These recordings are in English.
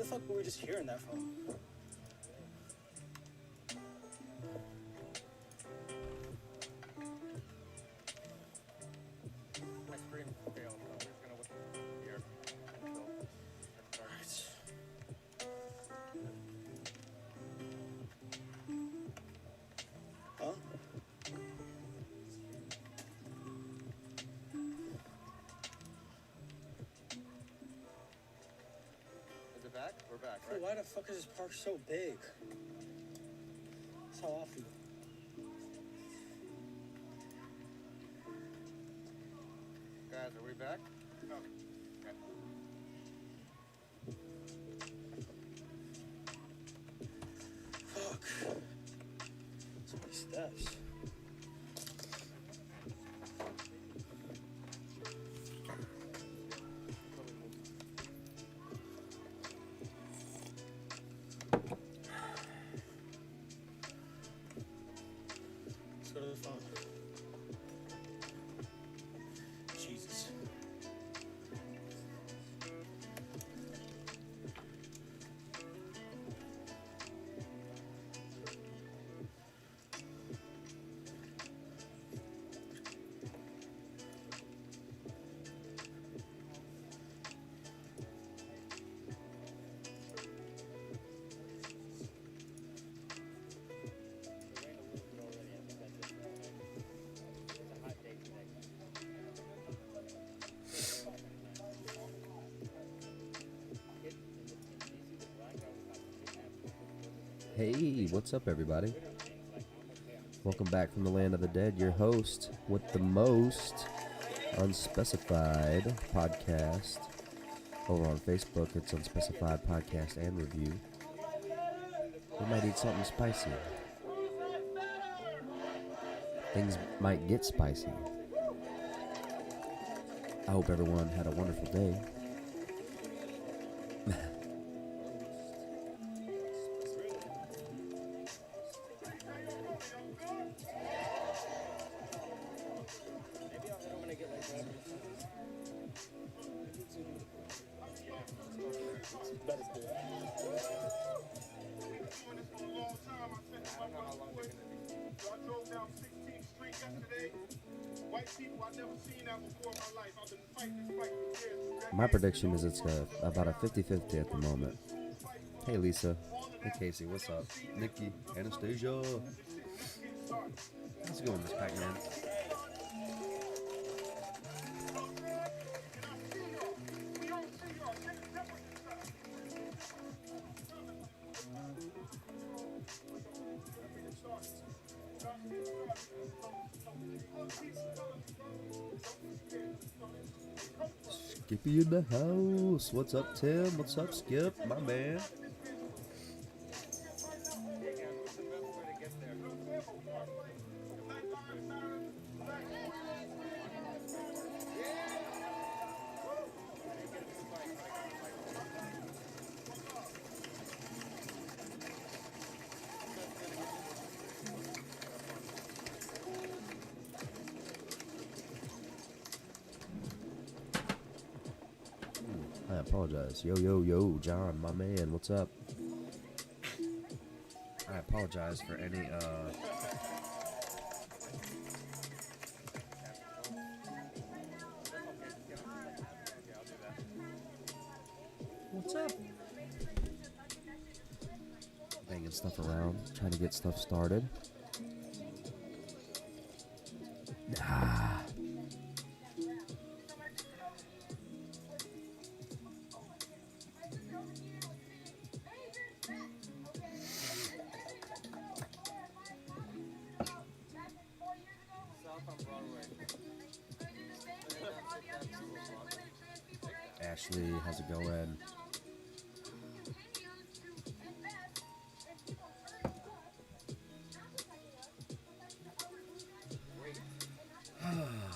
the fuck were we just hearing that from? My stream failed, so I'm just gonna look here. Huh? Is it back? We're back, Bro, right? why the fuck is this park so big? That's how I feel. Guys, are we back? No. Okay. Fuck. So many steps. Let's go to the phone. Jesus. Hey, what's up, everybody? Welcome back from the land of the dead. Your host with the most Unspecified podcast. Over on Facebook, it's Unspecified Podcast and Review. We might eat something spicy. Things might get spicy. I hope everyone had a wonderful day. My prediction is it's about a 50-50 at the moment. Hey Lisa. Hey Casey, what's up? Nikki, Anastasia. How's it going, Miss Pac-Man? Skippy in the house. What's up, Tim? What's up, Skip? My man. I apologize. Yo, John, my man, what's up? I apologize for any, What's up? Banging stuff around, trying to get stuff started. Ashley, how's it going?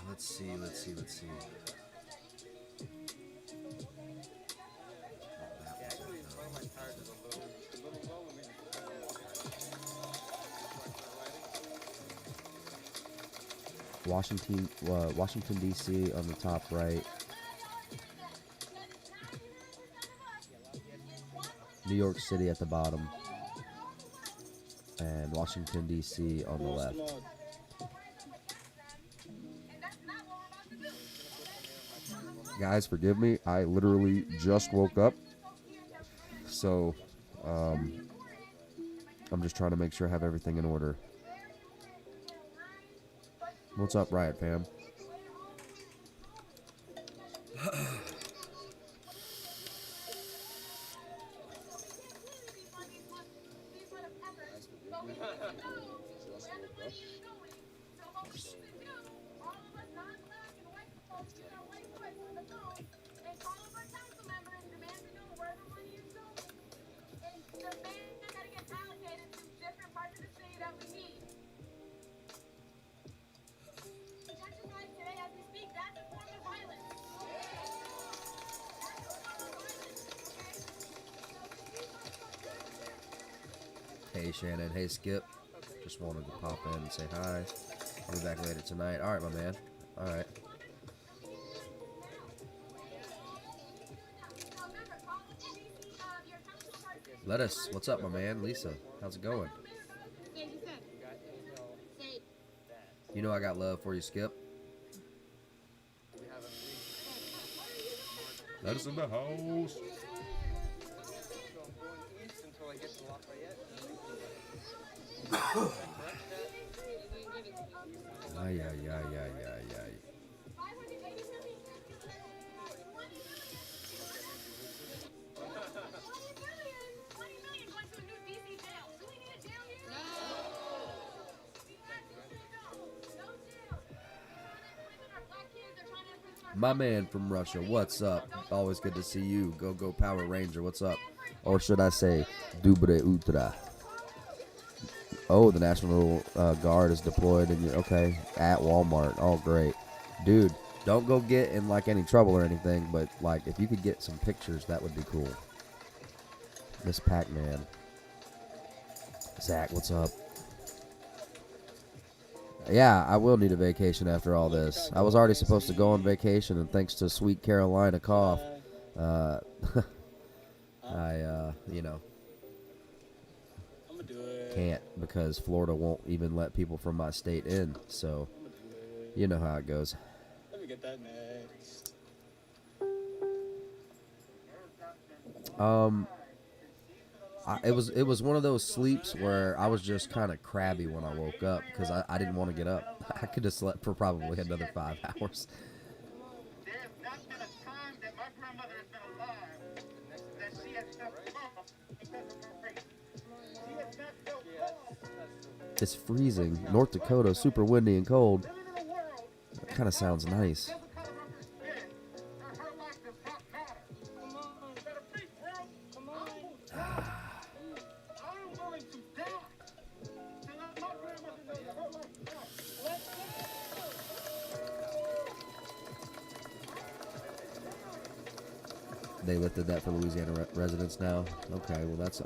Let's see. Washington, D.C. on the top right. New York City at the bottom, and Washington, D.C. on the left. Guys, forgive me. I literally just woke up, so I'm just trying to make sure I have everything in order. What's up, Riot fam? Hey Shannon, hey Skip. Just wanted to pop in and say hi. I'll be back later tonight. Alright, my man. Alright. Lettuce, what's up, my man? Lisa, how's it going? You know I got love for you, Skip. Lettuce in the house. Ay, ay, ay, ay, ay, ay. My man from Russia, what's up? Always good to see you. Go, go, Power Ranger, what's up? Or should I say, Dubre Utra? Oh, the National Guard is deployed in your, okay, at Walmart. Oh, great. Dude, don't go get in, like, any trouble or anything, but, like, if you could get some pictures, that would be cool. Miss Pac-Man. Zach, what's up? Yeah, I will need a vacation after all this. I was already supposed to go on vacation, and thanks to Sweet Carolina cough, you know, can't, because Florida won't even let people from my state in, so you know how it goes. Let me get that next. It was one of those sleeps where I was just kind of crabby when I woke up, because I didn't want to get up. I could have slept for probably another 5 hours. There's not been a time that my grandmother has been alive that she has felt lost because of her race. She has not felt lost. It's freezing. North Dakota, super windy and cold. That kind of sounds nice. They lifted that for Louisiana residents now. Okay, well that's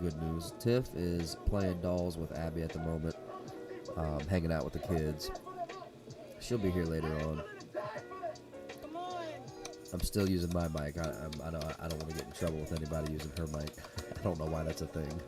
good news. Tiff is playing dolls with Abby at the moment, hanging out with the kids. She'll be here later on. I'm still using my mic. I don't want to get in trouble with anybody using her mic. I don't know why that's a thing.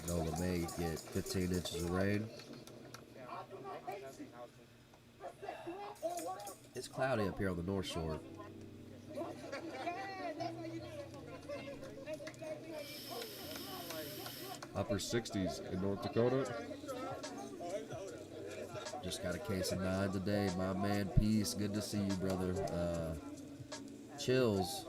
Nola may get 15 inches of rain. It's cloudy up here on the North Shore. Upper 60s in North Dakota. Just got a case of 9 today. My man, peace. Good to see you, brother. Chills.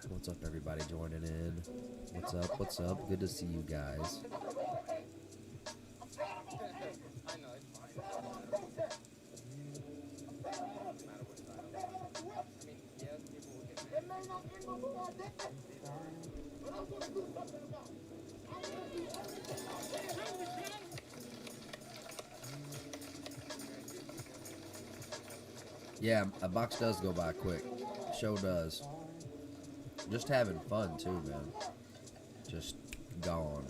What's up, everybody joining in? What's up? What's up? Good to see you guys. Yeah, a box does go by quick. Show does. Just having fun too, man. Just gone.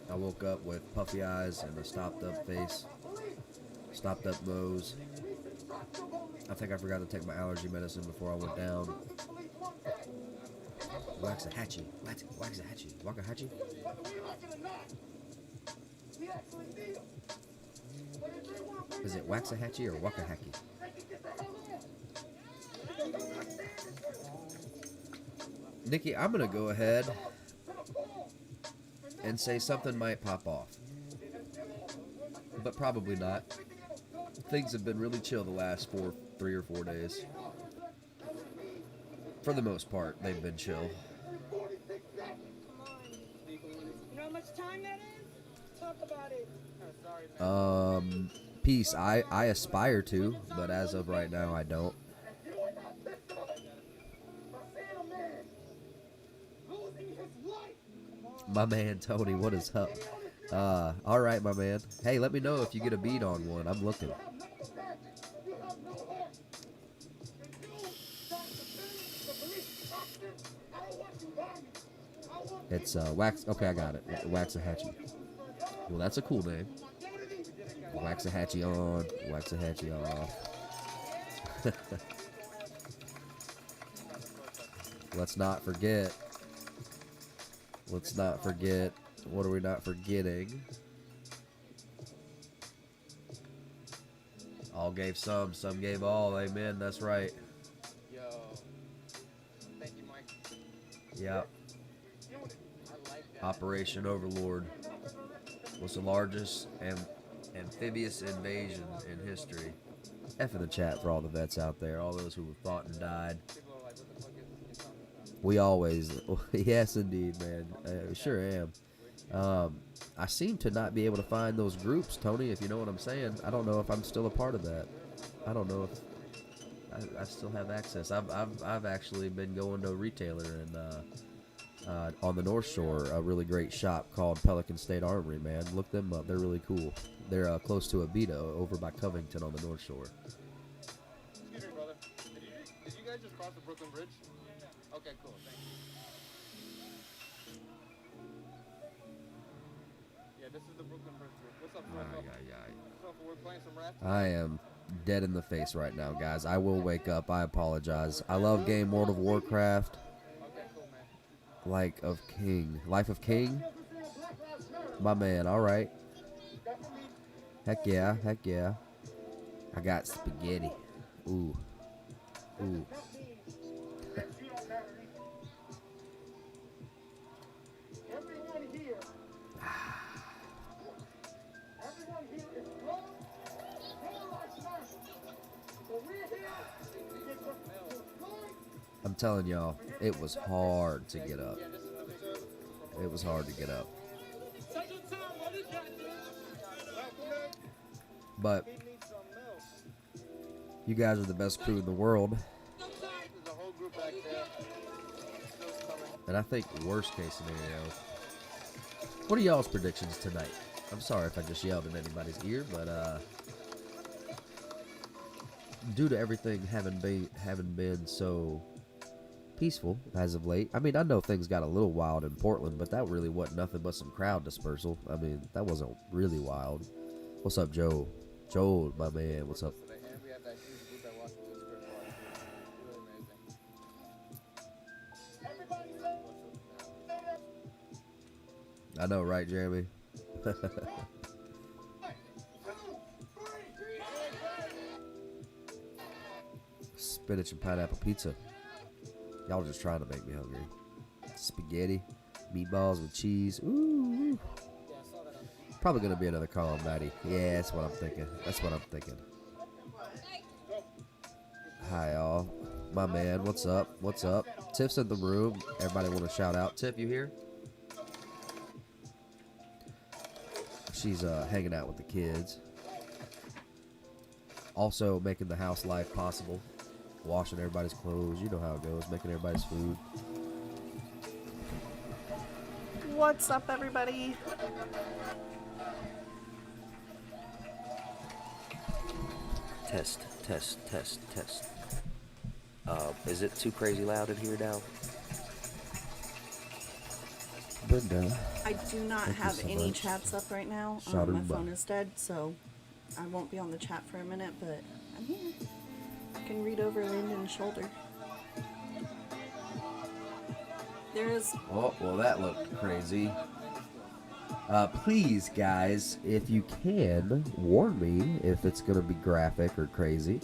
I woke up with puffy eyes and a stopped up face, stopped up nose. I think I forgot to take my allergy medicine before I went down. Waxahachie. Waxahachie. Wakahachi? Is it Waxahachie or Wakahaki? Nikki, I'm going to go ahead and say something might pop off. But probably not. Things have been really chill the last 3 or 4 days. For the most part, they've been chill. You know how much time that is? Talk about it. Peace. I aspire to, but as of right now, I don't. My man Tony, what is up? All right, my man. Hey, let me know if you get a beat on one. I'm looking. It's Wax. Okay, I got it. Waxahachie. Well, that's a cool name. Waxahachie on, Waxahachie off. Let's not forget. Let's not forget. What are we not forgetting? All gave some gave all. Amen. That's right. Yo. Thank you, Mike. Yep. I like that. Operation Overlord was the largest amphibious invasion in history. F in the chat for all the vets out there, all those who have fought and died. People are like, what the fuck is talking about? We always, yes indeed, man. I sure am. I seem to not be able to find those groups, Tony, if you know what I'm saying. I don't know if I'm still a part of that. I don't know if I still have access. I've actually been going to a retailer and on the North Shore, a really great shop called Pelican State Armory, man. Look them up. They're really cool. They're close to Abito, over by Covington on the North Shore. Excuse me, brother. Did you guys just cross the Brooklyn Bridge? Okay, cool. Thank you. Yeah, this is the Brooklyn Bridge. What's up, Socio? We're playing some rap. I am dead in the face right now, guys. I will wake up. I apologize. I love game World of Warcraft. Okay, cool, man. Life of King? My man, alright. Heck yeah, heck yeah. I got spaghetti. Ooh. Ooh. I'm telling y'all, it was hard to get up. It was hard to get up. But you guys are the best crew in the world. There's a whole group back there. Still coming. And I think worst case scenario. What are y'all's predictions tonight? I'm sorry if I just yelled in anybody's ear, but due to everything having been so peaceful as of late. I mean, I know things got a little wild in Portland, but that really wasn't nothing but some crowd dispersal. I mean, that wasn't really wild. What's up, Joe? Joel, my man, what's up? And we have that huge group that watched the discourse party. Really amazing. I know, right, Jeremy? Spinach and pineapple pizza. Y'all just trying to make me hungry. Spaghetti, meatballs with cheese. Ooh. Yeah, I saw that on Probably gonna be another call, Maddie. Yeah, that's what I'm thinking. That's what I'm thinking. Hi, all. My man, what's up? What's up? Tiff's in the room. Everybody want to shout out. Tiff, you here? She's hanging out with the kids. Also making the house life possible. Washing everybody's clothes. You know how it goes. Making everybody's food. What's up, everybody? Test, test, test, test. Is it too crazy loud in here now? Brenda. I do not Thank you have so any much. chats up right now. My Sharuba. phone is dead, so I won't be on the chat for a minute, but I'm here. I can read over Landon's shoulder. There is... Oh, well, that looked crazy. Please, guys, if you can, warn me if it's going to be graphic or crazy.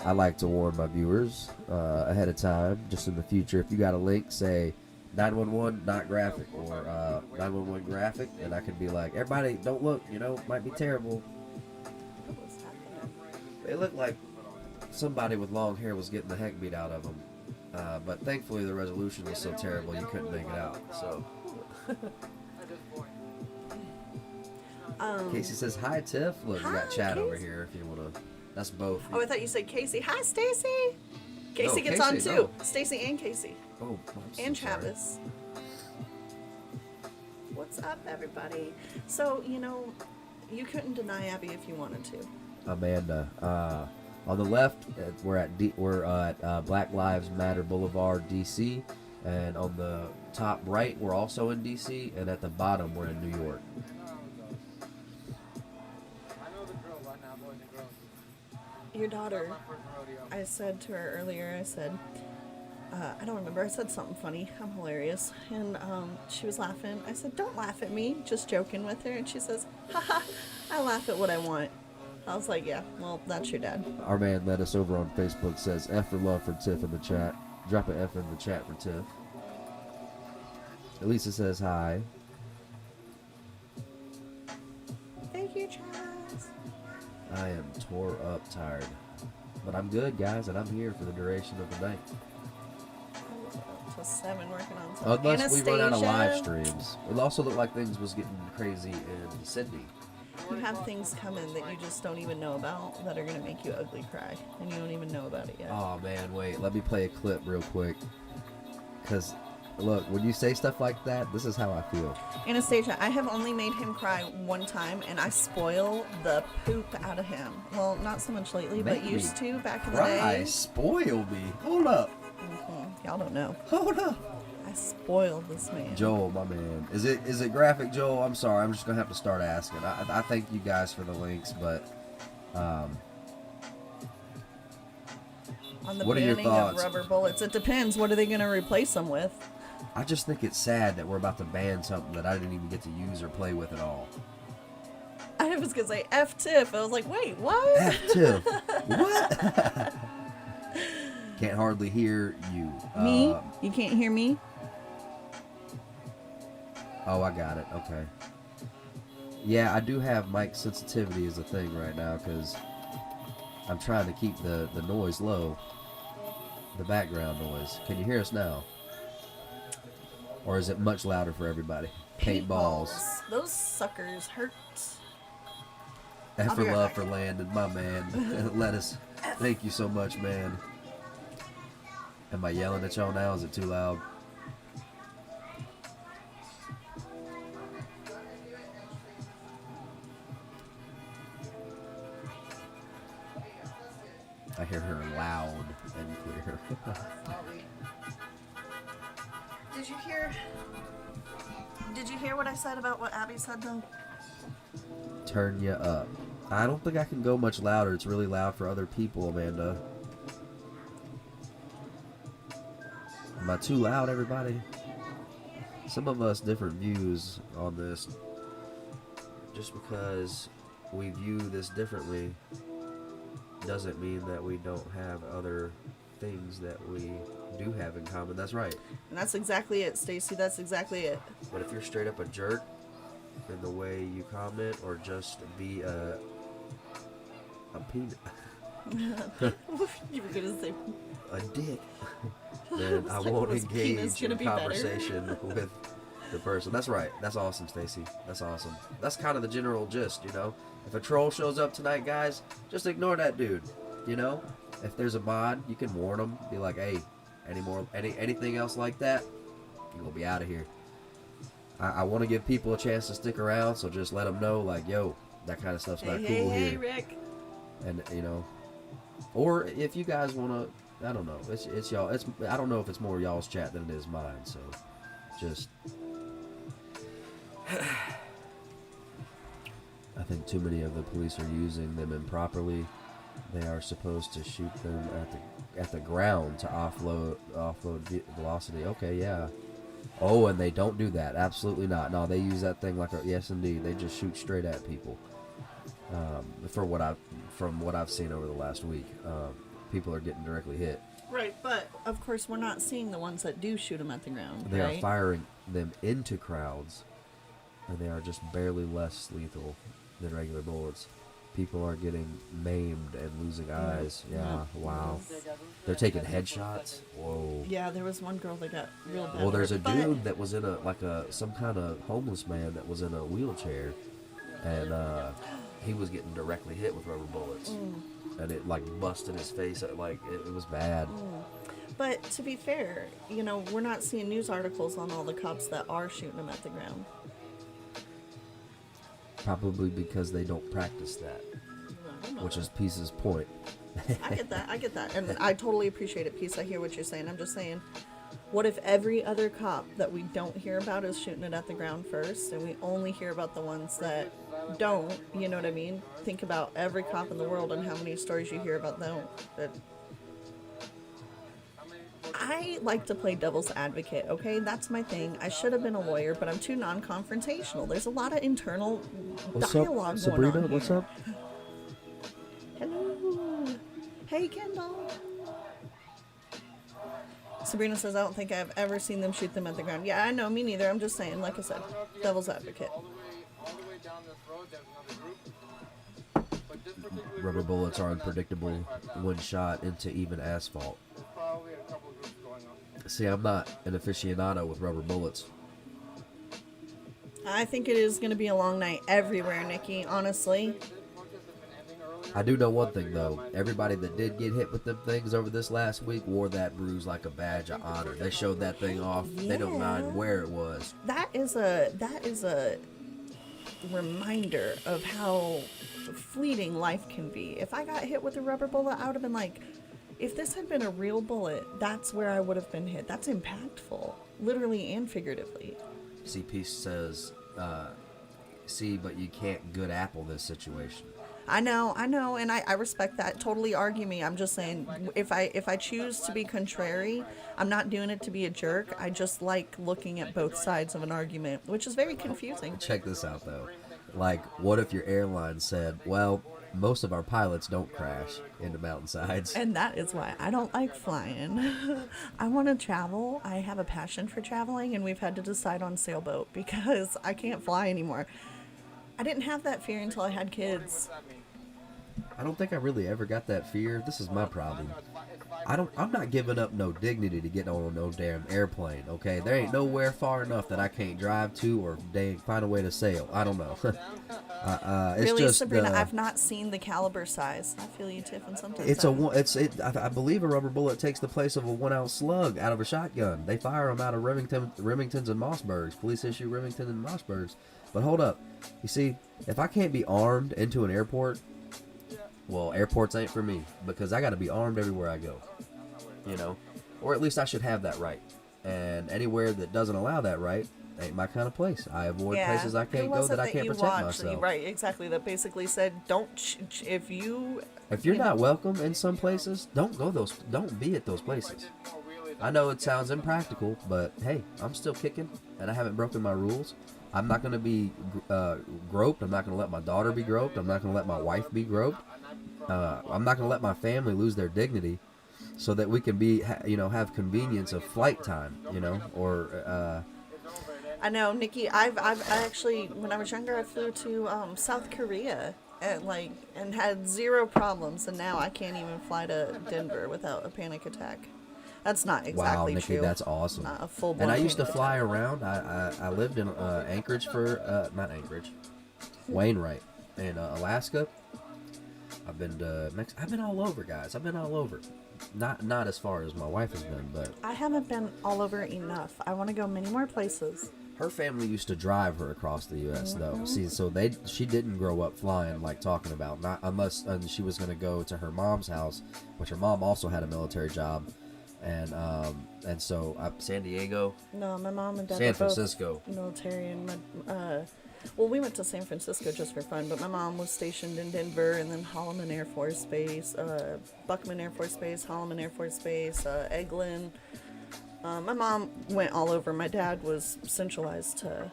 I like to warn my viewers ahead of time, just in the future. If you got a link, say 911 not graphic or 911 graphic, and I can be like, everybody, don't look, you know, might be terrible. What was happening? They look like somebody with long hair was getting the heck beat out of them. But thankfully the resolution was so terrible you couldn't make it out. So Casey says, hi, Tiff. Look, we got Hi, chat over Casey. here if you want to. That's both. Oh, I thought you said Casey. Hi, Stacy. Casey No, gets on Casey, too. no. Stacy and Casey. Oh, I'm so And sorry. Travis. What's up, everybody? So, you know, you couldn't deny Abby if you wanted to. Amanda. On the left, we're at Black Lives Matter Boulevard, DC, and on the top right, we're also in DC, and at the bottom, we're in New York. I know the drill by now, boys and girls. Your daughter, My first rodeo. I said to her earlier, I said, I don't remember, I said something funny. I'm hilarious. And she was laughing. I said, don't laugh at me, just joking with her. And she says, haha, I laugh at what I want. I was like, yeah, well, that's your dad. Our man Lettuce over on Facebook says, F for love for Tiff in the chat. Drop an F in the chat for Tiff. Elisa says hi. Thank you, Travis. I am tore up tired. But I'm good, guys, and I'm here for the duration of the night. I was up till 7 working on something. Unless we run out of live Anastasia, streams. It also looked like things was getting crazy in Sydney. You have things coming that you just don't even know about that are going to make you ugly cry. And you don't even know about it yet. Oh man, wait, let me play a clip real quick. Cause look, when you say stuff like that, this is how I feel. Anastasia, I have only made him cry one time, and I spoil the poop out of him. Well, not so much lately, Make but me used to back in the Cry, day. spoil me. Hold up. Y'all don't know. Hold up. I spoiled this man. Joel, my man. Is it graphic, Joel? I'm sorry, I'm just gonna have to start asking. I thank you guys for the links, but On the What are your banning of thoughts? rubber bullets, it depends. What are they going to replace them with? I just think it's sad that we're about to ban something that I didn't even get to use or play with at all. I was going to say F Tiff. I was like, wait, what? F Tiff. What? Can't hardly hear you. Me? You can't hear me? Oh, I got it. Okay. Yeah, I do have mic sensitivity as a thing right now because I'm trying to keep the noise low. The background noise. Can you hear us now? Or is it much louder for everybody? Paintballs. Those suckers hurt. F I'll for be right love back. for Landon, my man. Lettuce. Thank you so much, man. Am I yelling at y'all now? Is it too loud? I hear her loud and clear. Did you hear what I said about what Abby said though? Turn you up. I don't think I can go much louder. It's really loud for other people, Amanda. Am I too loud, everybody? Some of us different views on this. Just because we view this differently doesn't mean that we don't have other things that we do have in common. That's right. And that's exactly it, Stacy. That's exactly it. But if you're straight up a jerk in the way you comment or just be a peanut. You were gonna say a dick, then I won't was penis engage gonna in be better? conversation with the person. That's right. That's awesome, Stacy. That's awesome. That's kind of the general gist, you know. If a troll shows up tonight, guys, just ignore that dude. You know, if there's a mod, you can warn them. Be like, hey, anything else like that, you're gonna be out of here. I want to give people a chance to stick around, so just let them know, like, yo, that kind of stuff's not cool here. Hey, Rick. And you know, or if you guys want to, I don't know. It's y'all. I don't know if it's more y'all's chat than it is mine. So, just. I think too many of the police are using them improperly. They are supposed to shoot them at the ground to offload velocity. Okay, yeah. Oh, and they don't do that. Absolutely not. No, they use that thing like a, yes, indeed. They just shoot straight at people. From what I've seen over the last week, people are getting directly hit. Right, but of course we're not seeing the ones that do shoot them at the ground. They right? are firing them into crowds, and they are just barely less lethal than regular bullets. People are getting maimed and losing eyes. Yeah, wow. They're taking headshots. Whoa. Yeah, there was one girl that got real bad. Well, there's a dude that was in some kind of homeless man that was in a wheelchair, and he was getting directly hit with rubber bullets, and it like busted his face. Like it was bad. But to be fair, you know, we're not seeing news articles on all the cops that are shooting them at the ground. Probably because they don't practice that, which is Peace's point. I get that, and I totally appreciate it, Peace. I hear what you're saying. I'm just saying, what if every other cop that we don't hear about is shooting it at the ground first, and we only hear about the ones that don't? You know what I mean? Think about every cop in the world and how many stories you hear about them. That I like to play devil's advocate, okay? That's my thing. I should have been a lawyer, but I'm too non-confrontational. There's a lot of internal dialogue Sabrina, going on what's here. up? Hello. Hey, Kendall. Sabrina says, I don't think I've ever seen them shoot them at the ground. Yeah, I know, me neither. I'm just saying, like I said, devil's advocate. All the way down this road, there's another group. But this particular Rubber group bullets is are about unpredictable 25 now. when shot into even asphalt. There's probably a couple of groups going on. See, I'm not an aficionado with rubber bullets. I think it is going to be a long night everywhere, Nikki, honestly. I do know one thing, though. Everybody that did get hit with them things over this last week wore that bruise like a badge of honor. They showed that thing off. They don't mind where it was. That is a reminder of how fleeting life can be. If I got hit with a rubber bullet, I would have been like, if this had been a real bullet, that's where I would have been hit. That's impactful, literally and figuratively. See, Peace says, see, but you can't good apple this situation. I know, and I respect that. Totally argue me. I'm just saying, if I choose to be contrary, I'm not doing it to be a jerk. I just like looking at both sides of an argument, which is very confusing. Check this out, though. Like, what if your airline said, well, most of our pilots don't crash into mountainsides? And that is why I don't like flying. I want to travel. I have a passion for traveling, and we've had to decide on sailboat because I can't fly anymore. I didn't have that fear until I had kids. I don't think I really ever got that fear. This is my problem. I'm not giving up no dignity to get on no damn airplane, okay? There ain't nowhere far enough that I can't drive to or dang find a way to sail. I don't know. It's Really, just, Sabrina, I've not seen the caliber size. I feel you, Tiff, and sometimes I believe a rubber bullet takes the place of a 1-ounce slug out of a shotgun. They fire them out of Remingtons and Mossbergs. Police issue Remington and Mossbergs. But hold up. You see, if I can't be armed into an airport, well, airports ain't for me because I got to be armed everywhere I go, you know, or at least I should have that right. And anywhere that doesn't allow that right ain't my kind of place. I avoid places I can't go that I can't protect myself. Right, exactly. That basically said, if you're not welcome in some places, don't be at those places. I know it sounds impractical, but hey, I'm still kicking and I haven't broken my rules. I'm not going to be groped. I'm not going to let my daughter be groped. I'm not going to let my wife be groped. I'm not going to let my family lose their dignity so that we can have convenience of flight time, or I know, Nikki. I actually, when I was younger, I flew to South Korea and had zero problems, and now I can't even fly to Denver without a panic attack. That's not exactly Wow, Nikki, true. that's awesome. Not a full blown. And I used to fly around. I lived in Anchorage for not Anchorage, Wainwright, in Alaska. I've been to I've been all over, guys. I've been all over. Not as far as my wife has been, but I haven't been all over enough. I want to go many more places. her family used to drive her across the U.S. though. See, so she didn't grow up flying like talking about, not unless she was going to go to her mom's house, which her mom also had a military job, and so San Diego. No, my mom and dad San were both Francisco. military, and well, we went to San Francisco just for fun, but my mom was stationed in Denver, and then Holloman Air Force Base, Buckman Air Force Base, Holloman Air Force Base, Eglin. My mom went all over. My dad was centralized to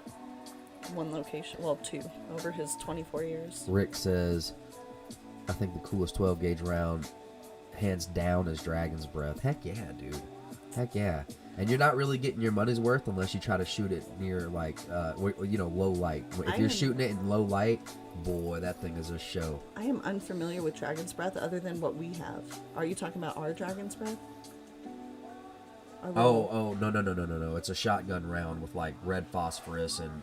one location, well, two, over his 24 years. Rick says, I think the coolest 12 gauge round, hands down, is Dragon's Breath. Heck yeah, dude. Heck yeah. And you're not really getting your money's worth unless you try to shoot it near, like, low light. If you're shooting it in low light, boy, that thing is a show. I am unfamiliar with Dragon's Breath other than what we have. Are you talking about our Dragon's Breath? No. It's a shotgun round with, like, red phosphorus and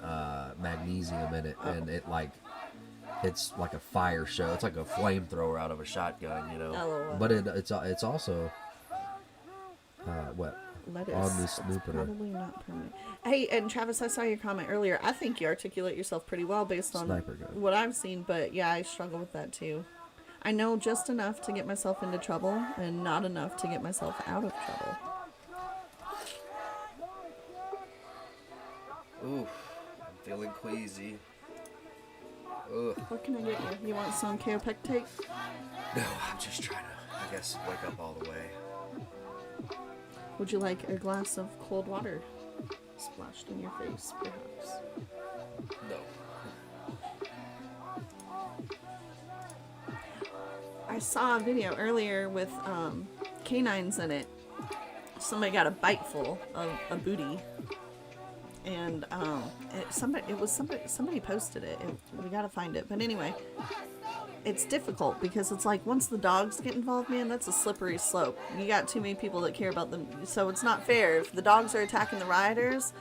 magnesium in it. Oh. And it's like a fire show. It's like a flamethrower out of a shotgun, you know. LOL. But it's also... what? Lettuce. On the snooper. Probably not permanent. Hey, and Travis, I saw your comment earlier. I think you articulate yourself pretty well based on what I've seen, but yeah, I struggle with that too. I know just enough to get myself into trouble and not enough to get myself out of trouble. Oof, I'm feeling queasy. Ugh. What can I get you? You want some kaopectate? No, I'm just trying to, I guess, wake up all the way. Would you like a glass of cold water splashed in your face, perhaps? No. I saw a video earlier with canines in it. Somebody got a bite full of a booty, and somebody posted it. We gotta find it, but anyway. It's difficult because it's like once the dogs get involved, man, that's a slippery slope. You got too many people that care about them, so it's not fair. If the dogs are attacking the rioters,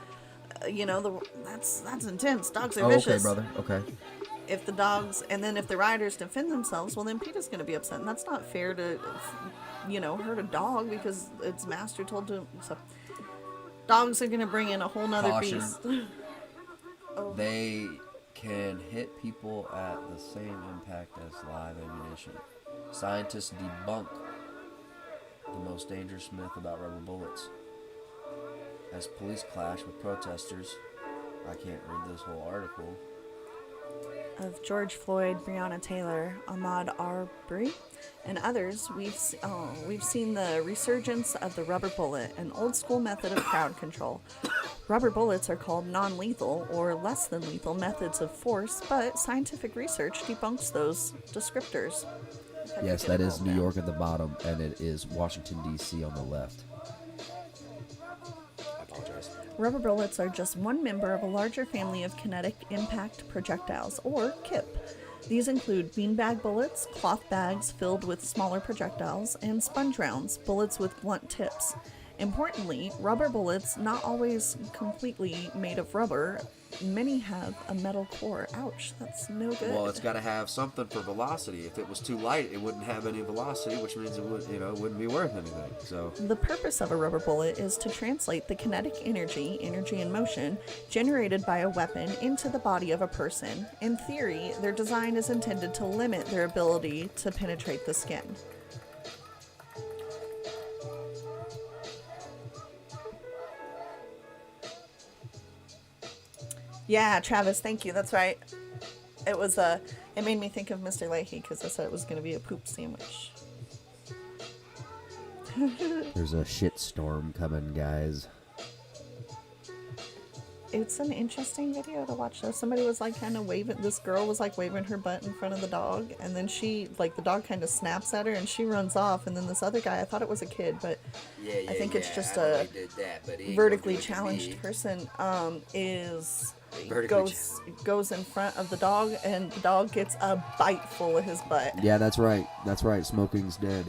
that's intense. Dogs are vicious. Okay, brother. Okay. If the rioters defend themselves, well, then PETA's going to be upset, and that's not fair to, hurt a dog because its master told to. So, dogs are going to bring in a whole nother beast. Oh. They can hit people at the same impact as live ammunition. Scientists debunk the most dangerous myth about rubber bullets. As police clash with protesters, I can't read this whole article. Of George Floyd, Breonna Taylor, Ahmaud Arbery, and others, we've seen the resurgence of the rubber bullet, an old-school method of crowd control. Rubber bullets are called non-lethal or less than lethal methods of force, but scientific research debunks those descriptors. Yes, that is New York at the bottom, and it is Washington, D.C. on the left. I apologize. Rubber bullets are just one member of a larger family of kinetic impact projectiles, or KIP. These include beanbag bullets, cloth bags filled with smaller projectiles, and sponge rounds, bullets with blunt tips. Importantly, rubber bullets not always completely made of rubber. Many have a metal core. Ouch, that's no good. Well, it's got to have something for velocity. If it was too light, it wouldn't have any velocity, which means it wouldn't be worth anything. So the purpose of a rubber bullet is to translate the kinetic energy in motion, generated by a weapon into the body of a person. In theory, their design is intended to limit their ability to penetrate the skin. Yeah, Travis, thank you. That's right. It was it made me think of Mr. Leahy because I said it was going to be a poop sandwich. There's a shitstorm coming, guys. it's an interesting video to watch though. Somebody was like kind of waving, this girl was like waving her butt in front of the dog, and then she, like, the dog kind of snaps at her and she runs off, and then this other guy, I thought it was a kid, but I think it's just a vertically challenged person, goes in front of the dog, and the dog gets a bite full of his butt. Yeah, that's right. That's right. Smoking's dead.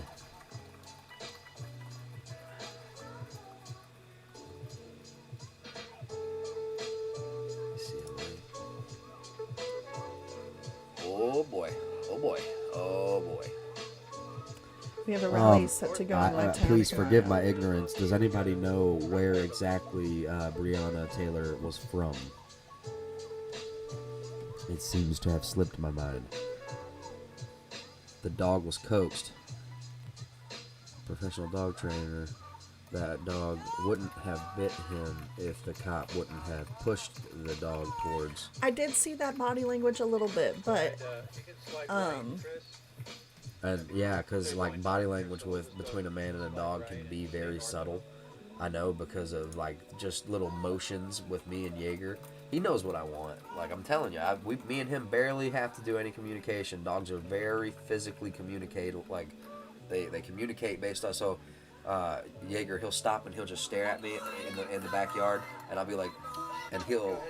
Oh boy. Oh boy. Oh boy. We have a rally set to go in Lake Town. Please forgive my ignorance. Does anybody know where exactly Breonna Taylor was from? It seems to have slipped my mind. The dog was coaxed. Professional dog trainer. That dog wouldn't have bit him if the cop wouldn't have pushed the dog towards. I did see that body language a little bit, but And yeah, because like body language between a man and a dog can be very subtle. I know, because of like just little motions with me and Jaeger. He knows what I want. Like, I'm telling you, me and him barely have to do any communication. Dogs are very physically communicative. Like, they communicate based on, so Jaeger, he'll stop and he'll just stare at me in the backyard, and I'll be like, and he'll,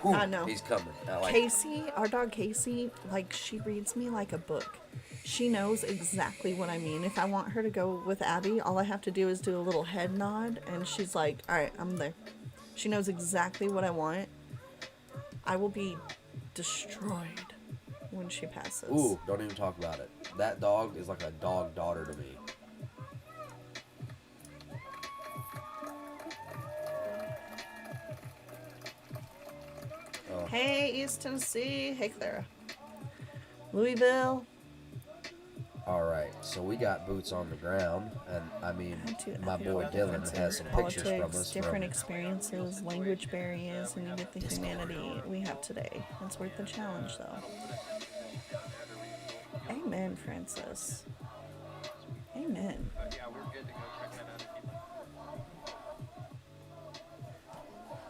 he's coming. Casey, our dog Casey, like, she reads me like a book. She knows exactly what I mean. If I want her to go with Abby, all I have to do is do a little head nod, and she's like, all right, I'm there. She knows exactly what I want. I will be destroyed when she passes. Ooh, don't even talk about it. That dog is like a dog daughter to me. Oh. Hey, East Tennessee. Hey, Clara. Louisville. All right, so we got boots on the ground, and I mean, my boy Dylan has some pictures from us. Different experiences, language barriers, and you get the humanity we have today. It's worth the challenge, though. Amen, Francis. Amen.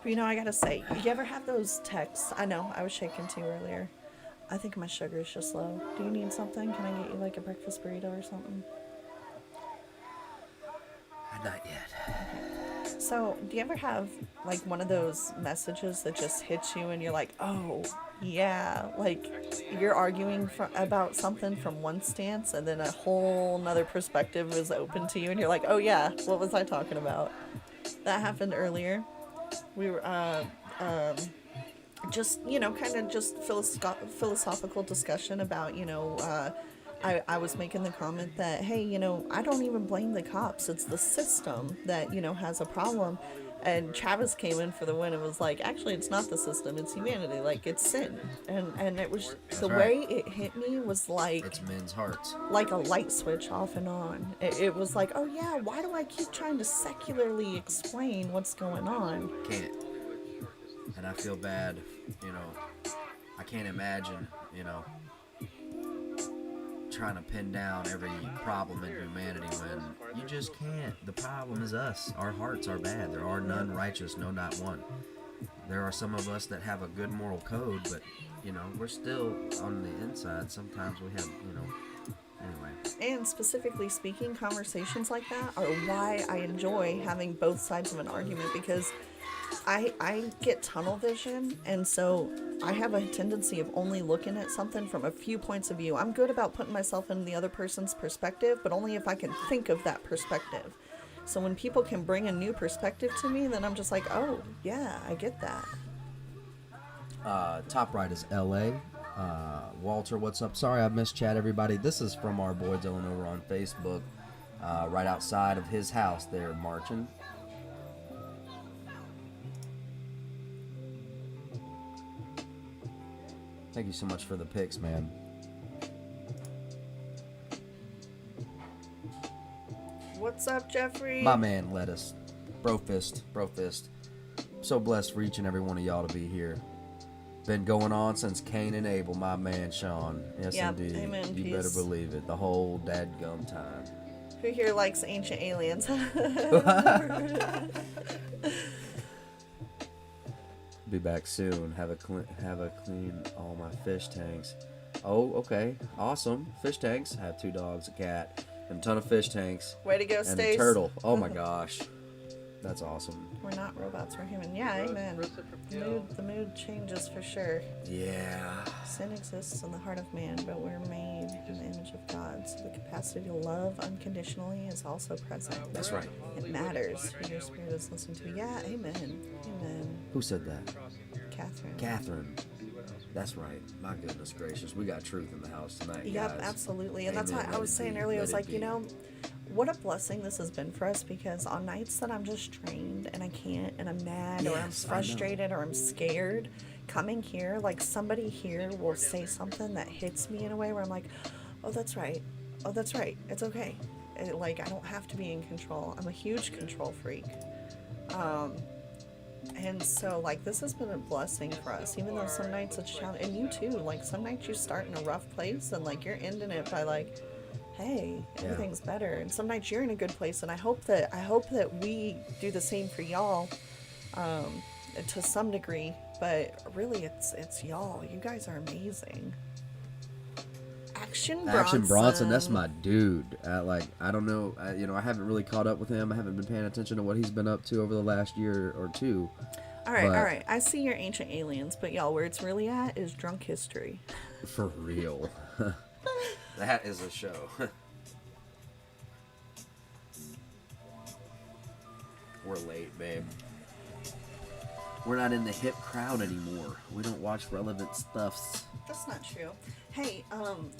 But you know, I gotta say, you ever have those texts? I know, I was shaking too earlier. I think my sugar is just low. Do you need something? Can I get you like a breakfast burrito or something? Not yet. Okay. So, do you ever have like one of those messages that just hits you and you're like, oh, yeah, like you're arguing about something from one stance and then a whole nother perspective is open to you and you're like, oh yeah, what was I talking about? That happened earlier. We were, just, you know, kind of just philosophical discussion about, you know, I was making the comment that, hey, you know, I don't even blame the cops. It's the system that, you know, has a problem. And Travis came in for the win and was like, actually, it's not the system. It's humanity. Like, it's sin. And it was, the way it hit me was like... It's men's hearts. Like a light switch off and on. It was like, oh, yeah, why do I keep trying to secularly explain what's going on? Can't. And I feel bad, you know, I can't imagine, you know, trying to pin down every problem in humanity when you just can't. The problem is us. Our hearts are bad. There are none righteous, no, not one. There are some of us that have a good moral code, but, you know, we're still on the inside. Sometimes we have, you know, anyway. And specifically speaking, conversations like that are why I enjoy having both sides of an argument, because I get tunnel vision, and so I have a tendency of only looking at something from a few points of view. I'm good about putting myself in the other person's perspective, but only if I can think of that perspective. So when people can bring a new perspective to me, then I'm just like, oh, yeah, I get that. Top right is LA. Walter, what's up? Sorry I missed chat, everybody. This is from our boy Dylan over on Facebook. Right outside of his house there, marching. Thank you so much for the pics, man. What's up, Jeffrey? My man, Lettuce. Bro fist. So blessed for each and every one of y'all to be here. Been going on since Cain and Abel, my man Sean. Yes, yep, indeed. Amen, you peace. better believe it. The whole dadgum time. Who here likes ancient aliens? Be back soon. Have a clean all my fish tanks. Oh, okay. Awesome. Fish tanks. I have 2 dogs, a cat, and a ton of fish tanks. Way to go, and Stace. a turtle. Oh my gosh. That's awesome. We're not robots, we're human. Yeah, amen. The mood changes for sure. Yeah. Sin exists in the heart of man, but we're made in the image of God. So the capacity to love unconditionally is also present. That's right. It matters who your spirit is listening to. Yeah, amen. Amen. Who said that? Catherine. That's right. My goodness gracious. We got truth in the house tonight, Yep, guys. absolutely. And Amen. that's why I Let was it saying be. earlier, I Let was it like, be. you know, what a blessing this has been for us, because on nights that I'm just drained and I can't, and I'm mad, or I'm Yes, I know. frustrated, or I'm scared, coming here, like somebody here will say something that hits me in a way where I'm like, oh, that's right. Oh, that's right. It's okay. Like, I don't have to be in control. I'm a huge control freak. And so, like, this has been a blessing for us, even though some nights it's challenging. And you too, like, some nights you start in a rough place and, like, you're ending it by, like, hey, everything's better. And some nights you're in a good place, and I hope that we do the same for y'all, to some degree. But really, it's y'all. You guys are amazing. Action Bronson, that's my dude. I don't know, I haven't really caught up with him. I haven't been paying attention to what he's been up to over the last year or two. All right. I see your Ancient Aliens, but y'all, where it's really at is Drunk History. For real. That is a show. We're late, babe. We're not in the hip crowd anymore. We don't watch relevant stuffs. That's not true. Hey,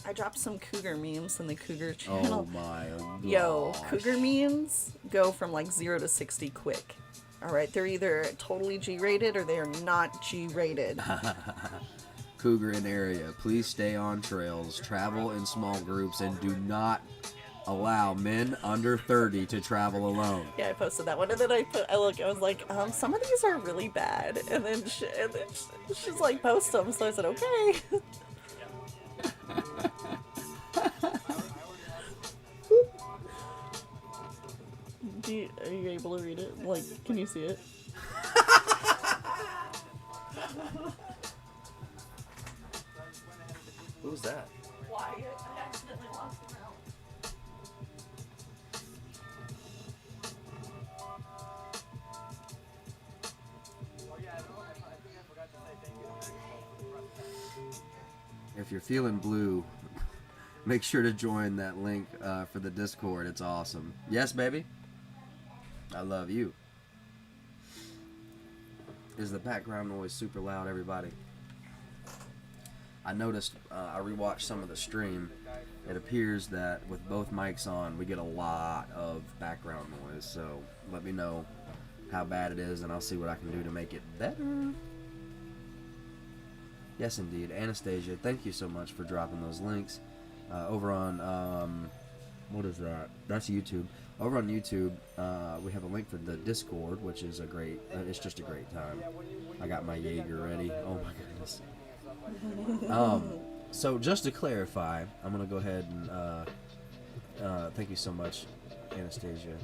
I dropped some cougar memes in the cougar channel. Oh my gosh. Yo, cougar memes go from like 0 to 60 quick. All right, they're either totally G-rated or they are not G-rated. Cougar in area, please stay on trails, travel in small groups, and do not allow men under 30 to travel alone. Yeah, I posted that one, and then I was like, some of these are really bad, and then she's like, post them, so I said, okay. Are you able to read it? Like, can you see it? Who's that? Why? I accidentally lost him out. If you're feeling blue, make sure to join that link for the Discord. It's awesome. Yes, baby? I love you. Is the background noise super loud, everybody? I noticed, I rewatched some of the stream. It appears that with both mics on, we get a lot of background noise. So let me know how bad it is, and I'll see what I can do to make it better. Yes, indeed. Anastasia, thank you so much for dropping those links. Over on, what is that? That's YouTube. Over on YouTube, we have a link for the Discord, which is a great, it's just a great time. I got my Jaeger ready. Oh my goodness. So just to clarify, I'm going to go ahead and, thank you so much, Anastasia.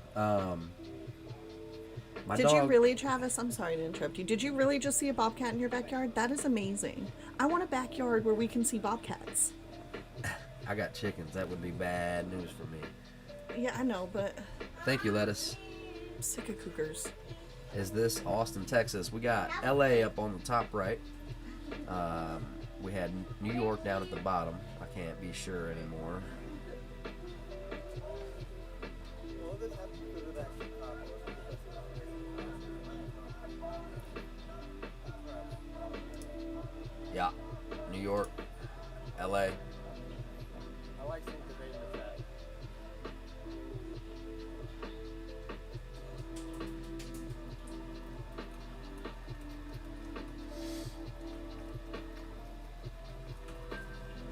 Did you really, Travis? I'm sorry to interrupt you. Did you really just see a bobcat in your backyard? That is amazing. I want a backyard where we can see bobcats. I got chickens. That would be bad news for me. Yeah, I know, but... Thank you, Lettuce. I'm sick of cougars. Is this Austin, Texas? We got LA up on the top right. We had New York down at the bottom. I can't be sure anymore. Yeah, New York, LA. I like seeing debate with that.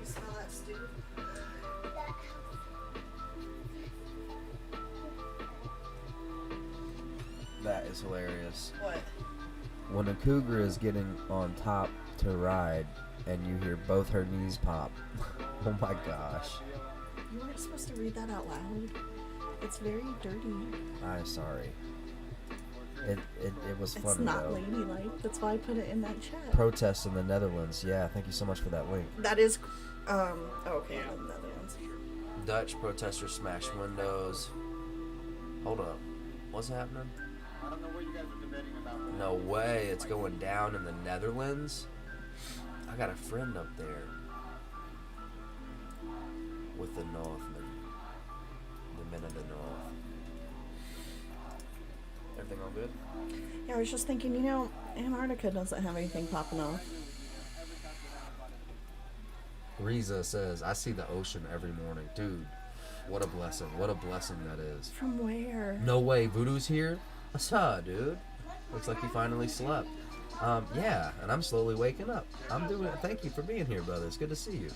You smell that stew? That is hilarious. What? When a cougar is getting on top to ride and you hear both her knees pop. Oh my gosh. You weren't supposed to read that out loud. It's very dirty. I'm sorry. It was It's funny, not though. ladylike. That's why I put it in that chat. Protests in the Netherlands. Yeah, thank you so much for that link. That is, okay, the Netherlands. Dutch protesters smash windows. Hold up. What's happening? I don't know what you guys are debating about. No way. It's going down in the Netherlands. I got a friend up there with the Northmen. The men of the North. Everything all good? Yeah, I was just thinking, Antarctica doesn't have anything popping off. Riza says, I see the ocean every morning. Dude, what a blessing. What a blessing that is. From where? No way, Voodoo's here? What's up, dude? Looks like you finally slept. Yeah, and I'm slowly waking up. I'm doing it. Thank you for being here, brother. It's good to see you.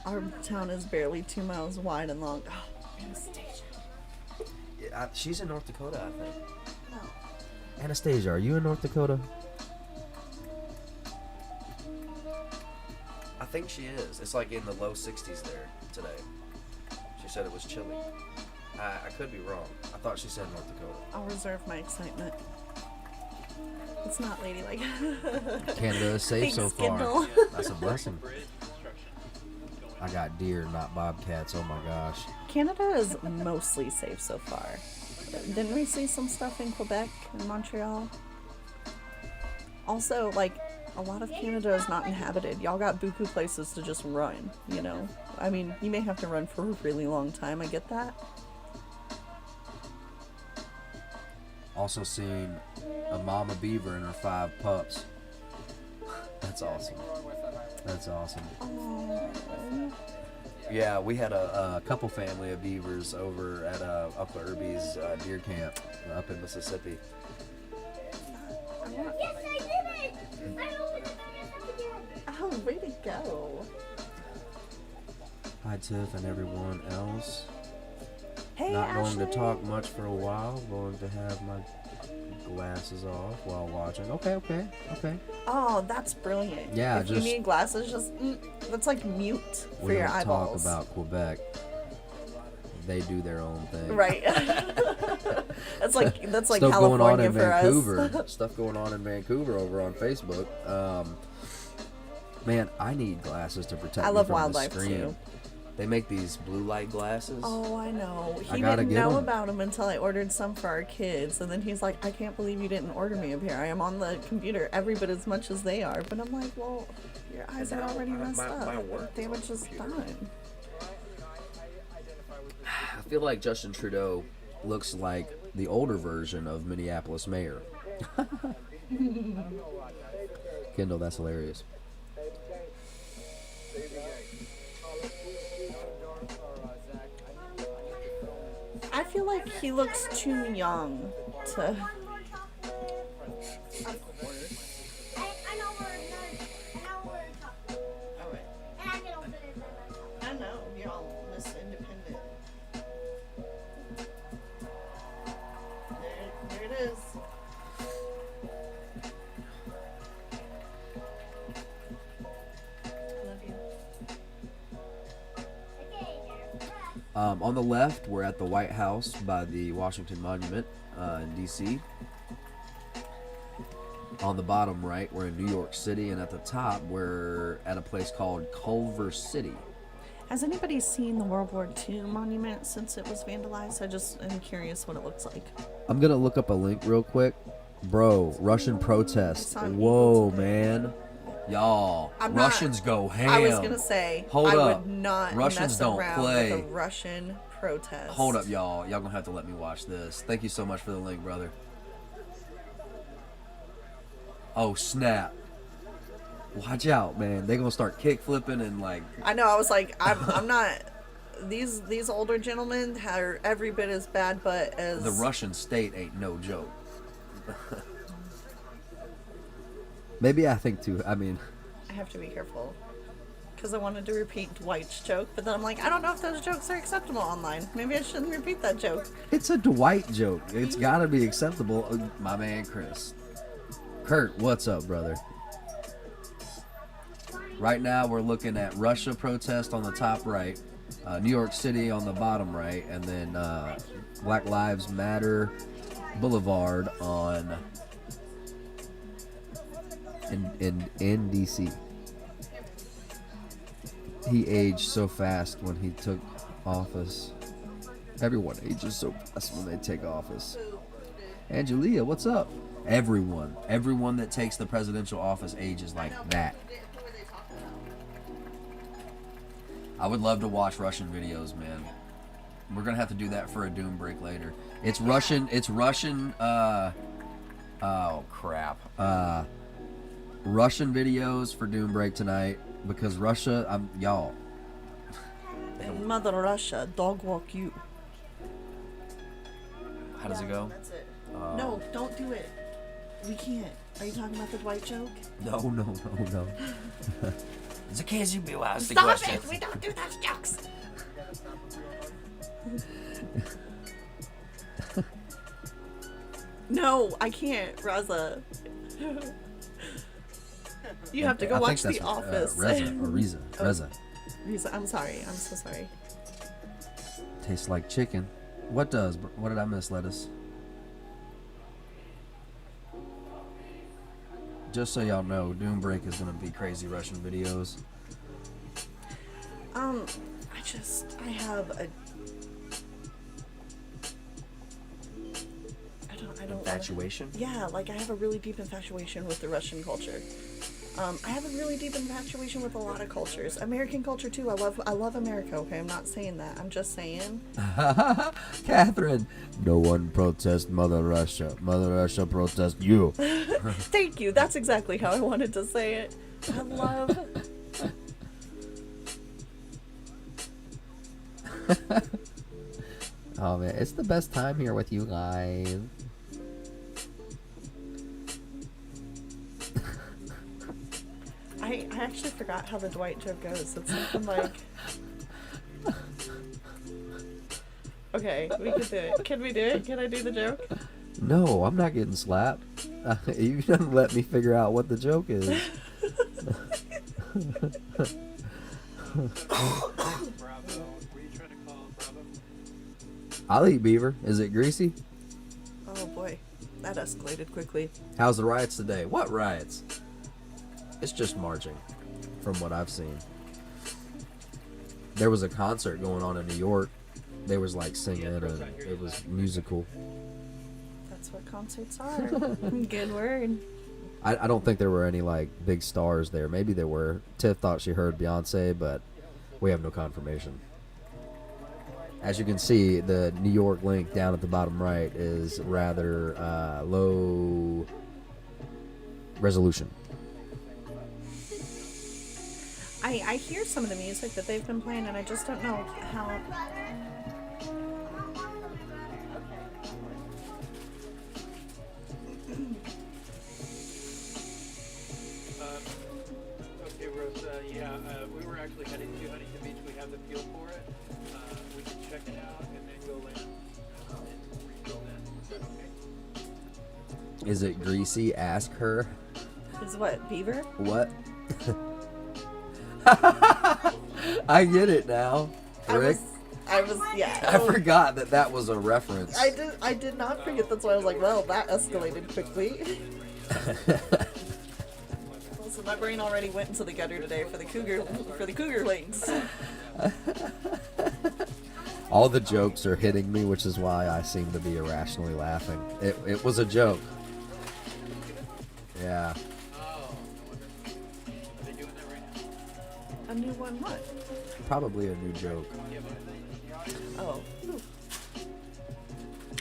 Our town is barely 2 miles wide and long. Oh, Anastasia. Yeah, she's in North Dakota, I think. No. Anastasia, are you in North Dakota? I think she is. It's like in the low 60s there today. She said it was chilly. I could be wrong. I thought she said North Dakota. I'll reserve my excitement. It's not ladylike. Canada is safe Thanks, so far. Kindle. That's a blessing. I got deer, not bobcats. Oh my gosh. Canada is mostly safe so far. Didn't we see some stuff in Quebec and Montreal? Also, a lot of Canada is not inhabited. Y'all got buku places to just run, I mean, you may have to run for a really long time. I get that. Also seen a mama beaver and her 5 pups. That's awesome. That's awesome. Aww. Yeah, we had a couple family of beavers over at Uncle Irby's deer camp up in Mississippi. Yes, I did it! I opened it again. Oh, way to go. Hi, Tiff and everyone else. Hey, Not going to Ashley. talk much for a while. Going to have my glasses off while watching. Okay. Oh, that's brilliant. Yeah, if you just- need glasses, that's like mute for We your don't eyeballs. talk about Quebec. They do their own thing. Right. that's like Stuff California going on in for Vancouver. us. Stuff going on in Vancouver over on Facebook. Man, I need glasses to protect I me love from wildlife the screen. too. They make these blue light glasses. Oh, I know. I He gotta didn't get know 'em. about them until I ordered some for our kids, and then he's like, "I can't believe you didn't order me a pair. I am on the computer every bit as much as they are." But I'm like, "Well, your eyes are already messed my up. work is Damage on is the computer. done." I feel like Justin Trudeau looks like the older version of Minneapolis mayor. Kendall, that's hilarious. I feel like he looks too young to. I know we're talking. And I can open it. I know, y'all Miss Independent. There it is. I love you. On the left, we're at the White House by the Washington Monument in D.C. On the bottom right, we're in New York City, and at the top, we're at a place called Culver City. Has anybody seen the World War II monument since it was vandalized? I just am curious what it looks like. I'm gonna look up a link real quick. Bro, Russian protest. It's on Whoa, Eagle today. man. Y'all, I'm not- Russians go ham. I was gonna say, Hold I up. would not Russians mess don't around play. with a Russian protest. Hold up, y'all. Y'all gonna have to let me watch this. Thank you so much for the link, brother. Oh, snap. Watch out, man. They gonna start kick flipping and like... I know. I was like, I'm not. These older gentlemen are every bit as bad, but as The Russian state ain't no joke. Maybe I think too. I mean, I have to be careful because I wanted to repeat Dwight's joke, but then I'm like, I don't know if those jokes are acceptable online. Maybe I shouldn't repeat that joke. it's a Dwight joke. It's gotta be acceptable. My man, Chris. Kurt, what's up, brother? Right now, we're looking at Russia protest on the top right, New York City on the bottom right, and then Black Lives Matter Boulevard in DC. He aged so fast when he took office. Everyone ages so fast when they take office. Angelia, what's up? Everyone that takes the presidential office ages like that. I would love to watch Russian videos, man. We're gonna have to do that for a Doom break later. It's Russian. Oh crap. Russian videos for Doom break tonight because Russia. Y'all. Mother Russia, dog walk you. How does it go? That's it. No, don't do it. We can't. Are you talking about the Dwight joke? No. The kids you be asked the Stop question. it! We don't do those jokes. No, I can't, Raza. You have to go watch The Office. Reza. Reza, I'm sorry. I'm so sorry. Tastes like chicken. What did I miss, Lettuce? Just so y'all know, Doom Break is gonna be crazy Russian videos. I have a. I don't. Infatuation? Yeah, like I have a really deep infatuation with the Russian culture. I have a really deep infatuation with a lot of cultures. American culture too. I love America. Okay, I'm not saying that. I'm just saying. Catherine, no one protests Mother Russia. Mother Russia protests you. Thank you. That's exactly how I wanted to say it. I love. Oh man, it's the best time here with you guys. I actually forgot how the Dwight joke goes. It's something like. Okay, we can do it. Can we do it? Can I do the joke? No, I'm not getting slapped. You didn't let me figure out what the joke is. I'll eat beaver. Is it greasy? Oh boy, that escalated quickly. How's the riots today? What riots? It's just marching, from what I've seen. There was a concert going on in New York. They was like singing and it was musical. That's what concerts are. Good word. I don't think there were any like big stars there. Maybe there were. Tiff thought she heard Beyonce, but we have no confirmation. As you can see, the New York link down at the bottom right is rather low resolution. I hear some of the music that they've been playing, and I just don't know how. Okay, Rose. We were actually heading to Huntington Beach. We have the fuel for it. We can check it out and then go land and refill that. Is that okay? Is it greasy? Ask her. Is what, beaver? What? I get it now, Rick. I was, yeah. I forgot that was a reference. I did not forget. That's why I was like, well, that escalated quickly. So my brain already went into the gutter today for the cougar links. All the jokes are hitting me, which is why I seem to be irrationally laughing. It was a joke. Yeah. A new one, what? Probably a new joke. Oh.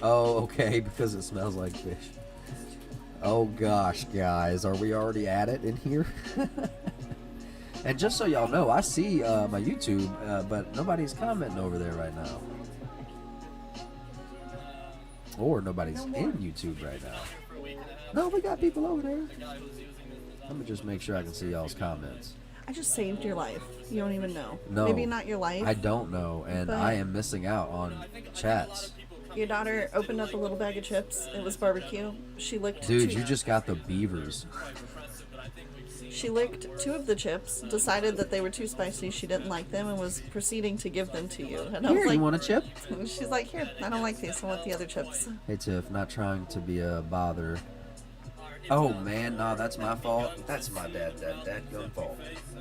Oh, okay, because it smells like fish. Oh gosh, guys, are we already at it in here? And just so y'all know, I see my YouTube, but nobody's commenting over there right now. Or nobody's in YouTube right now. No, we got people over there. Let me just make sure I can see y'all's comments. I just saved your life. You don't even know. No. Maybe not your life. I don't know, and but I am missing out on chats. Your daughter opened up a little bag of chips. It was barbecue. She licked Dude, you just got the beavers. She licked 2 of the chips, decided that they were too spicy, she didn't like them, and was proceeding to give them to you. And I was Here, like, you want a chip? she's like, here, I don't like these, I want the other chips. Hey Tiff, not trying to be a bother. Oh man, nah, that's my fault. That's my dad's fault.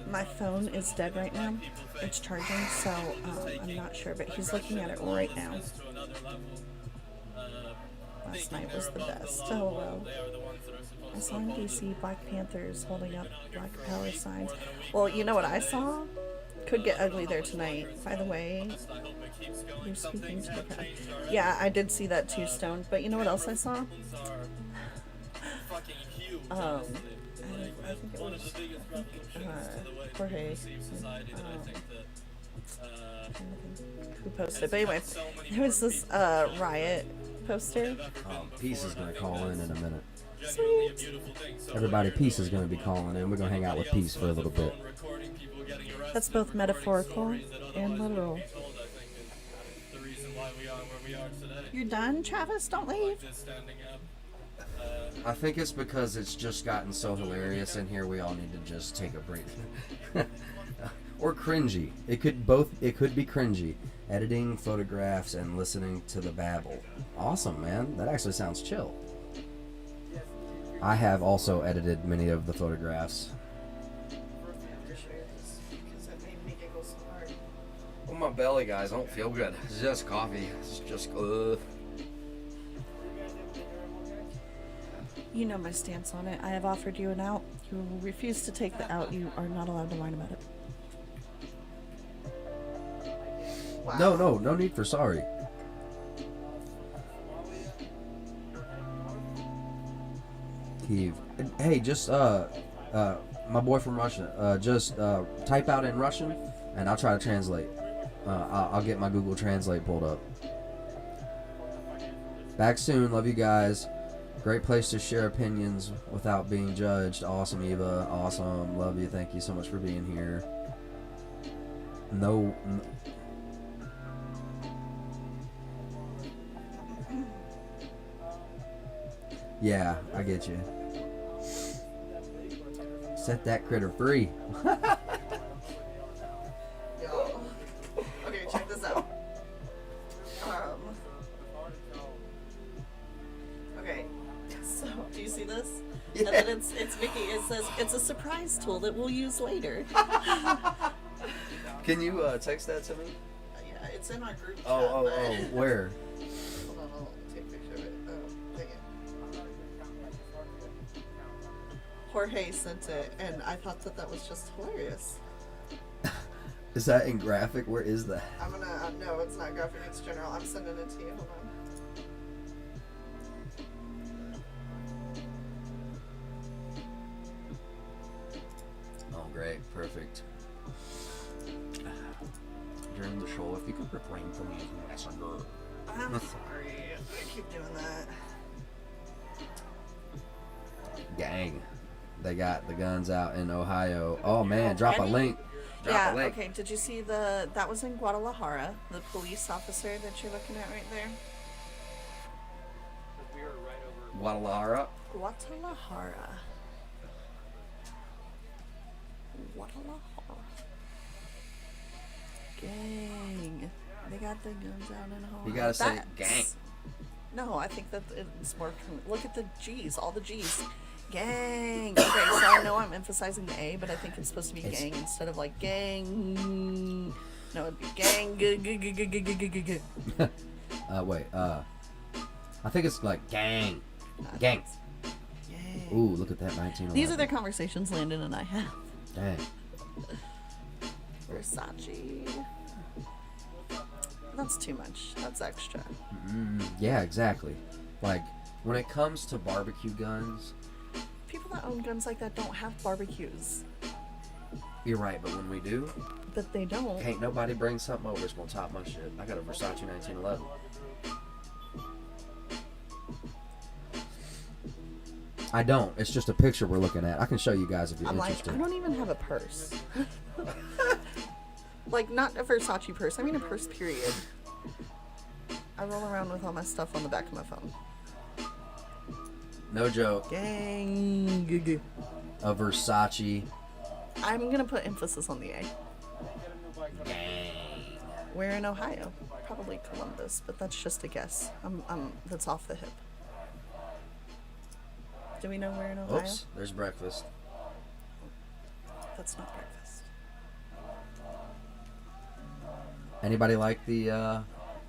My phone is dead right now. It's charging, so I'm not sure, but he's looking at it right now. Last night was the best. Oh well. I saw in DC Black Panthers holding up Black Power signs. Well, you know what I saw? Could get ugly there tonight. By the way, you're speaking to the crowd. Yeah, I did see that too, Stone. But you know what else I saw? I think it was Jorge. Who posted? But anyway, there was this Riot poster. Peace is gonna call in a minute. Sweet. Everybody, Peace is gonna be calling in. We're gonna hang out with Peace for a little bit. That's both metaphorical and literal. You're done, Travis? Don't leave. I think it's because it's just gotten so hilarious in here. We all need to just take a break. Or cringy. It could be cringy. Editing photographs and listening to the babble. Awesome, man. That actually sounds chill. I have also edited many of the photographs. Oh, my belly, guys. I don't feel good. It's just coffee. It's just You know my stance on it. I have offered you an out. You refuse to take the out. You are not allowed to whine about it. Wow. No need for sorry. Kiev. Hey, just my boy from Russia. Just type out in Russian, and I'll try to translate. I'll get my Google Translate pulled up. Back soon. Love you guys. Great place to share opinions without being judged. Awesome, Eva. Awesome. Love you. Thank you so much for being here. No. Yeah, I get you. Set that critter free. Okay, check this out. Okay, so do you see this? Yeah. And then it's Vicky. It says it's a surprise tool that we'll use later. Can you text that to me? Yeah, it's in our group chat. Oh, where? Hold on, I'll take a picture of it. Oh, dang it. Jorge sent it, and I thought that was just hilarious. Is that in graphic? Where is that? I'm gonna, no, it's not graphic, it's general. I'm sending it to you. Hold on. Oh, great. Perfect. During the show, if you could refrain from using messenger. I'm sorry. I keep doing that. Gang. They got the guns out in Ohio. Oh, man. Drop a link. Drop a link. Okay. Did you see that was in Guadalajara, the police officer that you're looking at right there? We were right over. Guadalajara. Guadalajara. Gang. They got the guns out in Ohio. You gotta say gang. No, I think that it's more. Look at the G's, all the G's. Gang. Okay, so I know I'm emphasizing the A, but I think it's supposed to be gang instead of like gang. No, it'd be gang. Wait. I think it's like gang. Gang. Gang. Ooh, look at that 1911. These are the conversations Landon and I have. Dang. Versace. That's too much. That's extra. Yeah, exactly. Like, when it comes to barbecue guns... People that own guns like that don't have barbecues. You're right, but when we do... But they don't. Can't nobody bring something over that's gonna top my shit. I got a Versace 1911. I don't. It's just a picture we're looking at. I can show you guys if you're interested. I don't even have a purse. Like, not a Versace purse. I mean a purse, period. I roll around with all my stuff on the back of my phone. No joke. Gang. a Versace. I'm gonna put emphasis on the A. We're in Ohio, probably Columbus, but that's just a guess. That's off the hip. Do we know we're in Ohio? Oops, there's breakfast. That's not breakfast. Anybody like the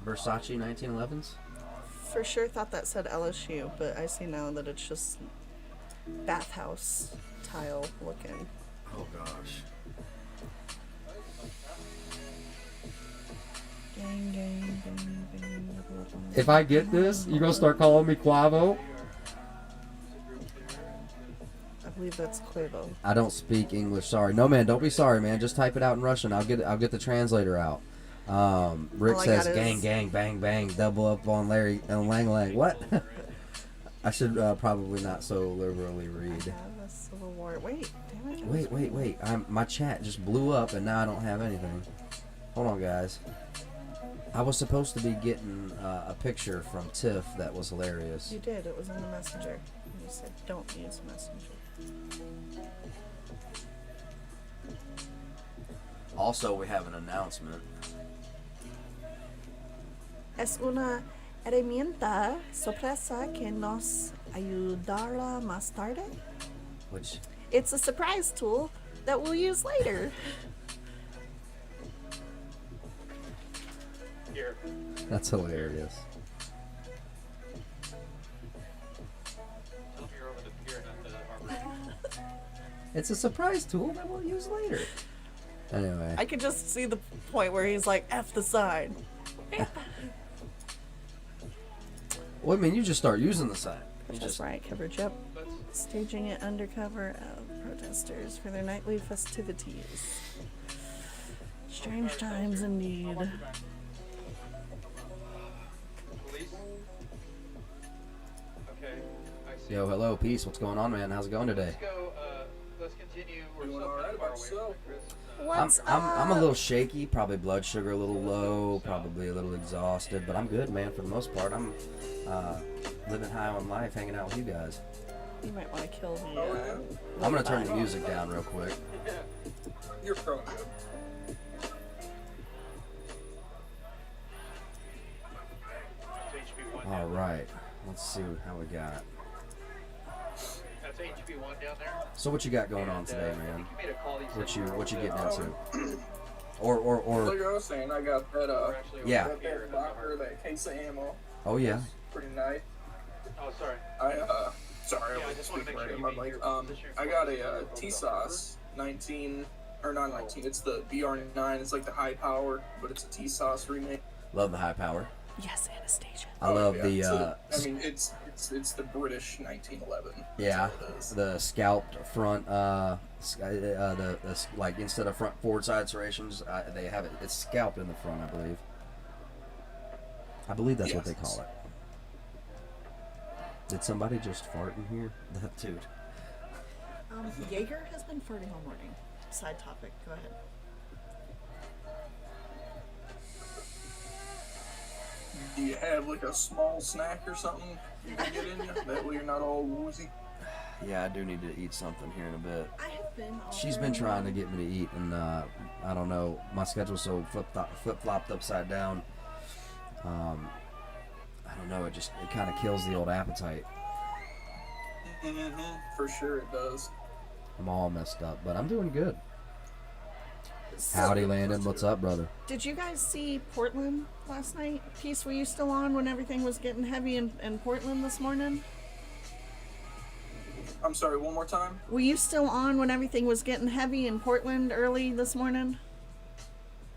Versace 1911s? For sure thought that said LSU, but I see now that it's just bathhouse tile looking. Oh gosh. Gang, gang, bang, bang, bang. If I get this, you gonna start calling me Quavo? I believe that's Quavo. I don't speak English. Sorry. No, man. Don't be sorry, man. Just type it out in Russian. I'll get the translator out. Rick All I says got gang, is- gang, bang, bang, double up on Larry and Lang Lang. What? I should probably not so liberally read. Have a civil war. Wait, damn it. Wait. My chat just blew up and now I don't have anything. Hold on, guys. I was supposed to be getting a picture from Tiff that was hilarious. You did. It was in the messenger. You said don't use messenger. Also, we have an announcement. Es una herramienta sorpresa que nos ayudará más tarde. Which, It's a surprise tool that we'll use later. Here. that's hilarious. Tell me you're over the pier, not the harbor. It's a surprise tool that we'll use later. Anyway. I could just see the point where he's like, F the sign. Well, I mean, you just start using the sign. You That's just, right, coverage up. Let's Staging it undercover of protesters for their nightly festivities. Strange times indeed. police. Okay, I see. Yo, hello, peace. What's going on, man? How's it going today? Let's go. Let's continue. We're Doing so all right far about away yourself? from Chris. I'm a little shaky, probably blood sugar a little low, probably a little exhausted, but I'm good, man. For the most part, I'm living high on life, hanging out with you guys. You might want to kill the. Oh, yeah? I'm gonna turn the music down real quick. You're probably good. That's HB1 All down there. right, let's see how we got. That's HB1 down there. So what you got going on And, today, I man? think you made a call. What you getting into? Or Like I was saying, I got that We're actually over Yeah. the pier that in the locker, harbor. that case of ammo. oh yeah, Pretty nice. Oh, sorry. Sorry, Yeah, I I was just wanna speaking make right sure in you my made mic. your position I got before a you go T-Sauce 19, or not 19, it's the BR9, it's like the high power, but it's a T-Sauce remake. love the high power. Yes, Anastasia. I love yeah, the I mean, it's the British 1911. yeah, That's what it is. the scalped front the like instead of front forward side serrations, they have it. It's scalped in the front, I believe. I believe that's what they Yes. call it. Did somebody just fart in here? That dude. Jaeger has been farting all morning. Side topic. Go ahead. Do you have like a small snack or something you can get in you? That way you're not all woozy. Yeah, I do need to eat something here in a bit. I have been. She's been trying to get me to eat, and I don't know. My schedule's so flip-flopped upside down. I don't know. It kind of kills the old appetite. For sure it does. I'm all messed up, but I'm doing good. Howdy, Landon. What's up, brother? Did you guys see Portland last night? Peace, were you still on when everything was getting heavy in Portland this morning? I'm sorry, one more time? Were you still on when everything was getting heavy in Portland early this morning?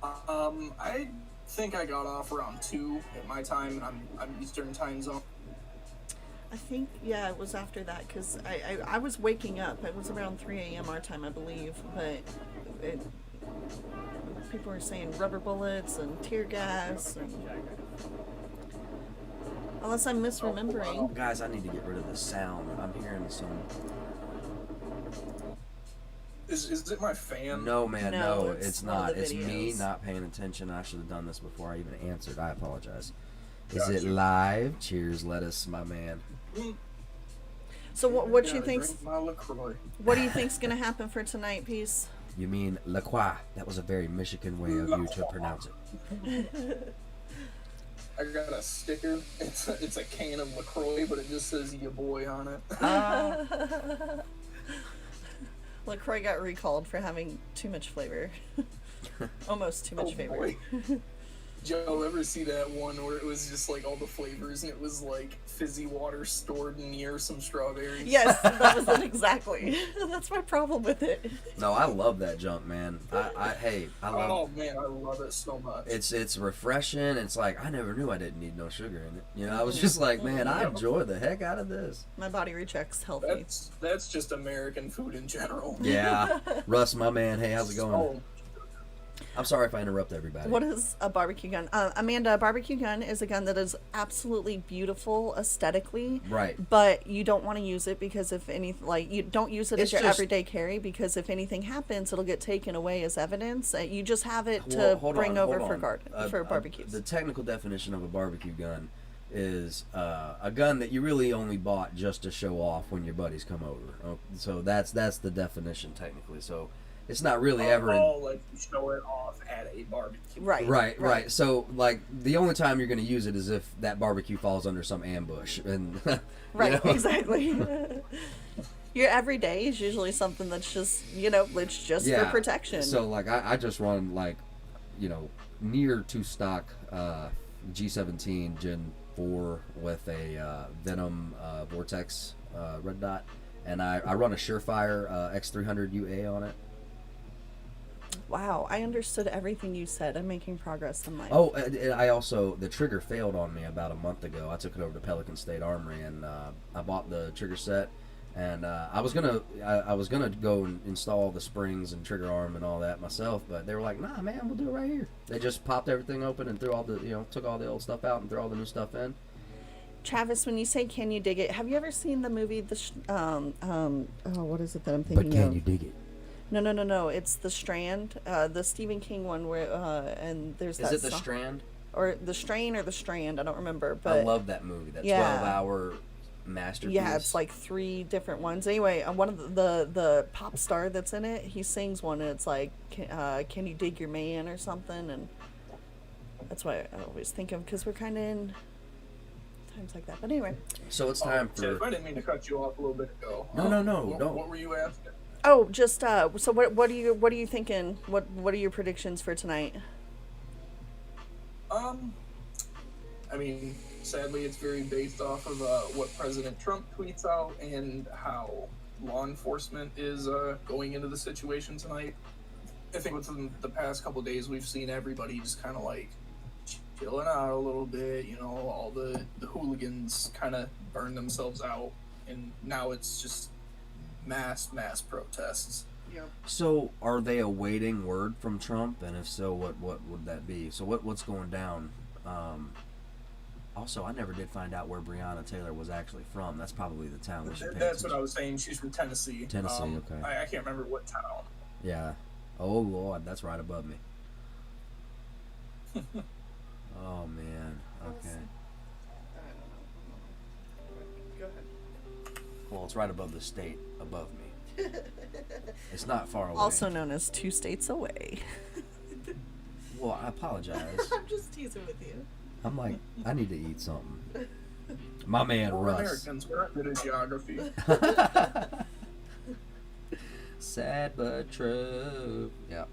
I think I got off around 2 at my time, and I'm Eastern time zone. I think, yeah, it was after that, because I was waking up. It was around 3 a.m. our time, I believe, but people were saying rubber bullets and tear gas. And, unless I'm misremembering. Guys, I need to get rid of the sound. I'm hearing some. Is it my fan? No, man, No, no, it's it's one of not. the It's me videos. not paying attention. I should have done this before I even answered. I apologize. Is it Gotcha. live? Cheers, lettuce, my man. So what you Gotta think's drink my LaCroix. what do you think's gonna happen for tonight, Peace? You mean La Croix? That was a very Michigan way of you to pronounce it. I got a sticker. It's a can of LaCroix, but it just says "ya boy" on it. LaCroix got recalled for having too much flavor. Almost too much flavor. Boy. Joe, ever see that one where it was just like all the flavors and it was like fizzy water stored near some strawberries? Yes, that was it exactly. That's my problem with it. No, I love that junk, man. I love Oh man, I love it so much. It's refreshing. It's like I never knew I didn't need no sugar in it. You know, I was just like, man, I enjoy the heck out of this. My body rejects healthy. That's just American food in general. Yeah, Russ, my man. Hey, how's it going? Oh, I'm sorry if I interrupt everybody. What is a barbecue gun? Amanda, a barbecue gun is a gun that is absolutely beautiful aesthetically. Right. But you don't want to use it because if you don't use it It's as your just- everyday carry because if anything happens, it'll get taken away as evidence. You just have it to Well, hold bring on, over hold for on. for barbecues. The technical definition of a barbecue gun is a gun that you really only bought just to show off when your buddies come over. Oh, so that's the definition technically. So it's not really ever. like you show it off at a barbecue. Right. So, like, the only time you're going to use it is if that barbecue falls under some ambush, and Right, know? exactly. Your everyday is usually something that's just, it's just for protection. So, like, I just run like, near to stock G17 Gen 4 with a Venom Vortex red dot, and I run a Surefire X300 UA on it. Wow, I understood everything you said. I'm making progress in life. Oh, and I also, the trigger failed on me about a month ago. I took it over to Pelican State Armory, and I bought the trigger set, and I was gonna go and install the springs and trigger arm and all that myself, but they were like, "Nah, man, we'll do it right here." They just popped everything open and threw all the, took all the old stuff out and threw all the new stuff in. Travis, when you say "Can you dig it?" have you ever seen the movie what is it that I'm thinking But can of? you dig it? No. It's The Strand, the Stephen King one where and there's Is that it The song- Strand? or The Strain or The Strand? I don't remember, but I love that movie. That Yeah. 12-hour masterpiece. yeah, it's like 3 different ones. Anyway, one of the pop star that's in it, he sings one, and it's like, "Can you dig your man?" or something, and that's why I always think of because we're kind of in times like that. But anyway, So it's time Jeff, for. I didn't mean to cut you off a little bit ago. No, don't. What were you asking? oh, just so what are you thinking? What are your predictions for tonight? I mean, sadly, it's very based off of what President Trump tweets out and how law enforcement is going into the situation tonight. I think within the past couple of days, we've seen everybody just kind of like chilling out a little bit. All the hooligans kind of burn themselves out, and now it's just mass protests. So are they awaiting word from Trump? And if so, what would that be? So what's going down? Also, I never did find out where Breonna Taylor was actually from. That's probably the town we should pay That's what attention. I was saying. She's from Tennessee. Tennessee, okay. I can't remember what town. Yeah. Oh Lord, that's right above me. Oh man. Okay. Go ahead. Well, it's right above the state above me. It's not far away. Also known as 2 states away. Well, I apologize. I'm just teasing with you. I'm like, I need to eat something. My man We're Russ. Americans. We're not good at geography. Sad but true. Yeah.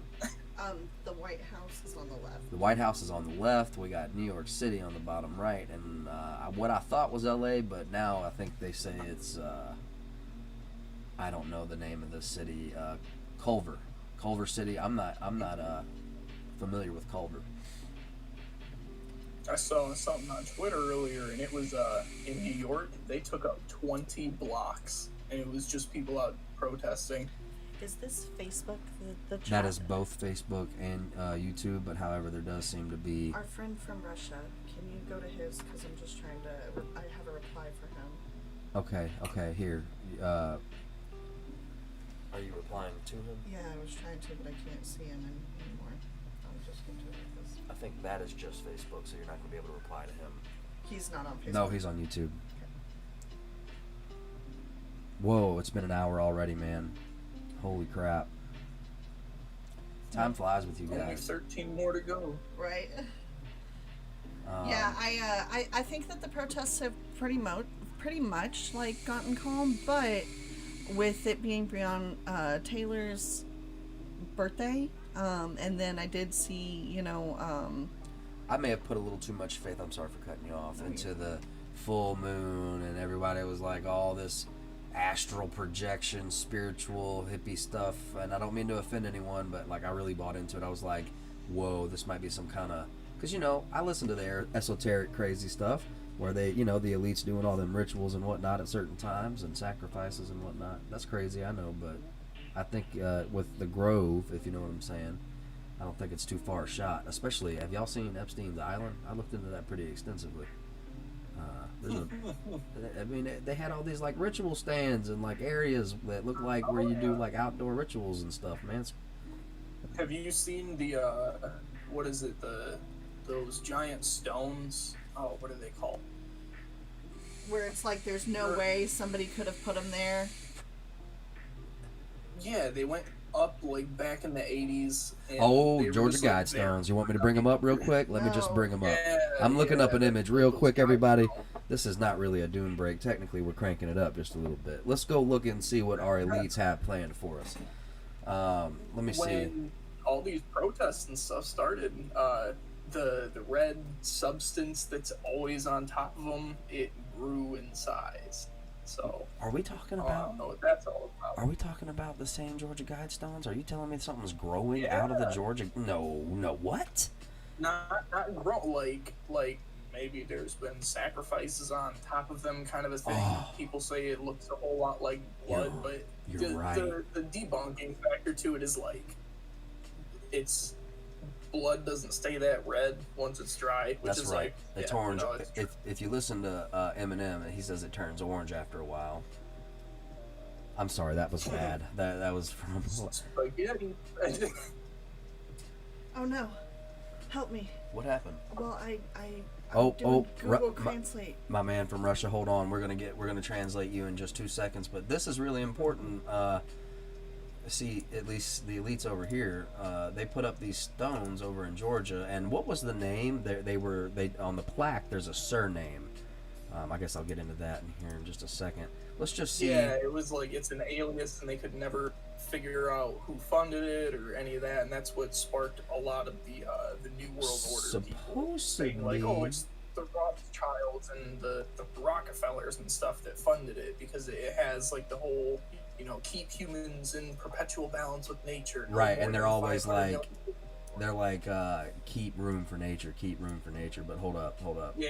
The White House is on the left. The White House is on the left. We got New York City on the bottom right, and what I thought was L.A., but now I think they say it's I don't know the name of the city. Culver City. I'm not familiar with Culver. I saw something on Twitter earlier, and it was in New York. They took up 20 blocks, and it was just people out protesting. Is this Facebook, the chat? That is both Facebook and YouTube, but however, there does seem to be. Our friend from Russia. Can you go to his? Because I'm just trying to. I have a reply for him. Okay, here. Are you replying to him? Yeah, I was trying to, but I can't see him anymore. I'm just going to do this. I think that is just Facebook, so you're not going to be able to reply to him. He's not on Facebook. No, he's on YouTube. Whoa, it's been an hour already, man. Holy crap. Time flies with you Only guys. 13 more to go. Right. Yeah, I think that the protests have pretty much like gotten calm, but with it being Breonna Taylor's birthday, and then I did see, I may have put a little too much faith, I'm sorry for cutting you off, into the full moon, and everybody was like all this astral projection, spiritual, hippie stuff, and I don't mean to offend anyone, but like I really bought into it. I was like, whoa, this might be some kind of, because I listen to their esoteric crazy stuff where they, the elites doing all them rituals and whatnot at certain times and sacrifices and whatnot. That's crazy, I know, but I think with the Grove, if you know what I'm saying, I don't think it's too far a shot. Especially, have y'all seen Epstein's Island? I looked into that pretty extensively. They had all these like ritual stands and like areas that look like where you do like outdoor rituals and stuff, man. Have you seen the what is it, those giant stones? Oh, what are they called? Where it's like there's no way somebody could have put them there. Yeah, they went up like back in the 80s. Oh, Georgia Guidestones. You want me to bring them up real quick? Let me just bring them up. I'm looking up an image real quick, everybody. This is not really a dune break. Technically, we're cranking it up just a little bit. Let's go look and see what our elites have planned for us. Let me see. When all these protests and stuff started, the red substance that's always on top of them, it grew in size. So are we talking about? I don't know what that's all about. Are we talking about the same Georgia Guidestones? Are you telling me something's growing out of the Georgia? No, what? Not grow like maybe there's been sacrifices on top of them, kind of a thing. People say it looks a whole lot like blood, but the debunking factor to it is like it's blood doesn't stay that red once it's dry, which That's is right. like It's orange. If you listen to Eminem, he says it turns orange after a while. I'm sorry, that was bad. That was from. Oh no, help me. What happened? Well, I'm doing Google Translate. My man from Russia, hold on. We're gonna translate you in just 2 seconds, but this is really important. See, at least the elites over here, they put up these stones over in Georgia, and what was the name? They on the plaque. There's a surname. I guess I'll get into that in here in just a second. Let's just see. Yeah, it was like it's an alias, and they could never figure out who funded it or any of that, and that's what sparked a lot of the New World Order people saying like, oh, it's the Rothschilds and the Rockefellers and stuff that funded it, because it has like the whole, keep humans in perpetual balance with nature. Right, and they're always like, keep room for nature, but hold up. Yeah.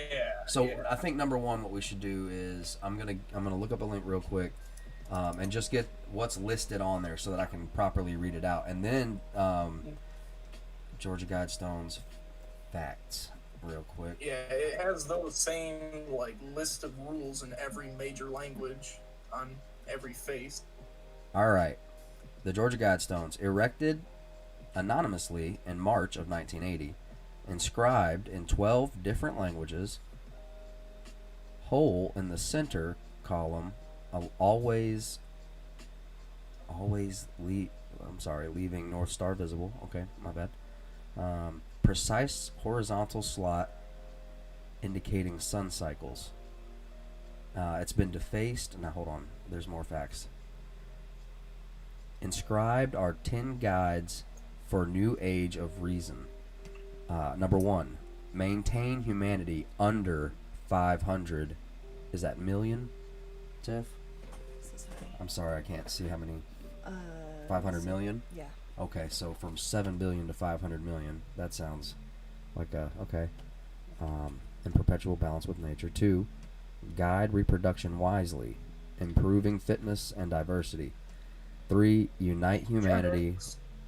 So I think number one, what we should do is I'm gonna look up a link real quick, and just get what's listed on there so that I can properly read it out, and then Georgia Guidestones facts real quick. Yeah, it has those same like list of rules in every major language on every face. All right, the Georgia Guidestones, erected anonymously in March of 1980, inscribed in 12 different languages, hole in the center column, leaving North Star visible. Okay, my bad. Precise horizontal slot indicating sun cycles. It's been defaced. Now hold on, there's more facts. Inscribed are 10 guides for new age of reason. Number 1, maintain humanity under 500. Is that million, Tiff? I'm sorry, I can't see how many. 500 million? Yeah. Okay, so from 7 billion to 500 million. That sounds like okay. In perpetual balance with nature. 2, guide reproduction wisely, improving fitness and diversity. 3, unite humanity.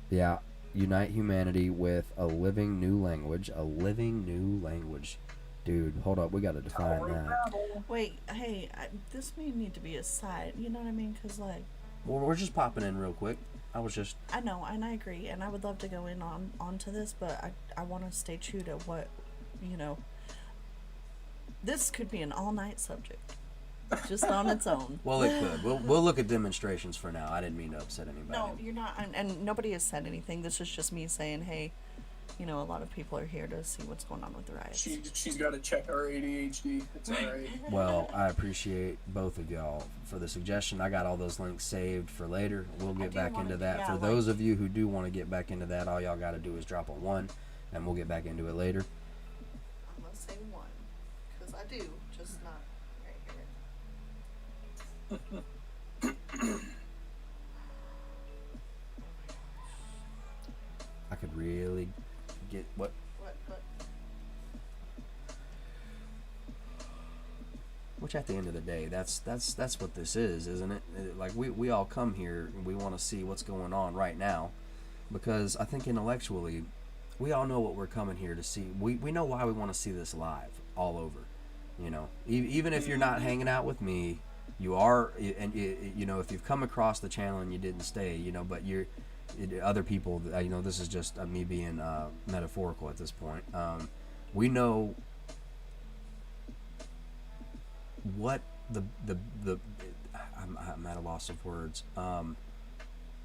Yeah, unite humanity with a living new language. A living new language. Dude, hold up, we gotta define that. Wait, hey, this may need to be a side. You know what I mean? Because like. Well, we're just popping in real quick. I know, and I agree, and I would love to go in onto this, but I want to stay true to what, this could be an all-night subject. just on its own. Well, it could. We'll look at demonstrations for now. I didn't mean to upset anybody. No, you're not, and nobody has said anything. This is just me saying, hey, a lot of people are here to see what's going on with the riots. She's got to check our ADHD. It's all right. Well, I appreciate both of y'all for the suggestion. I got all those links saved for later. We'll get back into that. For those of you who do want to get back into that, all y'all got to do is drop a 1, and we'll get back into it later. I'm going to say 1, because I do, just not right here. I could really get what? Which at the end of the day, that's what this is, isn't it? Like we all come here, we want to see what's going on right now, because I think intellectually, we all know what we're coming here to see. We know why we want to see this live all over, Even if you're not hanging out with me, you are, and if you've come across the channel and you didn't stay, but other people, this is just me being metaphorical at this point. We know what I'm at a loss of words.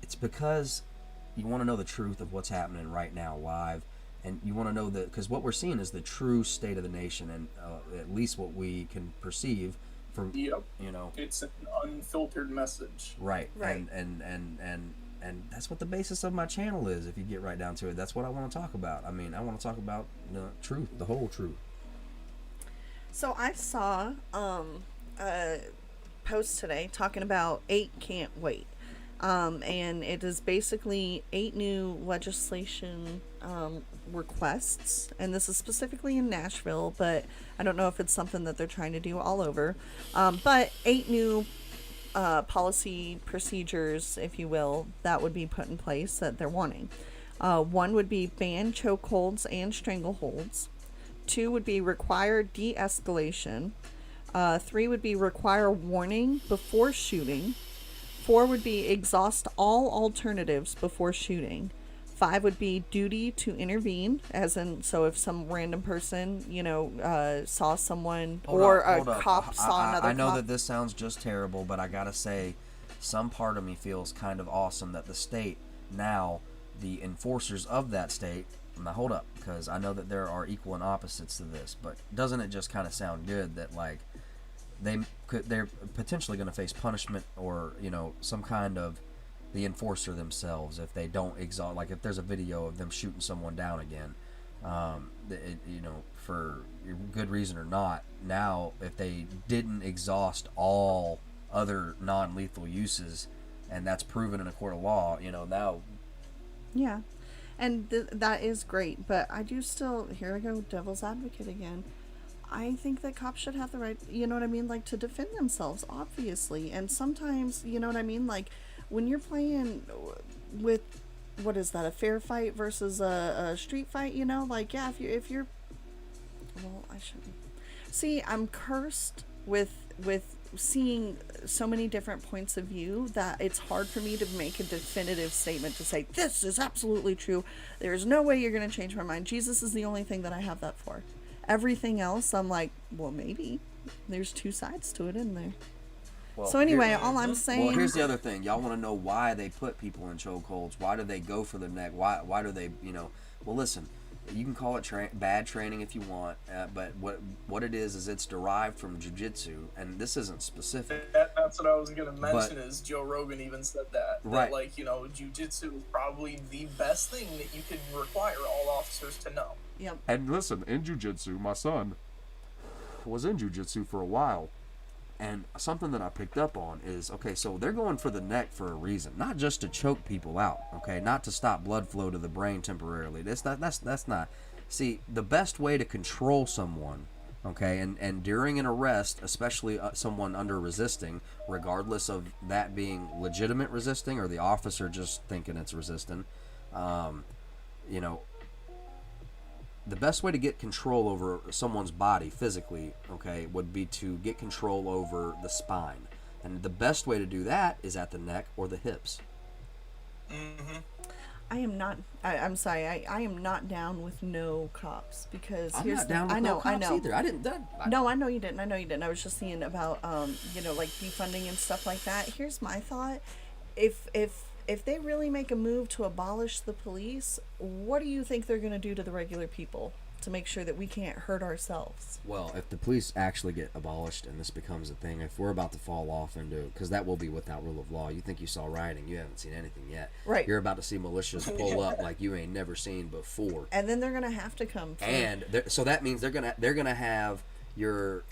It's because you want to know the truth of what's happening right now live, and you want to know that, because what we're seeing is the true state of the nation, and at least what we can perceive from it's an unfiltered message, right. And that's what the basis of my channel is. If you get right down to it, that's what I want to talk about. I mean, I want to talk about the truth, the whole truth. So I saw a post today talking about 8 can't wait. And it is basically 8 new legislation requests. And this is specifically in Nashville, but I don't know if it's something that they're trying to do all over. But 8 new policy procedures, if you will, that would be put in place that they're wanting. 1 would be ban chokeholds and strangleholds. 2 would be require de-escalation. 3 would be require warning before shooting. 4 would be exhaust all alternatives before shooting. 5 would be duty to intervene, as in, so if some random person, saw someone, a cop saw another cop. I know that this sounds just terrible, but I gotta say, some part of me feels kind of awesome that the state, now, the enforcers of that state, now hold up, because I know that there are equal and opposites to this, but doesn't it just kind of sound good that, like, they're potentially going to face punishment, or some kind of the enforcer themselves if they don't exhaust, like if there's a video of them shooting someone down again, for good reason or not. Now, if they didn't exhaust all other non-lethal uses, and that's proven in a court of law, now. Yeah, and that is great, but I do still, here I go, devil's advocate again. I think that cops should have the right, like, to defend themselves, obviously. And sometimes, like, when you're playing with, what is that, a fair fight versus a street fight, like, yeah, if you're, well, I shouldn't. See, I'm cursed with seeing so many different points of view that it's hard for me to make a definitive statement to say, this is absolutely true. There's no way you're going to change my mind. Jesus is the only thing that I have that for. Everything else, I'm like, well, maybe. There's 2 sides to it, isn't there? Well, so anyway, all I'm saying... Well, here's the other thing. Y'all want to know why they put people in chokeholds. Why do they go for the neck? Why do they, Well, listen, you can call it bad training if you want, but what it is it's derived from jiu-jitsu, and this isn't specific. That's what I was going to mention, is Joe Rogan even said that. Right. That, like, jiu-jitsu is probably the best thing that you can require all officers to know. Yep. And listen, in jiu-jitsu, my son was in jiu-jitsu for a while, and something that I picked up on is, okay, so they're going for the neck for a reason, not just to choke people out, okay, not to stop blood flow to the brain temporarily. That's not. See, the best way to control someone, okay, and during an arrest, especially someone under resisting, regardless of that being legitimate resisting or the officer just thinking it's resisting, the best way to get control over someone's body physically, okay, would be to get control over the spine. And the best way to do that is at the neck or the hips. Mm-hmm. I am not. I'm sorry. I am not down with no cops because I'm here's not down with I know, no cops I know. either. I didn't. No, I know you didn't. I know you didn't. I was just seeing about like defunding and stuff like that. Here's my thought: if they really make a move to abolish the police, what do you think they're going to do to the regular people to make sure that we can't hurt ourselves? Well, if the police actually get abolished and this becomes a thing, if we're about to fall off into, because that will be without rule of law. You think you saw rioting, you haven't seen anything yet. Right. You're about to see militias pull up like you ain't never seen before. And then they're going to have to come. And so that means they're gonna have your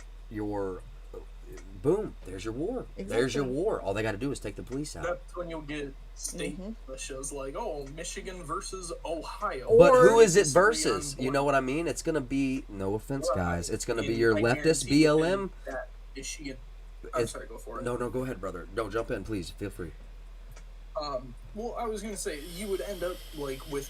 boom. There's your war. Exactly. There's your war. All they got to do is take the police out. That's when you'll get state militias like, oh, Michigan versus Ohio. But Or- who is it Disagree on versus? You board. know what I mean? It's gonna be, no offense, guys. It's gonna be And your I leftist guarantee you BLM. that Michigan. I'm sorry, go for it. No, go ahead, brother. No, jump in, please. Feel free. Well, I was gonna say you would end up like with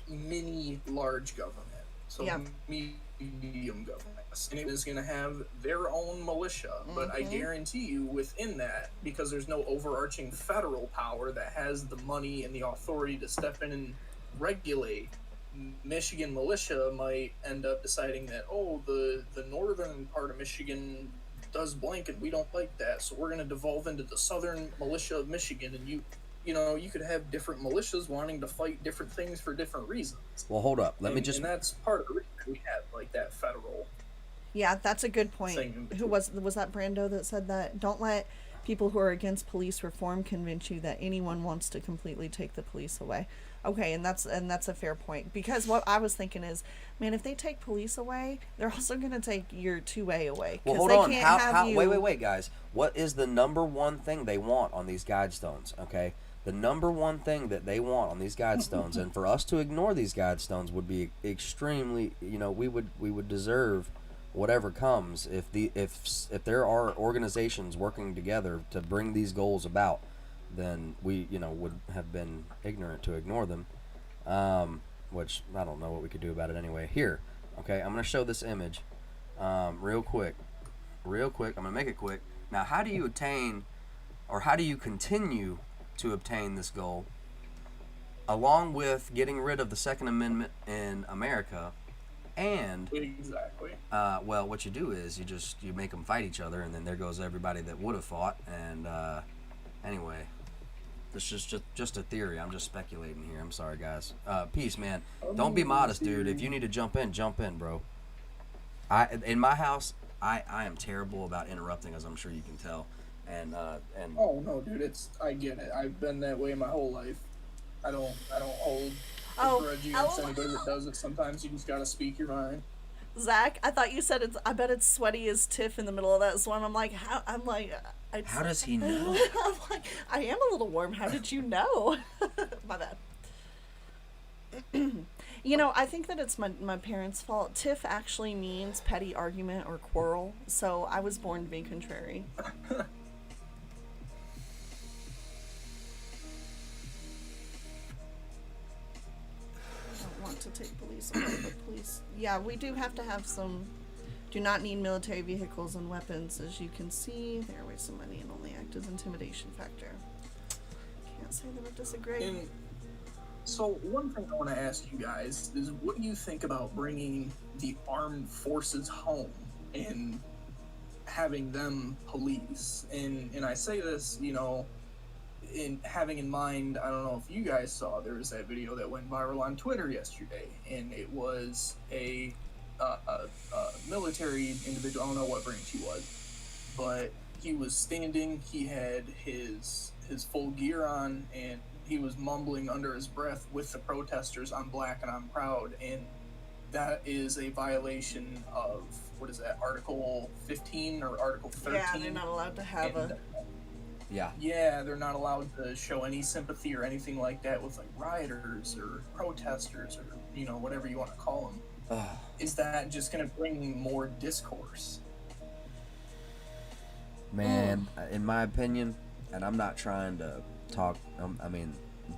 mini large government, so Yeah. medium government, and it is gonna have their own militia. But I guarantee you, within that, because there's no overarching federal power that has the money and the authority to step in and regulate, Michigan militia might end up deciding that, oh, the northern part of Michigan does blank and we don't like that, so we're going to devolve into the southern militia of Michigan, and you could have different militias wanting to fight different things for different reasons. Well, hold up. Let me just. And that's part of the reason we have like that federal. Yeah, that's a good point. Thing. Who was that Brando that said that? Don't let people who are against police reform convince you that anyone wants to completely take the police away. Okay, and that's a fair point, because what I was thinking is, man, if they take police away, they're also going to take your 2A away. Well, 'cause hold they on. can't How, have how, you... wait, guys. What is the number one thing they want on these guidestones? Okay, the number one thing that they want on these guidestones, and for us to ignore these guidestones would be extremely, we would deserve whatever comes if there are organizations working together to bring these goals about, then we would have been ignorant to ignore them. Which I don't know what we could do about it anyway. Here, okay, I'm going to show this image real quick. I'm going to make it quick. Now, how do you attain, or how do you continue to obtain this goal, along with getting rid of the Second Amendment in America? And Exactly. well, what you do is you make them fight each other, and then there goes everybody that would have fought. And anyway, this is just a theory. I'm just speculating here. I'm sorry, guys. Peace, man. Don't be modest, dude. If you need to jump in, bro. In my house, I am terrible about interrupting, as I'm sure you can tell. And Oh no, dude, I get it. I've been that way my whole life. I don't hold a grudge against anybody that does it. Sometimes you just gotta speak your mind. Zach, I thought you said I bet it's sweaty as Tiff in the middle of that swim. I'm like, how does he know? I'm like, I am a little warm. How did you know? My bad. I think that it's my parents' fault. Tiff actually means petty argument or quarrel, so I was born to be contrary. To take police away, but police, yeah, we do have to have some. Do not need military vehicles and weapons, as you can see. They're a waste of money and only act as intimidation factor. Can't say that I disagree. And so one thing I want to ask you guys is, what do you think about bringing the armed forces home and having them police? And I say this, in having in mind, I don't know if you guys saw, there was that video that went viral on Twitter yesterday, and it was a military individual. I don't know what branch he was, but he was standing. He had his full gear on, and he was mumbling under his breath with the protesters, "I'm black and I'm proud," and that is a violation of, what is that, Article 15 or Article 13? Yeah, they're not allowed to have Yeah, they're not allowed to show any sympathy or anything like that with like rioters or protesters or whatever you want to call them. Is that just going to bring more discourse? Man, in my opinion, and I'm not trying to talk.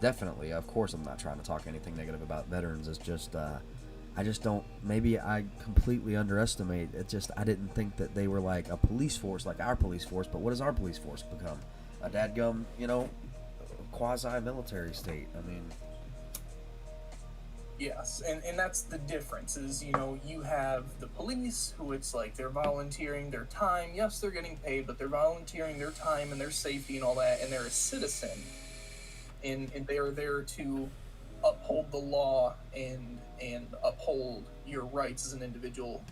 Definitely, of course, I'm not trying to talk anything negative about veterans. It's just, I just don't. Maybe I completely underestimate. I didn't think that they were like a police force, like our police force. But what does our police force become? A dadgum, quasi-military state. Yes, and that's the difference is, you know, you have the police who it's like they're volunteering their time. Yes, they're getting paid, but they're volunteering their time and their safety and all that, and they're a citizen. And they are there to uphold the law and uphold your rights as an individual,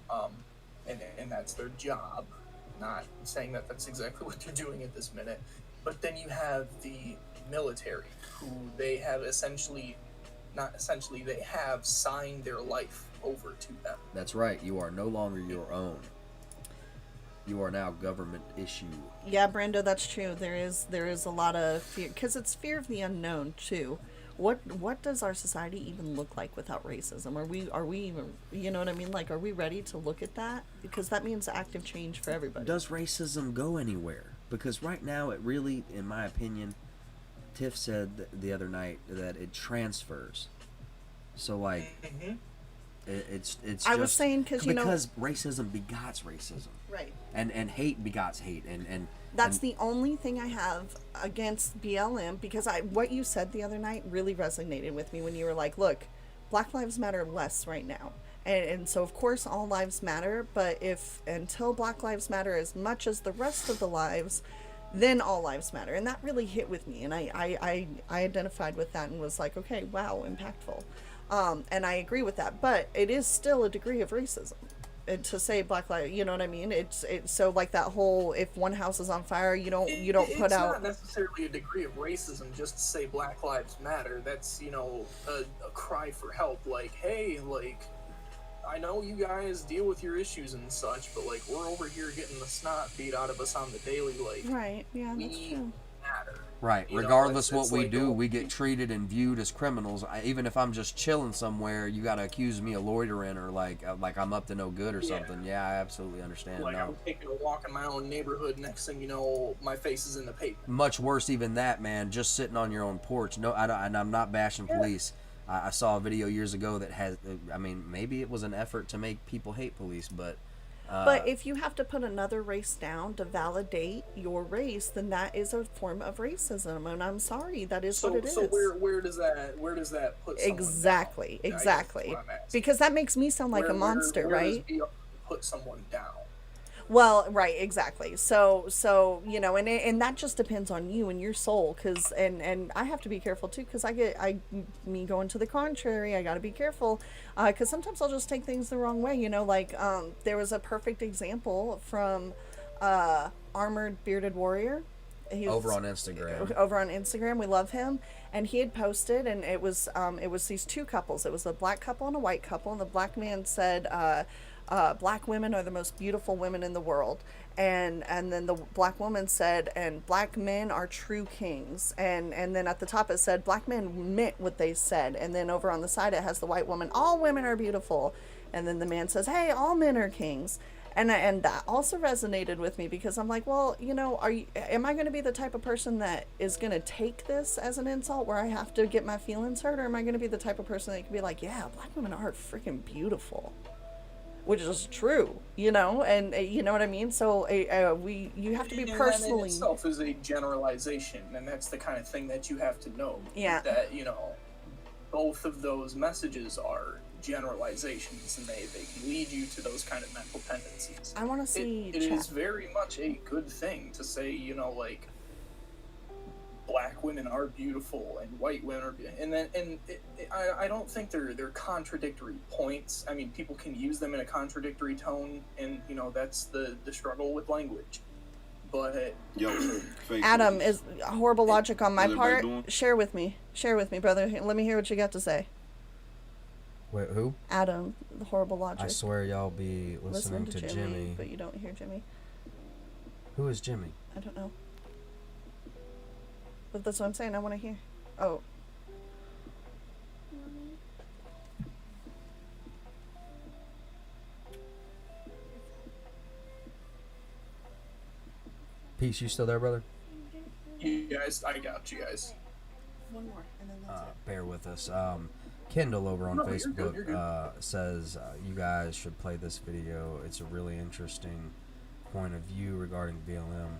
and that's their job. Not saying that that's exactly what they're doing at this minute, but then you have the military, who they have they have signed their life over to them. That's right. You are no longer your own. You are now government issue. Yeah, Brando, that's true. There is a lot of fear, because it's fear of the unknown too. What does our society even look like without racism? Are we even, you know what I mean? Like, are we ready to look at that? Because that means active change for everybody. Does racism go anywhere? Because right now it really, in my opinion, Tiff said the other night that it transfers. So like, it's. I was saying because racism begots racism. Right. And hate begots hate, and that's the only thing I have against BLM, because what you said the other night really resonated with me when you were like, look, Black Lives Matter less right now. And so of course all lives matter, but until Black Lives Matter as much as the rest of the lives, then all lives matter. And that really hit with me, and I identified with that and was like, okay, wow, impactful. And I agree with that, but it is still a degree of racism. And to say Black Lives, you know what I mean? It's so like that whole, if one house is on fire, you don't put out. It's not necessarily a degree of racism just to say Black Lives Matter. That's, you know, a cry for help. Like, hey, like, I know you guys deal with your issues and such, but like, we're over here getting the snot beat out of us on the daily. Like, right? Yeah, that's true. Matter. Right. Regardless what we do, we get treated and viewed as criminals. Even if I'm just chilling somewhere, you got to accuse me of loitering or like I'm up to no good or something. Yeah, I absolutely understand. Like, I'm taking a walk in my own neighborhood. Next thing you know, my face is in the paper. Much worse even that, man. Just sitting on your own porch. No, and I'm not bashing police. I saw a video years ago that has. I mean, maybe it was an effort to make people hate police, but. But if you have to put another race down to validate your race, then that is a form of racism, and I'm sorry, that is what it is. So where does that put someone exactly down? Because that makes me sound like a monster, right? Does put someone down? Well, right, exactly. So you know, and that just depends on you and your soul, because and I have to be careful too, because me going to the contrary, I got to be careful, because sometimes I'll just take things the wrong way. You know, like there was a perfect example from Armored Bearded Warrior. Over on Instagram. Over on Instagram, we love him, and he had posted, and it was these two couples. It was a black couple and a white couple, and the black man said, black women are the most beautiful women in the world, and then the black woman said, and black men are true kings, and then at the top it said black men meant what they said, and then over on the side it has the white woman, all women are beautiful, and then the man says, hey, all men are kings. And that also resonated with me, because I'm like, well, you know, am I going to be the type of person that is going to take this as an insult where I have to get my feelings hurt, or am I going to be the type of person that can be like, yeah, black women are freaking beautiful, which is true, you know, and you know what I mean? So you have to be personally. That in itself is a generalization, and that's the kind of thing that you have to know. Yeah. That, you know, both of those messages are generalizations, and they can lead you to those kind of mental tendencies. I want to see. It is very much a good thing to say, you know, like, black women are beautiful and white women are beautiful, and I don't think they're contradictory points. I mean, people can use them in a contradictory tone, and you know, that's the struggle with language. But Adam, is horrible logic on my part. Share with me, brother. Let me hear what you got to say. Wait, who? Adam, the horrible logic. I swear y'all be listening to Jimmy. But you don't hear Jimmy. Who is Jimmy? I don't know. But that's what I'm saying. I want to hear. Oh. Peace, you still there, brother? You guys, I got you guys. One more, and then that's it. Bear with us. Kendall over on Facebook you're good. Says you guys should play this video. It's a really interesting point of view regarding BLM.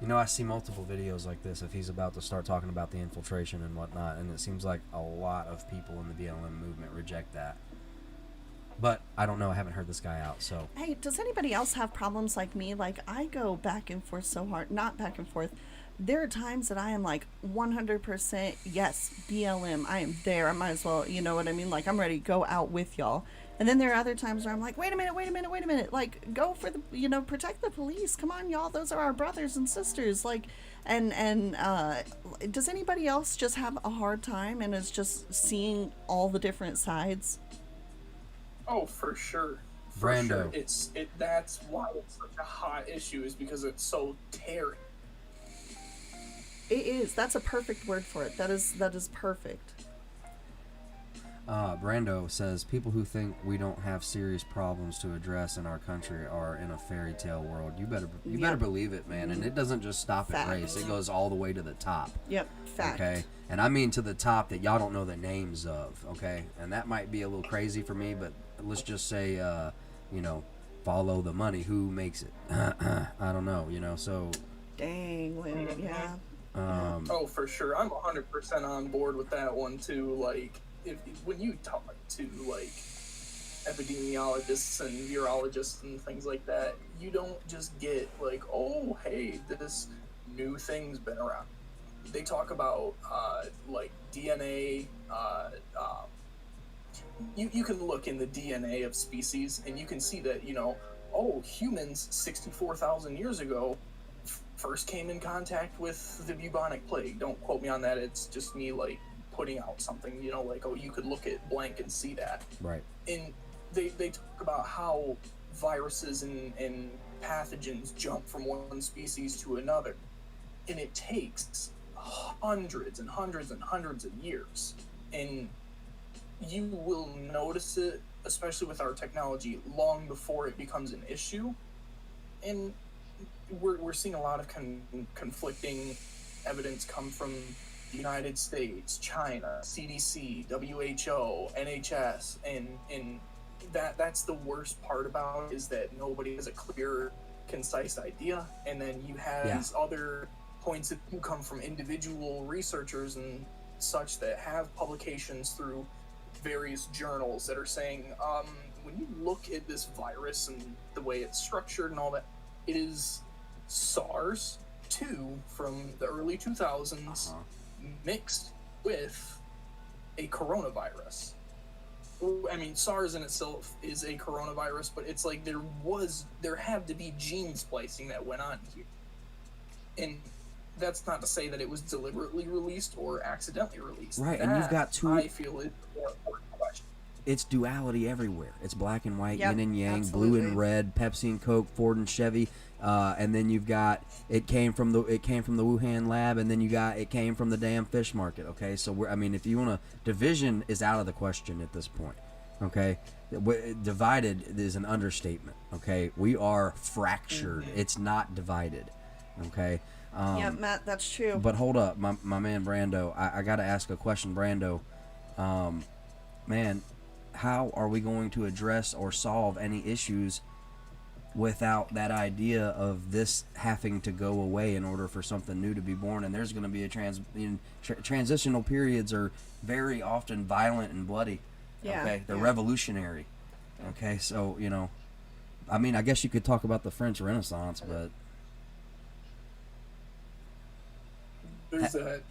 You know, I see multiple videos like this if he's about to start talking about the infiltration and whatnot, and it seems like a lot of people in the BLM movement reject that. But I don't know. I haven't heard this guy out, so. Hey, does anybody else have problems like me? Like, I go back and forth so hard. Not back and forth. There are times that I am like 100% yes, BLM. I am there. I might as well, you know what I mean? Like, I'm ready to go out with y'all. And then there are other times where I'm like, wait a minute. Like, go for the, you know, protect the police. Come on, y'all. Those are our brothers and sisters. Like, and does anybody else just have a hard time and is just seeing all the different sides? Oh, for sure. For Brando. Sure. That's why it's such a hot issue, is because it's so tearing. It is. That's a perfect word for it. That is perfect. Brando says, people who think we don't have serious problems to address in our country are in a fairy tale world. You better believe it, man. And it doesn't just stop at race. It goes all the way to the top. Yep. Fact. Okay. And I mean to the top that y'all don't know the names of. Okay. And that might be a little crazy for me, but let's just say, you know, follow the money. Who makes it? I don't know. You know. So. Dang, Lynn. Yeah. Oh, for sure. I'm 100% on board with that one too. Like, when you talk to like epidemiologists and virologists and things like that, you don't just get like, oh, hey, this new thing's been around. They talk about like DNA. You can look in the DNA of species and you can see that, you know, oh, humans 64,000 years ago first came in contact with the bubonic plague. Don't quote me on that. It's just me like putting out something, you know, like, oh, you could look at blank and see that. Right. And they talk about how viruses and pathogens jump from one species to another. And it takes hundreds and hundreds and hundreds of years. And you will notice it, especially with our technology, long before it becomes an issue. And we're seeing a lot of conflicting evidence come from the United States, China, CDC, WHO, NHS, and that's the worst part about it, is that nobody has a clear, concise idea, and then you have these other points that do come from individual researchers and such that have publications through various journals that are saying, when you look at this virus and the way it's structured and all that, it is SARS-2 from the early 2000s mixed with a coronavirus. I mean, SARS in itself is a coronavirus, but it's like there had to be gene splicing that went on here. And that's not to say that it was deliberately released or accidentally released. Right, that, and you've got two. I feel it. It's duality everywhere. It's black and white, Yep, yin and yang, absolutely. blue and red, Pepsi and Coke, Ford and Chevy, and then you've got it came from the Wuhan lab, and then it came from the damn fish market. Okay, so if you want to, division is out of the question at this point. Okay, divided is an understatement. Okay, we are fractured. It's not divided. Okay. Yeah, Matt, that's true. But hold up, my man Brando, I got to ask a question, Brando. Man, how are we going to address or solve any issues without that idea of this having to go away in order for something new to be born? And there's going to be a transitional periods are very often violent and bloody. Yeah, okay, they're revolutionary. Okay, so I guess you could talk about the French Renaissance, but there's that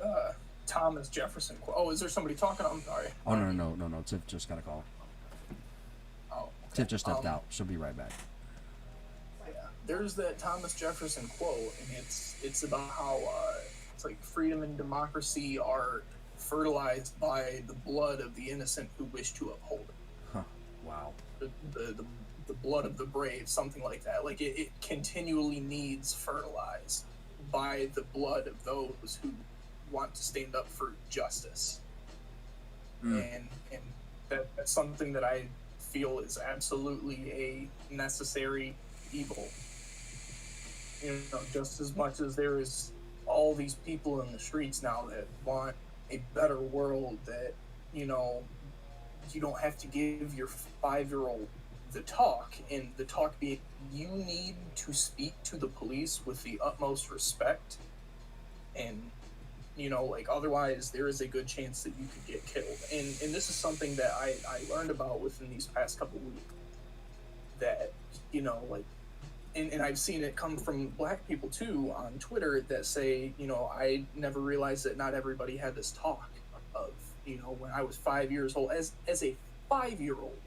Thomas Jefferson quote. Oh, is there somebody talking? I'm sorry. Oh no. Tiff just got a call. Oh, okay. Tiff just stepped out. She'll be right back. Yeah, there's that Thomas Jefferson quote, and it's about how it's like freedom and democracy are fertilized by the blood of the innocent who wish to uphold it. Huh. Wow. The blood of the brave, something like that. Like it continually needs fertilized by the blood of those who want to stand up for justice. And that's something that I feel is absolutely a necessary evil. Just as much as there is all these people in the streets now that want a better world, that you don't have to give your 5-year-old the talk, and the talk being, you need to speak to the police with the utmost respect, and like, otherwise there is a good chance that you could get killed. And this is something that I learned about within these past couple weeks, that like, and I've seen it come from black people too on Twitter that say, I never realized that not everybody had this talk of, when I was 5 years old, as a 5-year-old,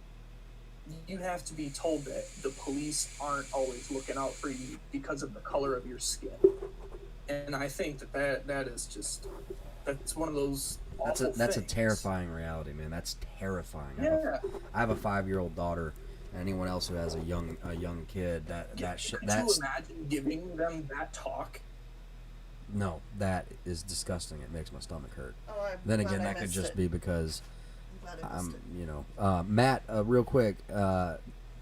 you have to be told that the police aren't always looking out for you because of the color of your skin. And I think that is just, that's one of those awful That's a things. terrifying reality, man. That's terrifying. Yeah. I have a 5-year-old daughter. Anyone else who has a young kid, Could you imagine giving them that talk? No, that is disgusting. It makes my stomach hurt. Oh, Then again, that could just be because I'm glad I missed I'm, it. Matt, real quick,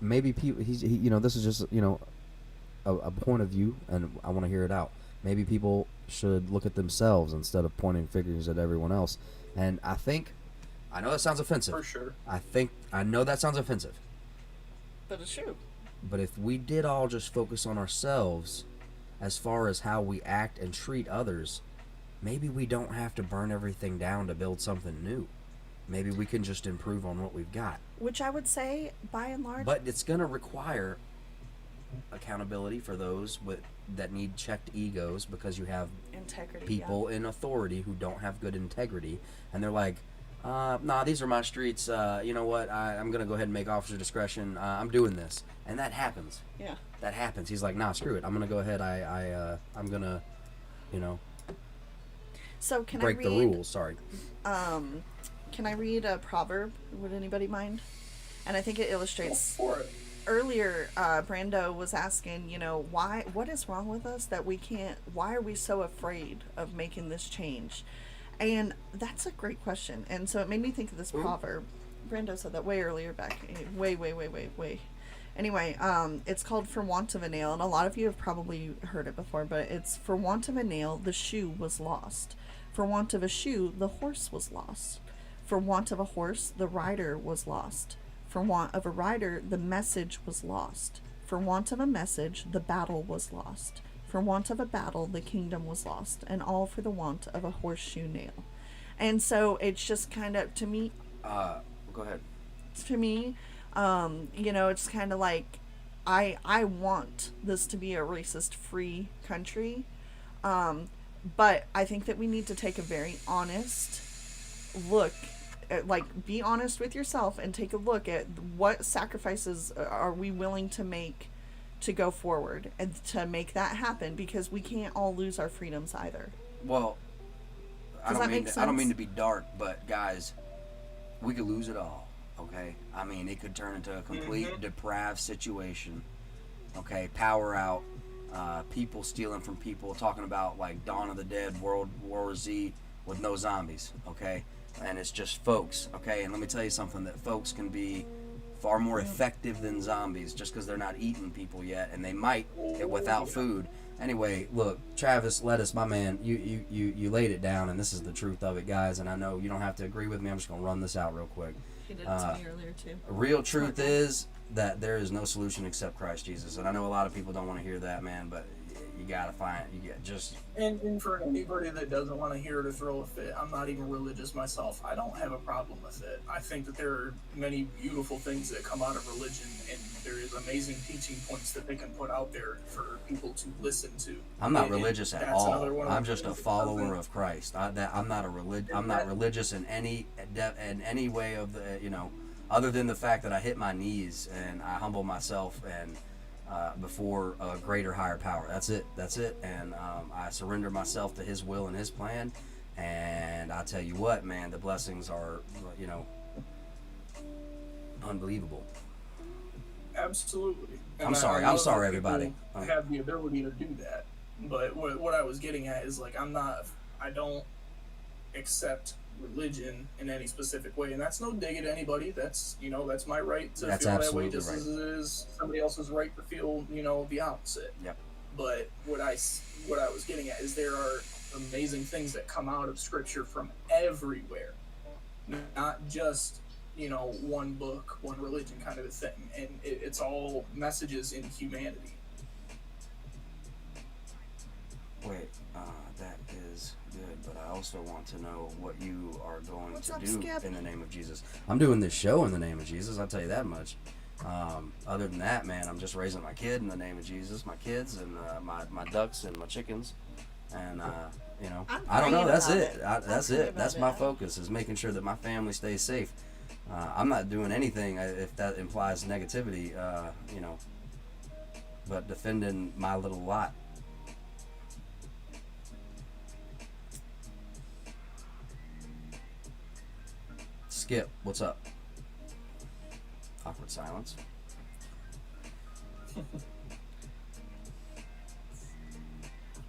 maybe people, this is just, a point of view, and I want to hear it out. Maybe people should look at themselves instead of pointing fingers at everyone else. And I know that sounds offensive. For sure. I know that sounds offensive. But it's true. But if we did all just focus on ourselves as far as how we act and treat others, maybe we don't have to burn everything down to build something new. Maybe we can just improve on what we've got. Which I would say, by and large... But it's going to require accountability for those that need checked egos, because you have integrity, people in authority who don't have good integrity, and they're like, nah, these are my streets. You know what? I'm going to go ahead and make officer discretion. I'm doing this. And that happens. Yeah. That happens. He's like, nah, screw it. I'm going to go ahead. I'm going to, So can break I the read, rules. Sorry. Can I read a proverb? Would anybody mind? And I think it illustrates... For it. Earlier, Brando was asking, what is wrong with us that we can't, why are we so afraid of making this change? And that's a great question. And so it made me think of this proverb. Brando said that way earlier back, way. Anyway, it's called For Want of a Nail, and a lot of you have probably heard it before, but it's for want of a nail, the shoe was lost. For want of a shoe, the horse was lost. For want of a horse, the rider was lost. For want of a rider, the message was lost. For want of a message, the battle was lost. For want of a battle, the kingdom was lost. And all for the want of a horseshoe nail. And so it's just kind of, to me... Go ahead. To me, it's kind of like, I want this to be a racist-free country. But I think that we need to take a very honest look, be honest with yourself and take a look at what sacrifices are we willing to make to go forward and to make that happen, because we can't all lose our freedoms either. Well, I Does that make I don't sense? mean to be dark, but guys, we could lose it all. Okay, I mean, it could turn into a complete depraved situation. Okay, power out, people stealing from people, talking about like Dawn of the Dead, World War Z with no zombies. Okay, and it's just folks. Okay, and let me tell you something, that folks can be far more effective than zombies just because they're not eating people yet, and they might get without food. Anyway, look, Travis Lettuce, my man, you laid it down, and this is the truth of it, guys. And I know you don't have to agree with me. I'm just gonna run this out real quick. He did it to me earlier too. Real truth is that there is no solution except Christ Jesus, and I know a lot of people don't want to hear that, man, but you gotta find it. You get just. And for anybody that doesn't want to hear it or throw a fit, I'm not even religious myself. I don't have a problem with it. I think that there are many beautiful things that come out of religion, and there is amazing teaching points that they can put out there for people to listen to. I'm not religious at that's another all. one of I'm the just a things that follower doesn't- of Christ. I'm not religious in any way of the other than the fact that I hit my knees and I humble myself and before a greater, higher power. That's it. And I surrender myself to His will and His plan. And I tell you what, man, the blessings are unbelievable. Absolutely. I'm And sorry, I know I'm sorry, that people everybody. have the ability to do that, but what I was getting at is like I don't accept religion in any specific way, and that's no dig at anybody. That's that's my right to That's feel that way, absolutely just right. as it is somebody else's right to feel the opposite. Yep. But what I was getting at is there are amazing things that come out of Scripture from everywhere, not just one book, one religion kind of a thing, and it's all messages in humanity. Wait, that is good, but I also want to know what you are going What's to up, do Skip? in the name of Jesus. I'm doing this show in the name of Jesus, I'll tell you that much. Other than that, man, I'm just raising my kid in the name of Jesus, my kids and my ducks and my chickens, and I don't know. praying That's about it. it. That's I'm praying it. That's about my it. focus, is making sure that my family stays safe. I'm not doing anything if that implies negativity, but defending my little lot. Skip, what's up? Awkward silence.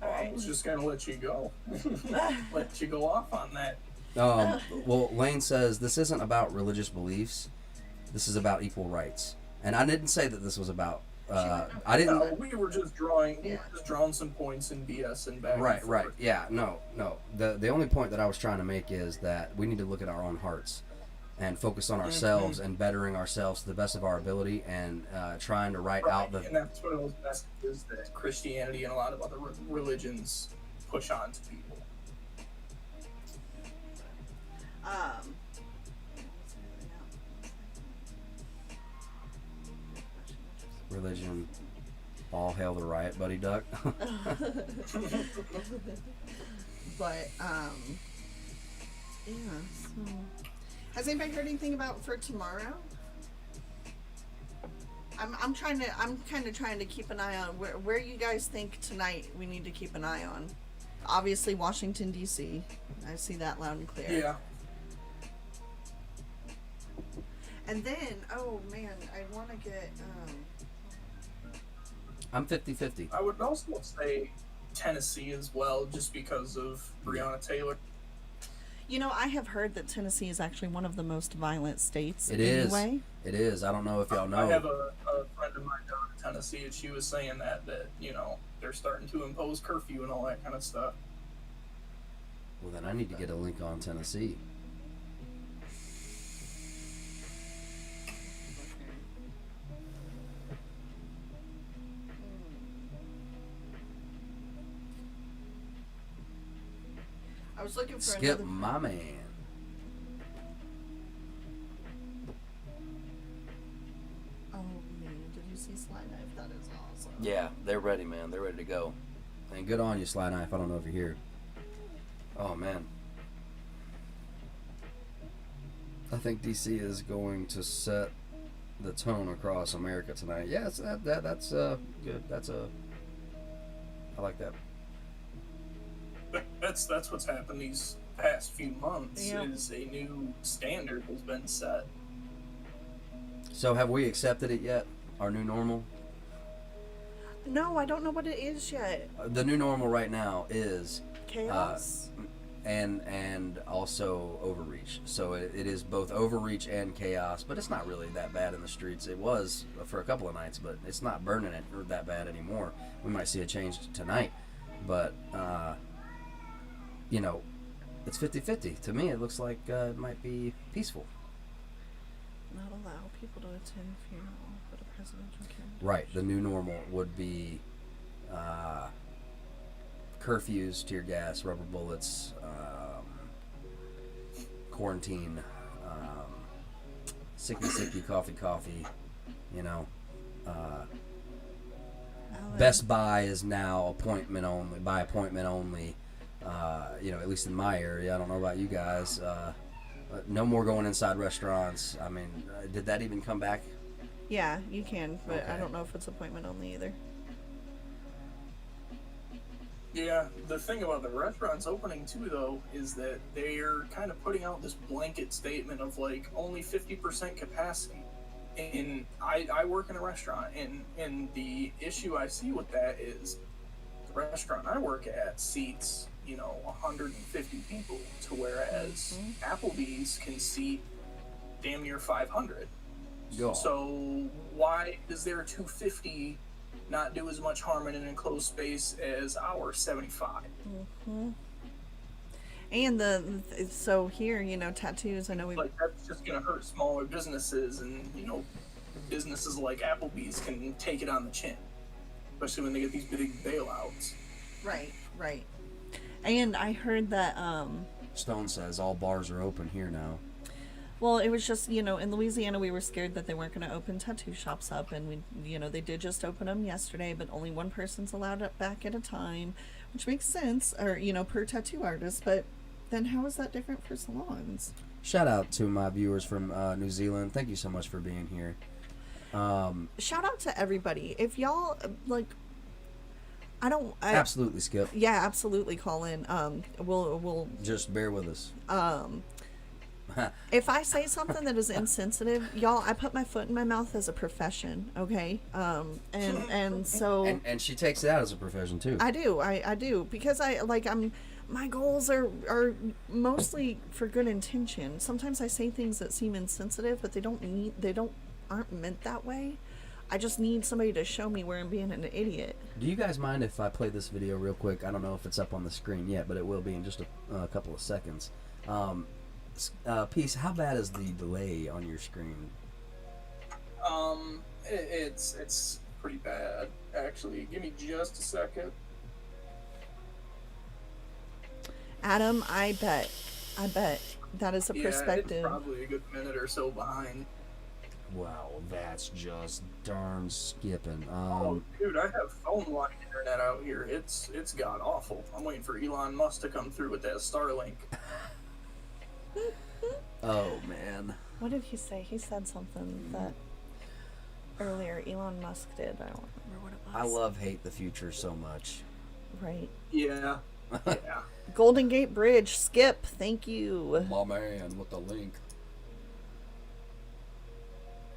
I was just gonna let you go, let you go off on that. Well, Lane says this isn't about religious beliefs. This is about equal rights. And I didn't say that this was about. I didn't. No, we were just drawing some points in BS and back. Right, and right. forth. Yeah, no. The only point that I was trying to make is that we need to look at our own hearts and focus on ourselves and bettering ourselves to the best of our ability, and trying to write out the. And that's one of those messages that Christianity and a lot of other religions push on to people. Religion. All hail the riot, buddy duck. But yeah. So, has anybody heard anything about for tomorrow? I'm kind of trying to keep an eye on where you guys think tonight we need to keep an eye on. Obviously, Washington D.C. I see that loud and clear. Yeah. And then, oh man, I want to get. I'm 50-50. I would also say Tennessee as well, just because of Breonna Taylor. You know, I have heard that Tennessee is actually one of the most violent states. It is. Anyway. It is. I don't know if y'all know. I have a friend of mine down in Tennessee, and she was saying that they're starting to impose curfew and all that kind of stuff. Well, then I need to get a link on Tennessee. I was looking for Skip, another. my man. Oh man, did you see Sly Knife? That is awesome. Yeah, they're ready, man. They're ready to go. And good on you, Sly Knife. I don't know if you're here. Oh, man. I think DC is going to set the tone across America tonight. Yeah, that's good. I like that. That's what's happened these past few months. Yeah. Is a new standard has been set. So have we accepted it yet? Our new normal? No, I don't know what it is yet. The new normal right now is Chaos. and also overreach. So it is both overreach and chaos, but it's not really that bad in the streets. It was for a couple of nights, but it's not burning it that bad anymore. We might see a change tonight, but it's 50-50. To me, it looks like it might be peaceful. Not allow people to attend funeral but a presidential candidate. Right. The new normal would be curfews, tear gas, rubber bullets, quarantine, sicky, coffee, Best Buy is now appointment only, at least in my area. I don't know about you guys. No more going inside restaurants. I mean, did that even come back? Yeah, you can, but I Okay. don't know if it's appointment only either. Yeah, the thing about the restaurants opening too, though, is that they're kind of putting out this blanket statement of like only 50% capacity. And I work in a restaurant, and the issue I see with that is the restaurant I work at seats 150 people, to whereas Applebee's can seat damn near 500. Yeah. So why does their 250 not do as much harm in an enclosed space as our 75? And so here, tattoos. I know we. Like that's just gonna hurt smaller businesses, and businesses like Applebee's can take it on the chin, especially when they get these big bailouts. Right. And I heard that. Stone says all bars are open here now. Well, it was just, in Louisiana, we were scared that they weren't going to open tattoo shops up, and they did just open them yesterday, but only one person's allowed it back at a time, which makes sense, or, per tattoo artist, but then how is that different for salons? Shout out to my viewers from New Zealand. Thank you so much for being here. Shout out to everybody. If y'all, absolutely, Skip. Yeah, absolutely call in. We'll just bear with us. If I say something that is insensitive, y'all, I put my foot in my mouth as a profession, okay? And so... And she takes it out as a profession, too. I do, because my goals are mostly for good intention. Sometimes I say things that seem insensitive, but aren't meant that way. I just need somebody to show me where I'm being an idiot. Do you guys mind if I play this video real quick? I don't know if it's up on the screen yet, but it will be in just a couple of seconds. Peace, how bad is the delay on your screen? It's pretty bad, actually. Give me just a second. Adam, I bet that is a perspective. It's probably a good minute or so behind. Wow, that's just darn skipping. Oh, dude, I have phone line internet out here. It's god awful. I'm waiting for Elon Musk to come through with that Starlink. Oh, man. What did he say? He said something that earlier Elon Musk did. I don't remember what it was. I love hate the future so much. Right. Yeah. Yeah. Golden Gate Bridge. Skip. Thank you. My man with the link.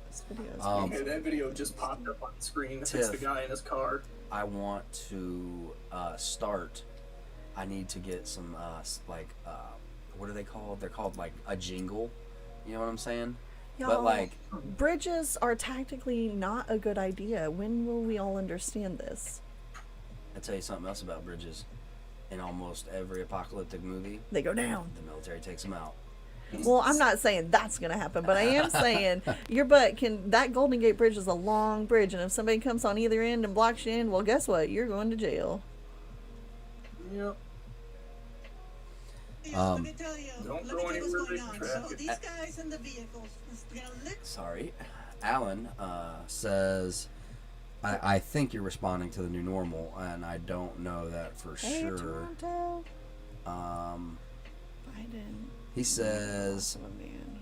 This video is Okay, that video just popped up on the screen. It's the guy in his car. I want to start. I need to get some, what are they called? They're called, a jingle. You know what I'm saying? Y'all, But, bridges are tactically not a good idea. When will we all understand this? I'll tell you something else about bridges. In almost every apocalyptic movie, They go down. the military takes them out. Well, I'm not saying that's going to happen, but I am saying that Golden Gate Bridge is a long bridge, and if somebody comes on either end and blocks you in, well, guess what? You're going to jail. Yep. Let me tell you. Don't Let go me tell you what's anywhere going on. big So traffic. these guys in the vehicles, they're gonna lick. Sorry. Alan says, I think you're responding to the new normal, and I don't know that for Hey, sure. Toronto. Um, Biden. he says, Oh, man.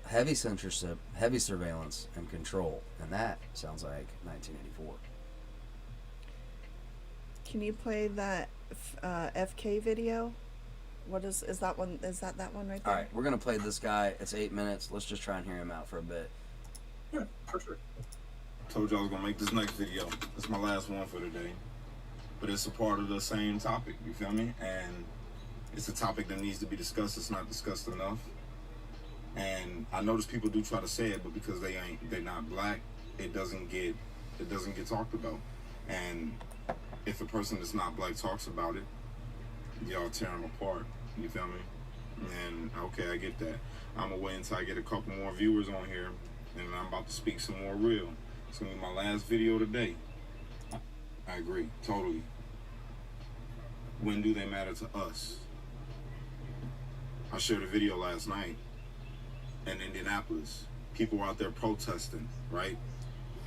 heavy censorship, heavy surveillance, and control. And that sounds like 1984. Can you play that FK video? What is that one? Is that one right there? All right, we're going to play this guy. It's 8 minutes. Let's just try and hear him out for a bit. Yeah, for sure. Told you I was gonna make this next video. It's my last one for today. But it's a part of the same topic, you feel me? And it's a topic that needs to be discussed. It's not discussed enough. And I notice people do try to say it, but because they're not black, it doesn't get talked about. And if a person that's not black talks about it, y'all tear them apart. You feel me? And okay, I get that. I'm gonna wait until I get a couple more viewers on here, and I'm about to speak some more real. It's gonna be my last video today. I agree, totally. When do they matter to us? I shared a video last night in Indianapolis. People were out there protesting, right?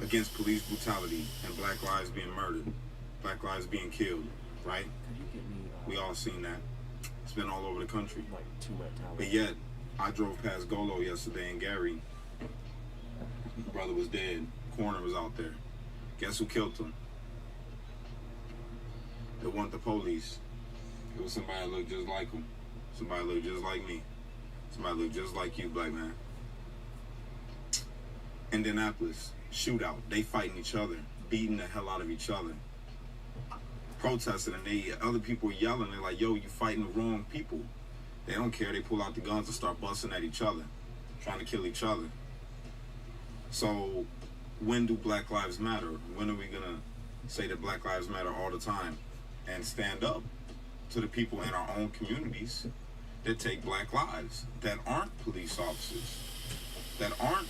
Against police brutality and black lives being murdered, black lives being killed, right? We all seen that. It's been all over the country. But yet, I drove past Golo yesterday in Gary. My brother was dead. Coroner was out there. Guess who killed him? It wasn't the police. It was somebody that looked just like him. Somebody looked just like me. Somebody looked just like you, black man. Indianapolis, shootout. They fighting each other, beating the hell out of each other. Protesting, and other people yelling. They're like, yo, you fighting the wrong people. They don't care. They pull out the guns and start busting at each other, trying to kill each other. So when do Black Lives Matter? When are we gonna say that Black Lives Matter all the time? and stand up to the people in our own communities that take black lives, that aren't police officers, that aren't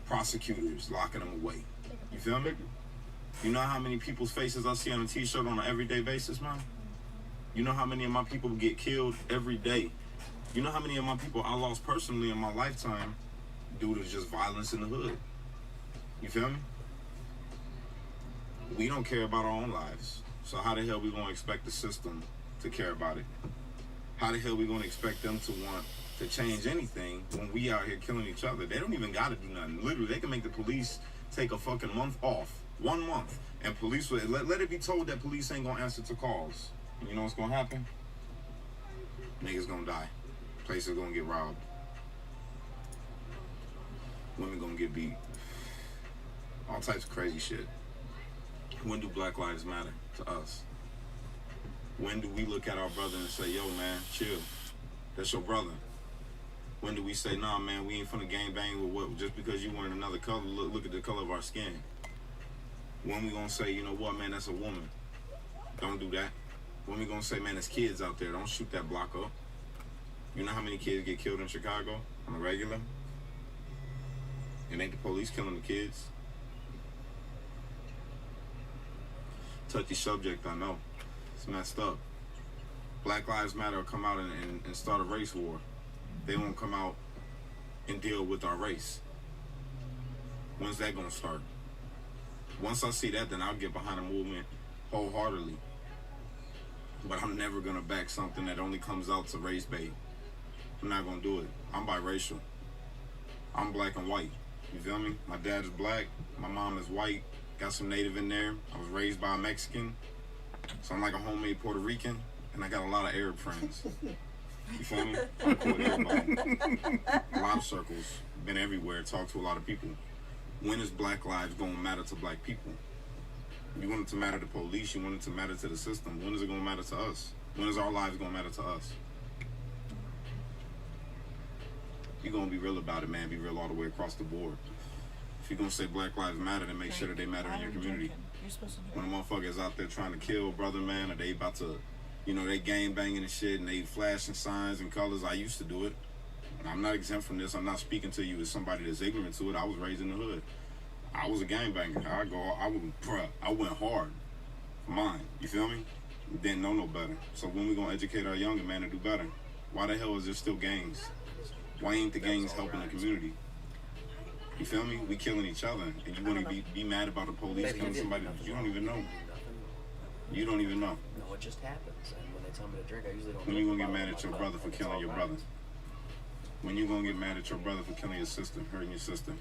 prosecutors locking them away. You feel me? You know how many people's faces I see on a t-shirt on an everyday basis, man? You know how many of my people get killed every day? You know how many of my people I lost personally in my lifetime due to just violence in the hood? You feel me? We don't care about our own lives. So how the hell we gonna expect the system to care about it? How the hell we gonna expect them to want to change anything when we out here killing each other? They don't even gotta do nothing. Literally, they can make the police take a fucking month off. 1 month. And police will let it be told that police ain't gonna answer to calls. And you know what's gonna happen? Niggas gonna die. Places gonna get robbed. Women gonna get beat. All types of crazy shit. When do Black Lives matter to us? When do we look at our brother and say, yo, man, chill. That's your brother. When do we say, nah, man, we ain't finna gang bang with what? Just because you wearing another color, look at the color of our skin. When we gonna say, you know what, man, that's a woman. Don't do that. When we gonna say, man, there's kids out there, don't shoot that block up. You know how many kids get killed in Chicago on a regular? It ain't the police killing the kids. Touchy subject, I know. It's messed up. Black Lives Matter will come out and start a race war. They won't come out and deal with our race. When's that gonna start? Once I see that, then I'll get behind the movement wholeheartedly. But I'm never gonna back something that only comes out to race bait. I'm not gonna do it. I'm biracial. I'm black and white. You feel me? My dad is black, my mom is white, got some native in there. I was raised by a Mexican, so I'm like a homemade Puerto Rican, and I got a lot of Arab friends. You feel me? I'm cool with everybody. A lot of circles, been everywhere, talked to a lot of people. When is Black lives gonna matter to black people? You want it to matter to police, you want it to matter to the system. When is it gonna matter to us? When is our lives gonna matter to us? You're gonna be real about it, man. Be real all the way across the board. If you're gonna say Black Lives Matter, then make sure that they matter in your community. When a motherfucker's out there trying to kill brother, man, or they about to, you know, they gang banging and shit, and they flashing signs and colors. I used to do it. And I'm not exempt from this. I'm not speaking to you as somebody that's ignorant to it. I was raised in the hood. I was a gangbanger. I went hard for mine. You feel me? Didn't know no better. So when we gonna educate our younger man to do better? Why the hell is there still gangs? Why ain't the gangs helping the community? You feel me? We killing each other, and you want to be mad about the police killing somebody that you don't even know. You don't even know. No, it just happens. And when they tell me to drink, I usually don't. When you gonna get mad at your brother for killing your brother? When you gonna get mad at your brother for killing your sister, hurting your sister?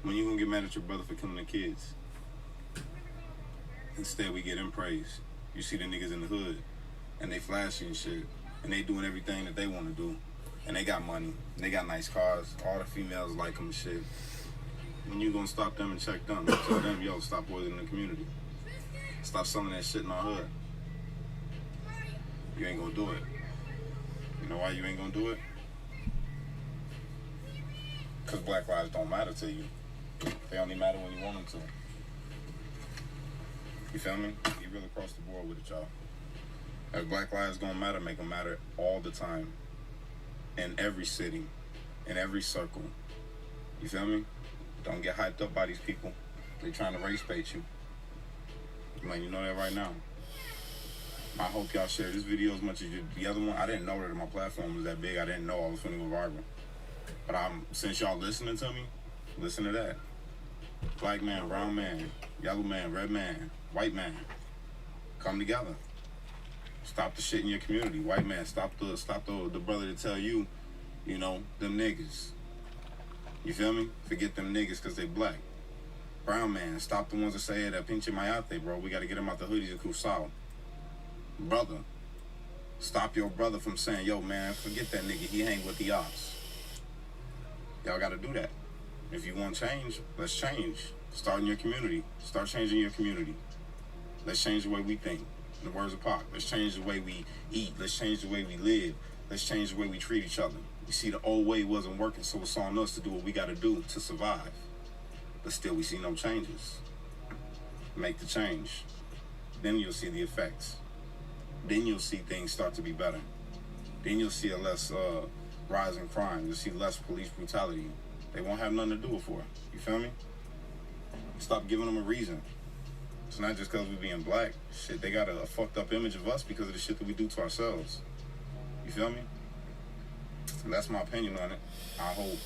When you gonna get mad at your brother for killing the kids? Instead, we get in praise. You see the niggas in the hood, and they flashy and shit, and they doing everything that they want to do, and they got money, and they got nice cars. All the females like them and shit. When you gonna stop them and check them? Tell them, yo, stop poisoning the community. Stop selling that shit in our hood. You ain't gonna do it. You know why you ain't gonna do it? Because Black lives don't matter to you. They only matter when you want them to. You feel me? Be real across the board with it, y'all. If Black lives gonna matter, make them matter all the time. In every city, in every circle. You feel me? Don't get hyped up by these people. They trying to race bait you. I'm letting you know that right now. I hope y'all share this video as much as you. The other one, I didn't know that my platform was that big. I didn't know I was finna go viral. But since y'all listening to me, listen to that. Black man, brown man, yellow man, red man, white man, come together. Stop the shit in your community. White man, stop the brother to tell you, you know, them niggas. You feel me? Forget them niggas because they black. Brown man, stop the ones that say that pinche mayate, bro. We got to get them out the hoodies and kusal. Brother, stop your brother from saying, yo, man, forget that nigga. He hang with the ops. Y'all got to do that. If you want change, let's change. Start in your community. Start changing your community. Let's change the way we think. In the words of Pac, let's change the way we eat. Let's change the way we live. Let's change the way we treat each other. You see, the old way wasn't working, so it's on us to do what we got to do to survive. But still, we see no changes. Make the change. Then you'll see the effects. then you'll see things start to be better. Then you'll see a less rise in crime. You'll see less police brutality. They won't have nothing to do it for. You feel me? Stop giving them a reason. It's not just because we being black. Shit, they got a fucked up image of us because of the shit that we do to ourselves. You feel me? And that's my opinion on it. I hope,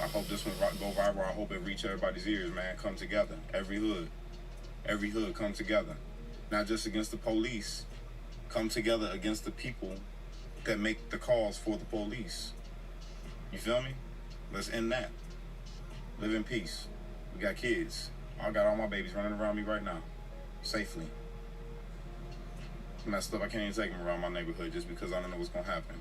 I hope this one go viral. I hope it reach everybody's ears, man. Come together. Every hood come together. Not just against the police. Come together against the people that make the calls for the police. You feel me? Let's end that. Live in peace. We got kids. I got all my babies running around me right now. Safely. Messed up. I can't even take them around my neighborhood just because I don't know what's going to happen.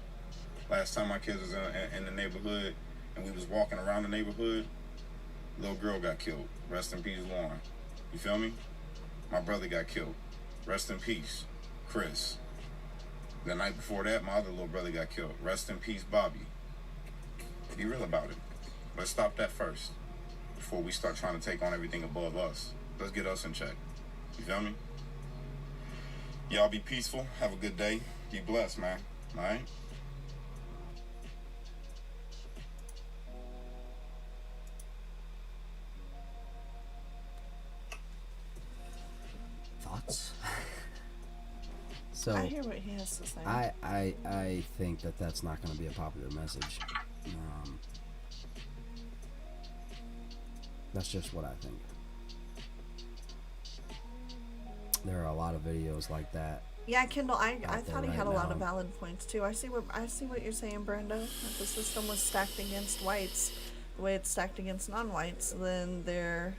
Last time my kids was in the neighborhood and we was walking around the neighborhood, little girl got killed. Rest in peace, Lauren. You feel me? My brother got killed. Rest in peace, Chris. The night before that, my other little brother got killed. Rest in peace, Bobby. Be real about it. Let's stop that first before we start trying to take on everything above us. Let's get us in check. You feel me? Y'all be peaceful. Have a good day. Be blessed, man. All right? Thoughts? So I hear what he has to say. I think that that's not going to be a popular message. That's just what I think. There are a lot of videos like that. Yeah, Kendall, I thought he right had a lot now. of valid points too. I see what you're saying, Brenda. If the system was stacked against whites, the way it's stacked against non-whites, then there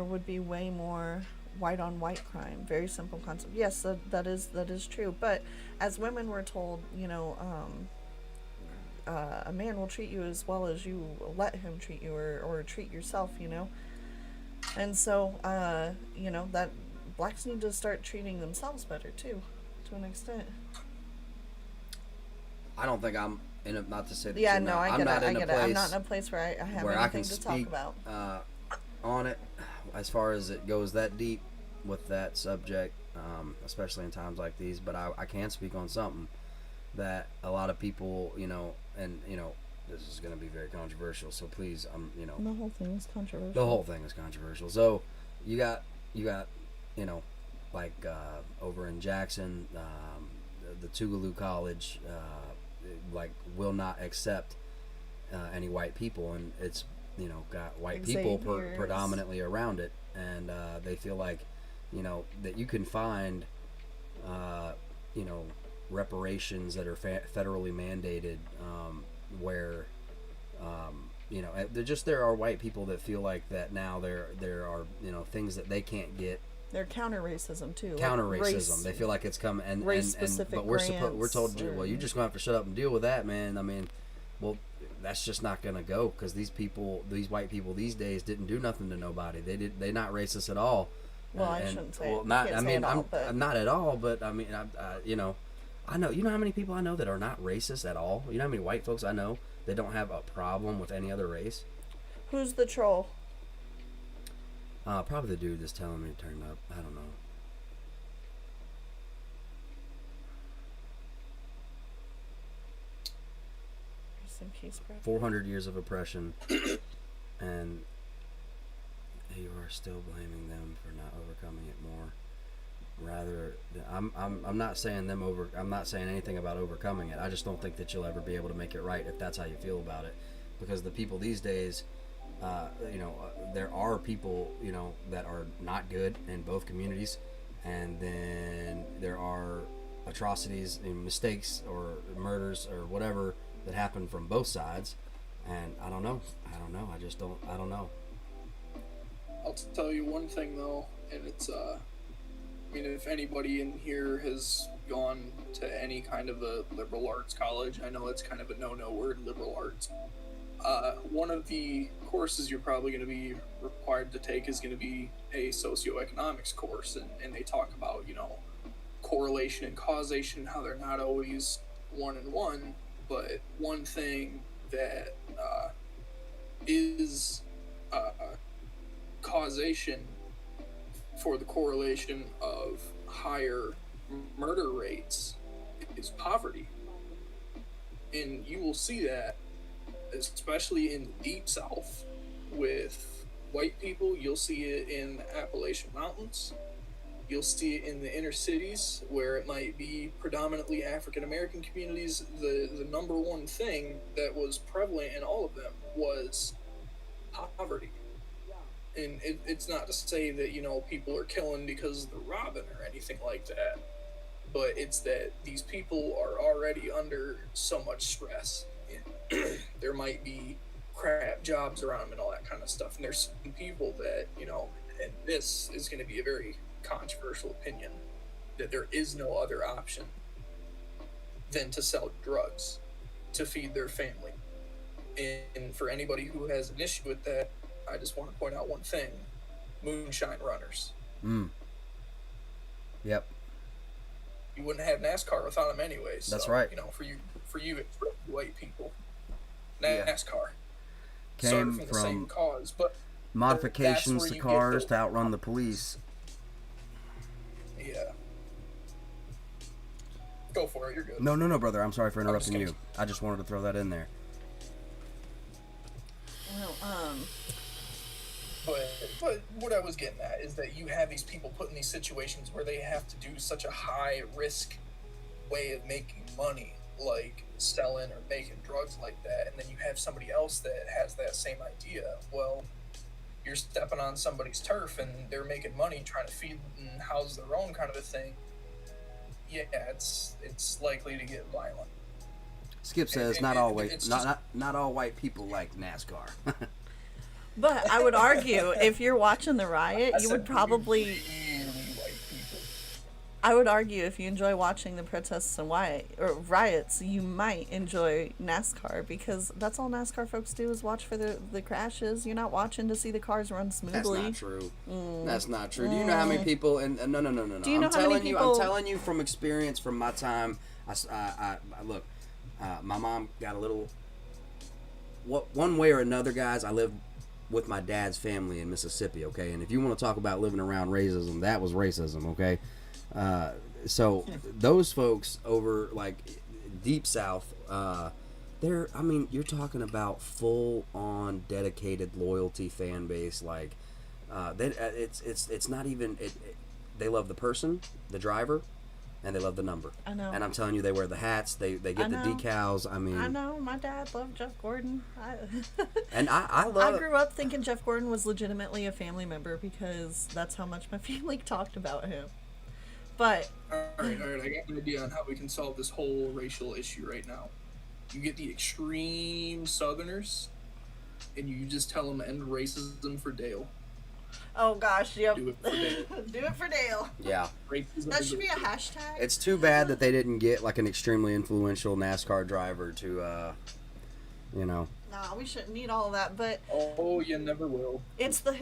would be way more white-on-white crime. Very simple concept. Yes, that is true. But as women were told, a man will treat you as well as you let him treat you, or treat yourself, And so, that blacks need to start treating themselves better too, to an extent. I don't think I'm in a, not to say that Yeah, you're no, not, I I'm get not it. in I a get it. I'm place not in a place where I have where anything I can to speak talk about. on it as far as it goes that deep with that subject, especially in times like these. But I can speak on something that a lot of people, this is going to be very controversial. So please, The whole thing is controversial. the whole thing is controversial. So you got, like over in Jackson, the Tougaloo College, will not accept any white people, and it's got white people predominantly around it, and they feel like that you can find reparations that are federally mandated, where there are white people that feel like that now there are things that they can't get. They're counter racism too. Counter like racism. They feel like it's coming and but we're told well, you're just gonna have to shut up and deal with that, man. I mean, well, that's just not gonna go, because these white people these days didn't do nothing to nobody. They're not racist at all. Well, I shouldn't say. Well, it. not. Can't I say mean, it all, I'm not at all. But I mean, I know. You know how many people I know that are not racist at all? You know how many white folks I know that don't have a problem with any other race? Who's the troll? Probably the dude that's telling me to turn up. I don't know. Rest in peace, bro. 400 years of oppression, and you are still blaming them for not overcoming it more. Rather, I'm not saying I'm not saying anything about overcoming it. I just don't think that you'll ever be able to make it right if that's how you feel about it, because the people these days, there are people that are not good in both communities, and then there are atrocities and mistakes or murders or whatever that happen from both sides, and I don't know. I don't know. I'll tell you one thing though, and it's if anybody in here has gone to any kind of a liberal arts college, I know it's kind of a no-no word, liberal arts. One of the courses you're probably going to be required to take is going to be a socio-economics course, and they talk about correlation and causation, how they're not always one and one, but one thing that is causation for the correlation of higher murder rates is poverty. And you will see that, especially in the Deep South, with white people. You'll see it in the Appalachian Mountains. You'll see it in the inner cities, where it might be predominantly African-American communities. The number one thing that was prevalent in all of them was poverty. And it's not to say that, people are killing because they're robbing or anything like that, but it's that these people are already under so much stress. And there might be crap jobs around them and all that kind of stuff. And there's some people that, and this is going to be a very controversial opinion, that there is no other option than to sell drugs to feed their family. And for anybody who has an issue with that, I just want to point out one thing: moonshine runners. Yep. You wouldn't have NASCAR without them anyways. That's so, right. For you, it's for white people. Yeah. NASCAR Came from the same cause, but modifications that's to where you cars get to outrun the police. Yeah. Go for it. You're good. No, brother. I'm sorry for interrupting gonna- you. I just wanted to throw that in there. Well, But what I was getting at is that you have these people put in these situations where they have to do such a high risk way of making money, like selling or making drugs like that, and then you have somebody else that has that same idea. Well, you're stepping on somebody's turf and they're making money trying to feed and house their own kind of a thing. Yeah, it's likely to get violent. Skip says And not it- always it's not all white people like NASCAR. but I would argue if you're watching the riot, you would probably. Really white people. I would argue if you enjoy watching the protests and riots, you might enjoy NASCAR, because that's all NASCAR folks do is watch for the crashes. You're not watching to see the cars run smoothly. That's not true. That's not true. Do you know how many people? And no. Do you know how many people? I'm telling you from experience, from my time. I look. My mom got a little. One way or another, guys. I lived with my dad's family in Mississippi. Okay, and if you want to talk about living around racism, that was racism. Okay. So those folks over like Deep South, you're talking about full on dedicated loyalty fan base. Like, it's not even they love the person, the driver, and they love the number. I know. And I'm telling you, they wear the hats, they get the decals. I mean, I know. My dad loved Jeff Gordon. and I love. I grew up thinking Jeff Gordon was legitimately a family member because that's how much my family talked about him. But All right, I got an idea on how we can solve this whole racial issue right now. You get the extreme Southerners, and you just tell them end racism for Dale. oh gosh, yep. Do it for Dale. Do it for Dale. Yeah. Racism That is should be a hashtag. It's too bad that they didn't get like an extremely influential NASCAR driver to, Nah, we shouldn't need all of that, but Oh, you never will. it's the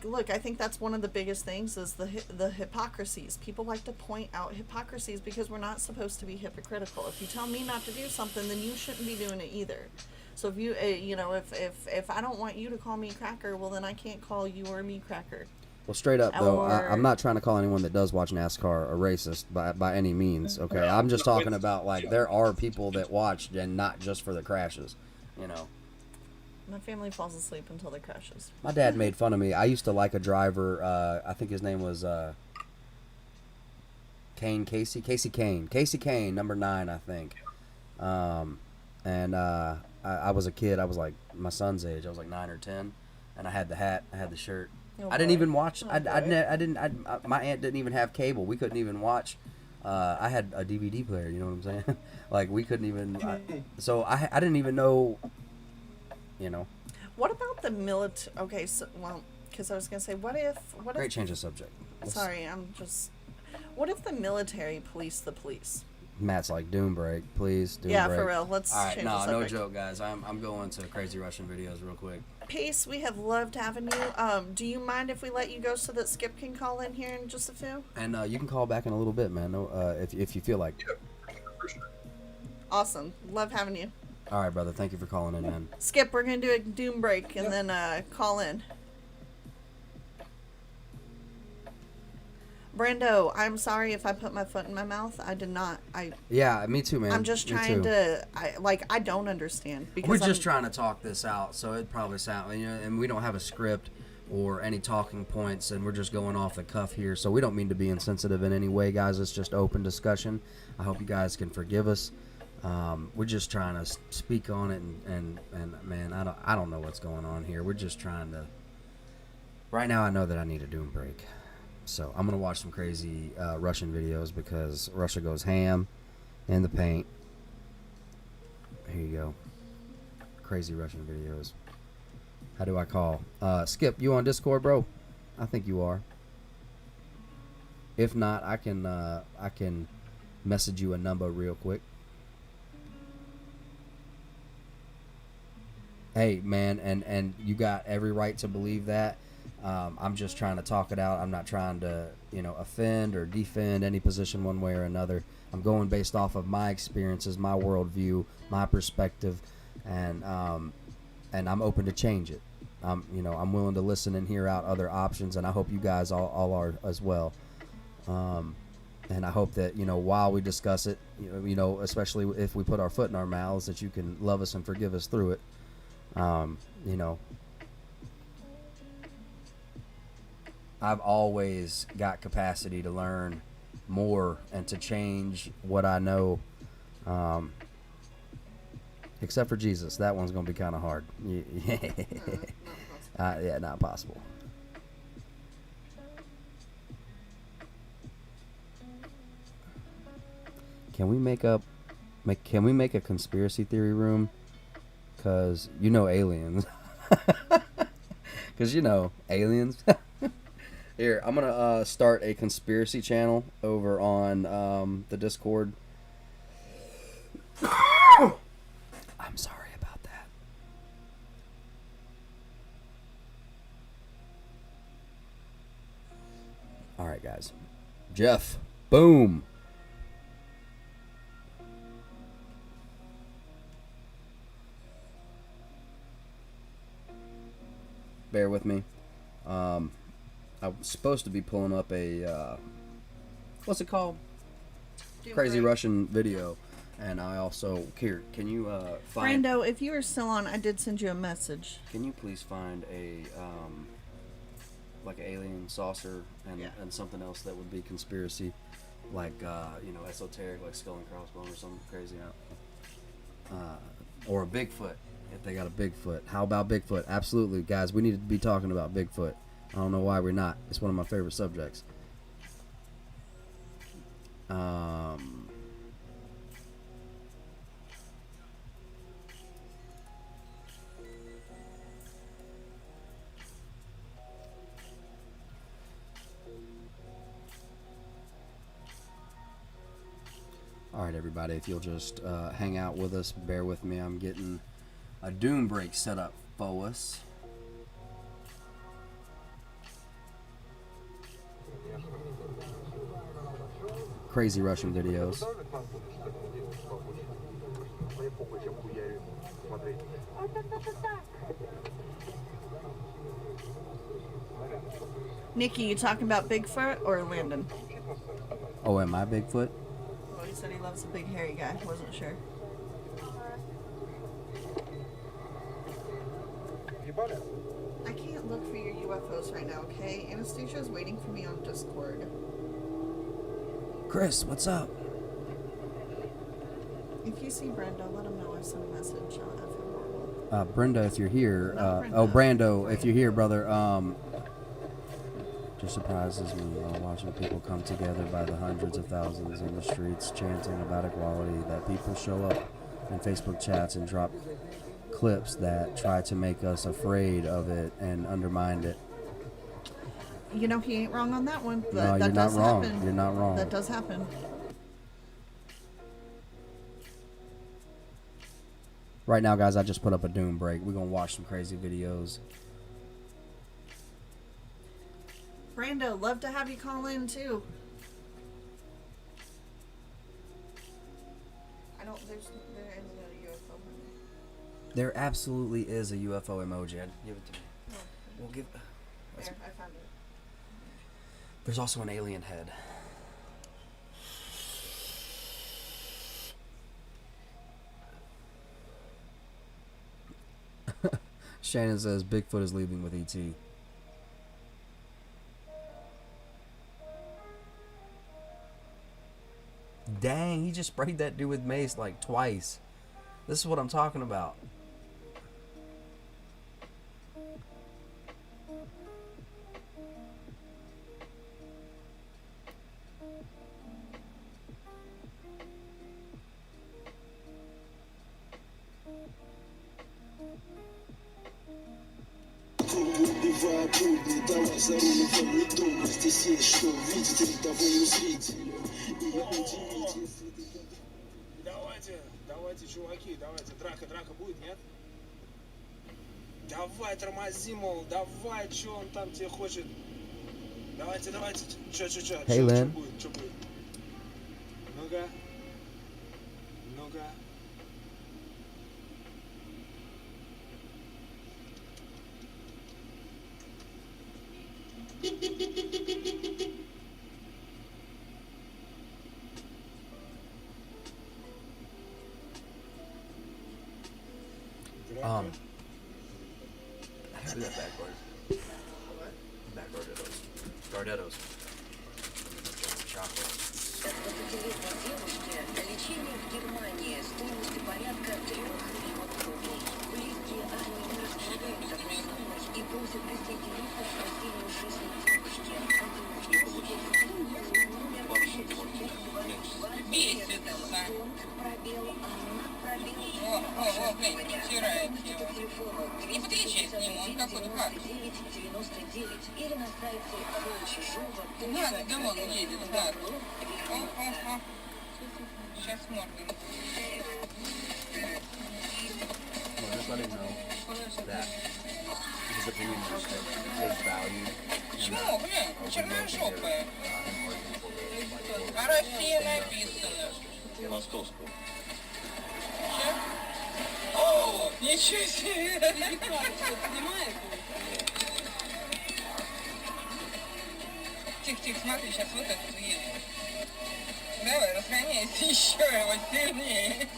look, I think that's one of the biggest things is the hypocrisies. People like to point out hypocrisies because we're not supposed to be hypocritical. If you tell me not to do something, then you shouldn't be doing it either. So if you if I don't want you to call me cracker, well then I can't call you or me cracker. Well, straight up though, Or- I'm not trying to call anyone that does watch NASCAR a racist by any means. Okay, I'm just talking about like there are people that watch and not just for the crashes. My family falls asleep until the crashes. My dad made fun of me. I used to like a driver. I think his name was Casey Kane, number 9, I think. And I was a kid. I was like my son's age. I was like 9 or 10, and I had the hat. I had the shirt. Oh, I didn't boy. even watch. Oh, I boy. didn't. My aunt didn't even have cable. We couldn't even watch. I had a DVD player. You know what I'm saying? Like we couldn't even. So I didn't even know. What about the military? Okay, so because I was gonna say, what if Great change of subject. Sorry, what if the military police the police? Matt's like doom break, please. Doom Yeah, break. for real. Let's All right, change the no subject. joke, guys. I'm going to Crazy Russian videos real quick. Pace, we have loved having you. Do you mind if we let you go so that Skip can call in here in just a few? And you can call back in a little bit, man. No, if you feel like. For sure. Awesome. Love having you. All right, brother. Thank you for calling in, man. Skip, we're going to do a doom break and then call in. Brando, I'm sorry if I put my foot in my mouth. I did not. Yeah, me too, man. I'm just Me trying too. to. I don't understand because We're just trying to talk this out, so it probably sounds, and we don't have a script or any talking points, and we're just going off the cuff here. So we don't mean to be insensitive in any way, guys. It's just open discussion. I hope you guys can forgive us. We're just trying to speak on it, and man, I don't know what's going on here. We're just trying to. Right now, I know that I need a doom break, so I'm gonna watch some crazy Russian videos because Russia goes ham in the paint. Here you go. Crazy Russian videos. How do I call? Skip, you on Discord, bro? I think you are. If not, I can message you a number real quick. Hey, man, and you got every right to believe that. I'm just trying to talk it out. I'm not trying to, offend or defend any position one way or another. I'm going based off of my experiences, my worldview, my perspective, and I'm open to change it. I'm willing to listen and hear out other options, and I hope you guys all are as well. And I hope that, while we discuss it, especially if we put our foot in our mouths, that you can love us and forgive us through it. I've always got capacity to learn more and to change what I know, except for Jesus. That one's going to be kind of hard. Yeah, not possible. Can we make a conspiracy theory room? Because aliens. Because aliens. Here, I'm gonna start a conspiracy channel over on the Discord. I'm sorry about that. All right, guys. Jeff, boom. Bear with me. I was supposed to be pulling up a what's it called? Crazy Russian video, and I also here. Can you find? Brando, if you are still on, I did send you a message. Can you please find a like an alien saucer and something else that would be conspiracy, like esoteric, like skull and crossbone or something crazy out, or a Bigfoot. If they got a Bigfoot, how about Bigfoot? Absolutely, guys. We need to be talking about Bigfoot. I don't know why we're not. It's one of my favorite subjects. All right, everybody. If you'll just hang out with us, bear with me. I'm getting a doom break set up for us. Crazy Russian videos. Nikki, you talking about Bigfoot or Landon? Oh, am I Bigfoot? Well, he said he loves a big hairy guy. Wasn't sure. I can't look for your UFOs right now, okay? Anastasia's waiting for me on Discord. Chris, what's up? If you see Brenda, let him know I sent a message. I'll have him normal. Brenda, if you're here. No, Brando, if you're here, brother. Just surprises me watching people come together by the hundreds of thousands in the streets chanting about equality, that people show up in Facebook chats and drop clips that try to make us afraid of it and undermine it. He ain't wrong on that one. But No, that you're not does wrong. happen. You're not wrong. That does happen. Right now, guys, I just put up a doom break. We're going to watch some crazy videos. Brando, love to have you call in, too. There isn't a UFO. There absolutely is a UFO emoji. Give it to me. Oh. We'll give... There, I found it. There's also an alien head. Shannon says Bigfoot is leaving with E.T. Dang, he just sprayed that dude with mace like twice. This is what I'm talking about. Давайте, чуваки, давайте. Драка будет, нет? Давай, тормози, мол, давай, что он там тебе хочет. Давайте. Чё будет? Ну-ка. Do that backwards. Gardettos. Chocolate. 20-летней девушке лечение в Германии стоимостью порядка 3 миллионов рублей. Близкие Ани не располагаются в суммах и просят присоединиться к спасению жизни девушки. Не подъезжай к нему, он какой-то как. Или на сайте чужого. Да, да, он едет, да. О. Сейчас Морган. Well, just let him know that his opinion is valued. Почему, блин, черножопая. А Россия написано. Московскую. Че? О, ничего себе. Тихо, смотри, сейчас вот этот уедет. Давай, разгоняйся еще, вот сильнее.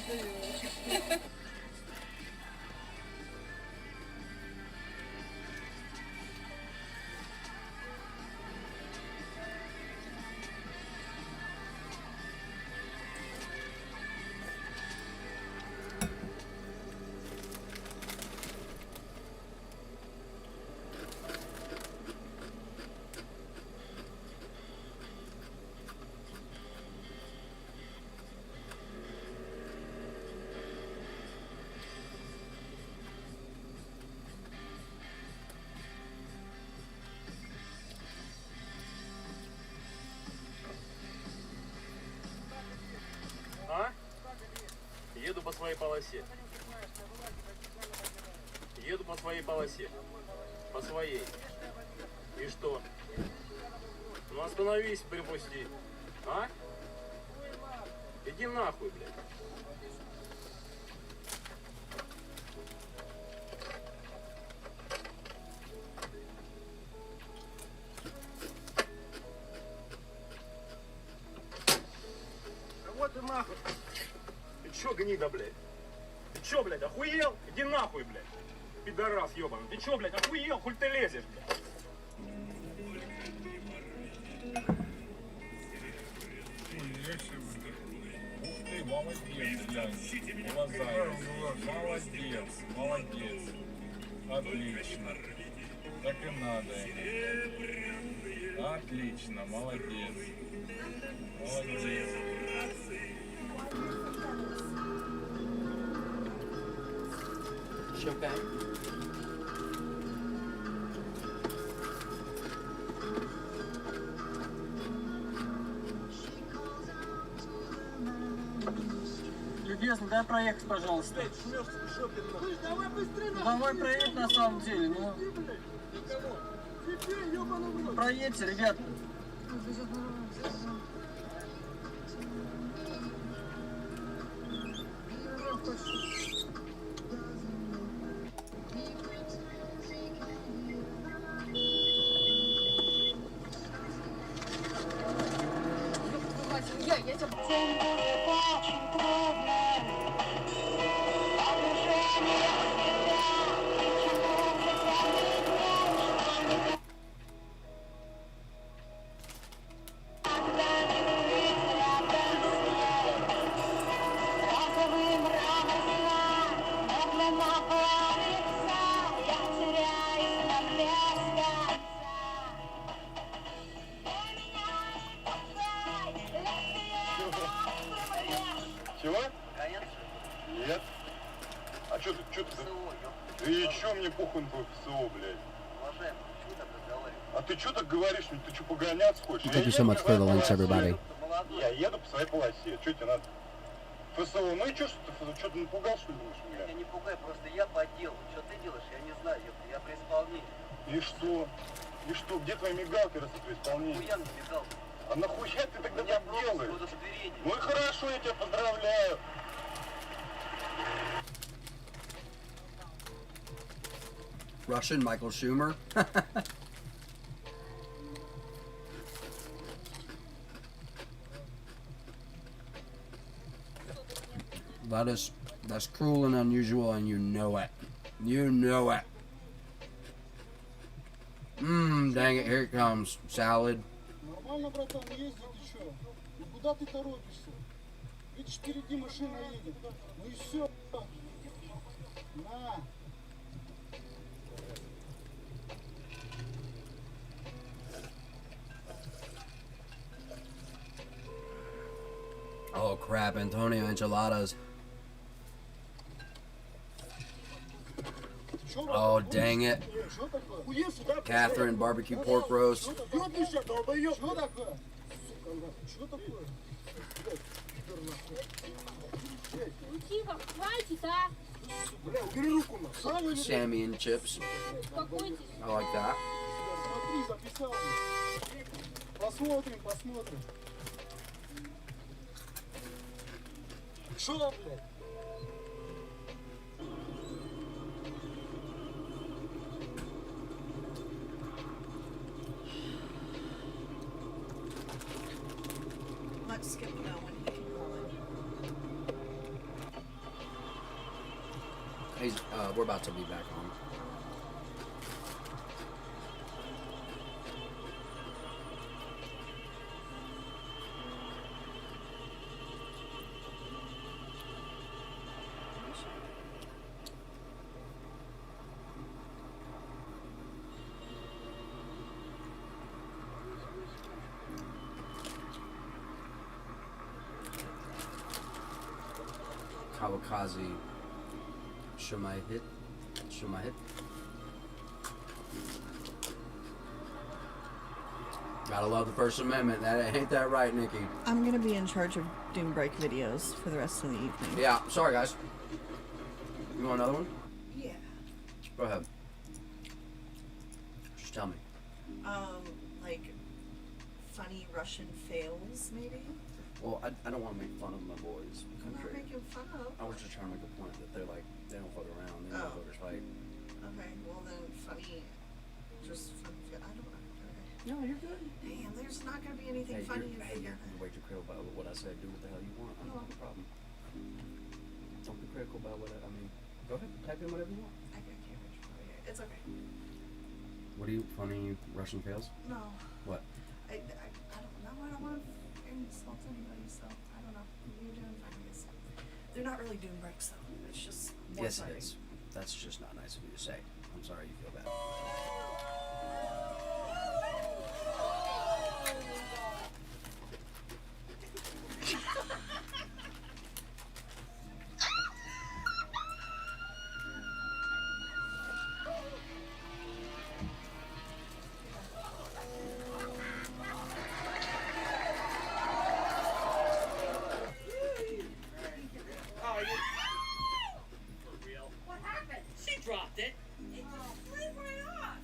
Еду по своей полосе. По своей. И что? Ну остановись, припусти. А? Иди нахуй, блядь. Да вот ты нахуй. Ты чё, гнида, блядь? Ты чё, блядь, охуел? Иди нахуй, блядь. Пидорас ёбаный. Ты чё, блядь, охуел? Хуль ты лезешь, блядь? Ух ты, молодец, Ян. Молодец. Отлично. Так и надо. Отлично, молодец. Champagne. Любезно, дай проехать, пожалуйста. Давай проедь на самом деле, ну. Проедьте, ребята. Чего? Нет. А что ты? И чё мне похуй на ПСО, блядь? А ты что так говоришь? Ты что, погоняться хочешь? Thank you so much for the links, everybody. Я еду по своей полосе. Что тебе надо? ФСО, ну и что ты напугал, что ли, думаешь, меня? Я не пугай, просто я по делу. Что ты делаешь, я не знаю, я при исполнении. И что? И что? Где твои мигалки, раз ты при исполнении? Хуя на мигалку. А нахуя ты тогда так делаешь? Ну и хорошо, я тебя поздравляю. Russian Michael Schumer. That's cruel and unusual, and you know it. You know it. Dang it, here it comes. Salad. Нормально, братан, езди, ты чё? Ну куда ты торопишься? Видишь, впереди машина едет. Ну и все. На. Oh crap, Antonio enchiladas. Oh dang it. Catherine barbecue pork roast. Sammy and chips. I like that. Посмотрим. Что, блядь? Let's skip now when he can call in. We're about to be back on. Kawakazi Shumai hit. Gotta love the First Amendment. Ain't that right, Nikki? I'm gonna be in charge of Doom Break videos for the rest of the evening. Yeah, sorry guys. You want another one? Yeah. Go ahead. Just tell me. Like funny Russian fails, maybe? Well, I don't want to make fun of my boys. I'm not making fun of. I was just trying to make a point that they're like, they don't fuck around. They know voters fight. Okay, well then funny, just funny. I don't know. Okay. No, you're good. Damn, there's not gonna be anything funny in Hey, here. you're way too critical about what I said. Do what the hell you want. I don't have a problem. Don't be critical about what I mean. Go ahead, type in whatever you want. I can't reach for it. It's okay. What are you, funny Russian fails? No. What? I don't know. I don't want to insult anybody, so I don't know. You're doing fine, I guess. They're not really doing breaks, though. It's just more Yes, fighting. it is. That's just not nice of you to say. I'm sorry you feel bad. What happened? She dropped it. It just slid right off.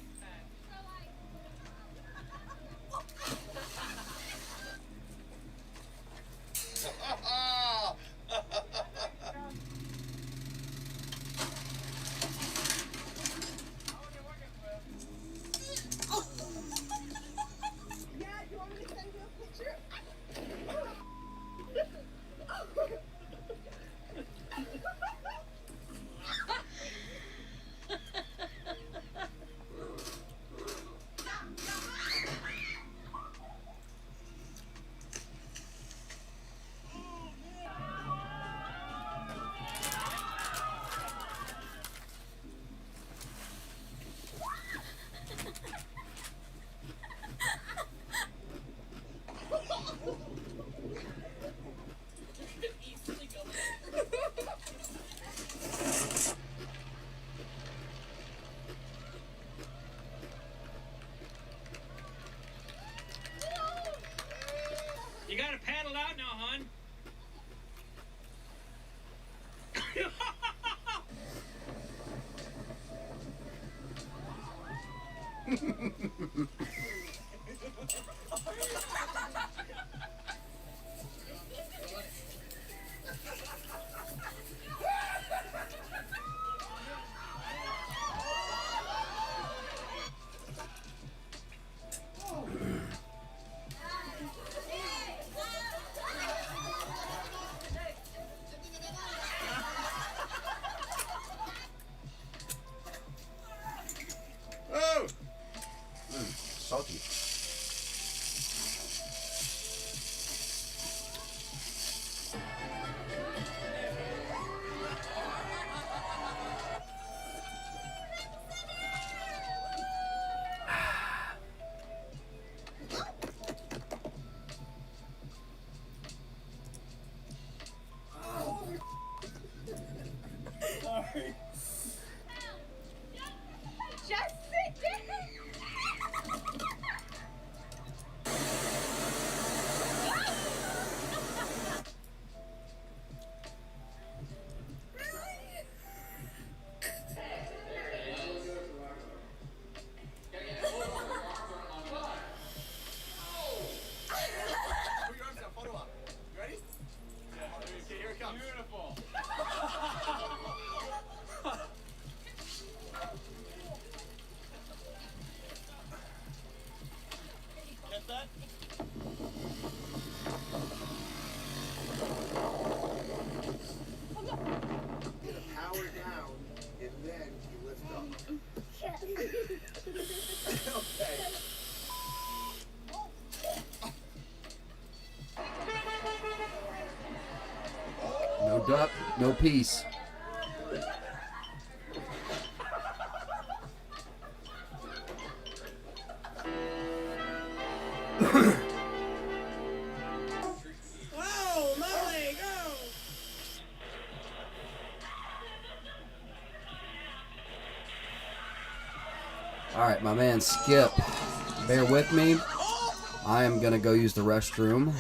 paddle out now, hon. Oh! Salty. Sorry. Just sit down. Put your arms down, photo op. You ready? Yeah. Okay, here it comes. Beautiful. Get that? Get a power down, and then you lift up. Okay. No duck, no peace. Oh, Molly, go. All right, my man Skip, bear with me. I am gonna go use the restroom.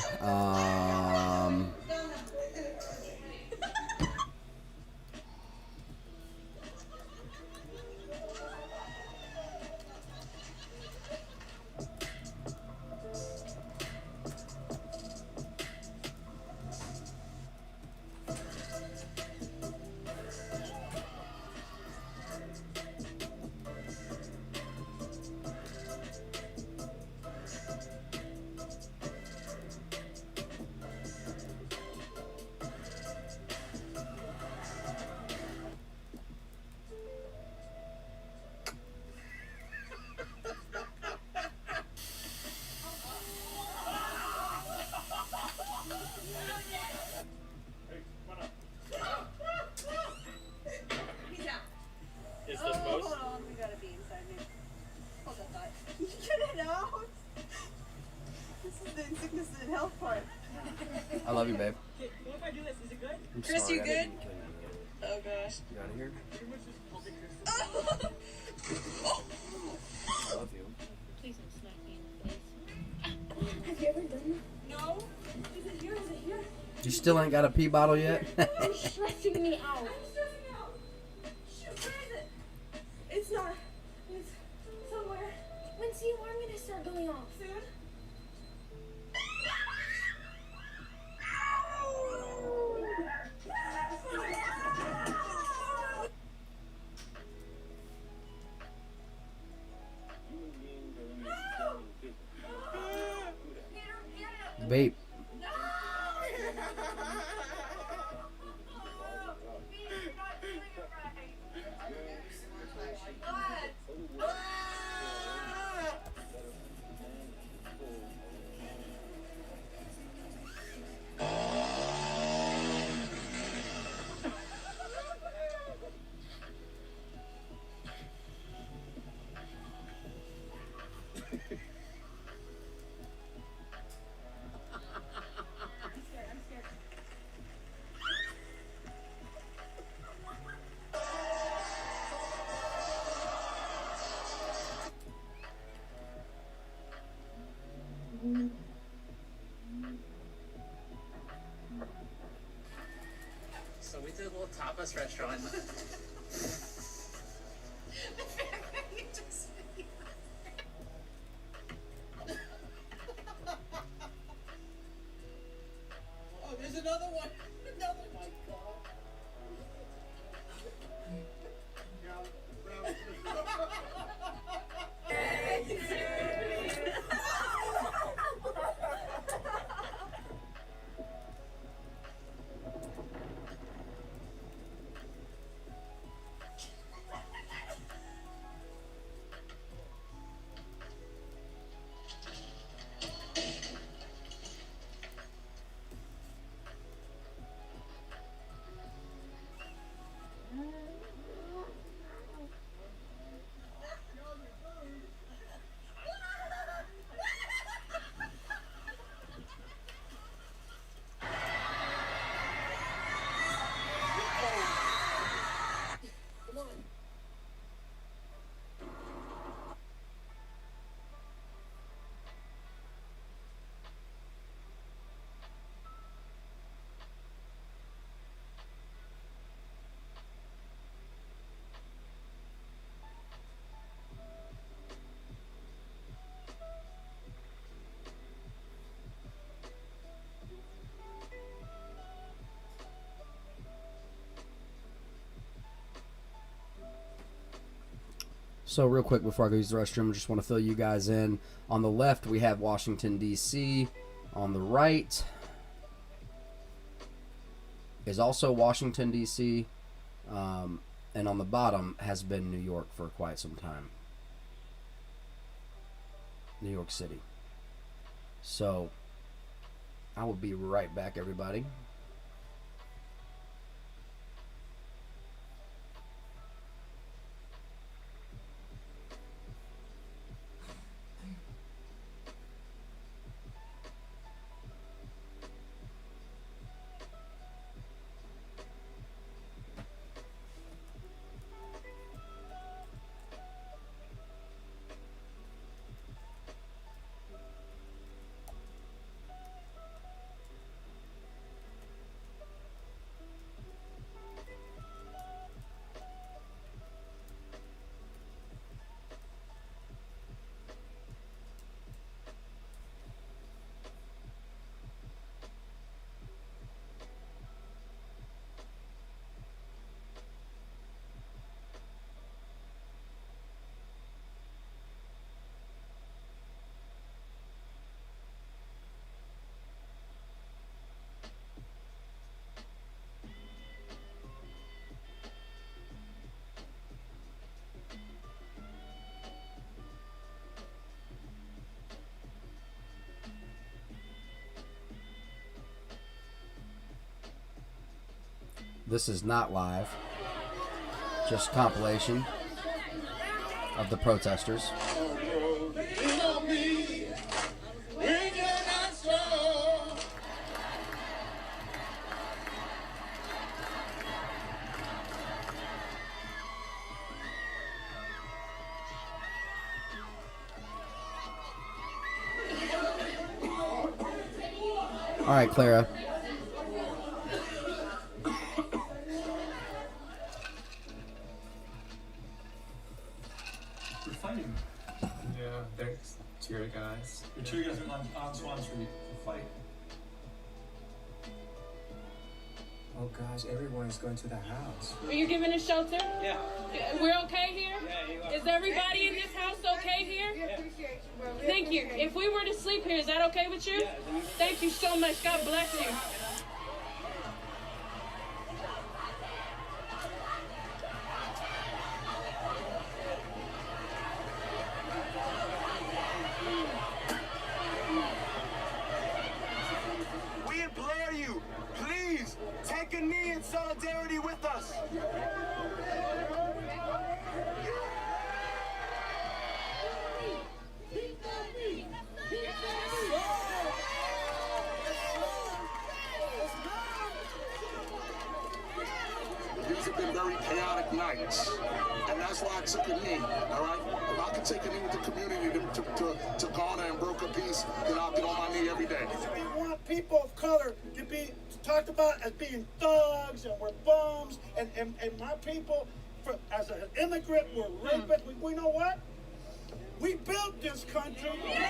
Is this most? Hold on, we gotta be inside me. Hold that thought. Get it out. This is the sickness and health part. I love you, babe. Okay, what if I do this? Is it good? I'm Chris, sorry, you I good? didn't kill you. Oh gosh. You out of here? Oh. I love you. Please don't smack me in the face. Have you ever done that? No. Is it here? Is it here? You still ain't got a pee bottle yet? You're stressing me out. I'm stressing out. Shoot, where is it? It's not. It's somewhere. When's the alarm gonna start going off? Soon. Babe. tapas restaurant. Oh, there's another one. Another one. So real quick before I go use the restroom, I just want to fill you guys in. On the left, we have Washington, D.C. On the right is also Washington, D.C. And on the bottom has been New York for quite some time. New York City. So I will be right back, everybody. This is not live, just compilation of the protesters. All right, Clara. We're fighting. Yeah, thanks. Cheer guys. The cheer guys on Swan Street to fight. Oh gosh, everyone is going to the house. Are you giving us shelter? Yeah. We're okay here? Yeah, you are. Is everybody in this house okay here? Yeah. Thank you. If we were to sleep here, is that okay with you? Yeah. Thank you so much. God bless you. We implore you, please, take a knee in solidarity with us. These have been very chaotic nights. And that's why I took a knee, all right? If I could take a knee with the community to garner and broker peace, then I'll get on my knee every day. We want people of color to be talked about as being thugs and we're bums, and my people, as an immigrant, we're rapists. We know what? We built this country. I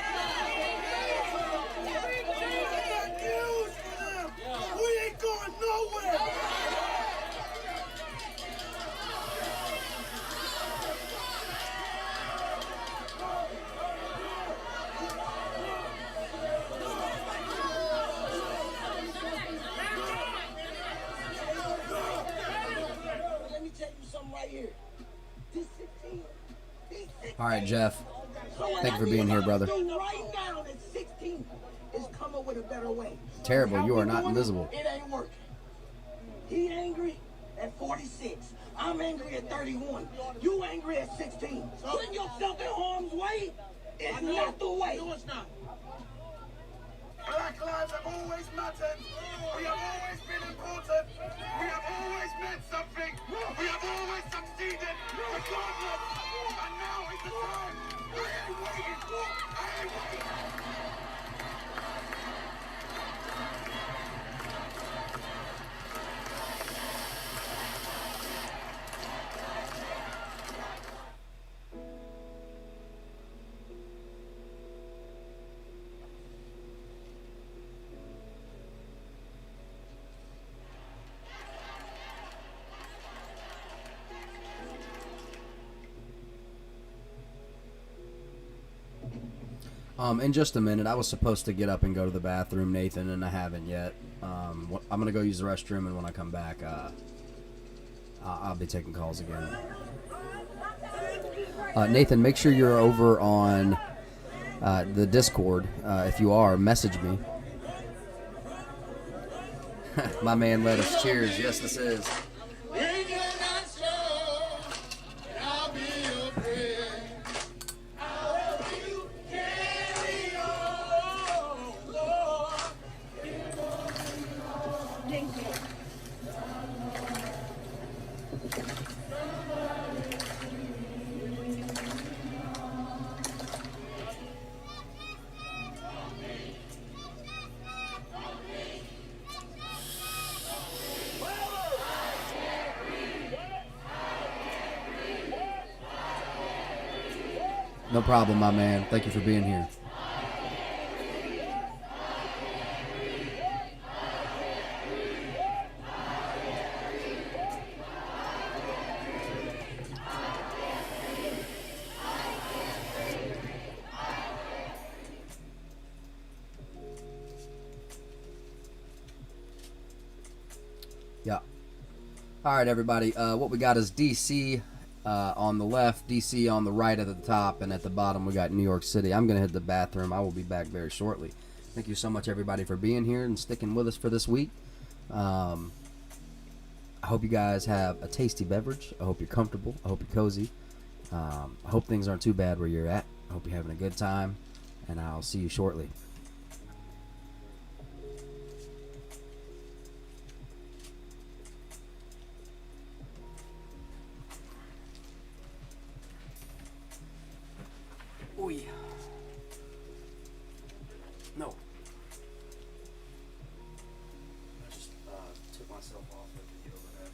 got news for them. We ain't going nowhere. Let me tell you something right here. This 16. All right, Jeff. Thank you for being here, brother. Right now at 16 is coming with a better way. Terrible. You are not invisible. It ain't working. He angry at 46. I'm angry at 31. You angry at 16. Putting yourself in harm's way is not the way. No, it's not. Black lives have always mattered. We have always been important. We have always meant something. We have always succeeded, regardless. And now is the time. I ain't waiting. I ain't waiting. In just a minute, I was supposed to get up and go to the bathroom, Nathan, and I haven't yet. I'm going to go use the restroom, and when I come back, I'll be taking calls again. Nathan, make sure you're over on the Discord. If you are, message me. My man let us. Cheers. Yes, this is. No problem, my man. Thank you for being here. Yeah. All right, everybody. What we got is DC on the left, DC on the right at the top, and at the bottom we got New York City. I'm going to hit the bathroom. I will be back very shortly. Thank you so much, everybody, for being here and sticking with us for this week. I hope you guys have a tasty beverage. I hope you're comfortable. I hope you're cozy. I hope things aren't too bad where you're at. I hope you're having a good time, and I'll see you shortly. Oi. No. I just took myself off the video overhead.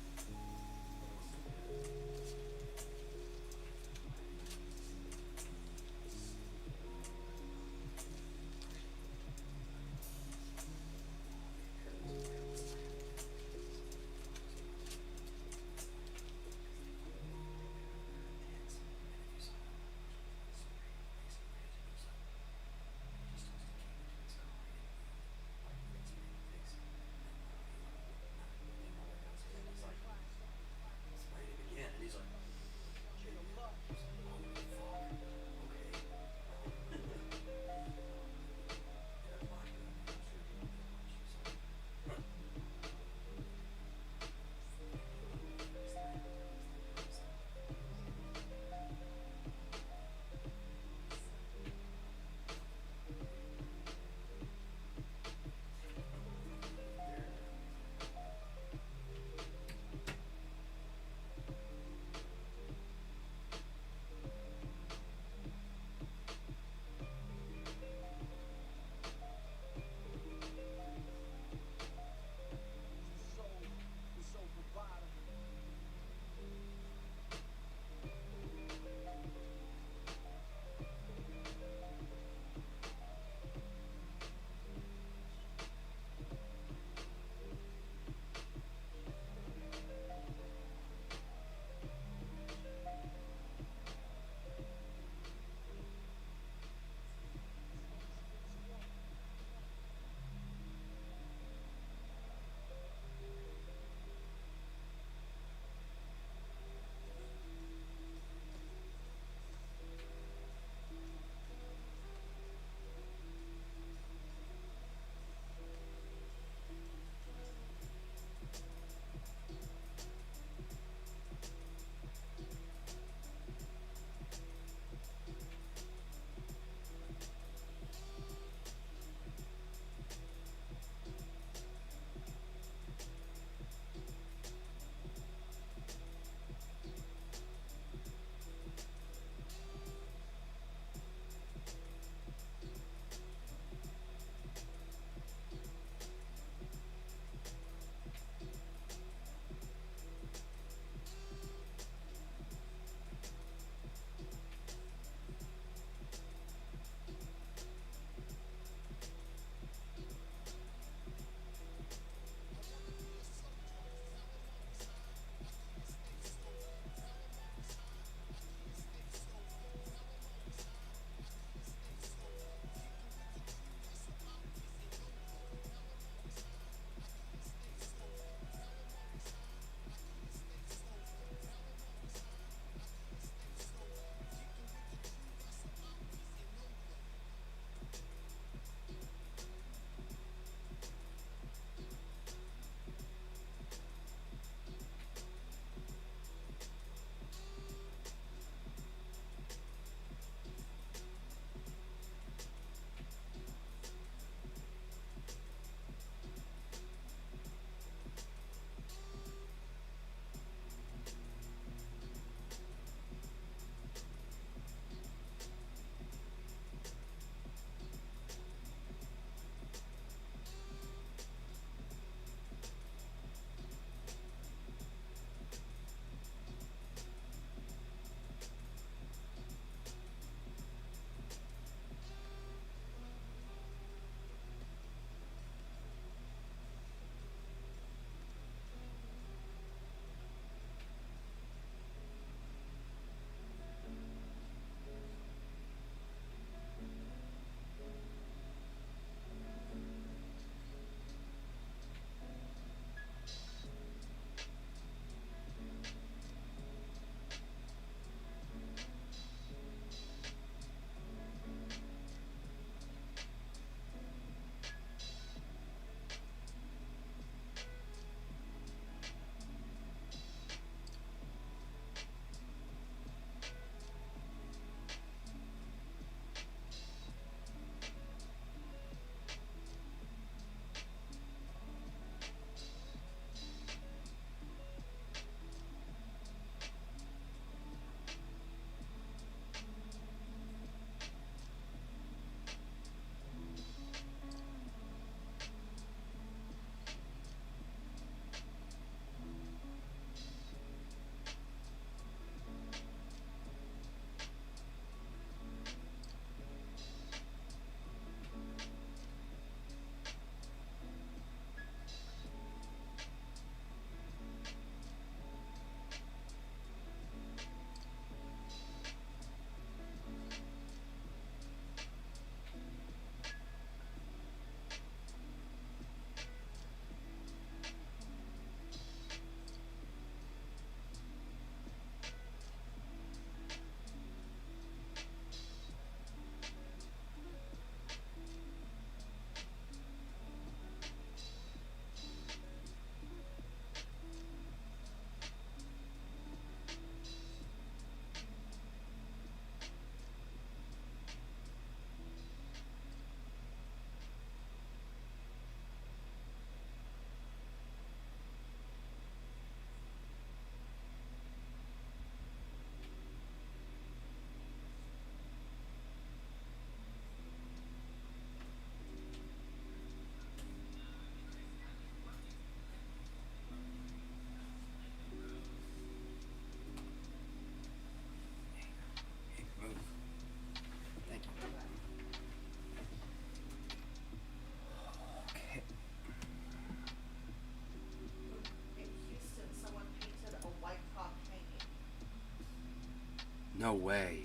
No way.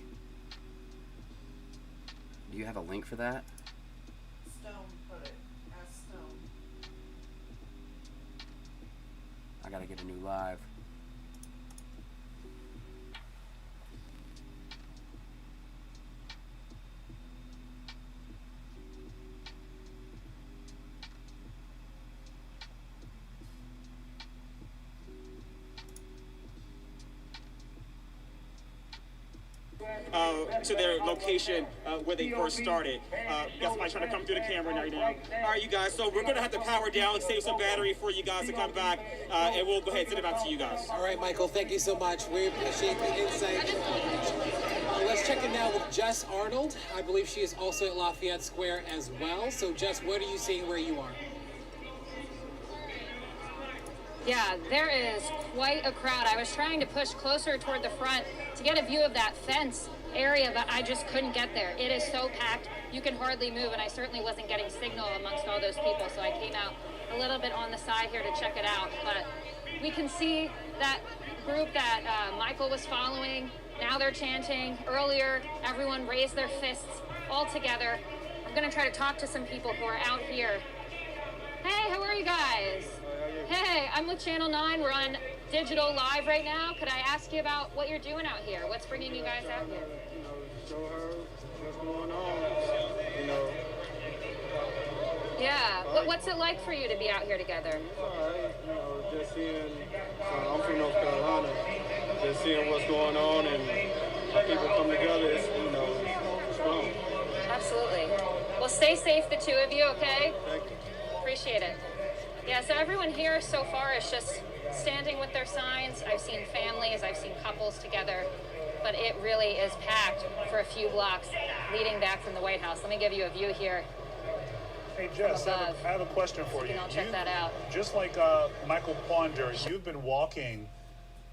Do you have a link for that? Stone put it as Stone. I gotta get a new live. To their location where they first started. Got somebody trying to come through the camera right now. All right, you guys, so we're going to have to power down and save some battery for you guys to come back, and we'll go ahead and send it back to you guys. All right, Michael, thank you so much. We appreciate the insight. Let's check in now with Jess Arnold. I believe she is also at Lafayette Square as well. So, Jess, what are you seeing where you are? Yeah, there is quite a crowd. I was trying to push closer toward the front to get a view of that fence area, but I just couldn't get there. It is so packed, you can hardly move, and I certainly wasn't getting signal amongst all those people, so I came out a little bit on the side here to check it out. But we can see that group that Michael was following. Now they're chanting. Earlier, everyone raised their fists all together. I'm going to try to talk to some people who are out here. Hey, how are you guys? Hey, I'm with Channel 9. We're on digital live right now. Could I ask you about what you're doing out here? What's bringing you guys out here? Show her what's going on, Yeah. What's it like for you to be out here together? All right, just seeing, I'm from North Carolina, just seeing what's going on and how people come together, it's strong. Absolutely. Well, stay safe, the two of you, okay? Thank you. Appreciate it. Yeah, so everyone here so far is just standing with their signs. I've seen families, I've seen couples together, but it really is packed for a few blocks leading back from the White House. Let me give you a view here. Hey Jess, I have a question for you. I'll check that out. Just like Michael Ponder, you've been walking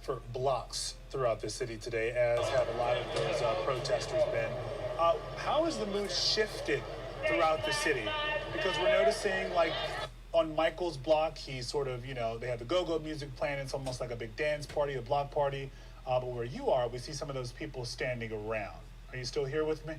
for blocks throughout the city today, as have a lot of those protesters been. How has the mood shifted throughout the city? Because we're noticing, like, on Michael's block, he sort of, they have the go-go music playing. It's almost like a big dance party, a block party. But where you are, we see some of those people standing around. Are you still here with me?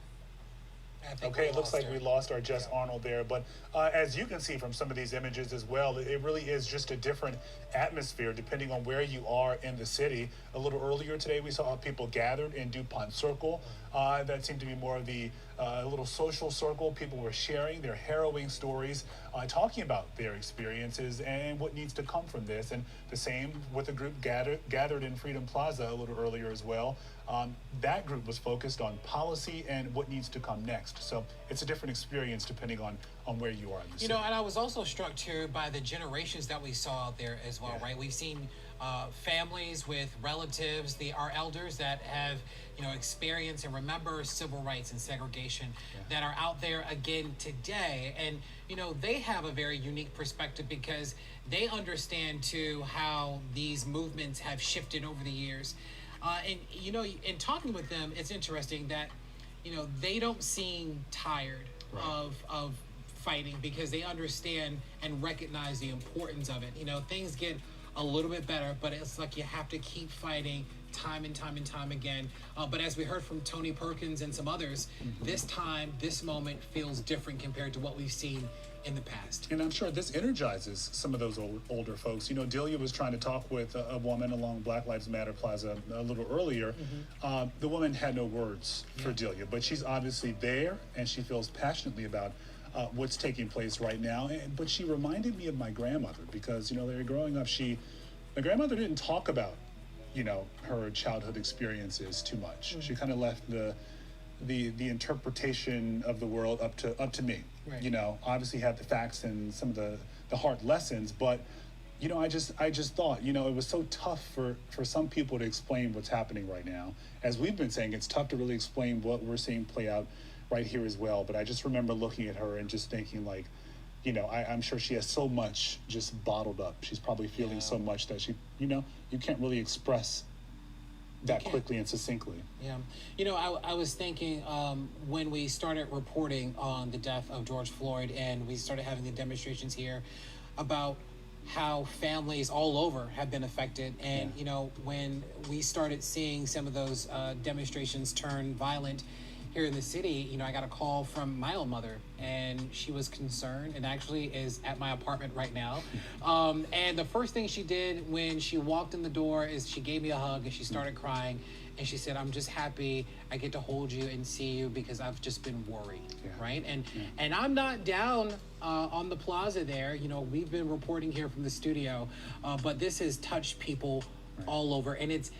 Okay, it looks like we lost our Jess Arnold there. But as you can see from some of these images as well, it really is just a different atmosphere depending on where you are in the city. A little earlier today, we saw people gathered in DuPont Circle. That seemed to be more of the little social circle. People were sharing their harrowing stories, talking about their experiences and what needs to come from this. And the same with a group gathered in Freedom Plaza a little earlier as well. That group was focused on policy and what needs to come next. So it's a different experience depending on where you are in the city. And I was also struck too by the generations that we saw out there as well, right? We've seen families with relatives, our elders that have, experienced and remember civil rights and segregation that are out there again today. And, they have a very unique perspective because they understand too how these movements have shifted over the years. And, in talking with them, it's interesting that, they don't seem tired of fighting because they understand and recognize the importance of it. Things get a little bit better, but it's like you have to keep fighting time and time and time again. But as we heard from Tony Perkins and some others, this time, this moment feels different compared to what we've seen in the past. And I'm sure this energizes some of those older folks. Delia was trying to talk with a woman along Black Lives Matter Plaza a little earlier. The woman had no words for Delia, but she's obviously there and she feels passionately about what's taking place right now. But she reminded me of my grandmother because, they were growing up. My grandmother didn't talk about, her childhood experiences too much. She kind of left the interpretation of the world up to me. Right. Obviously had the facts and some of the hard lessons, but I just thought, it was so tough for some people to explain what's happening right now. As we've been saying, it's tough to really explain what we're seeing play out right here as well. But I just remember looking at her and just thinking like, I'm sure she has so much just bottled up. She's probably feeling so much that she, you can't really express that quickly and succinctly. Yeah. I was thinking when we started reporting on the death of George Floyd and we started having the demonstrations here about how families all over have been affected. And, you know, when we started seeing some of those demonstrations turn violent here in the city, you know, I got a call from my own mother, and she was concerned, and actually is at my apartment right now. And the first thing she did when she walked in the door is she gave me a hug, and she started crying, and she said, "I'm just happy I get to hold you and see you because I've just been worried," right? And I'm not down on the plaza there. You know, we've been reporting here from the studio, but this has touched people all over, and it's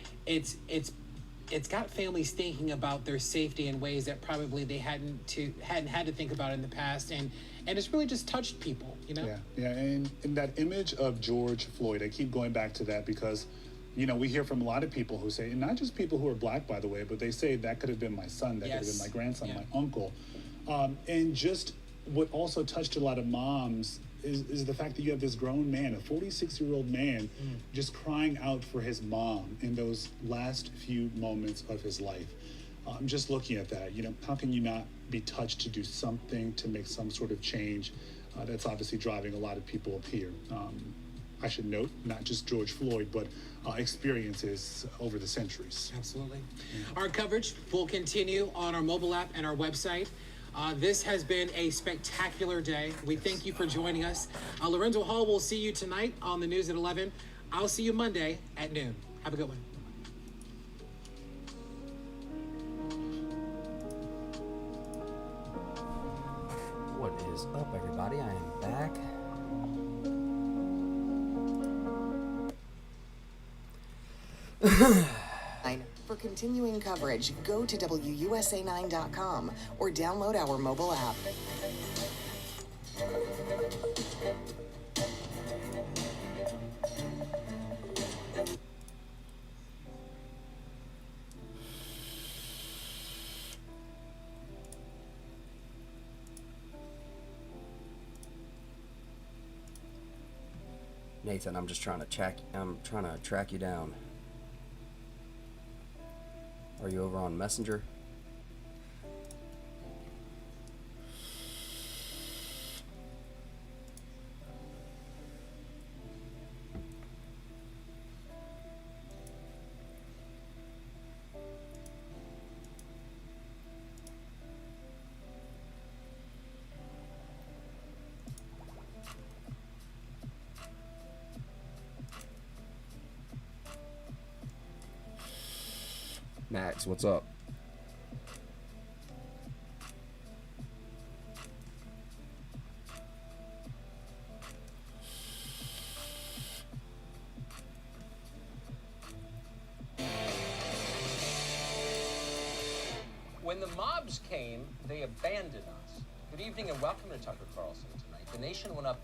got families thinking about their safety in ways that probably they hadn't had to think about in the past, and it's really just touched people, you know? Yeah, and that image of George Floyd, I keep going back to that because, you know, we hear from a lot of people who say, and not just people who are black, by the way, but they say that could have been my son, that could have been my grandson, my uncle. And just what also touched a lot of moms is the fact that you have this grown man, a 46-year-old man, just crying out for his mom in those last few moments of his life. I'm just looking at that. You know, how can you not be touched to do something to make some sort of change? That's obviously driving a lot of people up here. I should note, not just George Floyd, but experiences over the centuries. Absolutely. Our coverage will continue on our mobile app and our website. This has been a spectacular day. We thank you for joining us. Lorenzo Hall will see you tonight on the news at 11. I'll see you Monday at noon. Have a good one. What is up, everybody? I am back. For continuing coverage, go to WUSA9.com or download our mobile app. Nathan, I'm just trying to track you down. Are you over on Messenger? Max, what's up? When the mobs came, they abandoned us. Good evening and welcome to Tucker Carlson tonight. The nation went up.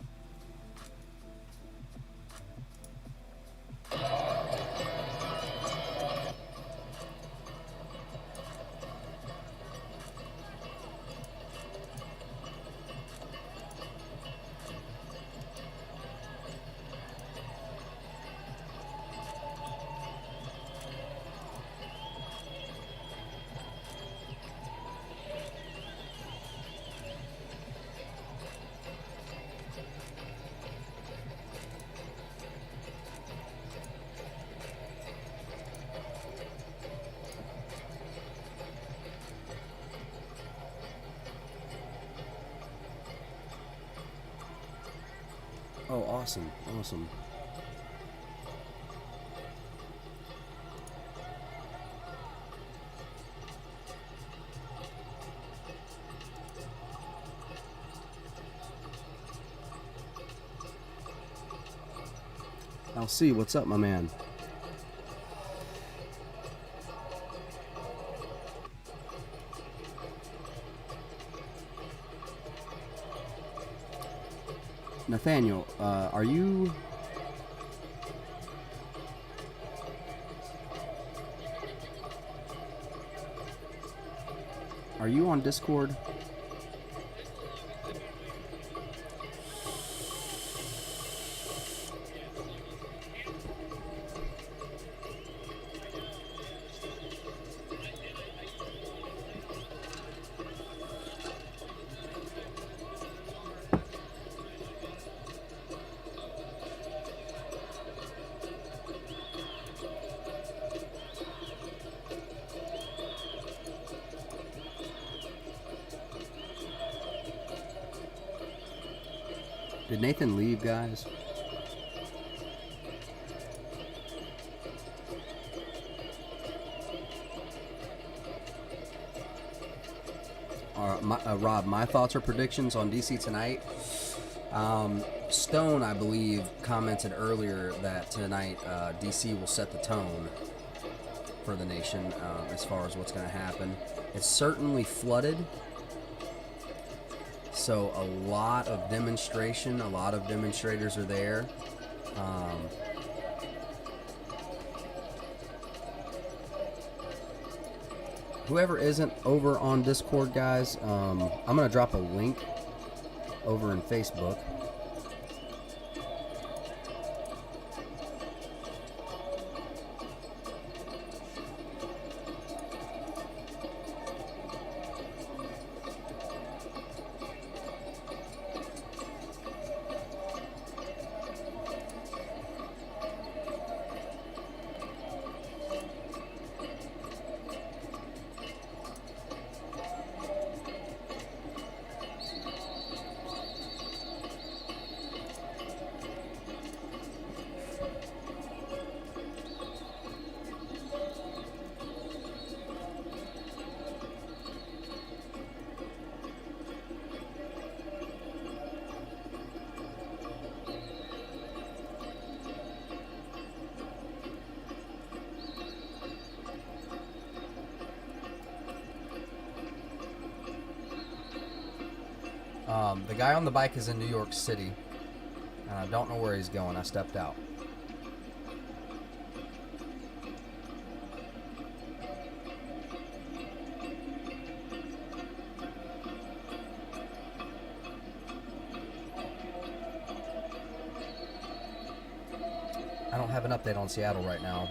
Oh, awesome, awesome. I'll see. What's up, my man? Nathaniel, are you on Discord? Did Nathan leave, guys? Rob, my thoughts or predictions on DC tonight. Stone, I believe, commented earlier that tonight DC will set the tone for the nation as far as what's going to happen. It's certainly flooded, so a lot of demonstration, a lot of demonstrators are there. Whoever isn't over on Discord, guys, I'm going to drop a link over in Facebook. The guy on the bike is in New York City, and I don't know where he's going. I stepped out. I don't have an update on Seattle right now.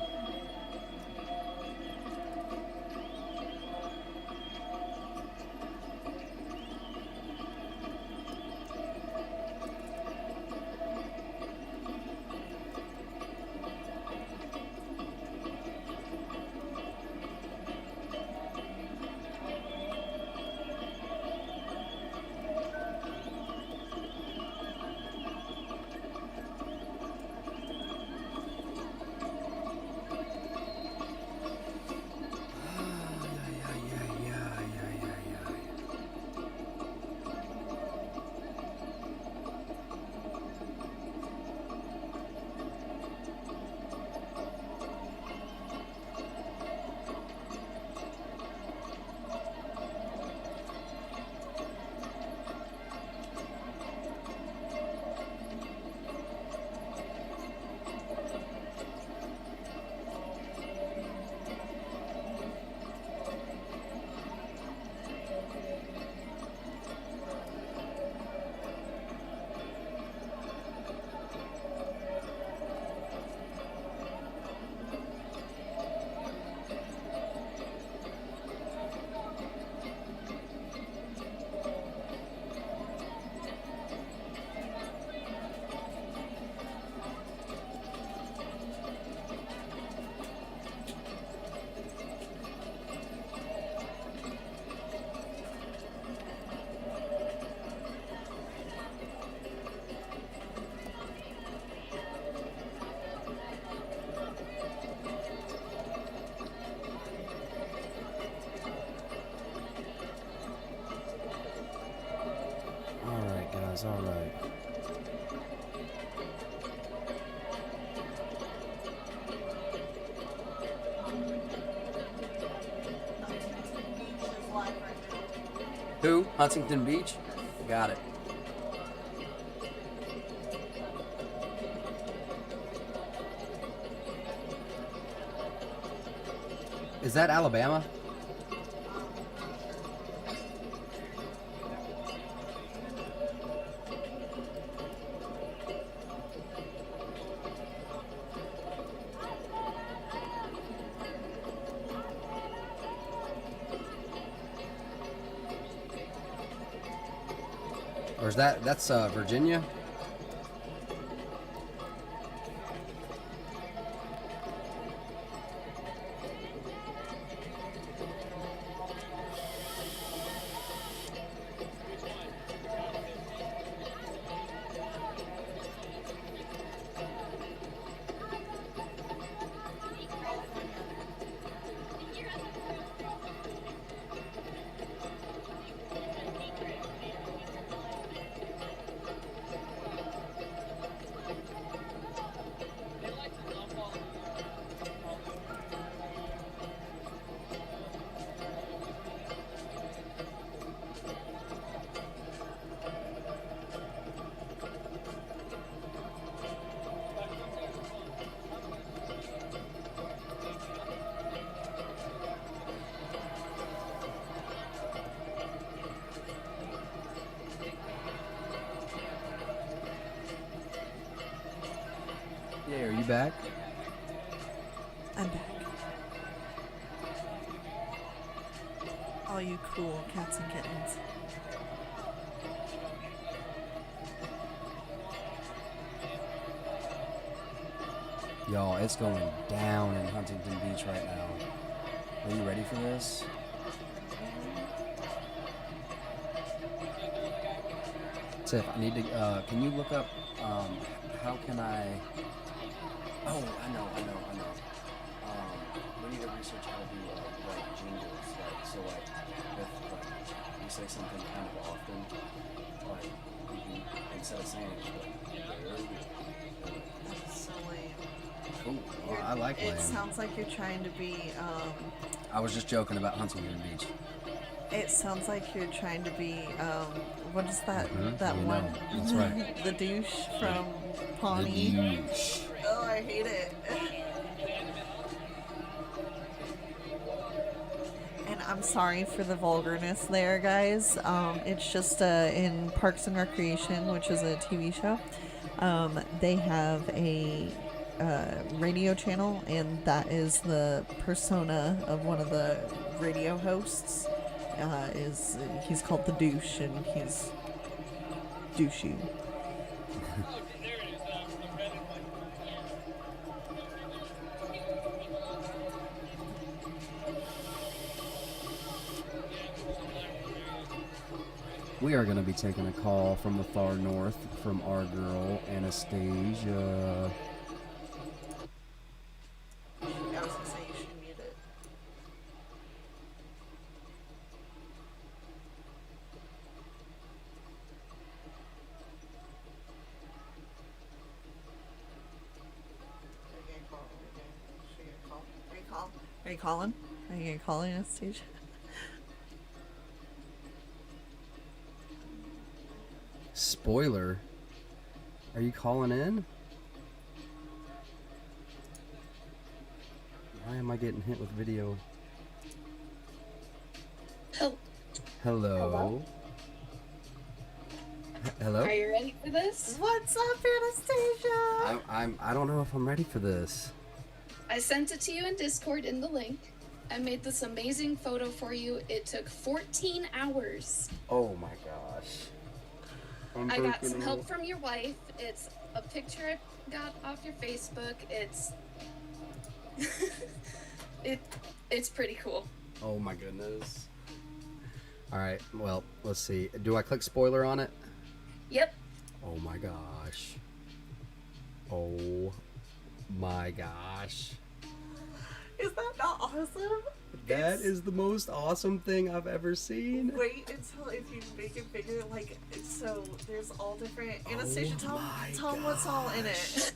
All right. Who? Huntington Beach? Got it. Is that Alabama? Or is that's Virginia? back? I'm back. All you cool cats and kittens. Y'all, it's going down in Huntington Beach right now. Are you ready for this? Tiff, I need to, can you look up, how can I, oh, I know. We need to research how to do, like, jingles, like, so, like, if, like, you say something kind of often, like, you can, instead of saying it, That's so lame. Cool. Well, I like It lame. sounds like you're trying to be, I was just joking about Huntington Beach. it sounds like you're trying to be, what is that, Mhm, that we one? know. That's right. The douche from Pawnee. The douche. Oh, I hate it. And I'm sorry for the vulgarness there, guys. It's just in Parks and Recreation, which is a TV show. They have a radio channel, and that is the persona of one of the radio hosts. He's called the douche, and he's douchey. We are going to be taking a call from the far north from our girl, Anastasia. I was gonna say you should mute it. Are you calling? Are you gonna call Anastasia? Spoiler. Are you calling in? Why am I getting hit with video? Hello. Hello? Are you ready for this? What's up, Anastasia? I don't know if I'm ready for this. I sent it to you in Discord in the link. I made this amazing photo for you. It took 14 hours. Oh my gosh. I got some help from your wife. It's a picture I got off your Facebook. It's it's pretty cool. Oh my goodness. Alright, well, let's see. Do I click spoiler on it? Yep. Oh my gosh. Oh my gosh. Is that not awesome? That is the most awesome thing I've ever seen. Wait until if you make it bigger, like, so there's all different. Anastasia, tell them what's all in it.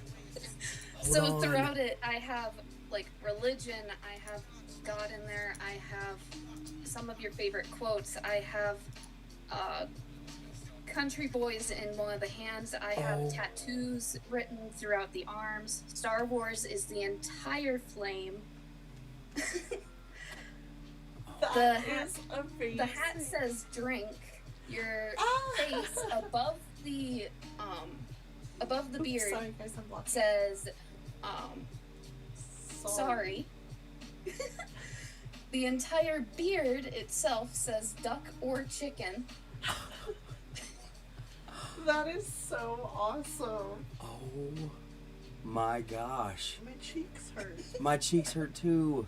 So throughout it, I have like religion, I have God in there, I have some of your favorite quotes, I have country boys in one of the hands, I have tattoos written throughout the arms. Star Wars is the entire flame. The hat says drink. Your face above the beard sorry, guys, I'm blocking. says sorry. The entire beard itself says duck or chicken. That is so awesome. Oh my gosh. My cheeks hurt. My cheeks hurt too.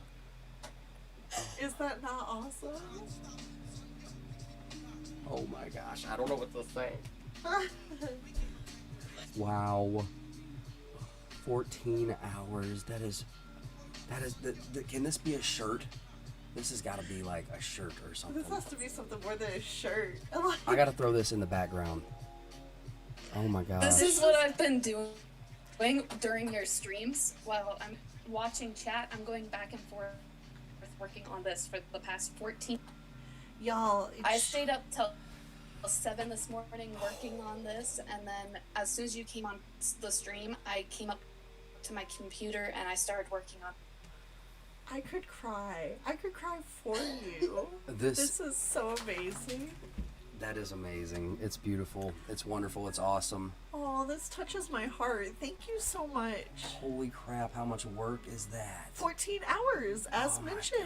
Is that not awesome? Oh my gosh. I don't know what to say. Wow. 14 hours. That is can this be a shirt? This has got to be like a shirt or something. This has to be something more than a shirt. I got to throw this in the background. Oh my gosh. This is what I've been doing during your streams while I'm watching chat. I'm going back and forth working on this for the past 14. Y'all, I stayed up till 7 this morning working on this, and then as soon as you came on the stream, I came up to my computer and I started working on. I could cry. I could cry for you. This is so amazing. That is amazing. It's beautiful. It's wonderful. It's awesome. Oh, this touches my heart. Thank you so much. Holy crap, how much work is that? 14 hours, as mentioned.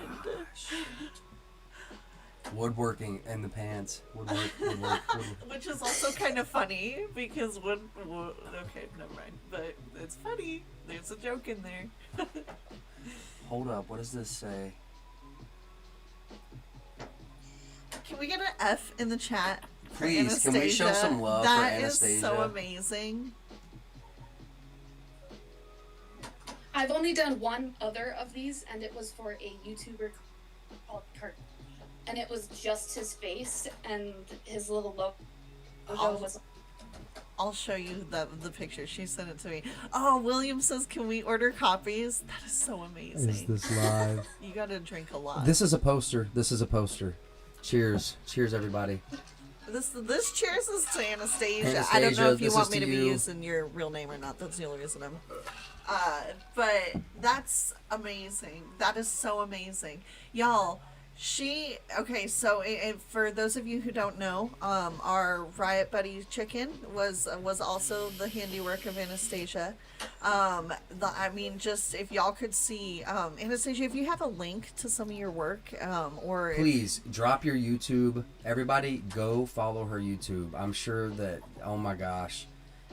Woodworking in the pants. Woodwork. Which is also kind of funny because okay, never mind. But it's funny. There's a joke in there. Hold up, what does this say? Can we get an F in the chat? Please, can we show some love for Anastasia? That is so amazing. I've only done one other of these, and it was for a YouTuber called Kurt. And it was just his face, and his little logo was... I'll show you the picture. She sent it to me. Oh, William says, can we order copies? That is so amazing. Is this live? You gotta drink a lot. This is a poster. This is a poster. Cheers. Cheers, everybody. This cheers is to Anastasia. Anastasia, I don't know if you this want is me to to be you. using your real name or not. That's the only reason I'm... but that's amazing. That is so amazing. Y'all, okay, so for those of you who don't know, our Riot Buddy chicken was also the handiwork of Anastasia. I mean, just if y'all could see, Anastasia, if you have a link to some of your work, or Please drop your YouTube. Everybody go follow her YouTube. I'm sure that, oh my gosh,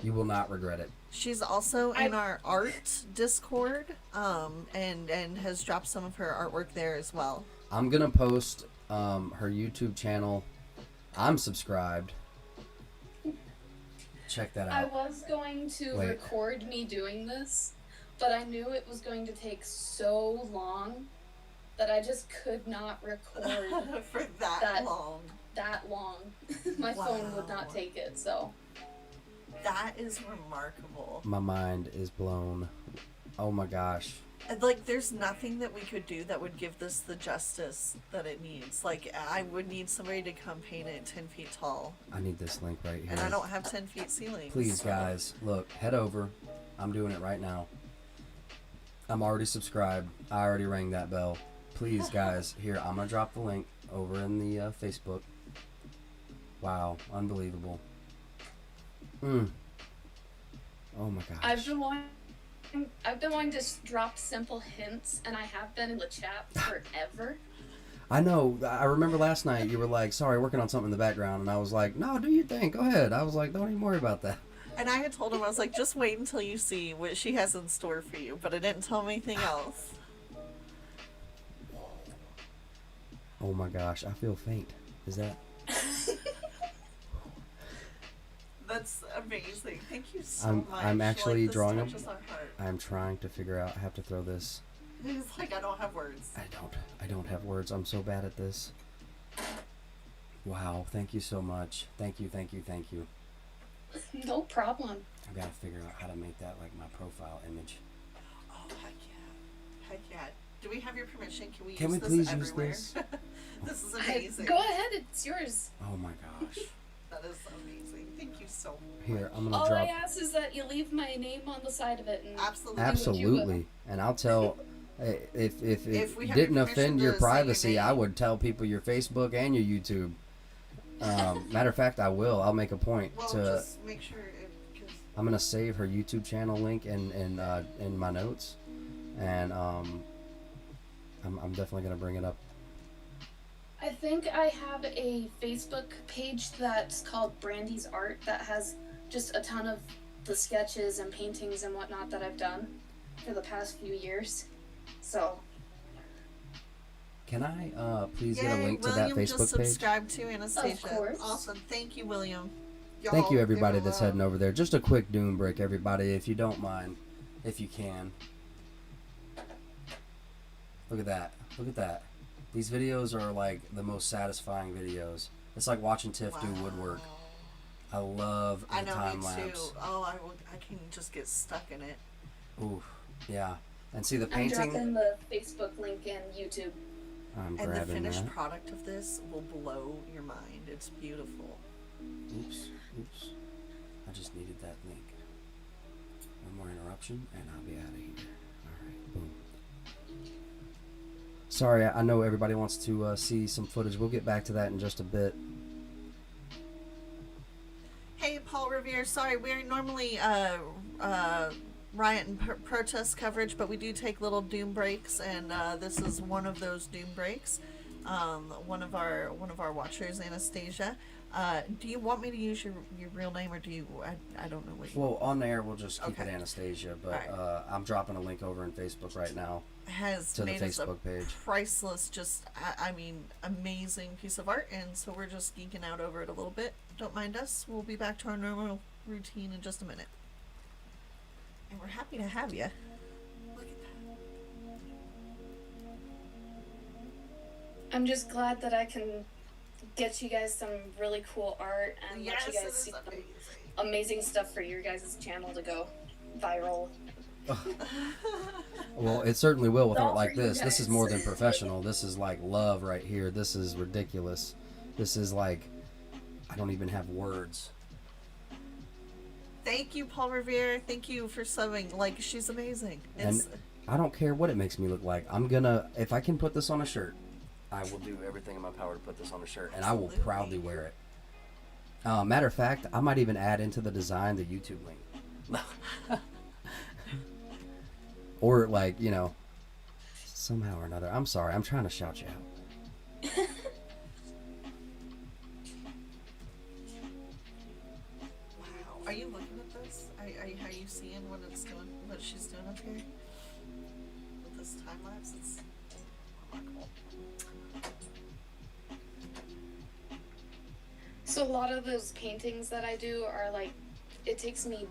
you will not regret it. She's also in our art Discord, and has dropped some of her artwork there as well. I'm gonna post her YouTube channel. I'm subscribed. Check that I out. was going to Wait. record me doing this, but I knew it was going to take so long that I just could not record for that long. That long. My phone would not take it, so. That is remarkable. My mind is blown. Oh my gosh. Like, there's nothing that we could do that would give this the justice that it needs. Like, I would need somebody to come paint it 10 feet tall. I need this link right here. And I don't have 10 feet ceilings. Please, guys, look, head over. I'm doing it right now. I'm already subscribed. I already rang that bell. Please, guys, here, I'm going to drop the link over in the Facebook. Wow, unbelievable. Oh my gosh. I've been wanting to drop simple hints, and I have been in the chat forever. I know. I remember last night you were like, sorry, working on something in the background. And I was like, no, do your thing. Go ahead. I was like, don't even worry about that. And I had told him, I was like, just wait until you see what she has in store for you. But I didn't tell him anything else. Oh my gosh. I feel faint. Is that... That's amazing. Thank you so much. I'm actually like, this drawing touches them. our heart. I'm trying to figure out. I have to throw this. He's like, I don't have words. I don't have words. I'm so bad at this. Wow. Thank you so much. Thank you. No problem. I've got to figure out how to make that like my profile image. Oh, heck yeah. Heck yeah. Do we have your permission? Can we Can use we please this use everywhere? this? This is amazing. Go ahead, it's yours. Oh my gosh. That is amazing. Thank you so much. Here, I'm gonna All drop. I ask is that you leave my name on the side of it. And Absolutely. And I'll tell. If it we have didn't your offend permission your to say your privacy, I would tell people your Facebook and your YouTube. Matter of fact, I will. I'll make a point Well, to. just make sure. I'm gonna save her YouTube channel link in my notes, and I'm definitely gonna bring it up. I think I have a Facebook page that's called Brandy's Art that has just a ton of the sketches and paintings and whatnot that I've done for the past few years. So. Can I please get a Yay, link to William that Facebook just page? subscribed to Anastasia. Of course. Awesome. Thank you, William. Thank you, Y'all, everybody give that's her heading over there. Just a quick doom break, everybody, if you don't mind, if you can. Look at that. Look at that. These videos are like the most satisfying videos. It's like watching Tiff do woodwork. I love the I know, time me lapse. too. Oh, I can just get stuck in it. Ooh, yeah. And see the I'm painting. dropping the Facebook link and YouTube. I'm And the grabbing finished that. product of this will blow your mind. It's beautiful. Oops. I just needed that link. One more interruption, and I'll be out of here. All right, boom. Sorry, I know everybody wants to see some footage. We'll get back to that in just a bit. Paul Revere. Sorry, we're normally riot and protest coverage, but we do take little doom breaks, and this is one of those doom breaks. One of our watchers, Anastasia. Do you want me to use your real name, or do you? I don't know what. Well, on there we'll just keep it Anastasia, but Right. I'm dropping a link over in Facebook right now. Has to the made us a Facebook page. priceless, just I mean, amazing piece of art, and so we're just geeking out over it a little bit. Don't mind us. We'll be back to our normal routine in just a minute, and we're happy to have you. Look at that. I'm just glad that I can get you guys some really cool art and let you Yes, guys it see is some amazing stuff for your guys' channel to go viral. Well, it certainly will with All art like for you this. This is guys. more than professional. This is like love right here. This is ridiculous. This is like, I don't even have words. Thank you, Paul Revere. Thank you for subbing. Like, she's amazing. And I don't care what it makes me look like. I'm gonna, if I can put this on a shirt, I will do everything in my power to put this on a shirt, and I will proudly wear it. Matter of fact, I might even add into the design the YouTube link. Or like, you know, somehow or another. I'm sorry, I'm trying to shout you out. Wow. Are you looking at this? Are you seeing what it's doing? What she's doing up here? With this time lapse, it's remarkable. So a lot of those paintings that I do are like, it takes me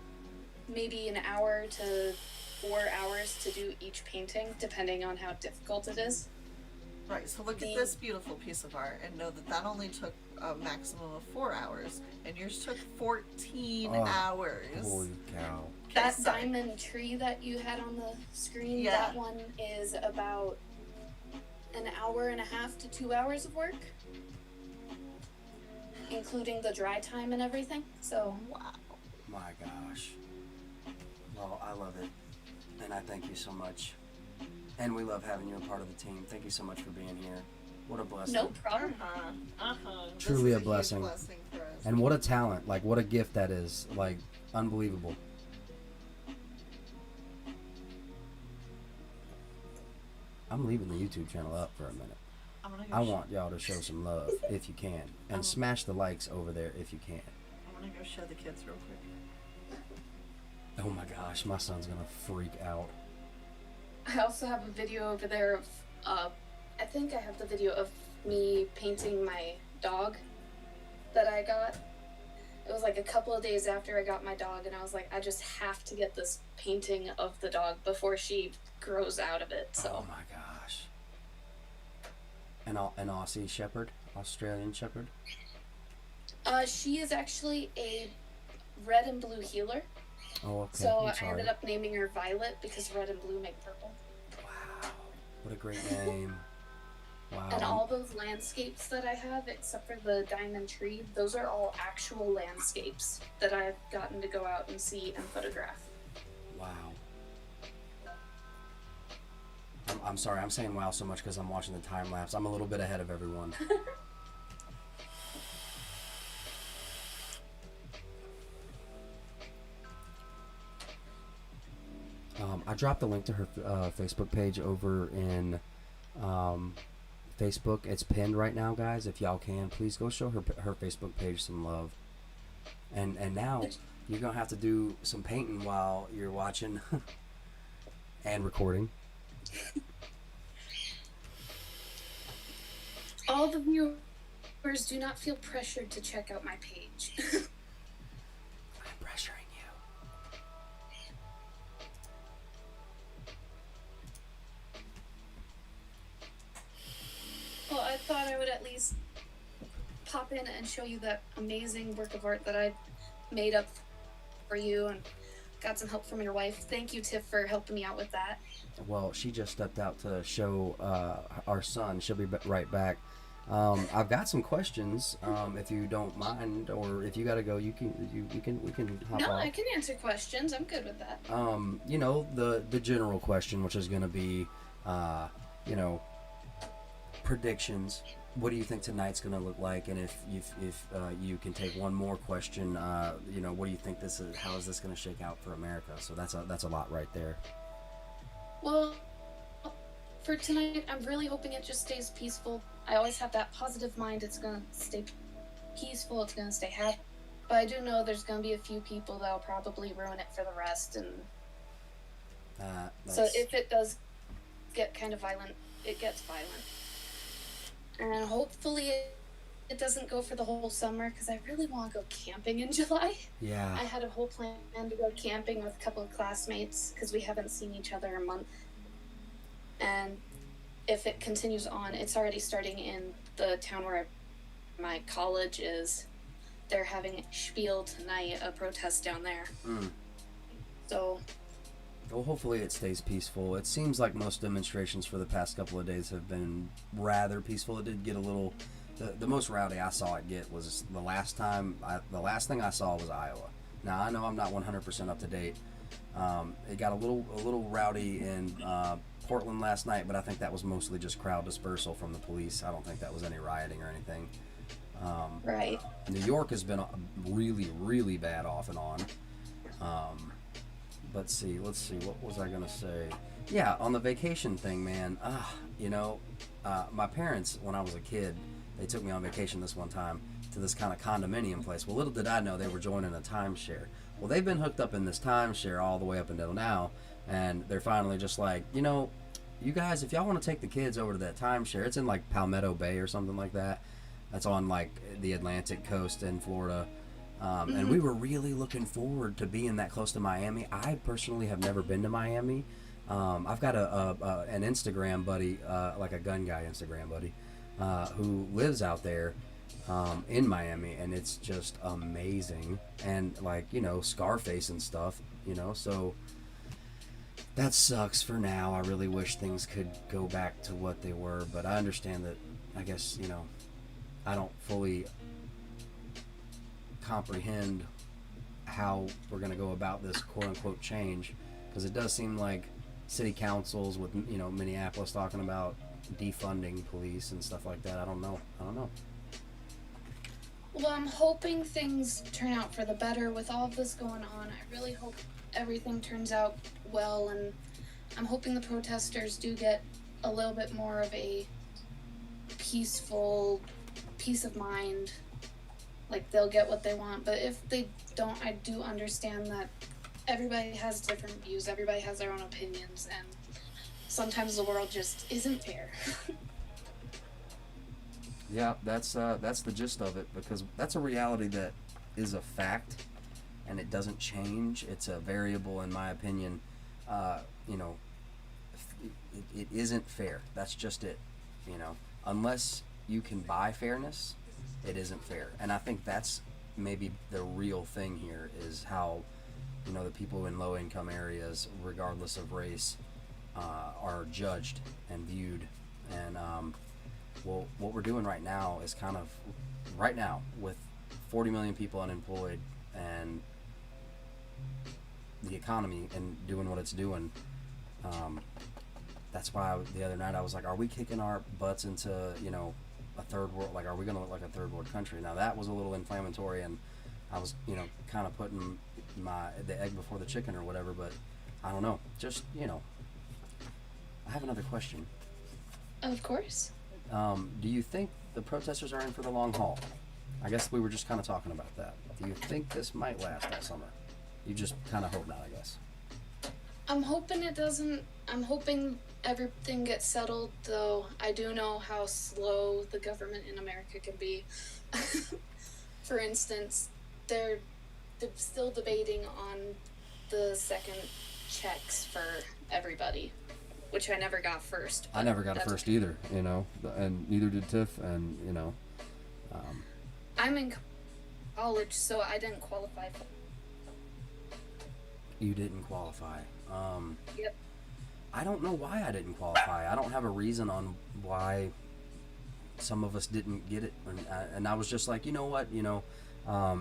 maybe an hour to 4 hours to do each painting, depending on how difficult it is. Right, so look at this beautiful piece of art and know that that only took a maximum of 4 hours, and yours took 14 hours. Holy cow. That diamond tree that you had on the screen, Yeah. that one is about an hour and a half to 2 hours of work, including the dry time and everything. So wow. My gosh. Well, I love it. And I thank you so much. And we love having you a part of the team. Thank you so much for being here. What a blessing. No problem. Truly This a is blessing. huge blessing for us. And what a talent. Like, what a gift that is. Like, unbelievable. I'm leaving the YouTube channel up for a minute. I'm gonna go I want y'all to show some love if you can. And smash the likes over there if you can. I'm gonna go show the kids real quick. Oh my gosh, my son's gonna freak out. I also have a video over there of, I think I have the video of me painting my dog that I got. It was like a couple of days after I got my dog, and I was like, I just have to get this painting of the dog before she grows out of it. So. Oh my gosh. An Aussie Shepherd? Australian Shepherd? She is actually a red and blue healer. Oh, okay. So I'm I sorry. ended up naming her Violet because red and blue make purple. What a great name. Wow. And all those landscapes that I have, except for the diamond tree, those are all actual landscapes that I've gotten to go out and see and photograph. Wow. I'm sorry, I'm saying wow so much because I'm watching the time lapse. I'm a little bit ahead of everyone. I dropped a link to her Facebook page over in Facebook. It's pinned right now, guys. If y'all can, please go show her Facebook page some love. And now you're gonna have to do some painting while you're watching and recording. All the viewers do not feel pressured to check out my page. I'm pressuring you. Well, I thought I would at least pop in and show you that amazing work of art that I made up for you, and got some help from your wife. Thank you, Tiff, for helping me out with that. Well, she just stepped out to show our son. She'll be right back. I've got some questions, if you don't mind, or if you gotta go, we can hop No, off. I can answer questions. I'm good with that. You know, the general question, which is gonna be, you know, predictions what do you think tonight's going to look like? And if you can take one more question, what do you think this is? How is this going to shake out for America? So that's a lot right there. Well, for tonight, I'm really hoping it just stays peaceful. I always have that positive mind. It's going to stay peaceful. It's going to stay happy. But I do know there's going to be a few people that'll probably ruin it for the rest. And so if it does get kind of violent, it gets violent. And hopefully it doesn't go for the whole summer, because I really want to go camping in July. Yeah. I had a whole plan to go camping with a couple of classmates because we haven't seen each other in a month. And if it continues on, it's already starting in the town where my college is. They're having Spiel tonight, a protest down there. So... Well, hopefully it stays peaceful. It seems like most demonstrations for the past couple of days have been rather peaceful. It did get a little... The most rowdy I saw it get was the last thing I saw was Iowa. Now, I know I'm not 100% up to date. It got a little rowdy in Portland last night, but I think that was mostly just crowd dispersal from the police. I don't think that was any rioting or anything. Right. New York has been really, really bad off and on. Let's see, what was I gonna say? Yeah, on the vacation thing, man, my parents, when I was a kid, they took me on vacation this one time to this kind of condominium place. Well, little did I know they were joining a timeshare. Well, they've been hooked up in this timeshare all the way up until now, and they're finally just like, you guys, if y'all want to take the kids over to that timeshare, it's in like Palmetto Bay or something like that. That's on like the Atlantic coast in Florida. And we were really looking forward to being that close to Miami. I personally have never been to Miami. I've got an Instagram buddy, like a gun guy Instagram buddy, who lives out there in Miami, and it's just amazing. And like, Scarface and stuff, so that sucks for now. I really wish things could go back to what they were, but I understand that, I guess, I don't fully comprehend how we're going to go about this quote-unquote change, because it does seem like city councils with Minneapolis talking about defunding police and stuff like that. I don't know. Well, I'm hoping things turn out for the better with all of this going on. I really hope everything turns out well, and I'm hoping the protesters do get a little bit more of a peaceful peace of mind. Like, they'll get what they want. But if they don't, I do understand that everybody has different views. Everybody has their own opinions. And sometimes the world just isn't fair. Yeah, that's the gist of it, because that's a reality that is a fact, and it doesn't change. It's a variable, in my opinion. It isn't fair. That's just it. Unless you can buy fairness, it isn't fair. And I think that's maybe the real thing here, is how, the people in low-income areas, regardless of race, are judged and viewed. And, what we're doing right now is with 40 million people unemployed and the economy and doing what it's doing, that's why the other night I was like, are we kicking our butts into, a third world, like, are we going to look like a third world country? Now that was a little inflammatory, and I was, kind of putting the egg before the chicken or whatever, but I don't know. Just, I have another question. Of course. Do you think the protesters are in for the long haul? I guess we were just kind of talking about that. Do you think this might last all summer? You just kind of hope not, I guess. I'm hoping it doesn't. I'm hoping everything gets settled, though I do know how slow the government in America can be. For instance, they're still debating on the second checks for everybody, which I never got first. I never got it first either, and neither did Tiff, and, I'm in college, so I didn't qualify. You didn't qualify. Yep. I don't know why I didn't qualify. I don't have a reason on why some of us didn't get it. And I was just like, you know what,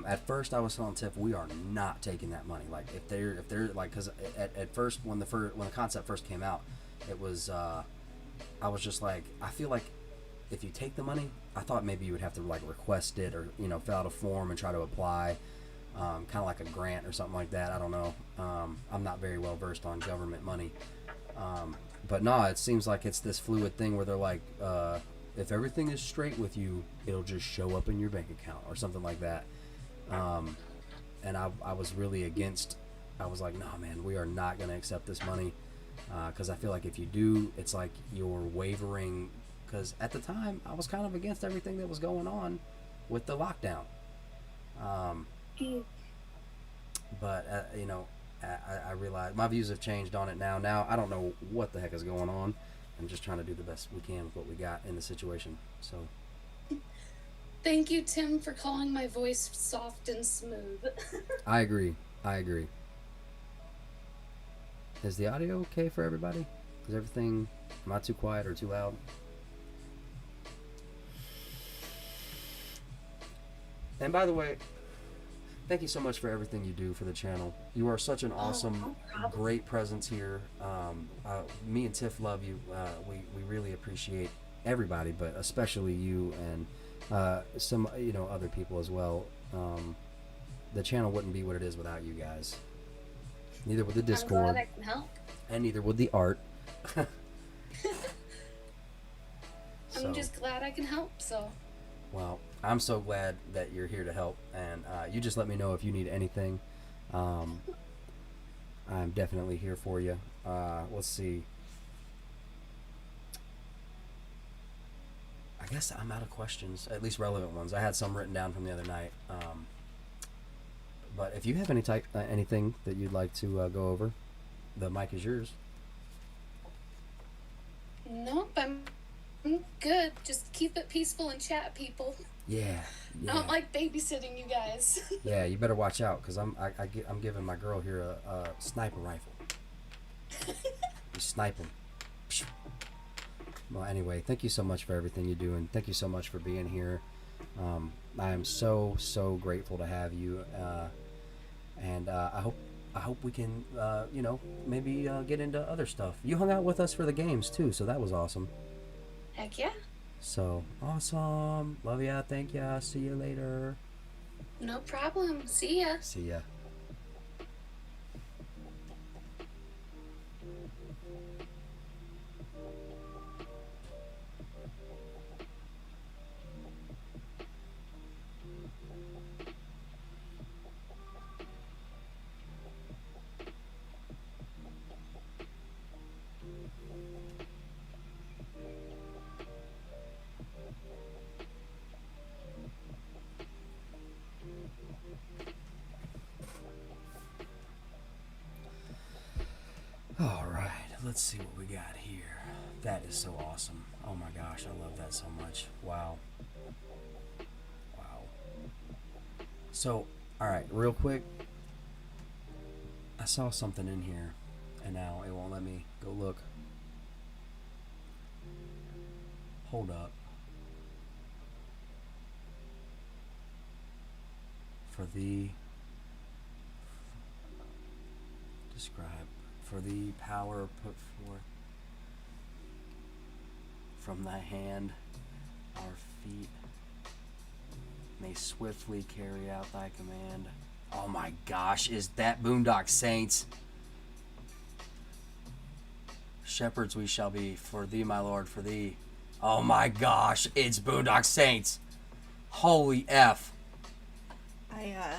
at first I was telling Tiff, we are not taking that money. Like, if they're like, because at first, when the concept first came out, it was, I was just like, I feel like if you take the money, I thought maybe you would have to like request it or, you know, fill out a form and try to apply, kind of like a grant or something like that. I don't know. I'm not very well versed on government money. But no, it seems like it's this fluid thing where they're like, if everything is straight with you, it'll just show up in your bank account or something like that. And I was really against, I was like, no, man, we are not going to accept this money. Because I feel like if you do, it's like you're wavering. Because at the time, I was kind of against everything that was going on with the lockdown. But, you know, I realize my views have changed on it now. Now, I don't know what the heck is going on. I'm just trying to do the best we can with what we got in the situation. So, Thank you, Tim, for calling my voice soft and smooth. I agree. Is the audio okay for everybody? Is everything not too quiet or too loud? And by the way, thank you so much for everything you do for the channel. You are such an awesome, great presence here. Me and Tiff love you. We really appreciate everybody, but especially you and some, you know, other people as well. The channel wouldn't be what it is without you guys. Neither would the Discord. I'm glad I can help. And neither would the art. I'm just glad I can help, so. Well, I'm so glad that you're here to help, and you just let me know if you need anything. I'm definitely here for you. Let's see. I guess I'm out of questions, at least relevant ones. I had some written down from the other night. But if you have anything that you'd like to go over, the mic is yours. Nope, I'm good. Just keep it peaceful and chat, people. Yeah. I don't like babysitting you guys. Yeah, you better watch out, because I'm giving my girl here a sniper rifle. You snipe them. Well, anyway, thank you so much for everything you do, and thank you so much for being here. I am so grateful to have you, and I hope we can, you know, maybe get into other stuff. You hung out with us for the games too, so that was awesome. Heck yeah. So awesome. Love ya. Thank ya. See you later. No problem. See ya. See ya. All right, let's see what we got here. That is so awesome. Oh my gosh, I love that so much. Wow. So, all right, real quick. I saw something in here, and now it won't let me go look. Hold up. For the power put forth from thy hand, our feet may swiftly carry out thy command. Oh my gosh, is that Boondock Saints? Shepherds we shall be for thee, my Lord, for thee. Oh my gosh, it's Boondock Saints. Holy F.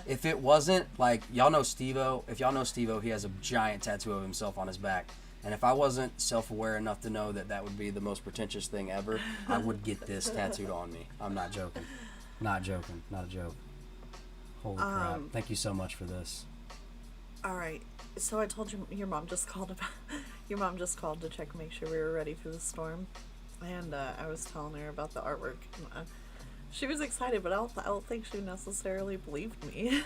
If it wasn't, like, y'all know Steve-O. If y'all know Steve-O, he has a giant tattoo of himself on his back. And if I wasn't self-aware enough to know that that would be the most pretentious thing ever, I would get this tattooed on me. I'm not joking. Not joking. Not a joke. Holy crap. Thank you so much for this. All right. So I told you your mom just called your mom just called to check and make sure we were ready for the storm. And I was telling her about the artwork. She was excited, but I don't think she necessarily believed me.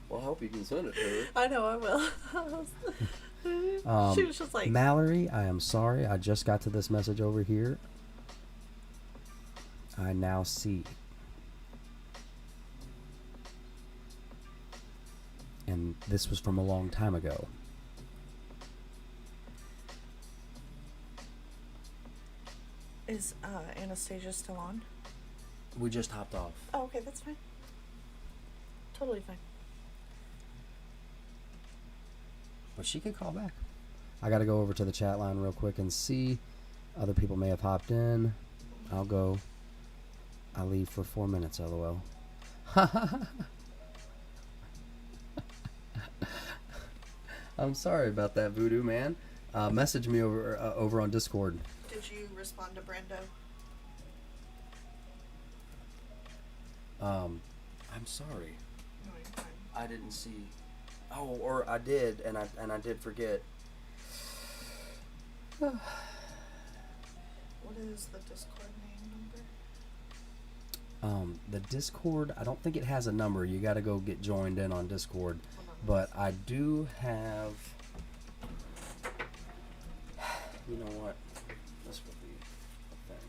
Well, I hope you can send it to her. I know I will. She was just like, Mallory, I am sorry. I just got to this message over here. I now see. And this was from a long time ago. Is Anastasia still on? We just hopped off. Oh, okay, that's fine. Totally fine. But she could call back. I gotta go over to the chat line real quick and see. Other people may have hopped in. I'll go. I'll leave for 4 minutes, lol. I'm sorry about that, Voodoo Man. Message me over on Discord. Did you respond to Brendo? I'm sorry. No, you're fine. I didn't see. Oh, or I did, and I did forget. What is the Discord name number? The Discord, I don't think it has a number. You got to go get joined in on Discord. But I do have. You know what? This will be a thing.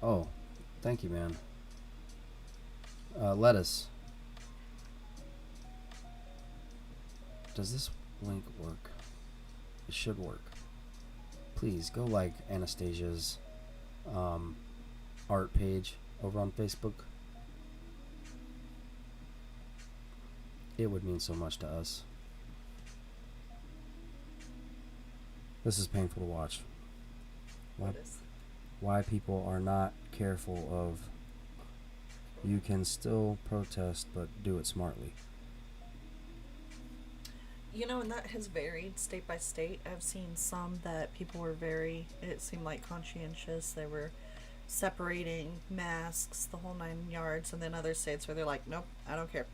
Oh, thank you, man. Lettuce. Does this link work? It should work. Please go like Anastasia's art page over on Facebook. It would mean so much to us. This is painful to watch. Why people are not careful of. You can still protest, but do it smartly. You know, and that has varied state by state. I've seen some that people were it seemed like conscientious. They were separating masks, the whole 9 yards, and then other states where they're like, nope, I don't care.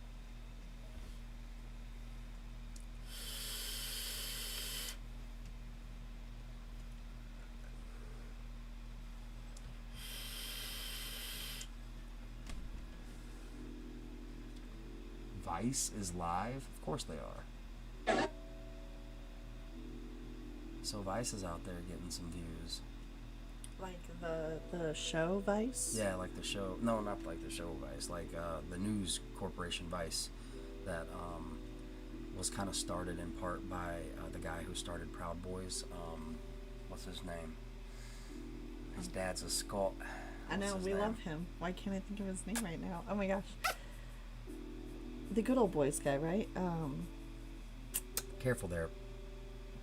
Vice is live? Of course they are. So Vice is out there getting some views. Like the show Vice? Yeah, like the show. No, not like the show Vice. Like the news corporation Vice that was kind of started in part by the guy who started Proud Boys. What's his name? His dad's a Scot. I know, we love him. Why can't I think of his name right now? Oh my gosh. The Good Old Boys guy, right? Careful there.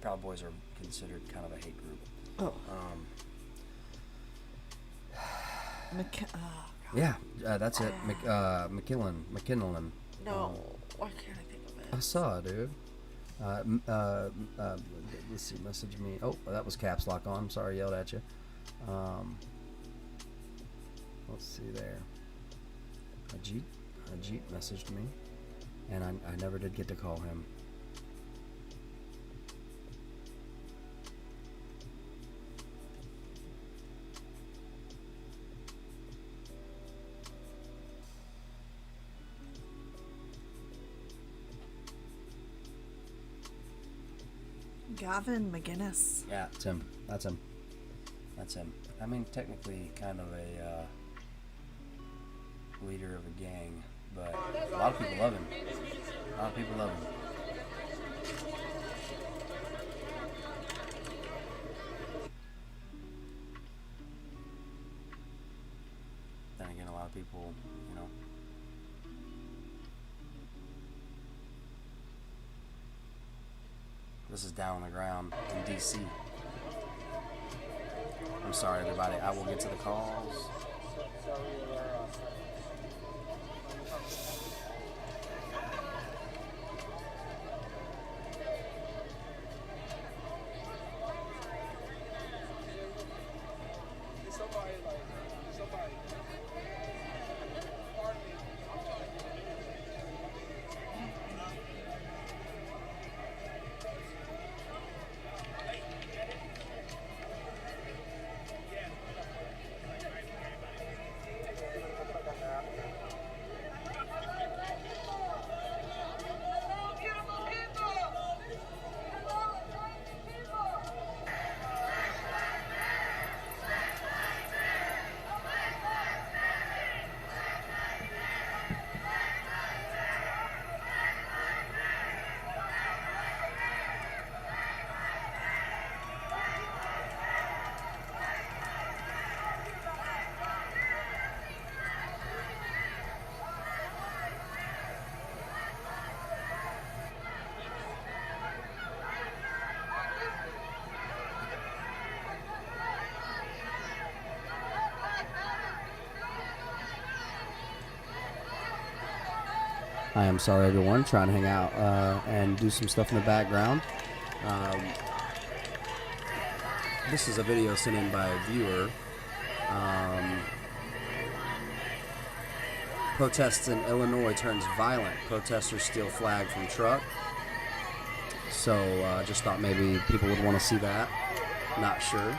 Proud Boys are considered kind of a hate group. Oh. Yeah, that's it. McKinnon. No, why can't I think of it? I saw it, dude. Let's see, message me. Oh, that was caps lock on. Sorry, yelled at you. Let's see there. Ajit messaged me, and I never did get to call him. Gavin McGinnis. Yeah, it's him. That's him. I mean, technically kind of a leader of a gang, but a lot of people love him. Then again, a lot of people, you know. This is down on the ground in DC. I'm sorry, everybody. I will get to the calls. I am sorry, everyone. Trying to hang out and do some stuff in the background. This is a video sent in by a viewer. Protests in Illinois turns violent. Protesters steal flag from truck. So just thought maybe people would want to see that. Not sure.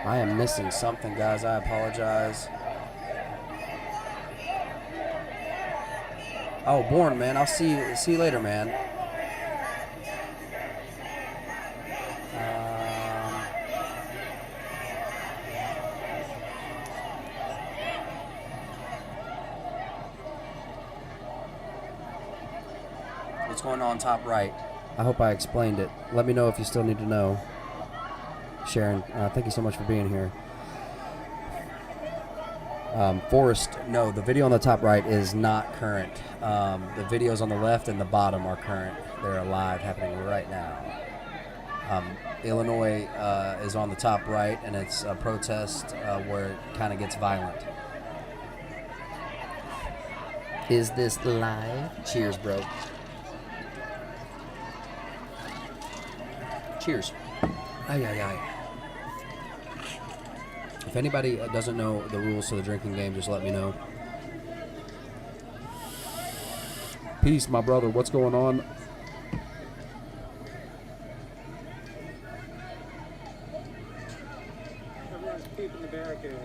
I am missing something, guys. I apologize. Oh, Born, man. I'll see you later, man. What's going on top right? I hope I explained it. Let me know if you still need to know. Sharon, thank you so much for being here. Forrest, no, the video on the top right is not current. The videos on the left and the bottom are current. They're live, happening right now. Illinois is on the top right, and it's a protest where it kind of gets violent. Is this live? Cheers, bro. Cheers. Aye, aye, aye. If anybody doesn't know the rules to the drinking game, just let me know. Peace, my brother. What's going on? Everyone's keeping the barricade.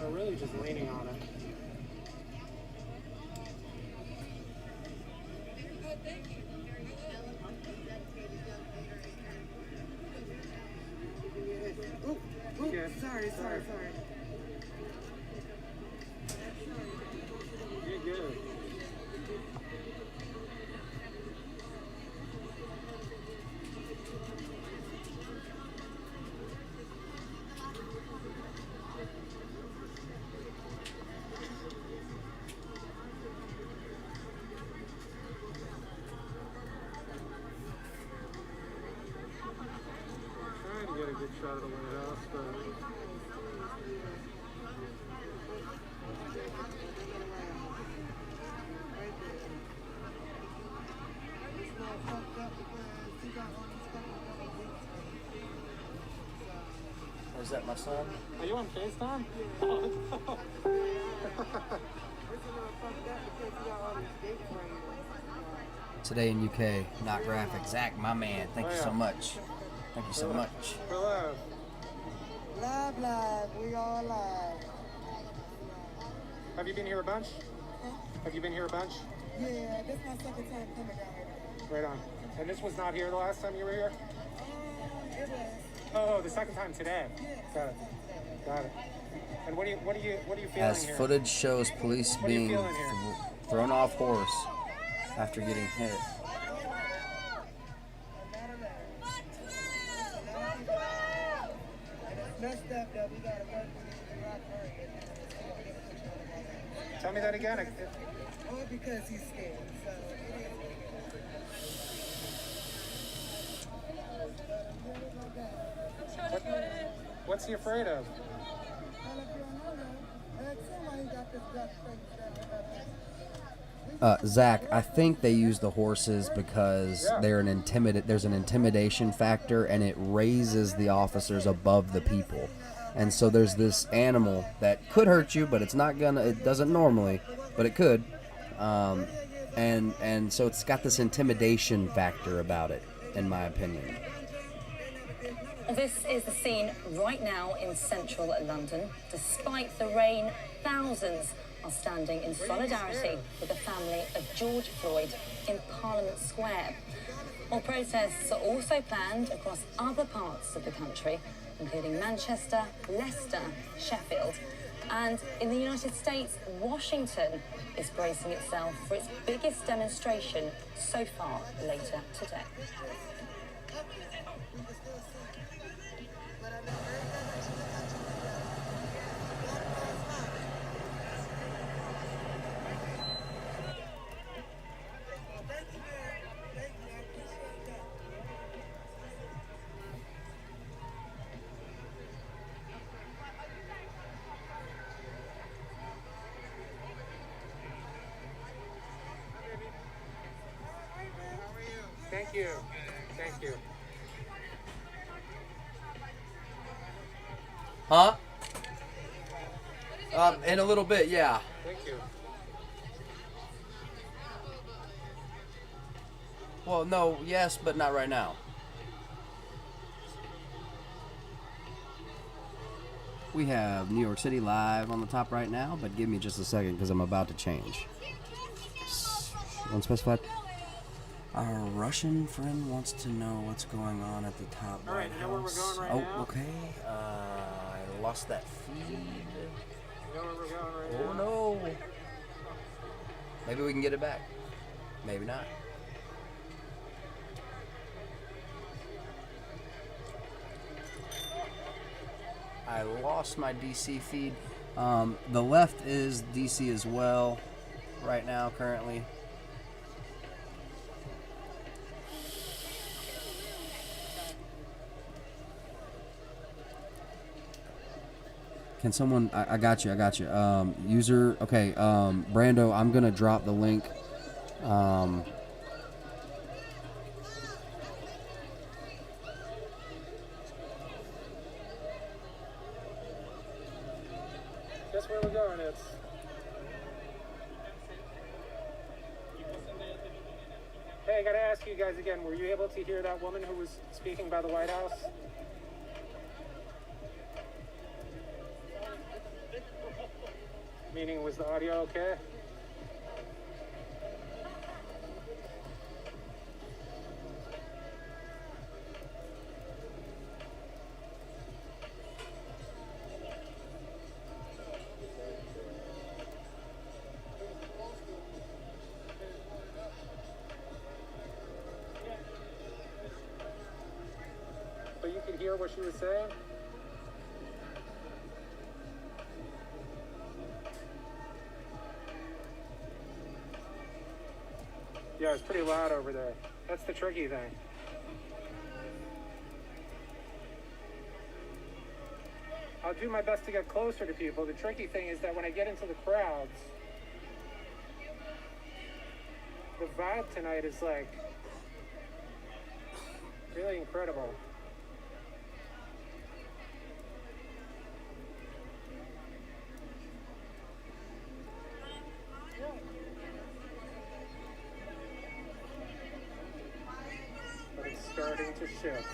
Or really just leaning on it. Sorry. You're good. Trying to get a good shot of the White House, but Is that my son? are you on FaceTime? Today in UK, not graphic. Zach, my man, thank you so much. Thank you so much. We're live. Live, we all live. Have you been here a bunch? Huh? Have you been here a bunch? Yeah, this is my second time coming down here. Right on. And this was not here the last time you were here? It was. Oh, the second time today. Yeah. Got it. And what are you feeling As here? footage shows police What are you being feeling here? thrown off horse after getting hit. Messed up that we gotta work with the rock area. Tell me that again. All because he's scared. So What's he afraid of? Zach, I think they use the horses because there's an intimidation factor, and it raises the officers above the people. And so there's this animal that could hurt you, but it doesn't normally, but it could. and so it's got this intimidation factor about it, in my opinion. This is the scene right now in central London. Despite the rain, thousands are standing in solidarity with the family of George Floyd in Parliament Square. More protests are also planned across other parts of the country, including Manchester, Leicester, Sheffield. And in the United States, Washington is bracing itself for its biggest demonstration so far later today. Thank you. Thank you. Huh? In a little bit, yeah. Thank you. Well, no, yes, but not right now. We have New York City live on the top right now, but give me just a second because I'm about to change. Unspecified. Our Russian friend wants to know what's going on at the top All right, right know where we're house. going right now? Okay. I lost that feed. You know where we're going right now? Oh no. Maybe we can get it back. Maybe not. I lost my DC feed. The left is DC as well right now currently. Can someone, I got you. User, okay, Brando, I'm going to drop the link. Guess where we're going? It's hey, I gotta ask you guys again, were you able to hear that woman who was speaking by the White House? Meaning, was the audio okay? But you could hear what she was saying? Yeah, it's pretty loud over there. That's the tricky thing. I'll do my best to get closer to people. The tricky thing is that when I get into the crowds, the vibe tonight is like really incredible. But it's starting to shift.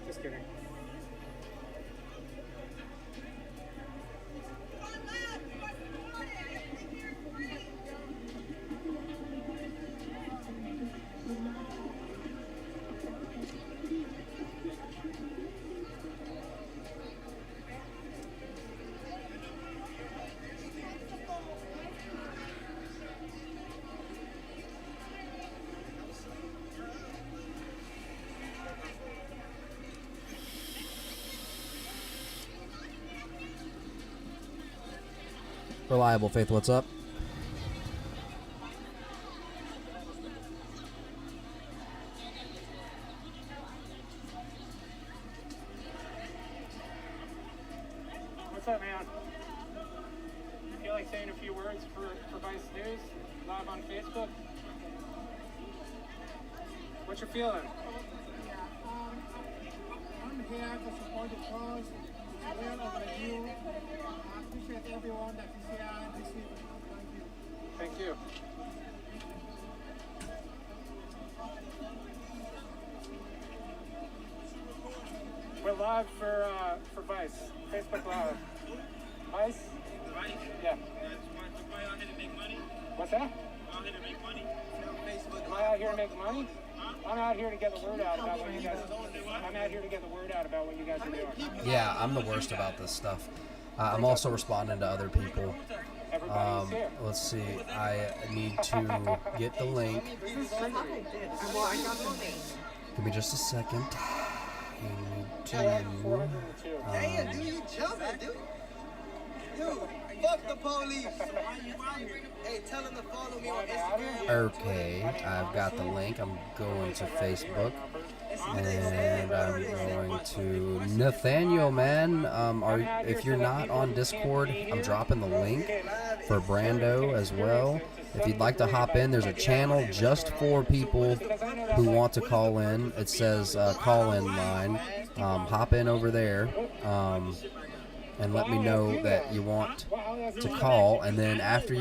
Just kidding. Reliable Faith, what's up? What's up, man? You feel like saying a few words for Vice News live on Facebook? What you feeling? I'm here to support the cause. It's well overdue. I appreciate everyone that is here this evening. Thank you. Thank you. live for Vice. Facebook Live. Vice? Yeah. What's that? Am I out here to make money? I'm out here to get the word out about what you guys. I'm out here to get the word out about what you guys are doing. Yeah, I'm the worst about this stuff. I'm also responding to other people. Let's see. I need to get the link. Give me just a second. Damn, dude, you jumping, dude. Dude, fuck the police. Hey, tell them to follow me on Instagram. Okay, I've got the link. I'm going to Facebook. And I'm going to Nathaniel, man. If you're not on Discord, I'm dropping the link for Brando as well. If you'd like to hop in, there's a channel just for people who want to call in. It says call-in line. Hop in over there and let me know that you want to call. And then after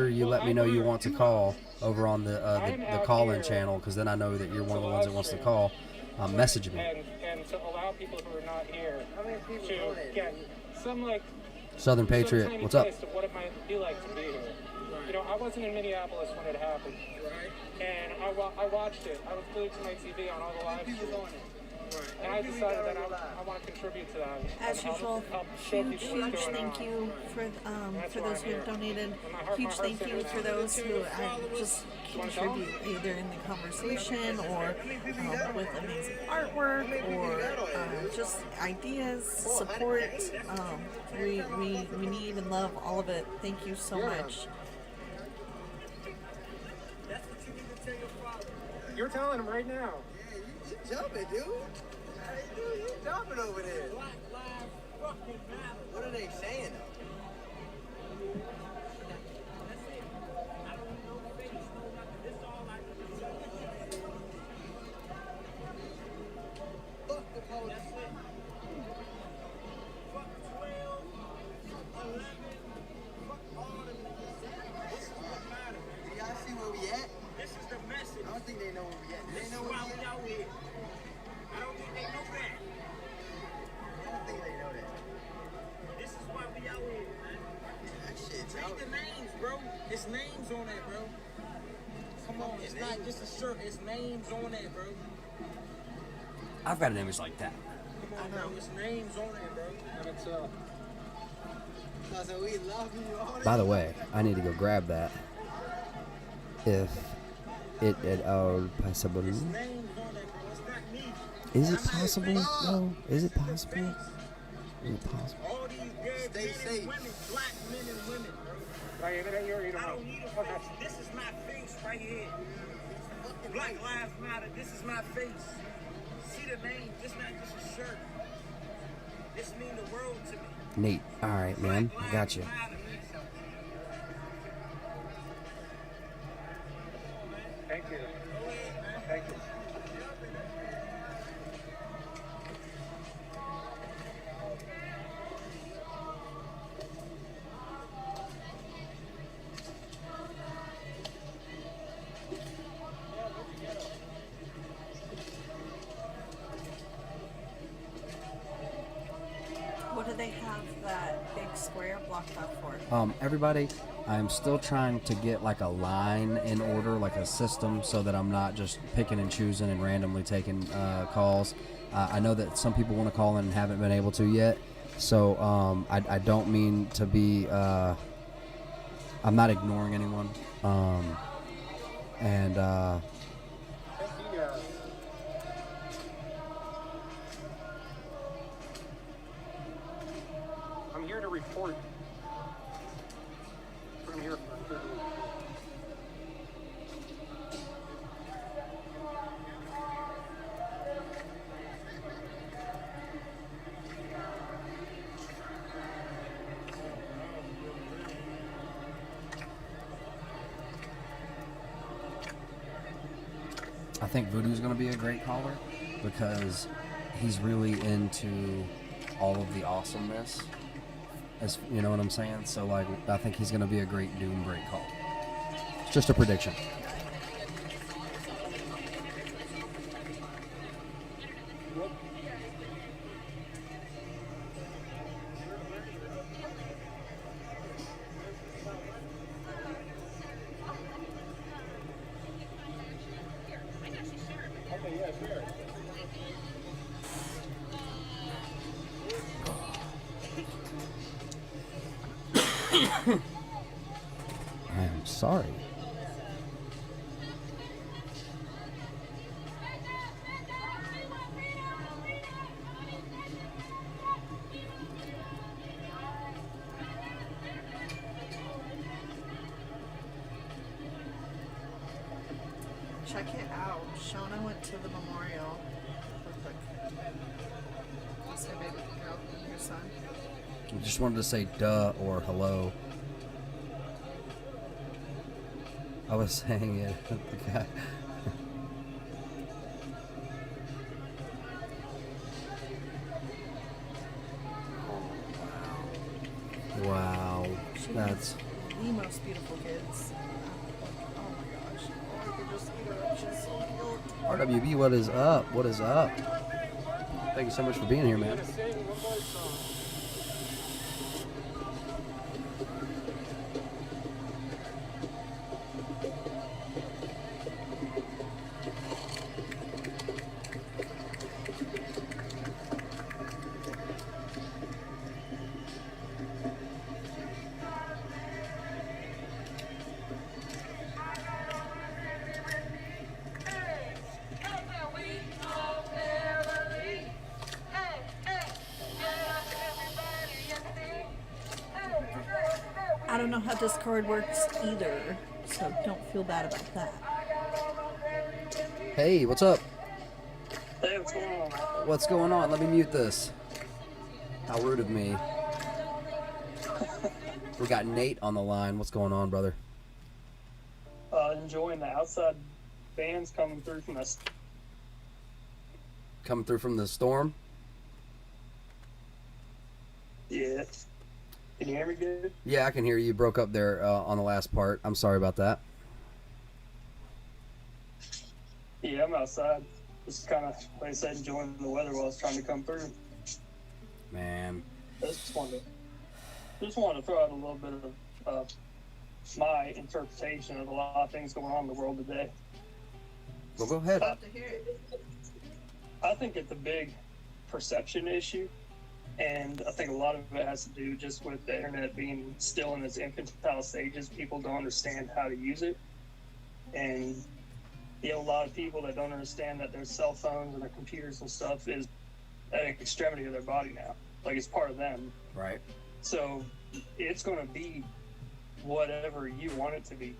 you let me know you want to call over on the call-in channel, because then I know that you're one of the ones that wants to call. Message me. And to allow people who are not here to get some Southern Patriot, some what's up? taste of what it might be like to be here. You know, I wasn't in Minneapolis when it happened, and I watched it. I was glued to my TV on all the live streams. And I decided that I want to contribute to that. As usual, huge thank you for those who have donated. Huge thank you for those who just contribute either in the conversation or with amazing artwork or just ideas, support. We need and love all of it. Thank you so much. You're telling him right now. You jumping, dude. Dude, you jumping over there. What are they saying, though? Fuck the police. Fuck 12, fuck 11, fuck all of them. This is what matters. Do y'all see where we at? This is the message. I don't think they know where we at. They know where we out here. I don't think they know that. I don't think they know that. This is why we out here, man. That shit's out. Read the names, bro. It's names on there, bro. Come on, it's not just a shirt. It's names on there, bro. I've got an image like that. Come on, bro. It's names on there, bro. That's so we love you all. By the way, I need to go grab that. If it at all possible. Is it possible? No. Is it possible? Is it possible? All these dead men and women, black men and women, bro. I don't need a face. This is my face right here. Black Lives Matter. This is my face. See the name. This not just a shirt. This means the world to me. Neat. All right, man. I got you. Thank you. Thank you. What do they have that big square blocked off for? Everybody, I'm still trying to get like a line in order, like a system, so that I'm not just picking and choosing and randomly taking calls. I know that some people want to call in and haven't been able to yet, so I don't mean to be. I'm not ignoring anyone, and. I'm here to report. I'm here to report. I think Voodoo's going to be a great caller because he's really into all of the awesomeness. As you know what I'm saying? So like, I think he's going to be a great Doom break call. It's just a prediction. I am sorry. Check it out. Shona went to the memorial. Real quick. Say baby girl, your son. I just wanted to say duh or hello. I was saying it. The guy. Wow. That's the most beautiful kids. Oh my gosh. Oh, I could just eat her up. She's so cute. RWB, what is up? What is up? Thank you so much for being here, man. I don't know how Discord works either, so don't feel bad about that. Hey, what's up? Hey, what's going on? What's going on? Let me mute this. How rude of me. We got Nate on the line. What's going on, brother? Enjoying the outside bands coming through from us. Coming through from the storm? Yeah. Can you hear me good? Yeah, I can hear you. You broke up there on the last part. I'm sorry about that. Yeah, I'm outside. Just kind of, like I said, enjoying the weather while I was trying to come through. Man. I just wanted to throw out a little bit of my interpretation of a lot of things going on in the world today. Well, go ahead. I think it's a big perception issue, and I think a lot of it has to do just with the internet being still in its infantile stages. People don't understand how to use it, and you know, a lot of people that don't understand that their cell phones and their computers and stuff is an extremity of their body now. Like, it's part of them. Right. So it's going to be whatever you want it to be.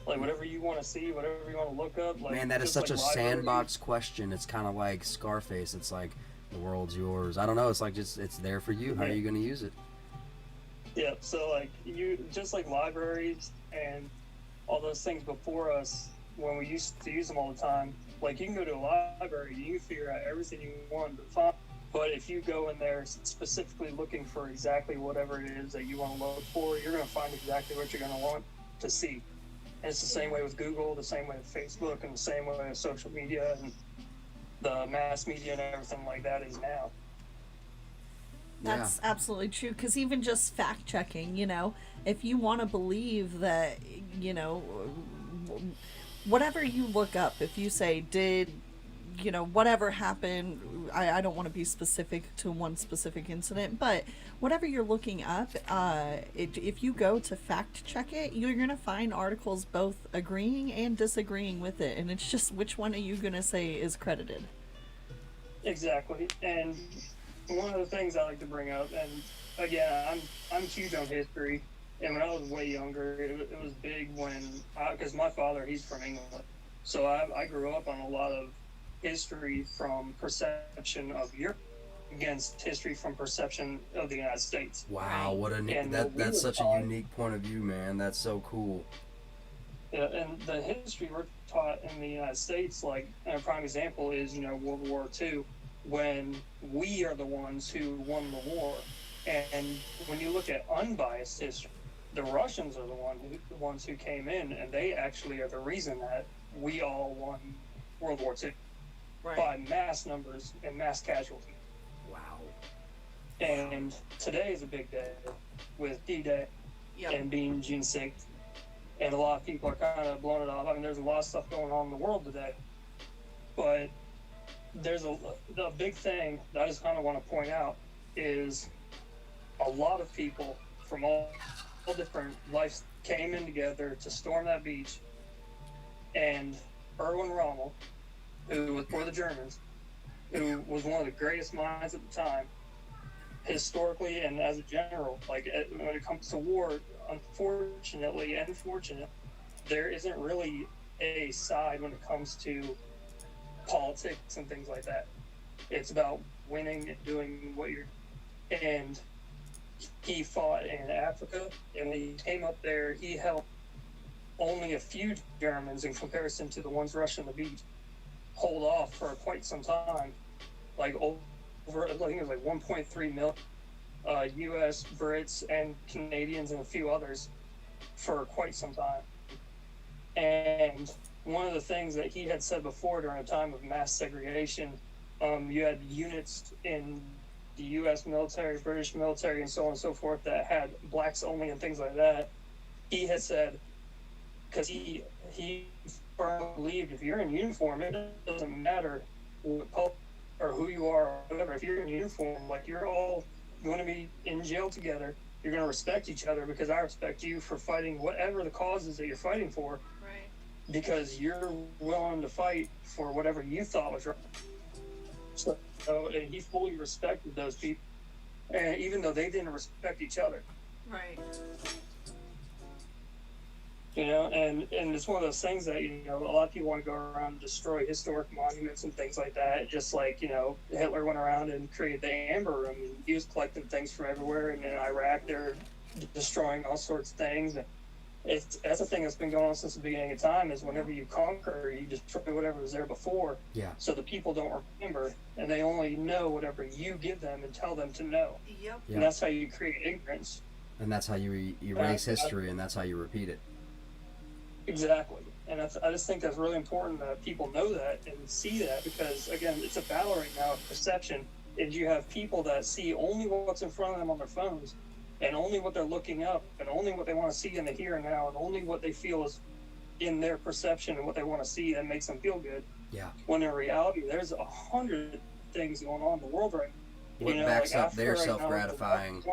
Like, whatever you want to see, whatever you want to look up. Like, Man, that is just such like a libraries. sandbox question. It's kind of like Scarface. It's like, the world's yours. I don't know. It's like, just, it's there for you. How are you going to use it? Yeah, so like just like libraries and all those things before us, when we used to use them all the time, like you can go to a library, you can figure out everything you want to find. But if you go in there specifically looking for exactly whatever it is that you want to look for, you're going to find exactly what you're going to want to see. And it's the same way with Google, the same way with Facebook, and the same way with social media and the mass media and everything like that is now. That's absolutely true, because even just fact checking, you know, if you want to believe that, you know, whatever you look up, if you say, did, you know, whatever happened, I don't want to be specific to one specific incident, but whatever you're looking up, if you go to fact check it, you're going to find articles both agreeing and disagreeing with it, and it's just which one are you going to say is credited. Exactly. And one of the things I like to bring up, and again, I'm huge on history, and when I was way younger, it was big when, because my father, he's from England, so I grew up on a lot of history from perception of Europe against history from perception of the United States. Wow, what a that's such a unique point of view, man. That's so cool. Yeah, and the history we're taught in the United States, like a prime example is, you know, World War II, when we are the ones who won the war. And when you look at unbiased history, the Russians are the ones who came in, and they actually are the reason that we all won World War II. Right. By mass numbers and mass casualty. Wow. And today is a big day with D-Day and being June 6th. And a lot of people are kind of blowing it off. I mean, there's a lot of stuff going on in the world today. But there's a big thing that I just kind of want to point out is a lot of people from all different lives came in together to storm that beach. And Erwin Rommel, who was for the Germans, who was one of the greatest minds at the time, historically and as a general, like when it comes to war, unfortunately and fortunate, there isn't really a side when it comes to politics and things like that. It's about winning and doing what you're. And he fought in Africa, and when he came up there, he helped only a few Germans in comparison to the ones rushing the beach hold off for quite some time, like over, I think it was like 1.3 million U.S., Brits, and Canadians, and a few others for quite some time. And one of the things that he had said before, during a time of mass segregation, you had units in the U.S. military, British military, and so on and so forth that had blacks only and things like that. He had said, because he firmly believed if you're in uniform, it doesn't matter what or who you are or whatever. If you're in uniform, like, you're all going to be in jail together. You're going to respect each other because I respect you for fighting whatever the causes that you're fighting for. Right. Because you're willing to fight for whatever you thought was right. So, and he fully respected those people, and even though they didn't respect each other. Right. You know, and it's one of those things that, you know, a lot of people want to go around and destroy historic monuments and things like that. Just like, you know, Hitler went around and created the Amber Room, and he was collecting things from everywhere. And in Iraq, they're destroying all sorts of things. And that's a thing that's been going on since the beginning of time, is whenever you conquer, you destroy whatever was there before. Yeah. So the people don't remember, and they only know whatever you give them and tell them to know. Yep. And that's how you create ignorance. And that's how you erase history, and that's how you repeat it. Exactly. And I just think that's really important that people know that and see that, because, again, it's a battle right now of perception. And you have people that see only what's in front of them on their phones, and only what they're looking up, and only what they want to see in the here and now, and only what they feel is in their perception and what they want to see that makes them feel good. Yeah. When in reality, there's 100 things going on in the world right now. What backs like up their right self-gratifying...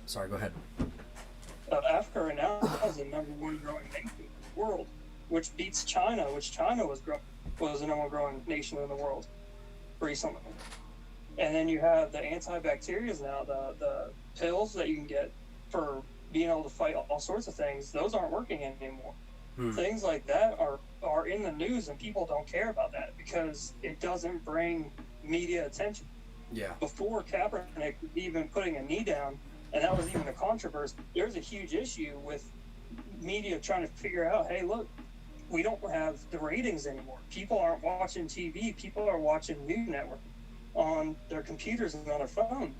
Sorry, go ahead. Africa right now is the number one growing nation in the world, which beats China, which China was the number one growing nation in the world recently. And then you have the antibacterials now, the pills that you can get for being able to fight all sorts of things. Those aren't working anymore. Things like that are in the news, and people don't care about that because it doesn't bring media attention. Yeah. Before Kaepernick even putting a knee down, and that was even a controversy, there's a huge issue with media trying to figure out, hey, look, we don't have the ratings anymore. People aren't watching TV. People are watching news network on their computers and on their phone.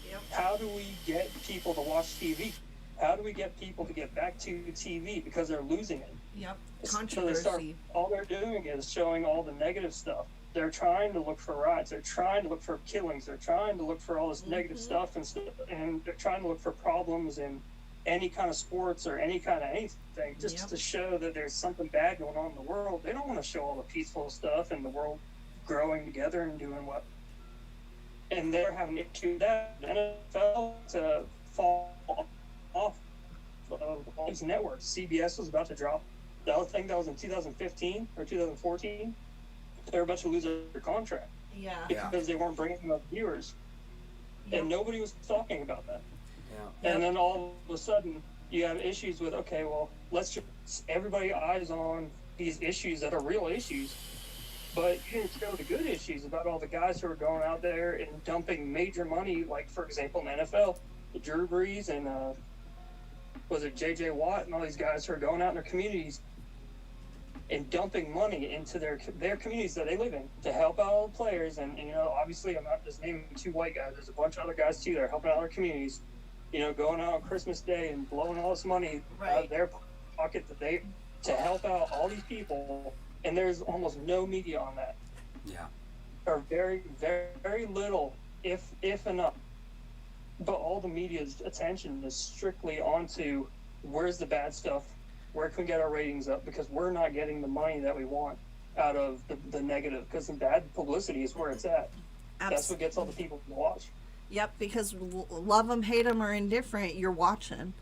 Yep. How do we get people to watch TV? How do we get people to get back to TV? Because they're losing it. Yep. Controversy. All they're doing is showing all the negative stuff. They're trying to look for riots. They're trying to look for killings. They're trying to look for all this negative stuff, and they're trying to look for problems in any kind of sports or any kind of anything, just to show that there's something bad going on in the world. They don't want to show all the peaceful stuff and the world growing together and doing what. And they're having an issue with that. The NFL to fall off of all these networks. CBS was about to drop. The other thing that was in 2015 or 2014. They were about to lose their contract. Yeah. Because they weren't bringing enough viewers. Yep. And nobody was talking about that. Yeah. And then all of a sudden, you have issues with, okay, well, let's just everybody eyes on these issues that are real issues. But you didn't show the good issues about all the guys who are going out there and dumping major money, like, for example, in the NFL, Drew Brees and, was it J.J. Watt and all these guys who are going out in their communities and dumping money into their communities that they live in to help out all the players. And you know, obviously, I'm not just naming two white guys. There's a bunch of other guys, too, that are helping out their communities, you know, going out on Christmas Day and blowing all this money out of their pocket to help out all these people. And there's almost no media on that. Yeah. Or very, very, very little, if enough. But all the media's attention is strictly onto where's the bad stuff, where can we get our ratings up, because we're not getting the money that we want out of the negative, because the bad publicity is where it's at. That's what gets all the people to watch. Yep, because love them, hate them, or indifferent, you're watching.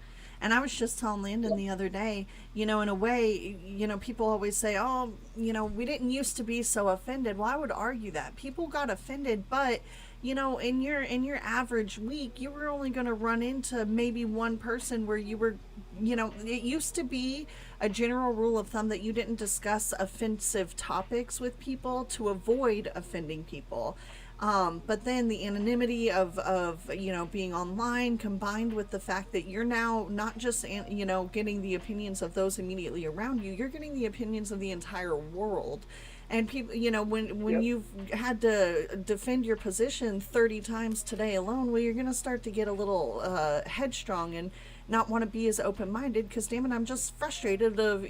And I was just telling Landon the other day, in a way, people always say, oh, we didn't used to be so offended. Well, I would argue that people got offended, but in your average week, you were only going to run into maybe one person where you were, it used to be a general rule of thumb that you didn't discuss offensive topics with people to avoid offending people. But then the anonymity of being online, combined with the fact that you're now not just, getting the opinions of those immediately around you, you're getting the opinions of the entire world. And people, when you've had to defend your position 30 times today alone, well, you're going to start to get a little headstrong and not want to be as open-minded because, damn it, I'm just frustrated of,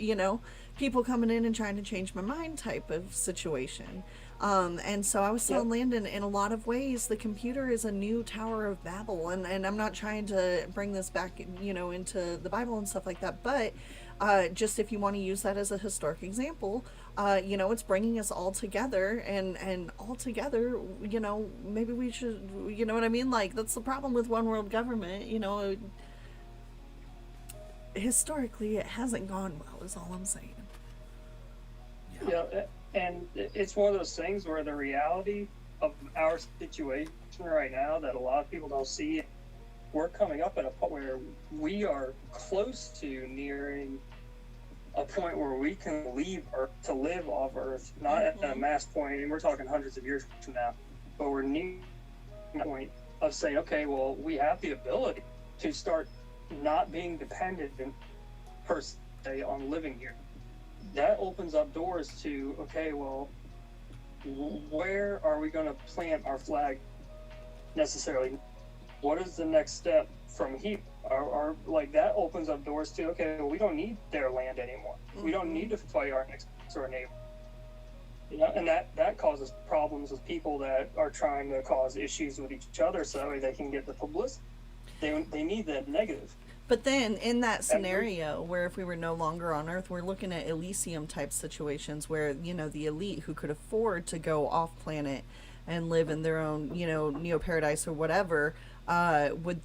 people coming in and trying to change my mind type of situation. And so I was telling Landon, in a lot of ways, the computer is a new Tower of Babel. And I'm not trying to bring this back, into the Bible and stuff like that. But just if you want to use that as a historic example, it's bringing us all together. And all together, maybe we should, you know what I mean? Like, that's the problem with one world government, historically, it hasn't gone well, is all I'm saying. Yeah, and it's one of those things where the reality of our situation right now that a lot of people don't see, we're coming up at a point where we are close to nearing a point where we can leave Earth to live off Earth, not at a mass point, and we're talking hundreds of years from now, but we're near the point of saying, okay, well, we have the ability to start not being dependent per se on living here. That opens up doors to, okay, well, where are we going to plant our flag necessarily? What is the next step from here? Like, that opens up doors to, okay, well, we don't need their land anymore. We don't need to fight our next door neighbor. And that causes problems with people that are trying to cause issues with each other so they can get the publicity. They need that negative. But then in that scenario where if we were no longer on Earth, we're looking at Elysium type situations where, the elite who could afford to go off planet and live in their own, neo-paradise or whatever, would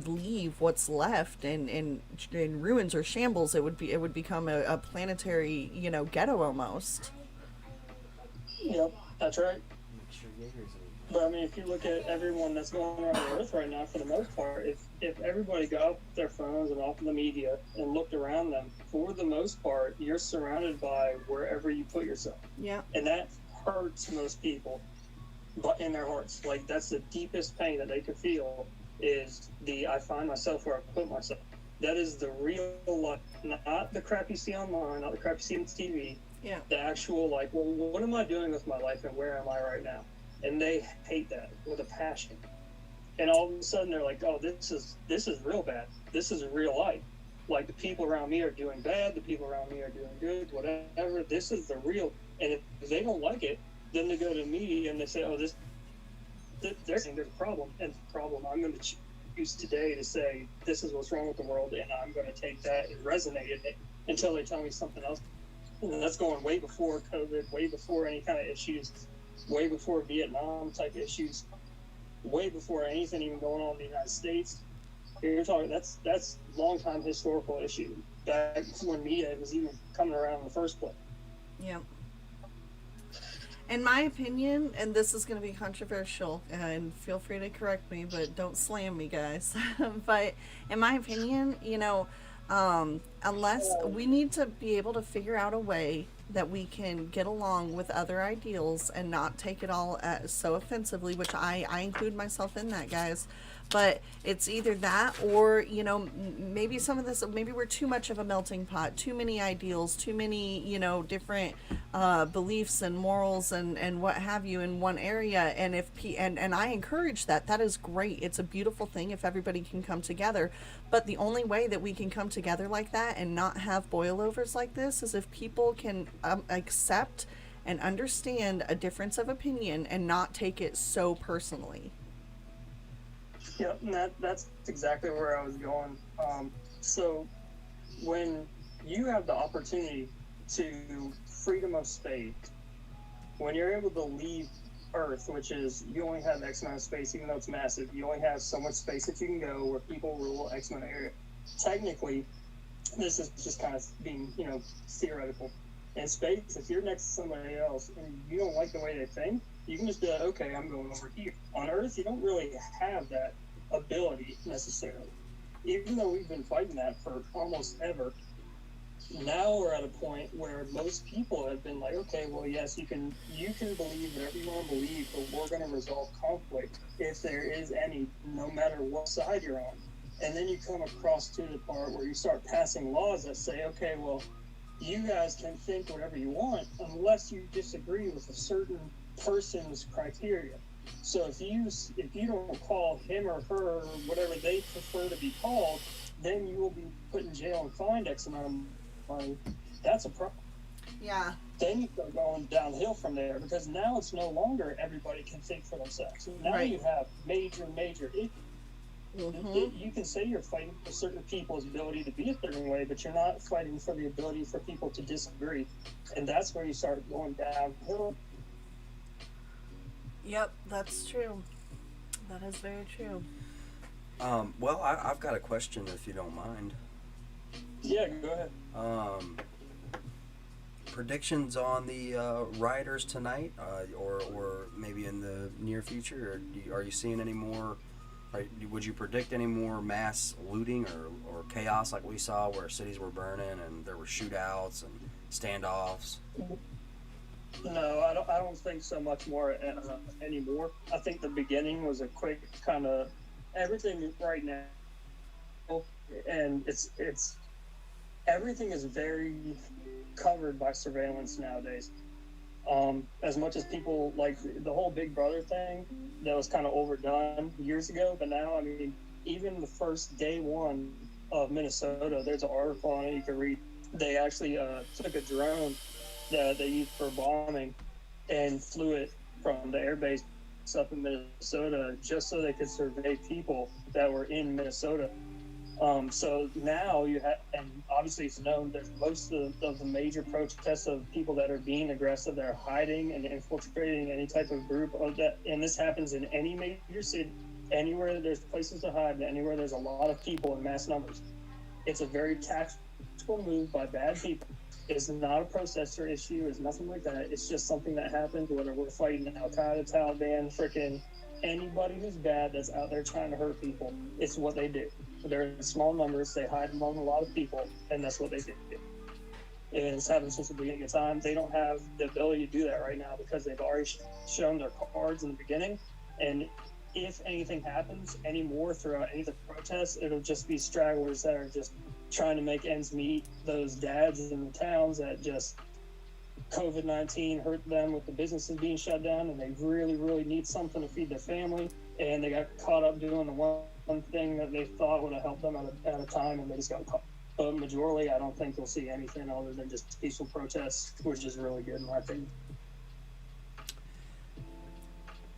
leave what's left in ruins or shambles. It would become a planetary, ghetto almost. Yep, that's right. But I mean, if you look at everyone that's going around the Earth right now, for the most part, if everybody got off their phones and off the media and looked around them, for the most part, you're surrounded by wherever you put yourself. Yeah. And that hurts most people, but in their hearts. Like, that's the deepest pain that they could feel, is I find myself where I put myself. That is the real life, not the crap you see online, not the crap you see on TV. Yeah. The actual, like, well, what am I doing with my life and where am I right now? And they hate that with a passion. And all of a sudden they're like, oh, this is real bad. This is real life. Like, the people around me are doing bad, the people around me are doing good, whatever. This is the real. And if they don't like it, then they go to the media and they say, oh, they're saying there's a problem. And the problem, I'm going to choose today to say, this is what's wrong with the world, and I'm going to take that and resonate in it until they tell me something else. And that's going way before COVID, way before any kind of issues, way before Vietnam type issues, way before anything even going on in the United States. You're talking, that's long time historical issue. Back when media was even coming around in the first place. Yeah. In my opinion, and this is going to be controversial, and feel free to correct me, but don't slam me, guys. But in my opinion, unless we need to be able to figure out a way that we can get along with other ideals and not take it all so offensively, which I include myself in that, guys. But it's either that or, maybe some of this, maybe we're too much of a melting pot, too many ideals, too many, different beliefs and morals and what have you in one area. And and I encourage that. That is great. It's a beautiful thing if everybody can come together. But the only way that we can come together like that and not have boilovers like this is if people can accept and understand a difference of opinion and not take it so personally. Yeah, and that's exactly where I was going. So when you have the opportunity to freedom of space, when you're able to leave Earth, which is you only have X amount of space, even though it's massive. You only have so much space that you can go where people rule X amount of area. Technically, this is just kind of being, theoretical. In space, if you're next to somebody else and you don't like the way they think, you can just be like, okay, I'm going over here. On Earth, you don't really have that ability necessarily. Even though we've been fighting that for almost ever, now we're at a point where most people have been like, okay, well, yes, you can believe whatever you want to believe, but we're going to resolve conflict if there is any, no matter what side you're on. And then you come across to the part where you start passing laws that say, okay, well, you guys can think whatever you want unless you disagree with a certain person's criteria. So if you don't call him or her or whatever they prefer to be called, then you will be put in jail and fined X amount of money. That's a problem. Yeah. Then you start going downhill from there, because now it's no longer everybody can think for themselves. Now Right. you have major issues. You can say you're fighting for certain people's ability to be a certain way, but you're not fighting for the ability for people to disagree. And that's where you start going downhill. Yep, that's true. That is very true. Well, I've got a question, if you don't mind. Yeah, go ahead. Predictions on the rioters tonight, or maybe in the near future? Or are you seeing any more? Would you predict any more mass looting or chaos like we saw, where cities were burning and there were shootouts and standoffs? No, I don't think so much more anymore. I think the beginning was a quick kind of everything right now, and it's everything is very covered by surveillance nowadays. As much as people like the whole Big Brother thing, that was kind of overdone years ago, but now, I mean, even the first day one of Minnesota, there's an article on it you can read. They actually took a drone that they used for bombing and flew it from the airbase up in Minnesota just so they could survey people that were in Minnesota. So now you have, and obviously it's known that most of the major protests of people that are being aggressive, they're hiding and infiltrating any type of group of that. And this happens in any major city, anywhere there's places to hide, and anywhere there's a lot of people in mass numbers. It's a very tactical move by bad people. It's not a protester issue. It's nothing like that. It's just something that happens, whether we're fighting Al-Qaeda, Taliban, freaking anybody who's bad that's out there trying to hurt people. It's what they do. They're in small numbers. They hide among a lot of people, and that's what they do. And it's happened since the beginning of time. They don't have the ability to do that right now because they've already shown their cards in the beginning. And if anything happens anymore throughout any of the protests, it'll just be stragglers that are just trying to make ends meet. Those dads in the towns that just COVID-19 hurt them with the businesses being shut down, and they really, really need something to feed their family. And they got caught up doing the one thing that they thought would have helped them at a time, and they just got caught. But majorly, I don't think we'll see anything other than just peaceful protests, which is really good in my opinion.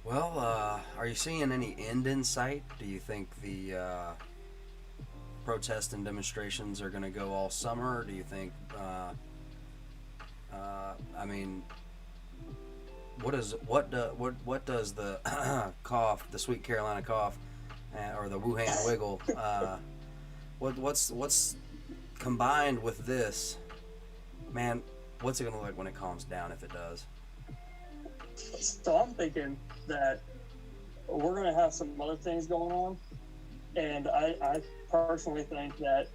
Well, are you seeing any end in sight? Do you think the protests and demonstrations are going to go all summer? Do you think, I mean, what does the cough, the Sweet Carolina cough, or the Wuhan wiggle, what's combined with this, man, what's it going to look like when it calms down, if it does? So I'm thinking that we're going to have some other things going on, and I personally think that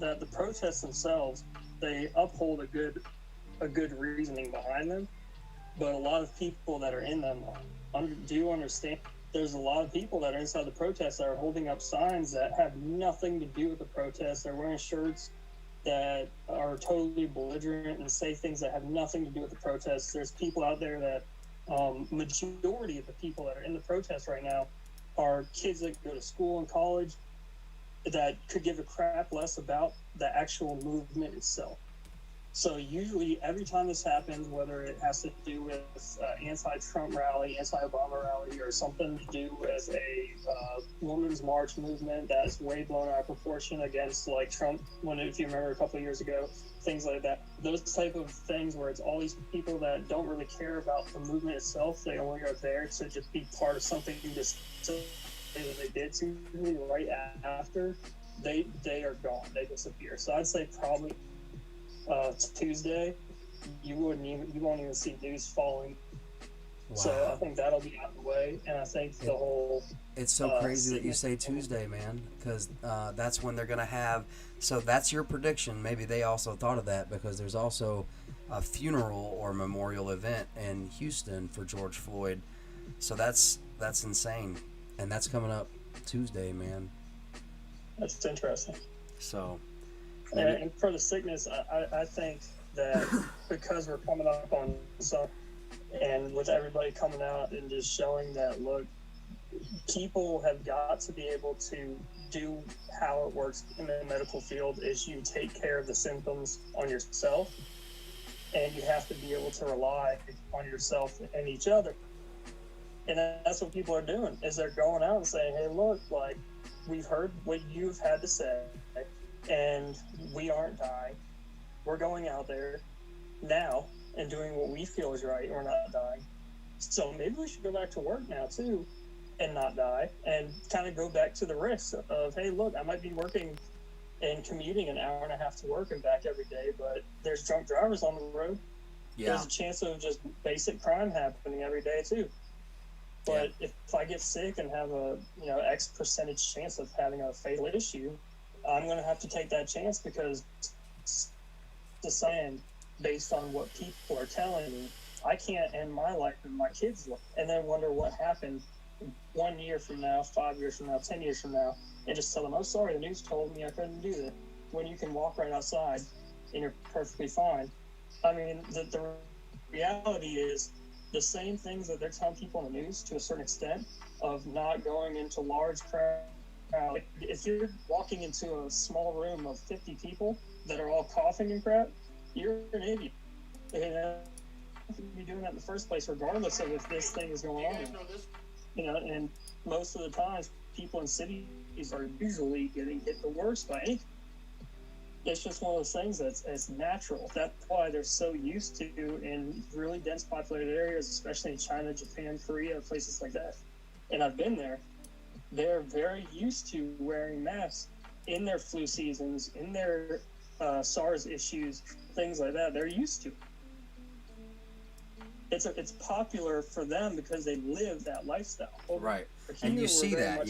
that the protests themselves, they uphold a good reasoning behind them, but a lot of people that are in them do understand. There's a lot of people that are inside the protests that are holding up signs that have nothing to do with the protests. They're wearing shirts that are totally belligerent and say things that have nothing to do with the protests. There's people out there that, majority of the people that are in the protests right now are kids that go to school and college that could give a crap less about the actual movement itself. So usually every time this happens, whether it has to do with anti-Trump rally, anti-Obama rally, or something to do with a women's march movement that's way blown out of proportion against like Trump, if you remember a couple of years ago, things like that, those type of things where it's all these people that don't really care about the movement itself, they only are there to just be part of something that they did to right after, they are gone, they disappear. So I'd say probably Tuesday, you won't even see news falling. Wow. So I think that'll be out of the way, and I think the whole. It's so crazy that you say Tuesday, man, because that's when they're gonna have. So that's your prediction. Maybe they also thought of that because there's also a funeral or memorial event in Houston for George Floyd. So that's insane, and that's coming up Tuesday, man. That's interesting. So. And for the sickness, I think that because we're coming up on some, and with everybody coming out and just showing that, look, people have got to be able to do how it works in the medical field is you take care of the symptoms on yourself, and you have to be able to rely on yourself and each other. And that's what people are doing, is they're going out and saying, hey, look, like, we've heard what you've had to say, and we aren't dying. We're going out there now and doing what we feel is right. We're not dying. So maybe we should go back to work now too and not die, and kind of go back to the risk of, hey, look, I might be working and commuting an hour and a half to work and back every day, but there's drunk drivers on the road. Yeah. There's a chance of just basic crime happening every day too. But if I get sick and have a X percentage chance of having a fatal issue, I'm going to have to take that chance because the saying, based on what people are telling me, I can't end my life and my kids' life, and then wonder what happened 1 year from now, 5 years from now, 10 years from now, and just tell them, oh, sorry, the news told me I couldn't do that, when you can walk right outside and you're perfectly fine. I mean, the reality is the same things that they're telling people in the news to a certain extent of not going into large crowds. If you're walking into a small room of 50 people that are all coughing and crap, you're an idiot. And you should be doing that in the first place, regardless of if this thing is going on. And most of the times, people in cities are usually getting hit the worst by anything. It's just one of those things that's natural. That's why they're so used to in really dense populated areas, especially in China, Japan, Korea, places like that. And I've been there. They're very used to wearing masks in their flu seasons, in their SARS issues, things like that. They're used to it. It's popular for them because they live that lifestyle. Right. And you see that,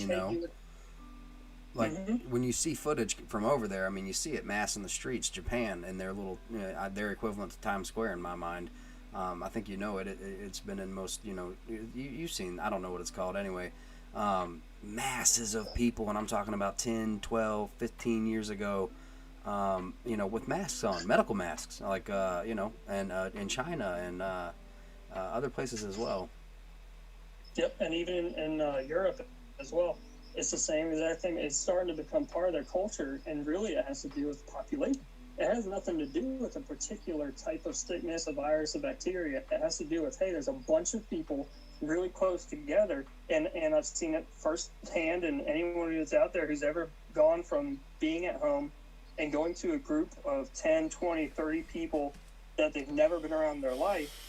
like when you see footage from over there, I mean, you see it mass in the streets, Japan, and their little, their equivalent to Times Square in my mind. I think it's been in most, you've seen, I don't know what it's called anyway. Masses of people, and I'm talking about 10, 12, 15 years ago, with masks on, medical masks, like, and in China and other places as well. Yep, and even in Europe as well. It's the same exact thing. It's starting to become part of their culture, and really it has to do with population. It has nothing to do with a particular type of sickness, a virus, a bacteria. It has to do with, hey, there's a bunch of people really close together, and I've seen it firsthand, and anyone who's out there who's ever gone from being at home and going to a group of 10, 20, 30 people that they've never been around in their life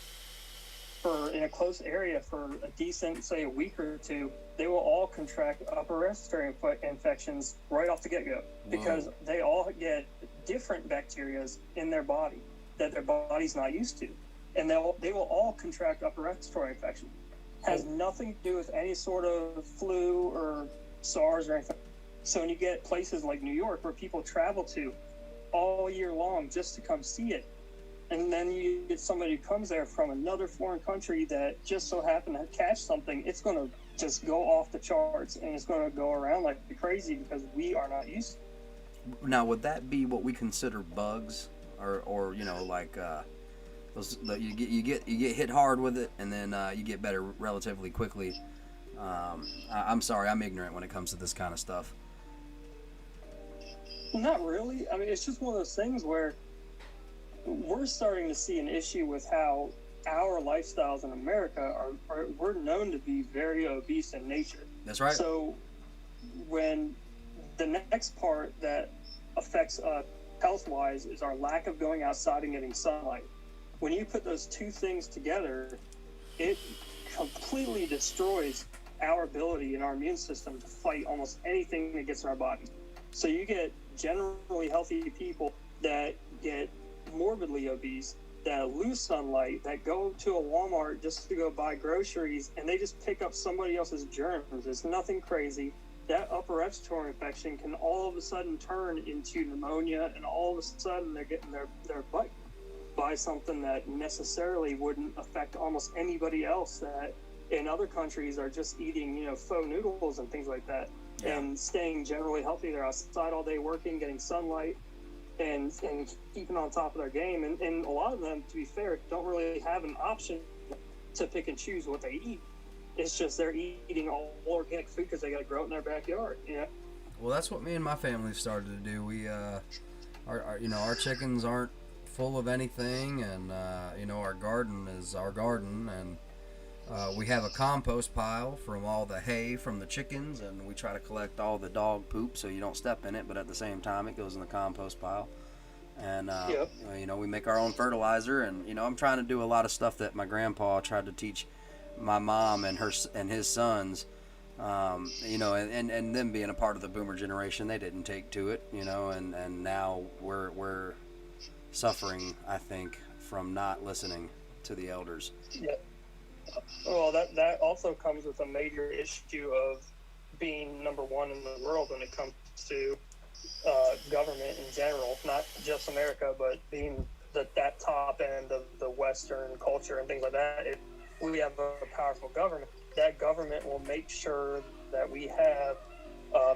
in a close area for a decent, say, a week or two, they will all contract upper respiratory infections right off the get-go because they all get different bacterias in their body that their body's not used to, and they will all contract upper respiratory infection. Has nothing to do with any sort of flu or SARS or anything. So when you get places like New York where people travel to all year long just to come see it, and then you get somebody who comes there from another foreign country that just so happened to catch something, it's going to just go off the charts, and it's going to go around like crazy because we are not used to it. Now, would that be what we consider bugs, or those you get hit hard with it, and then you get better relatively quickly? I'm sorry, I'm ignorant when it comes to this kind of stuff. Not really. I mean, it's just one of those things where we're starting to see an issue with how our lifestyles in America we're known to be very obese in nature. That's right. So when the next part that affects us health-wise is our lack of going outside and getting sunlight. When you put those two things together, it completely destroys our ability and our immune system to fight almost anything that gets in our body. So you get generally healthy people that get morbidly obese, that lose sunlight, that go to a Walmart just to go buy groceries, and they just pick up somebody else's germs. It's nothing crazy. That upper respiratory infection can all of a sudden turn into pneumonia, and all of a sudden they're getting their butt by something that necessarily wouldn't affect almost anybody else that in other countries are just eating, faux noodles and things like that, and staying generally healthy. They're outside all day working, getting sunlight, and keeping on top of their game. And a lot of them, to be fair, don't really have an option to pick and choose what they eat. It's just they're eating all organic food because they got to grow it in their backyard. Well, that's what me and my family started to do. We, our chickens aren't full of anything, and our garden is our garden, and we have a compost pile from all the hay from the chickens, and we try to collect all the dog poop so you don't step in it, but at the same time it goes in the compost pile. And we make our own fertilizer, and I'm trying to do a lot of stuff that my grandpa tried to teach my mom and his sons. And them being a part of the boomer generation, they didn't take to it, and now we're suffering, I think, from not listening to the elders. Yeah. Well, that also comes with a major issue of being number one in the world when it comes to government in general, not just America, but being that top end of the Western culture and things like that. We have a powerful government. That government will make sure that we have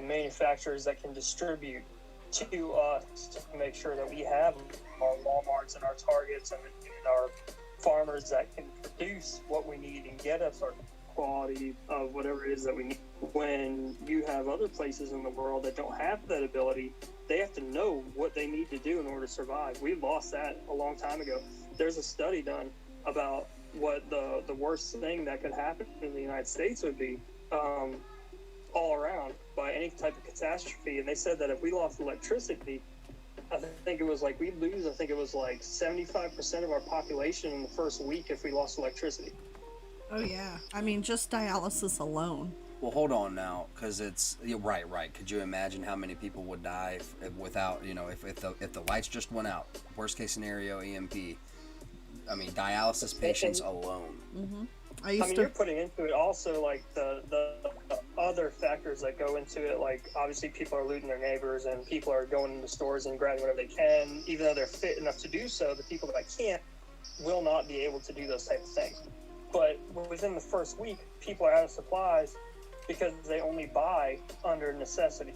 manufacturers that can distribute to us to make sure that we have our Walmarts and our Targets and our farmers that can produce what we need and get us our quality of whatever it is that we need. When you have other places in the world that don't have that ability, they have to know what they need to do in order to survive. We lost that a long time ago. There's a study done about what the worst thing that could happen in the United States would be all around by any type of catastrophe. And they said that if we lost electricity, I think it was like 75% of our population in the first week if we lost electricity. Oh yeah, I mean just dialysis alone. Well, hold on now, because you're right. Could you imagine how many people would die without, if the lights just went out? Worst case scenario, EMP. I mean, dialysis patients alone. Mm-hmm. You're putting into it also like the other factors that go into it. Like obviously people are looting their neighbors, and people are going into stores and grabbing whatever they can, even though they're fit enough to do so. The people that can't will not be able to do those types of things. But within the first week, people are out of supplies because they only buy under necessity.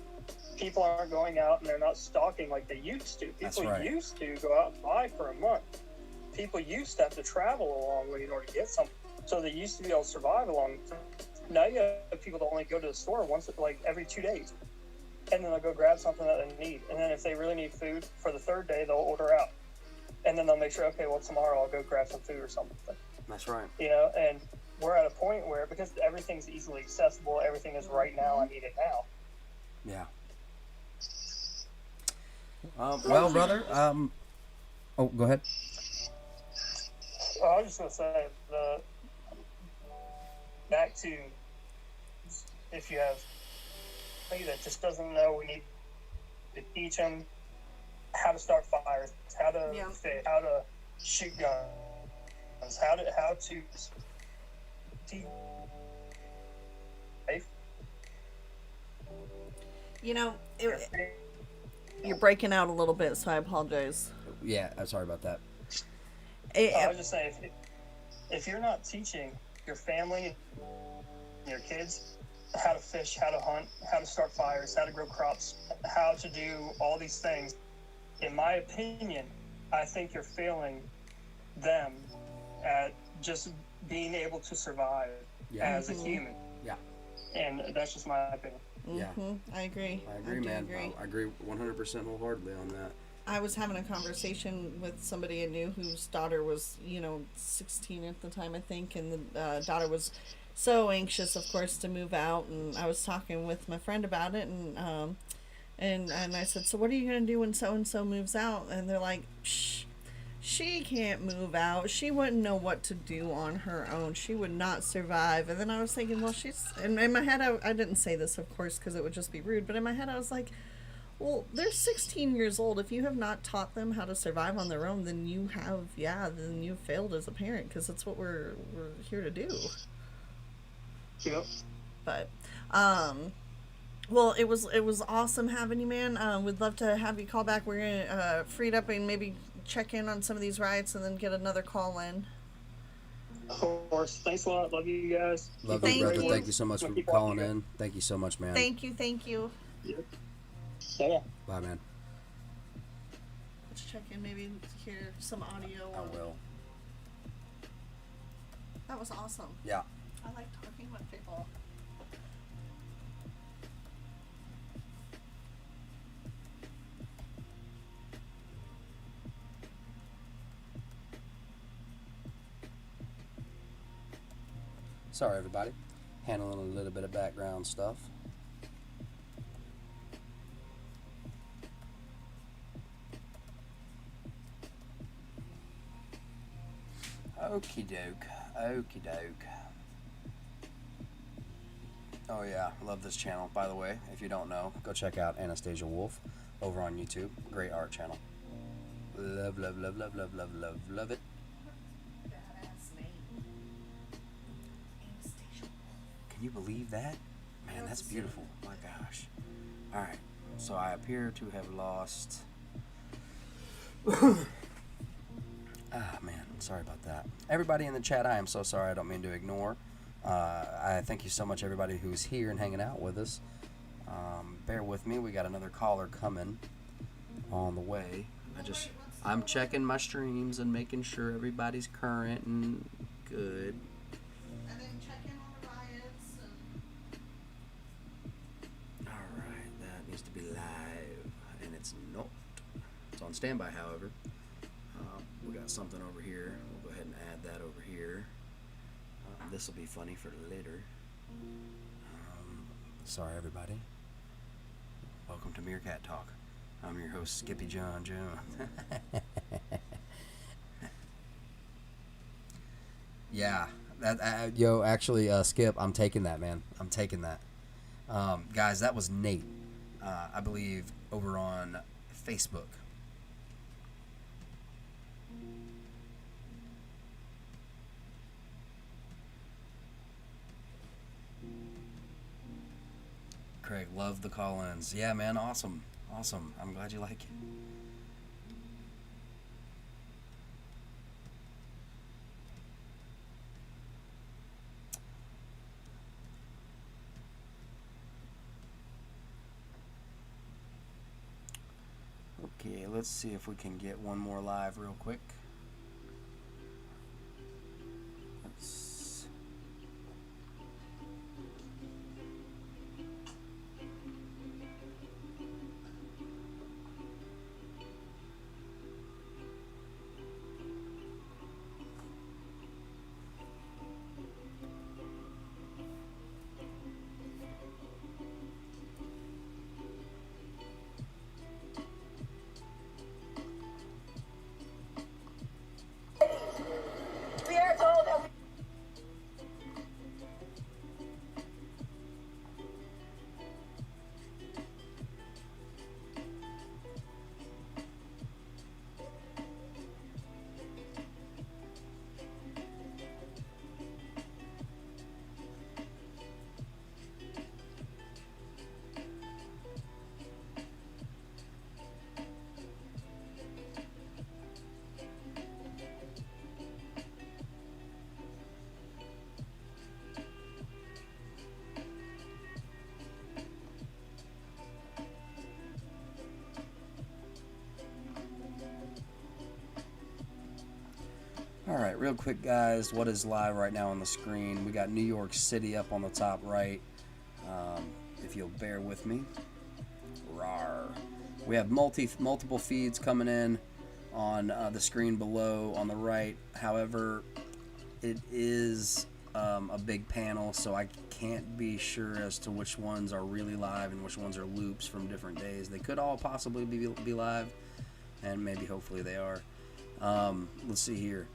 People aren't going out and they're not stocking like they used to. People used to go out and buy for a month. People used to have to travel a long way in order to get something. So they used to be able to survive a long time. Now you have people that only go to the store once, like every 2 days. And then they'll go grab something that they need. And then if they really need food for the third day, they'll order out. And then they'll make sure, okay, well, tomorrow I'll go grab some food or something. That's right. And we're at a point where, because everything's easily accessible, everything is right now, I need it now. Yeah. Well, brother, oh, go ahead. I was just going to say, back to, if you have somebody that just doesn't know, we need to teach them how to start fires, how to fish, how to shoot guns, how to teach. You're breaking out a little bit, so I apologize. Yeah, I'm sorry about that. I was just saying, if you're not teaching your family, your kids, how to fish, how to hunt, how to start fires, how to grow crops, how to do all these things, in my opinion, I think you're failing them at just being able to survive as a human. Yeah. And that's just my opinion. Yeah. I agree. I agree, man. I agree 100% wholeheartedly on that. I was having a conversation with somebody I knew whose daughter was, 16 at the time, I think, and the daughter was so anxious, of course, to move out. And I was talking with my friend about it, and I said, so what are you going to do when so-and-so moves out? And they're like, shh, she can't move out. She wouldn't know what to do on her own. She would not survive. And then I was thinking, well, and in my head, I didn't say this, of course, because it would just be rude, but in my head, I was like, well, they're 16 years old. If you have not taught them how to survive on their own, then then you've failed as a parent, because that's what we're here to do. Yep. But, well, it was awesome having you, man. We'd love to have you call back. We're gonna free it up and maybe check in on some of these riots and then get another call in. Of course. Thanks a lot. Love you guys. Love you, brother. Thank you so much for calling in. Thank you so much, man. Thank you. Yep. Yeah. Bye, man. Let's check in, maybe hear some audio. I will. That was awesome. Yeah. I like talking with people. Sorry, everybody. Handling a little bit of background stuff. Okie doke. Oh yeah, love this channel. By the way, if you don't know, go check out Anastasia Wolf over on YouTube. Great art channel. Love it. Can you believe that? Man, that's beautiful. My gosh. Alright, so I appear to have lost... Ah, man, sorry about that. Everybody in the chat, I am so sorry. I don't mean to ignore. I thank you so much, everybody who's here and hanging out with us. Bear with me. We got another caller coming on the way. I'm checking my streams and making sure everybody's current and good. And then check in on the riots. Alright, that needs to be live. And it's not. It's on standby, however. We got something over here. We'll go ahead and add that over here. This will be funny for later. Sorry, everybody. Welcome to Meerkat Talk. I'm your host, Skippy John Jones. Yeah, actually, Skip, I'm taking that, man. I'm taking that. Guys, that was Nate, I believe, over on Facebook. Craig, love the call-ins. Yeah, man, awesome. I'm glad you like it. Okay, let's see if we can get one more live real quick. Alright, real quick, guys, what is live right now on the screen? We got New York City up on the top right. If you'll bear with me. Rawr. We have multiple feeds coming in on the screen below on the right. However, it is a big panel, so I can't be sure as to which ones are really live and which ones are loops from different days. They could all possibly be live, and maybe hopefully they are. Let's see here.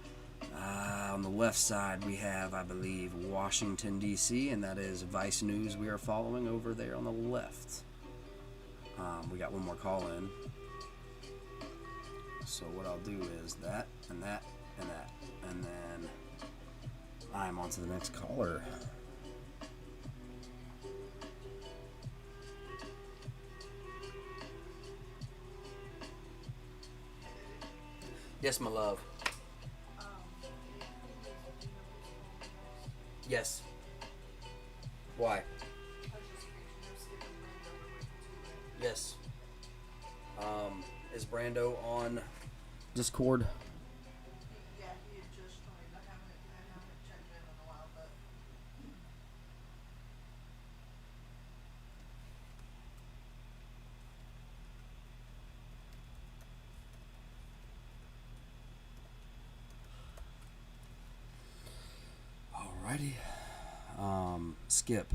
On the left side, we have, I believe, Washington, D.C., and that is Vice News we are following over there on the left. We got one more call in. So what I'll do is that, and that, and that, and then I'm on to the next caller. Yes, my love. Yes. Why? Yes. Is Brando on Discord? Yeah, he had just joined. I haven't checked in a while, but. Alrighty. Skip.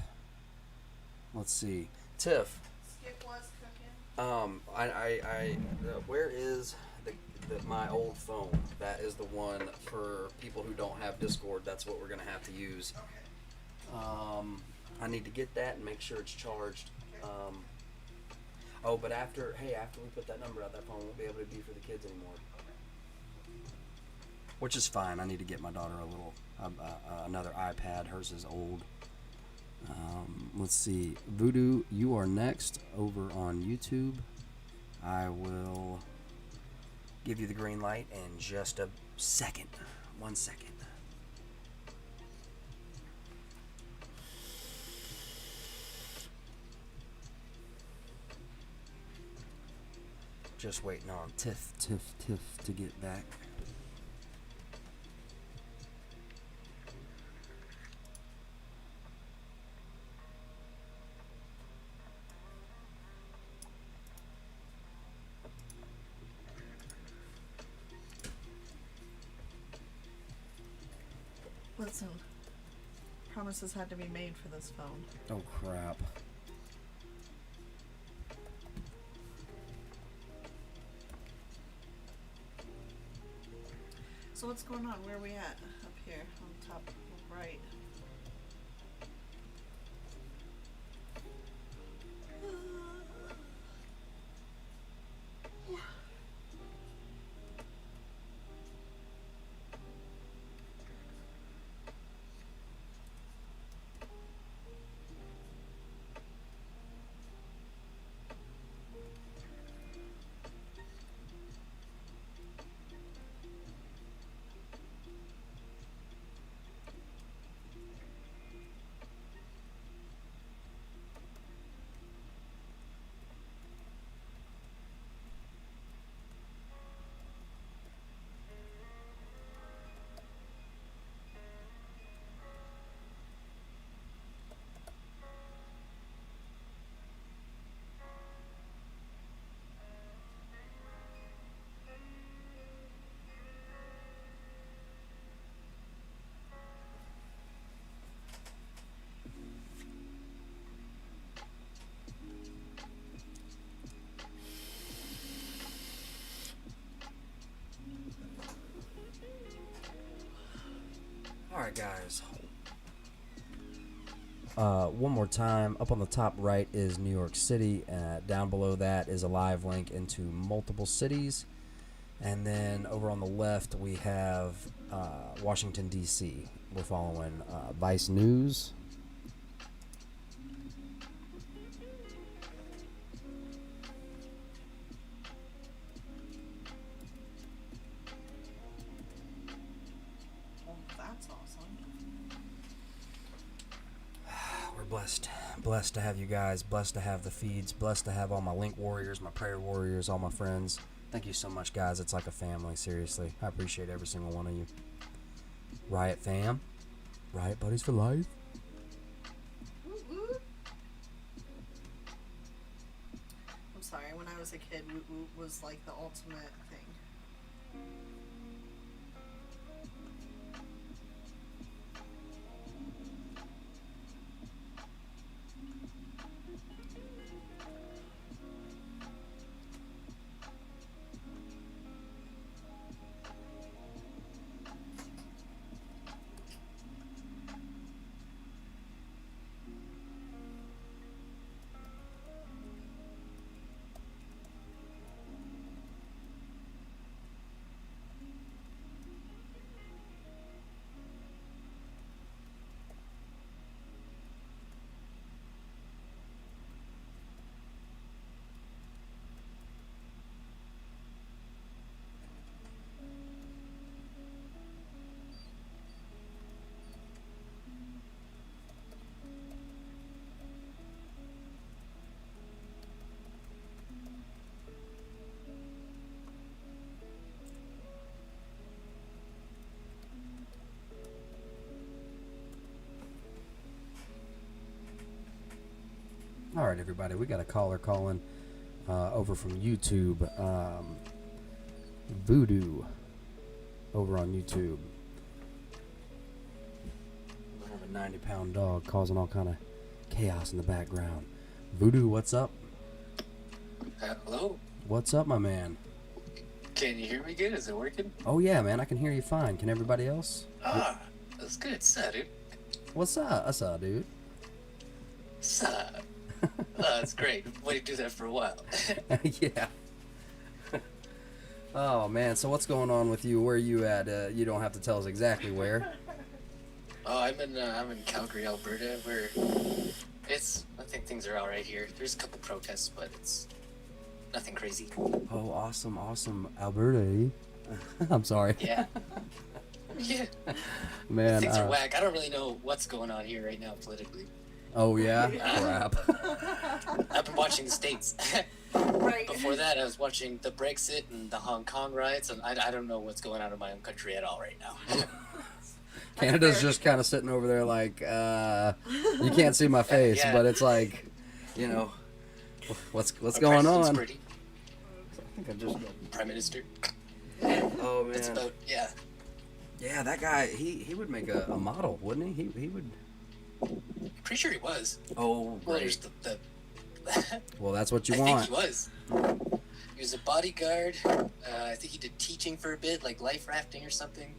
Let's see. Tiff. Skip was cooking. Where is my old phone? That is the one for people who don't have Discord. That's what we're gonna have to use. I need to get that and make sure it's charged. But after we put that number out, that phone won't be able to be for the kids anymore. Which is fine. I need to get my daughter a little another iPad. Hers is old. Let's see. Voodoo, you are next over on YouTube. I will give you the green light in just a second. 1 second. Just waiting on Tiff to get back. Listen, promises had to be made for this phone. Oh crap. So what's going on? Where are we at? Up here on the top right. Alright guys, one more time. Up on the top right is New York City. Down below that is a live link into multiple cities. And then over on the left we have Washington, D.C. We're following Vice News. Blessed to have you guys, blessed to have the feeds, blessed to have all my link warriors, my prayer warriors, all my friends. Thank you so much, guys. It's like a family, seriously. I appreciate every single one of you. Riot fam. Riot buddies for life. I'm sorry, when I was a kid was like the ultimate thing. All right, everybody, we got a caller calling over from YouTube. Voodoo over on YouTube. I have a 90-pound dog causing all kind of chaos in the background. Voodoo, what's up? Hello? What's up, my man? Can you hear me good? Is it working? Oh, yeah, man, I can hear you fine. Can everybody else? Ah, that's good. Sup, dude? What's up? What's up, dude? Sup? That's great. Way to do that for a while. Yeah. Oh, man, so what's going on with you? Where are you at? You don't have to tell us exactly where. Oh, I'm in Calgary, Alberta, where I think things are all right here. There's a couple protests, but it's nothing crazy. Oh, awesome. Alberta, eh? I'm sorry. Yeah. Yeah. Man, things are whack. I don't really know what's going on here right now politically. Oh, yeah? Crap. I've been watching the States. Right. Before that, I was watching the Brexit and the Hong Kong riots, and I don't know what's going on in my own country at all right now. Canada's just kind of sitting over there like, you can't see my face, Yeah. but it's like, you know, what's Our going president's on? pretty. I think I just... Prime Minister. Oh, man. That's about, yeah. Yeah, that guy, he would make a model, wouldn't he? He would... Pretty sure he was. Oh, Well, right. there's the Well, that's what you I want. think he was. He was a bodyguard. I think he did teaching for a bit, like life rafting or something.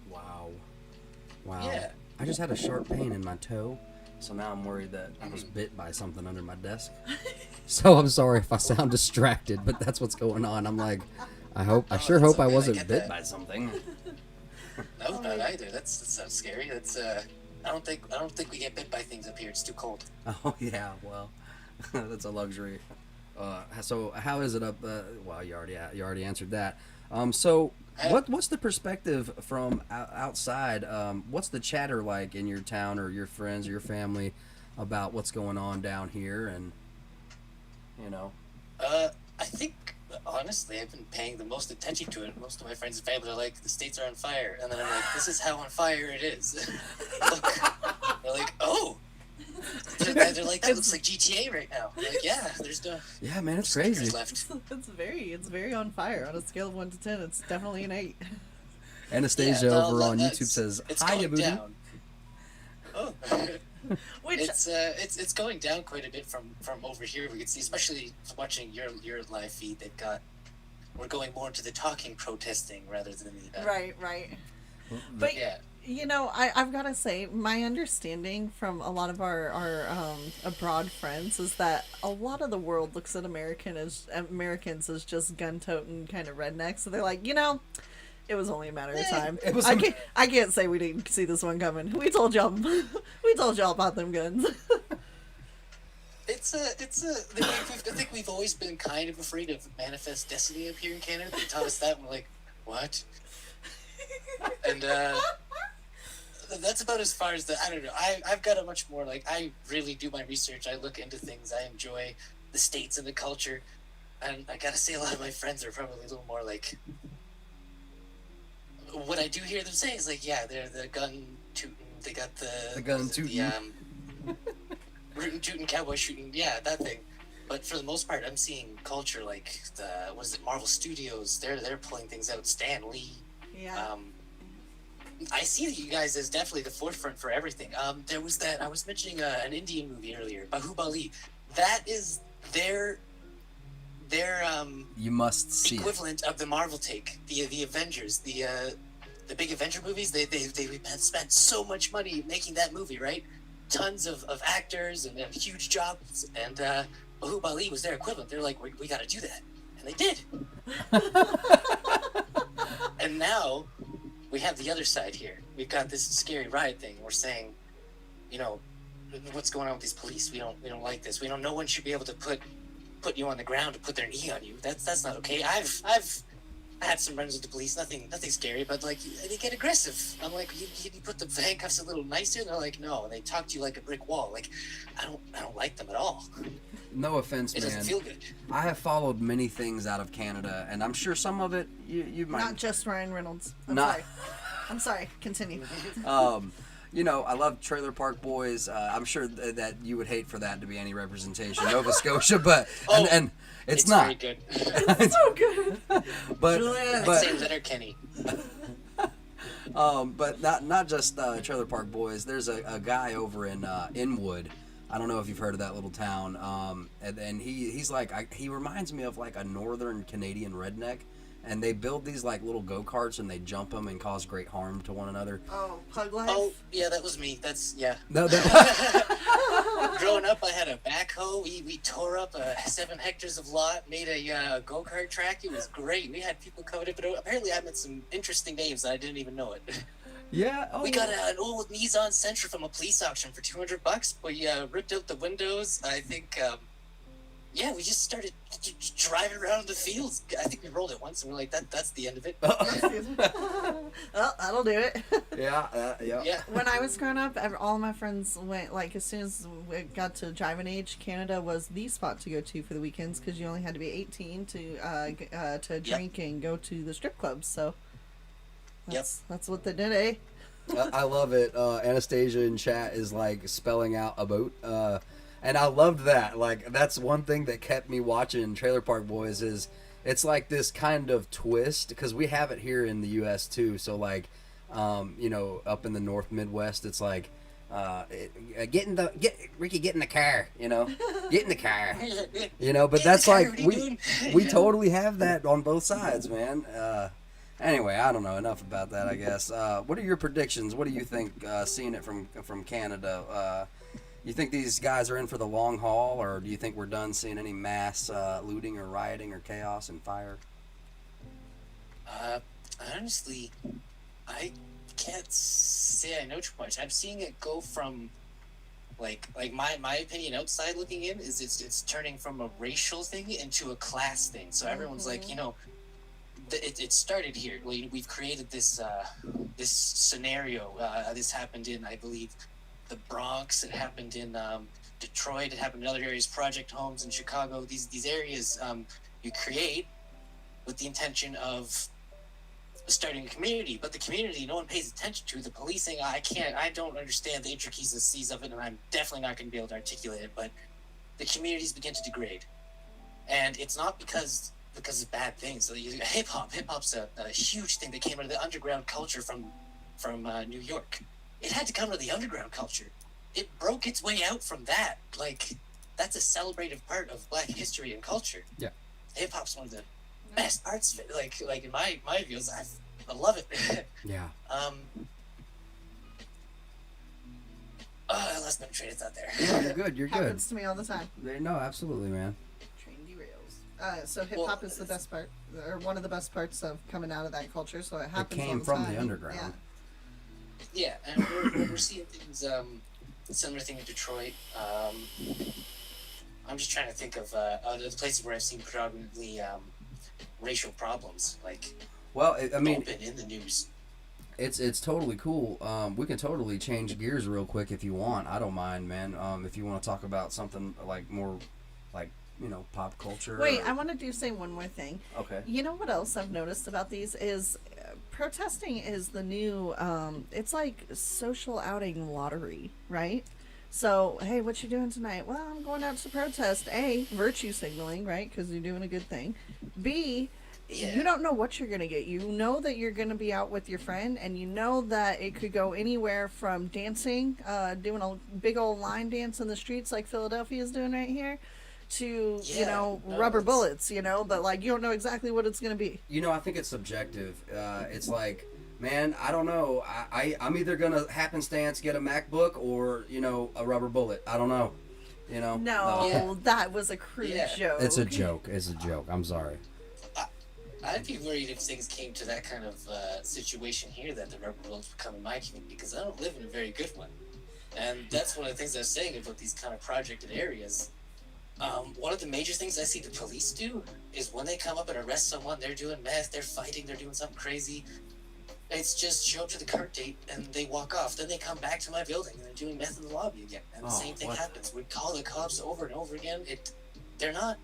Wow. Yeah. I just had a sharp pain in my toe, so now I'm worried that I was bit by something under my desk. So I'm sorry if I sound distracted, but that's what's going on. I'm like, I sure hope I wasn't bit by something. No, not either. That sounds scary. That's I don't think we get bit by things up here. It's too cold. Oh yeah, well, that's a luxury. So how is it up? Well, you already answered that. So what's the perspective from outside? What's the chatter like in your town or your friends or your family about what's going on down here? And you know, I think honestly, I've been paying the most attention to it. Most of my friends and family are like, "The States are on fire," and then I'm like, "This is how on fire it is." Look, they're like, "Oh." They're like, that looks like GTA right now. I'm like, yeah, there's no. Yeah, man, it's crazy. Left. It's very on fire. On a scale of 1 to 10, it's definitely an 8. Anastasia over on YouTube says, it's "Hiya, going booty." down. Oh. It's going down quite a bit from over here. We can see, especially watching your live feed. We're going more into the talking protesting rather than the right. But yeah. You know, I've got to say, my understanding from a lot of our abroad friends is that a lot of the world looks at Americans as just gun-toting kind of rednecks. So they're like, you know, it was only a matter of time. I can't say we didn't see this one coming. We told y'all about them guns. I think we've always been kind of afraid of manifest destiny up here in Canada. They taught us that, and we're like, what? And that's about as far as I don't know. I've got a much more, like, I really do my research. I look into things. I enjoy the States and the culture. And I gotta say, a lot of my friends are probably a little more like, what I do hear them say is like, yeah, they're the gun tooting. They got the gun tooting. rootin' tootin' cowboy shooting. Yeah, that thing. But for the most part, I'm seeing culture like Marvel Studios. They're pulling things out. Stan Lee. Yeah. I see you guys as definitely the forefront for everything. There was that I was mentioning an Indian movie earlier, Bahubali. That is their you must see equivalent of the Marvel take, the Avengers, the big Avenger movies. They spent so much money making that movie, right? Tons of actors and huge jobs, and Bahubali was their equivalent. They're like, we got to do that, and they did. And now we have the other side here. We've got this scary riot thing. We're saying, what's going on with these police? We don't like this. No one should be able to put you on the ground to put their knee on you. That's not okay. I've had some runs with the police. Nothing scary, but like they get aggressive. I'm like, you put the handcuffs a little nicer. And they're like, no. And they talk to you like a brick wall. Like, I don't like them at all. No offense, it man. It doesn't feel good. I have followed many things out of Canada, and I'm sure some of it you might. Not just Ryan Reynolds. I'm sorry. Continue. I love Trailer Park Boys. I'm sure that you would hate for that to be any representation of Nova Scotia, but and it's not. Very good. It's so good. but say letter Kenny. But not just Trailer Park Boys. There's a guy over in Inwood. I don't know if you've heard of that little town. And he's like he reminds me of like a northern Canadian redneck. And they build these like little go-karts and they jump them and cause great harm to one another. Oh, Pug Life? Oh, yeah, that was me. Yeah. No, Growing up, I had a backhoe. We tore up 7 hectares of lot, made a go-kart track. It was great. We had people covered it, but apparently I met some interesting names that I didn't even know it. Yeah. We got an old Nissan Sentra from a police auction for $200. We ripped out the windows. I think... we just started driving around the fields. I think we rolled it once, and we're like, that's the end of it. Well, that'll do it. Yeah. When I was growing up, all my friends went, like, as soon as we got to driving age, Canada was the spot to go to for the weekends, because you only had to be 18 to drink and go to the strip clubs, so that's what they did, eh? I love it. Anastasia in chat is, like, spelling out a boat, and I loved that. Like, that's one thing that kept me watching Trailer Park Boys is it's like this kind of twist, because we have it here in the U.S. too. So, like, up in the North Midwest, it's like, Ricky, get in the car, get in the car, but that's like, we totally have that on both sides, man. Anyway, I don't know, enough about that, I guess. What are your predictions? What do you think, seeing it from Canada? You think these guys are in for the long haul, or do you think we're done seeing any mass looting or rioting or chaos and fire? Honestly, I can't say I know too much. I'm seeing it go from, like my opinion outside looking in is it's turning from a racial thing into a class thing. So everyone's like, it started here. We've created this this scenario. This happened in, I believe, the Bronx. It happened in Detroit. It happened in other areas, Project Homes in Chicago. These areas you create with the intention of starting a community, but the community no one pays attention to. The policing, I don't understand the intricacies of it, and I'm definitely not going to be able to articulate it. But the communities begin to degrade, and it's not because of bad things. So hip hop's a huge thing that came out of the underground culture from New York. It had to come to the underground culture. It broke its way out from that. Like, that's a celebrative part of Black history and culture. Yeah. Hip hop's one of the best arts. Like in my views, I love it. Yeah. I lost my train of thought there. Yeah, you're good. You're good. Happens to me all the time. No, absolutely, man. Train derails. So hip hop is the best part, or one of the best parts of coming out of that culture. So it happens. It came all the from time. the underground. Yeah, and we're seeing things, similar thing in Detroit. I'm just trying to think of the places where I've seen predominantly racial problems, like open in the news. It's totally cool. We can totally change gears real quick if you want. I don't mind, man. If you want to talk about something like more, like, pop culture. Wait, I want to say one more thing. Okay. You know what else I've noticed about these is protesting is the new, it's like social outing lottery, right? So, hey, what you doing tonight? Well, I'm going out to protest. A, virtue signaling, right? Because you're doing a good thing. B, you don't know what you're going to get. You know that you're going to be out with your friend, and you know that it could go anywhere from dancing, doing a big old line dance in the streets like Philadelphia is doing right here, to, rubber bullets, but, like, you don't know exactly what it's going to be. I think it's subjective. It's like, man, I don't know. I'm either going to happenstance get a MacBook or, a rubber bullet. I don't know. No, that was a crude joke. It's a joke. It's a joke. I'm sorry. I'd be worried if things came to that kind of situation here, that the rubber bullets would come in my community, because I don't live in a very good one. And that's one of the things I was saying about these kind of projected areas. One of the major things I see the police do is when they come up and arrest someone, they're doing meth, they're fighting, they're doing something crazy. It's just show up to the court date and they walk off. Then they come back to my building and they're doing meth in the lobby again. And the same thing happens. We call the cops over and over again. They're not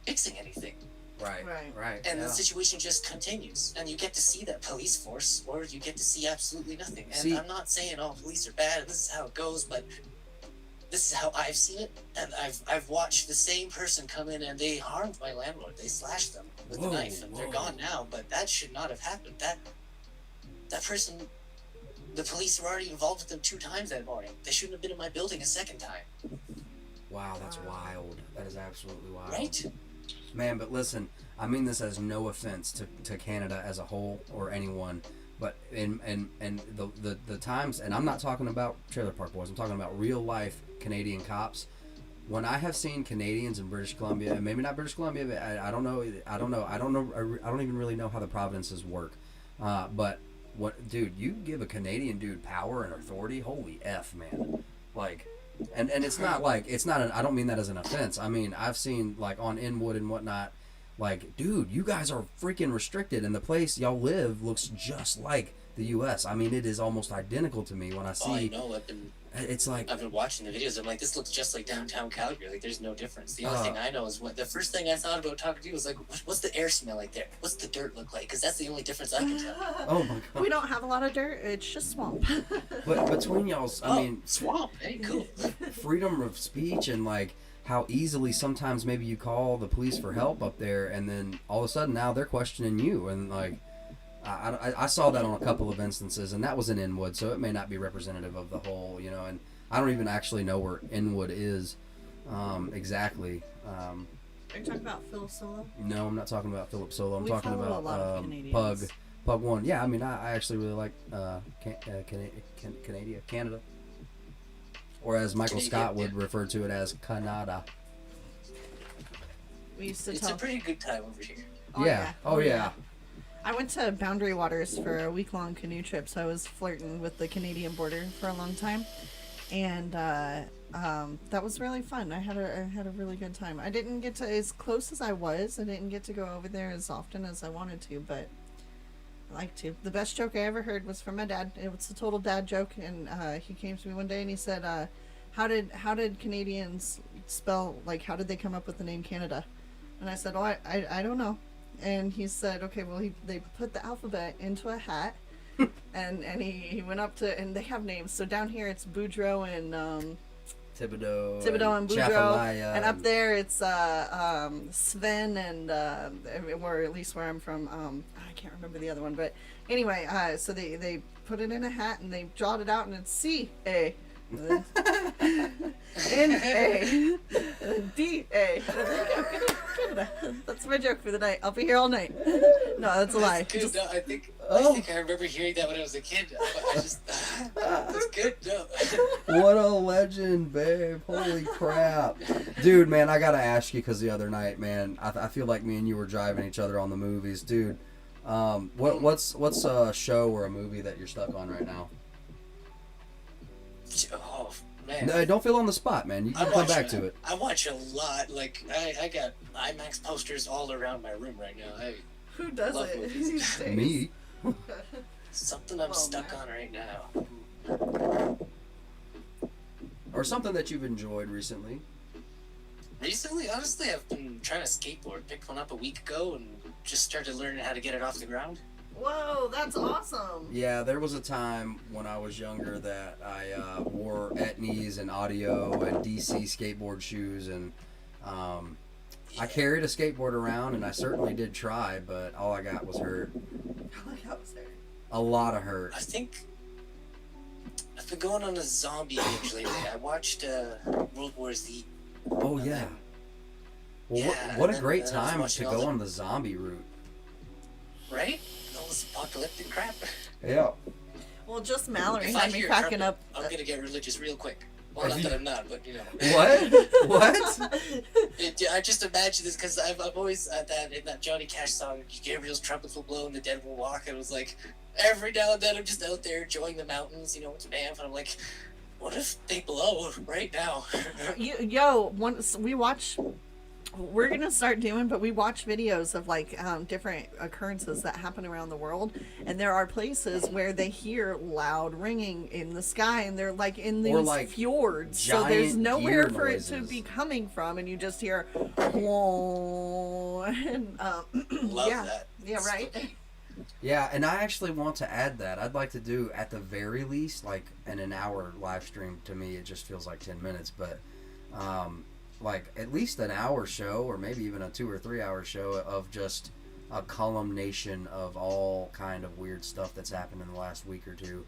fixing anything. Right. And the situation just continues. And you get to see that police force, or you get to see absolutely nothing. And I'm not saying all police are bad and this is how it goes, but this is how I've seen it. And I've watched the same person come in and they harmed my landlord. They slashed them with a knife and they're gone now. But that should not have happened. That person, the police were already involved with them 2 times that morning. They shouldn't have been in my building a second time. Wow, that's wild. That is absolutely wild. Right? Man, but listen, I mean this as no offense to Canada as a whole or anyone, but in the times, and I'm not talking about Trailer Park Boys, I'm talking about real life Canadian cops. When I have seen Canadians in British Columbia, and maybe not British Columbia, but I don't even really know how the provinces work. But what, dude, you give a Canadian dude power and authority, holy F, man. Like, and it's not like, I don't mean that as an offense. I mean, I've seen, like, on Inwood and whatnot, like, dude, you guys are freaking restricted, and the place y'all live looks just like the U.S. I mean, it is almost identical to me when I see. I know. I've been watching the videos. I'm like, this looks just like downtown Calgary. Like, there's no difference. The only thing I know is the first thing I thought about talking to you was like, what's the air smell like there? What's the dirt look like? Because that's the only difference I can tell. Oh my God. We don't have a lot of dirt. It's just swamp. But between y'all's, I mean, swamp. Hey, cool. Freedom of speech and like how easily sometimes maybe you call the police for help up there, and then all of a sudden now they're questioning you, and like. I saw that on a couple of instances, and that was in Inwood, so it may not be representative of the whole, and I don't even actually know where Inwood is exactly. Are you talking about Philip Solo? No, I'm not talking about Philip Solo. I'm We talking follow a about lot of Pug 1. Yeah, I mean, I actually really like Canada. Or as Michael Scott would refer to it as Canada. We used to It's a pretty good time over here. Oh, yeah. I went to Boundary Waters for a week-long canoe trip, so I was flirting with the Canadian border for a long time, and that was really fun. I had a really good time. I didn't get to as close as I was. I didn't get to go over there as often as I wanted to, but I like to. The best joke I ever heard was from my dad. It was a total dad joke, and he came to me one day and he said, "How did Canadians spell, like, how did they come up with the name Canada?" And I said, "Oh, I don't know." And he said, okay, well, they put the alphabet into a hat, and he went up to, and they have names. So down here it's Boudreaux and Thibodeau and Boudreaux, Chafalaya, and up there it's Sven and or at least where I'm from, I can't remember the other one, but anyway, so they put it in a hat and they jotted it out, and it's C-A. N-A D-A. That's my joke for the night. I'll be here all night. No, that's a lie. Good. Just, No, I think I remember hearing that when I was a kid. That's good. No. What a legend, babe. Holy crap. Dude, man, I gotta ask you, because the other night, man, I feel like me and you were driving each other on the movies. Dude, what's a show or a movie that you're stuck on right now? Oh, man. No, don't feel on the spot, man. You can come back to it. I watch a lot. Like, I got IMAX posters all around my room right now. Who does love it movies. these days? Me. Something I'm stuck on right now. Or something that you've enjoyed recently. Recently, honestly, I've been trying to skateboard. Picked one up a week ago and just started learning how to get it off the ground. Whoa, that's awesome. Yeah, there was a time when I was younger that I wore etnies and audio and DC skateboard shoes, and I carried a skateboard around, and I certainly did try, but all I got was hurt. A lot of hurt. I think I've been going on a zombie binge lately. I watched World War Z. Oh yeah. Well, Yeah, what a and great then I was time watching to all go the- on the zombie route. Right? All this apocalyptic crap. Yeah. Well, just Mallory If I had me hear cracking trumpet, up. I'm gonna get religious real quick. Well, Are not you- that I'm not, but you know. What? What? I just imagine this because I've always in that Johnny Cash song, Gabriel's trumpets will blow and the dead will walk. And it was like every now and then I'm just out there enjoying the mountains, you know, it's Banff, and I'm like, what if they blow right now? Once we watch. We're gonna start doing, but we watch videos of like different occurrences that happen around the world, and there are places where they hear loud ringing in the sky, and they're like in these like fjords, so there's giant nowhere gear for it to noises. be coming from, and you just hear, whoa, and Love yeah, that. yeah, right. Yeah, and I actually want to add that. I'd like to do, at the very least, like an hour live stream. To me, it just feels like 10 minutes, but like at least an hour show, or maybe even a 2 or 3 hour show of just a culmination of all kind of weird stuff that's happened in the last week or two.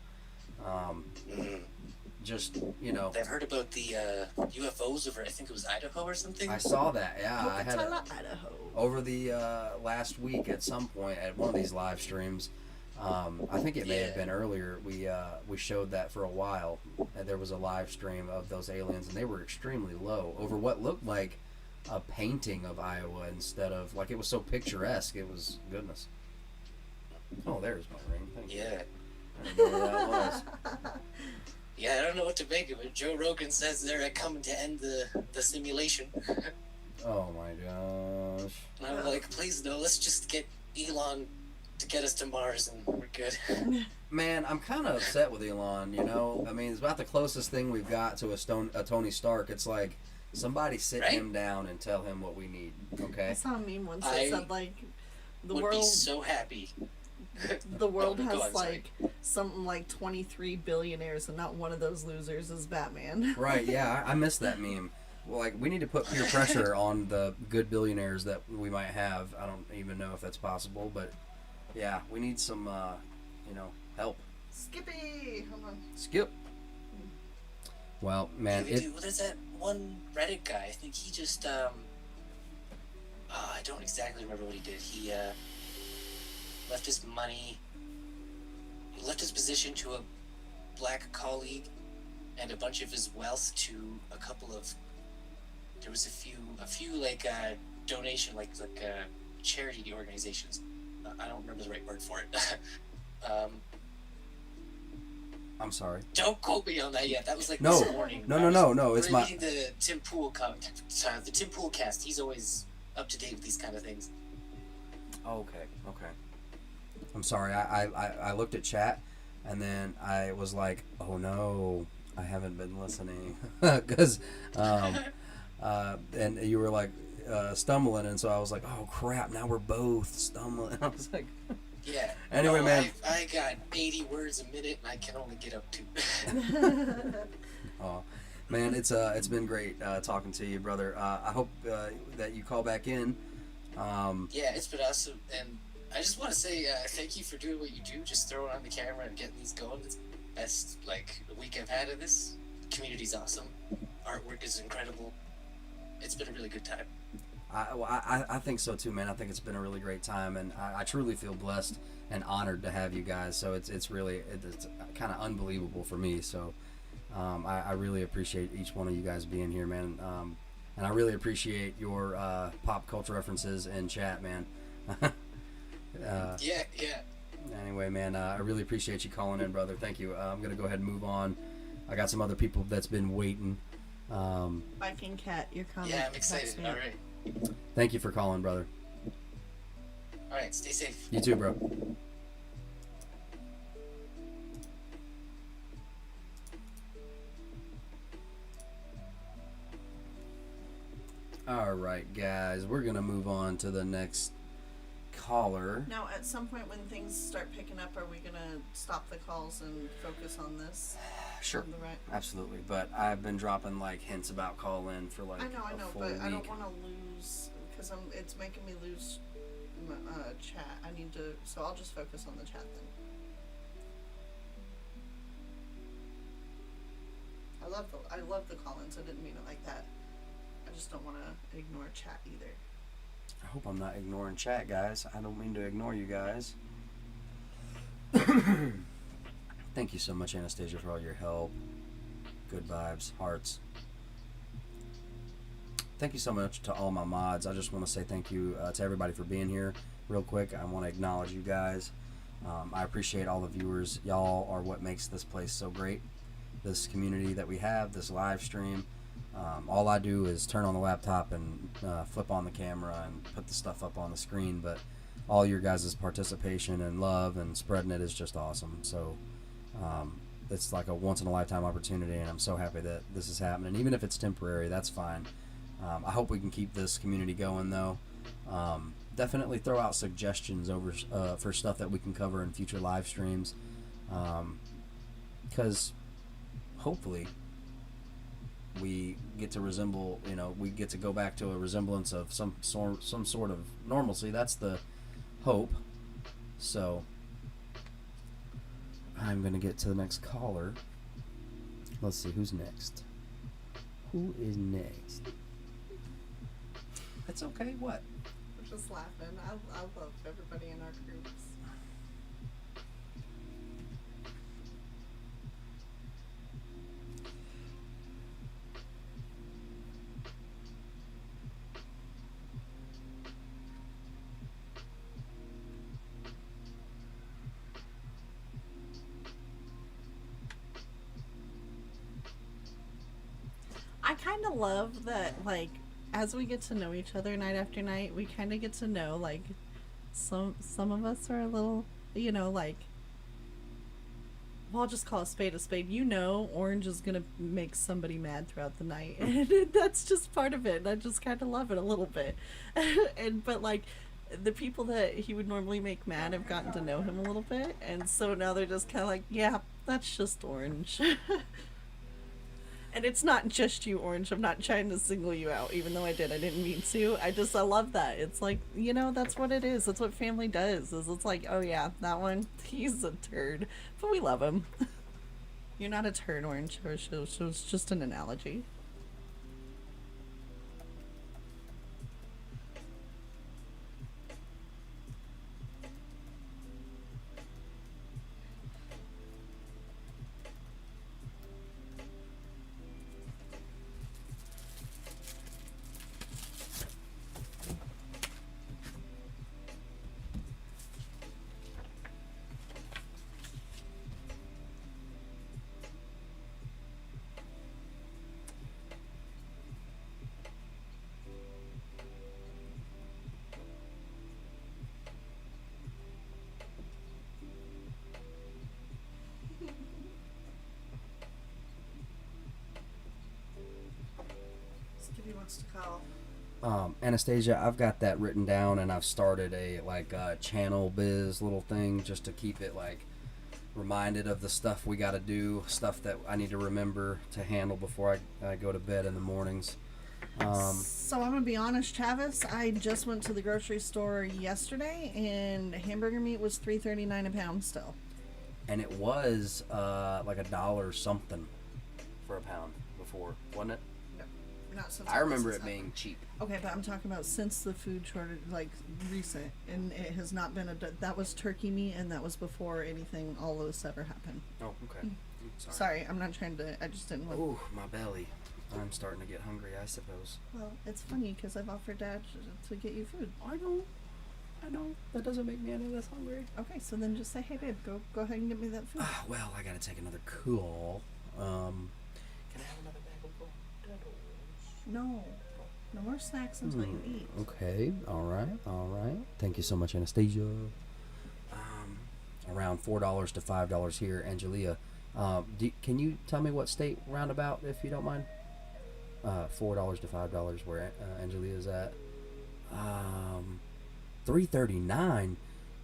Just, you know. I've heard about the UFOs over, I think it was Idaho or something. I saw that, yeah. I had Idaho. over the last week at some point at one of these live streams. I think it may have been earlier. We showed that for a while. There was a live stream of those aliens, and they were extremely low over what looked like a painting of Iowa instead of, like, it was so picturesque. It was goodness. Oh, there's my ring. Thank you. I didn't know where that was. Yeah, I don't know what to make of it. Joe Rogan says they're coming to end the simulation. Oh my gosh. And I'm like, please no, let's just get Elon to get us to Mars and we're good. Man, I'm kind of upset with Elon, you know? I mean, it's about the closest thing we've got to a Tony Stark. It's like, somebody sit him down and tell him what we need, okay? I saw a meme once that said like the would world. be so happy. The world Oh, go has on, sorry. like something like 23 billionaires, and not one of those losers is Batman. Right, yeah, I missed that meme. Well, like, we need to put peer pressure on the good billionaires that we might have. I don't even know if that's possible, but yeah, we need some, you know, help. Skippy, hold on. Skip. Well, man, Yeah, we do. There's that one Reddit guy. I think he just I don't exactly remember what he did. He left his money. He left his position to a black colleague, and a bunch of his wealth to a couple of. There was a few like donation, like charity organizations. I don't remember the right word for it. I'm sorry. Don't quote me on that yet. That was like No. this morning. No, it's my... reading the Tim Pool the Tim Pool cast. He's always up to date with these kind of things. Okay. I'm sorry. I looked at chat, and then I was like, oh no, I haven't been listening. Because, and you were like stumbling, and so I was like, oh crap, now we're both stumbling. I was like... Yeah. Anyway, no, man. I got 80 words a minute, and I can only get up to. Oh, man, it's been great talking to you, brother. I hope that you call back in. Yeah, it's been awesome, and I just want to say thank you for doing what you do, just throwing on the camera and getting these going. It's the best week I've had of this. The community's awesome. Artwork is incredible. It's been a really good time. I think so too, man. I think it's been a really great time, and I truly feel blessed and honored to have you guys. So it's really kind of unbelievable for me. So I really appreciate each one of you guys being here, man. And I really appreciate your pop culture references in chat, man. Yeah. Anyway, man, I really appreciate you calling in, brother. Thank you. I'm gonna go ahead and move on. I got some other people that's been waiting. Viking Cat, you're coming. Yeah, I'm excited. All right. Thank you for calling, brother. All right, stay safe. You too, bro. All right, guys, we're gonna move on to the next caller. Now, at some point when things start picking up, are we going to stop the calls and focus on this? Sure. On the right? Absolutely. But I've been dropping like hints about call in for like I know, a full but week. I don't want to lose, because it's making me lose chat. I need to, so I'll just focus on the chat then. I love the call-ins. I didn't mean it like that. I just don't want to ignore chat either. I hope I'm not ignoring chat, guys. I don't mean to ignore you guys. Thank you so much, Anastasia, for all your help. Good vibes, hearts. Thank you so much to all my mods. I just want to say thank you to everybody for being here. Real quick, I want to acknowledge you guys. I appreciate all the viewers. Y'all are what makes this place so great. This community that we have, this live stream. All I do is turn on the laptop and flip on the camera and put the stuff up on the screen, but all your guys' participation and love and spreading it is just awesome. So it's like a once-in-a-lifetime opportunity, and I'm so happy that this is happening. Even if it's temporary, that's fine. I hope we can keep this community going, though. Definitely throw out suggestions over for stuff that we can cover in future live streams, because hopefully we get to resemble, we get to go back to a resemblance of some sort of normalcy. That's the hope. So I'm going to get to the next caller. Let's see, who's next? Who is next? It's okay, what? I'm just laughing. I love everybody in our groups. I kind of love that, like, as we get to know each other night after night, we kind of get to know, like, some of us are a little, like, well, I'll just call a spade a spade. Orange is going to make somebody mad throughout the night. And that's just part of it. And I just kind of love it a little bit. But, like, the people that he would normally make mad have gotten to know him a little bit. And so now they're just kind of like, yeah, that's just Orange. And it's not just you, Orange. I'm not trying to single you out, even though I didn't mean to. I love that. It's like, that's what it is. That's what family does. It's like, oh yeah, that one, he's a turd. But we love him. You're not a turd, Orange. It's just an analogy. Wants to call. Anastasia, I've got that written down, and I've started a channel biz little thing just to keep it reminded of the stuff we got to do, stuff that I need to remember to handle before I go to bed in the mornings. So I'm gonna be honest, Travis. I just went to the grocery store yesterday, and hamburger meat was $3.39 a pound still. And it was like $1 something for a pound before, wasn't it? Not since I remember it being cheap. Okay, but I'm talking about since the food shortage, recent, and it has not been that was turkey meat, and that was before anything, all of this ever happened. Oh, okay. Sorry, I'm not trying to, I just didn't want. Ooh, my belly. I'm starting to get hungry, I suppose. Well, it's funny, because I've offered Dad to get you food. I know. That doesn't make me any less hungry. Okay, so then just say, hey babe, go ahead and get me that food. Well, I gotta take another call. Can I have another bag of potatoes? No more snacks until you eat. Okay, all right. Thank you so much, Anastasia. Around $4 to $5 here, Angelia. Can you tell me what state roundabout, if you don't mind? $4 to $5 where Angelia is at. $3.39.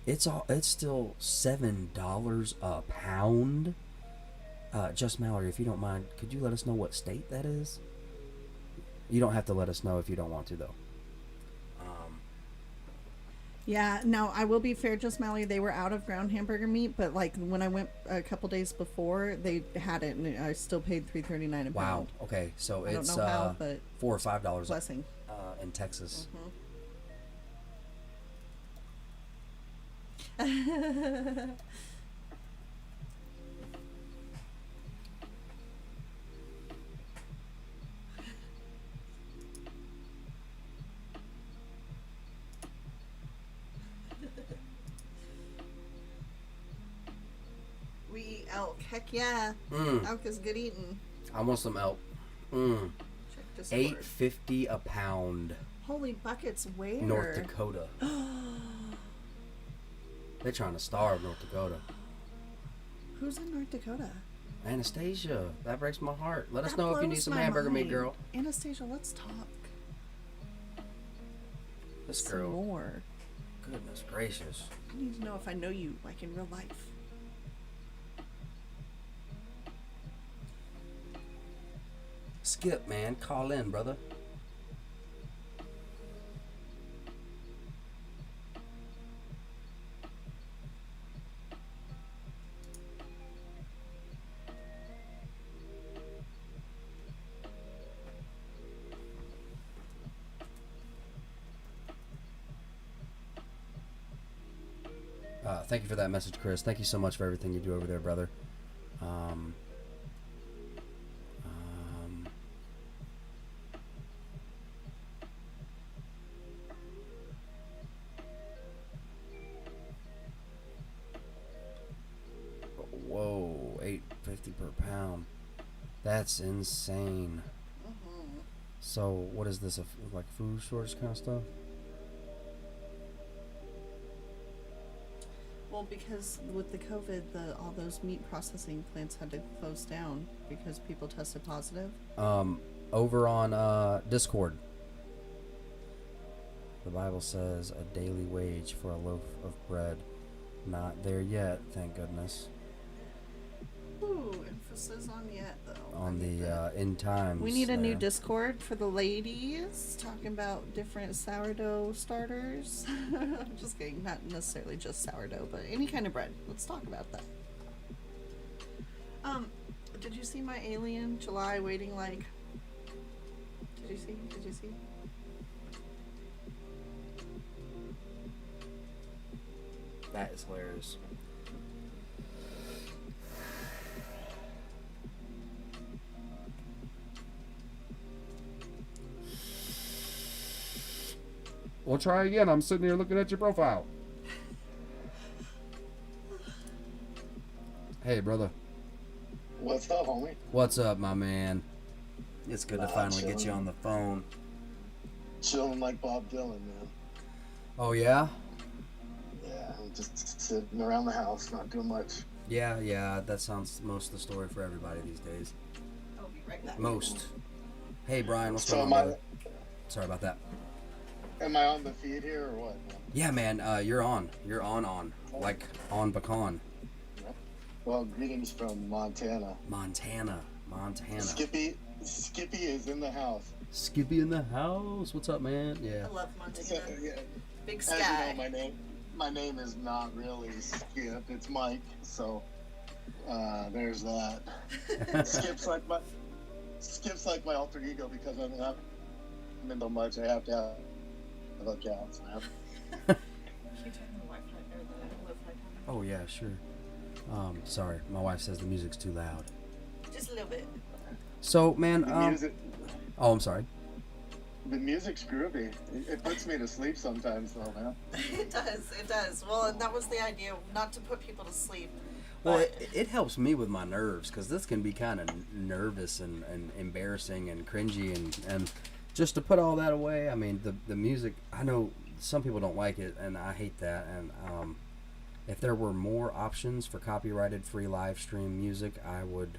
It's still $7 a pound. Just Mallory, if you don't mind, could you let us know what state that is? You don't have to let us know if you don't want to, though. Yeah, now I will be fair, Just Mallory, they were out of ground hamburger meat, but like when I went a couple days before, they had it, and I still paid $3.39 a Wow. pound. Okay, so I it's don't know how, but $4 or $5 blessing. In Texas. We eat elk. Heck yeah. Elk is good eating. I want some elk. Check Discord. $8.50 a pound. Holy buckets, where? North Dakota. They're trying to starve North Dakota. Who's in North Dakota? Anastasia, that breaks my heart. Let us That know if you need blows some my hamburger meat, mind. girl. Anastasia, let's talk. This Some girl. more. Goodness gracious. I need to know if I know you, like in real life. Skip, man, call in, brother. Thank you for that message, Chris. Thank you so much for everything you do over there, brother. Whoa, $8.50 per pound. That's insane. So, what is this? Like food shortage kind of stuff? Well, because with the COVID, all those meat processing plants had to close down because people tested positive. Over on Discord, the Bible says a daily wage for a loaf of bread. Not there yet, thank goodness. Ooh, emphasis on yet though. On the end times. We need a new there. Discord for the ladies, talking about different sourdough starters. I'm just kidding, not necessarily just sourdough, but any kind of bread. Let's talk about that. Did you see my alien July waiting like? Did you see? Did you see? That is hilarious. We'll try again. I'm sitting here looking at your profile. Hey, brother. What's up, homie? What's up, my man? It's good to finally get you chilling. on the phone. Chilling like Bob Dylan, man. Oh, yeah? Yeah, I'm just sitting around the house, not doing much. Yeah, that sounds most of the story for everybody these days. I'll be right back. Most. Hey, Brian, what's So going on, am I- brother? Sorry about that. Am I on the feed here or what? Yeah, man, you're on. You're on. Like, on pecan. Well, greetings from Montana. Montana. Skippy is in the house. Skippy in the house. What's up, man? Yeah. I love Montana. So, yeah, Big as sky. you know, my name is not really Skip. It's Mike. So there's that. Skip's like my alter ego because I'm in so much. I have to have accounts, man. Oh, yeah, sure. Sorry, my wife says the music's too loud. Just a little bit. So, man, The music, oh, I'm sorry. the music's groovy. It puts me to sleep sometimes, though, man. It does. Well, and that was the idea, not to put people to sleep. Well, it helps me with my nerves because this can be kind of nervous and embarrassing and cringy and just to put all that away. I mean, the music, I know some people don't like it and I hate that. And if there were more options for copyrighted free live stream music, I would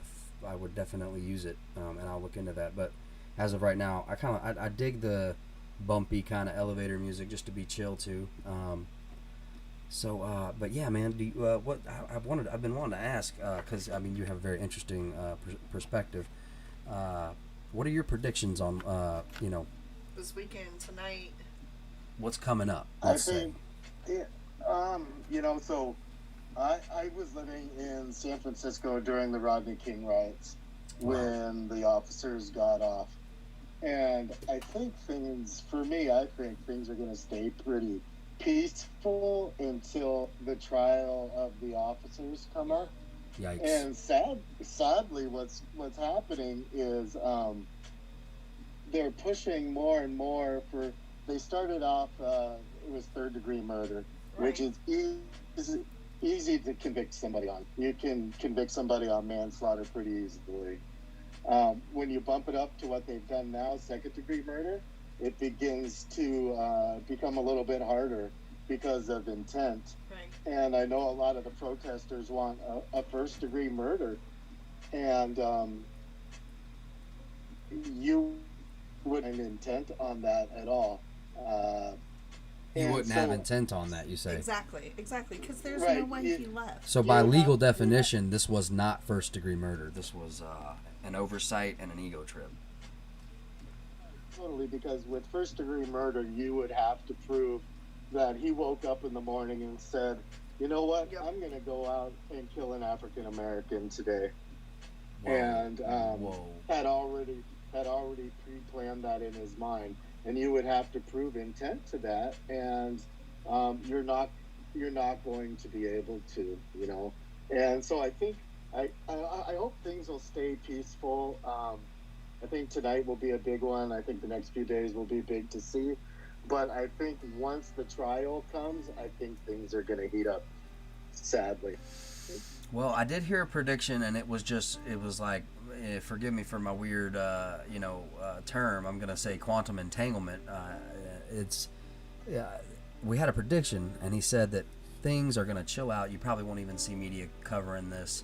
definitely use it, and I'll look into that. But as of right now, I dig the bumpy kind of elevator music just to be chill to. But yeah, man, do you, I've been wanting to ask, because I mean, you have a very interesting perspective. What are your predictions on, this weekend, tonight? What's coming up? I think, so I was living in San Francisco during the Rodney King riots when the officers got off. And I think things are going to stay pretty peaceful until the trial of the officers come up. Yikes. And sadly, what's happening is they're pushing more and more for. They started off it was third-degree murder, which is easy to convict somebody on. You can convict somebody on manslaughter pretty easily. When you bump it up to what they've done now, second-degree murder, it begins to become a little bit harder because of intent. Right. And I know a lot of the protesters want a first-degree murder, and you wouldn't have intent on that at all. You wouldn't have intent on that, you say? Exactly, because there's no way he left. So by legal definition, this was not first-degree murder. This was an oversight and an ego trip. Totally, because with first-degree murder, you would have to prove that he woke up in the morning and said, you know what, I'm going to go out and kill an African-American today. Whoa. And had already pre-planned that in his mind. And you would have to prove intent to that, and you're not going to be able to, And so I think I hope things will stay peaceful. I think tonight will be a big one. I think the next few days will be big to see. But I think once the trial comes, I think things are going to heat up, sadly. Well, I did hear a prediction, and it was like, forgive me for my weird, term. I'm going to say quantum entanglement. We had a prediction, and he said that things are going to chill out. You probably won't even see media covering this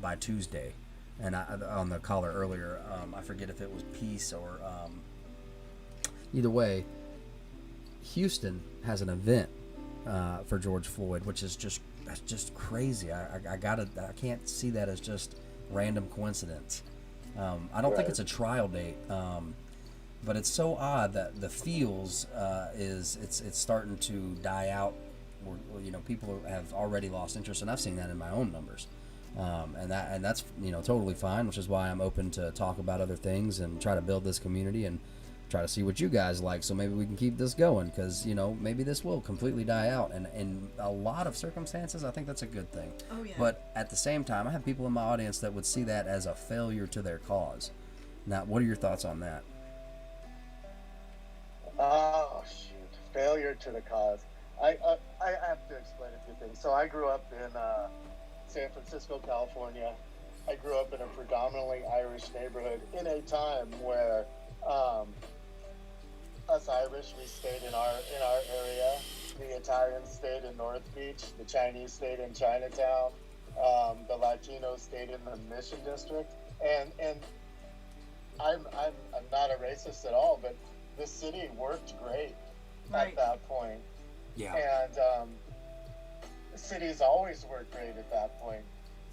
by Tuesday. And on the caller earlier, I forget if it was peace or either way. Houston has an event for George Floyd, which is just crazy. I can't see that as just random coincidence. I don't think it's a trial date, but it's so odd that the feels it's starting to die out. People have already lost interest, and I've seen that in my own numbers. And that's totally fine, which is why I'm open to talk about other things and try to build this community and try to see what you guys like, so maybe we can keep this going, because maybe this will completely die out, and in a lot of circumstances I think that's a good thing. Oh, yeah. But at the same time, I have people in my audience that would see that as a failure to their cause. Now, what are your thoughts on that? Oh shoot, failure to the cause. I have to explain a few things. So I grew up in San Francisco, California. I grew up in a predominantly Irish neighborhood in a time where us Irish, we stayed in our area. The Italians stayed in North Beach. The Chinese stayed in Chinatown. The Latinos stayed in the Mission District. And I'm not a racist at all, but the city worked great at that point. Yeah. And cities always worked great at that point.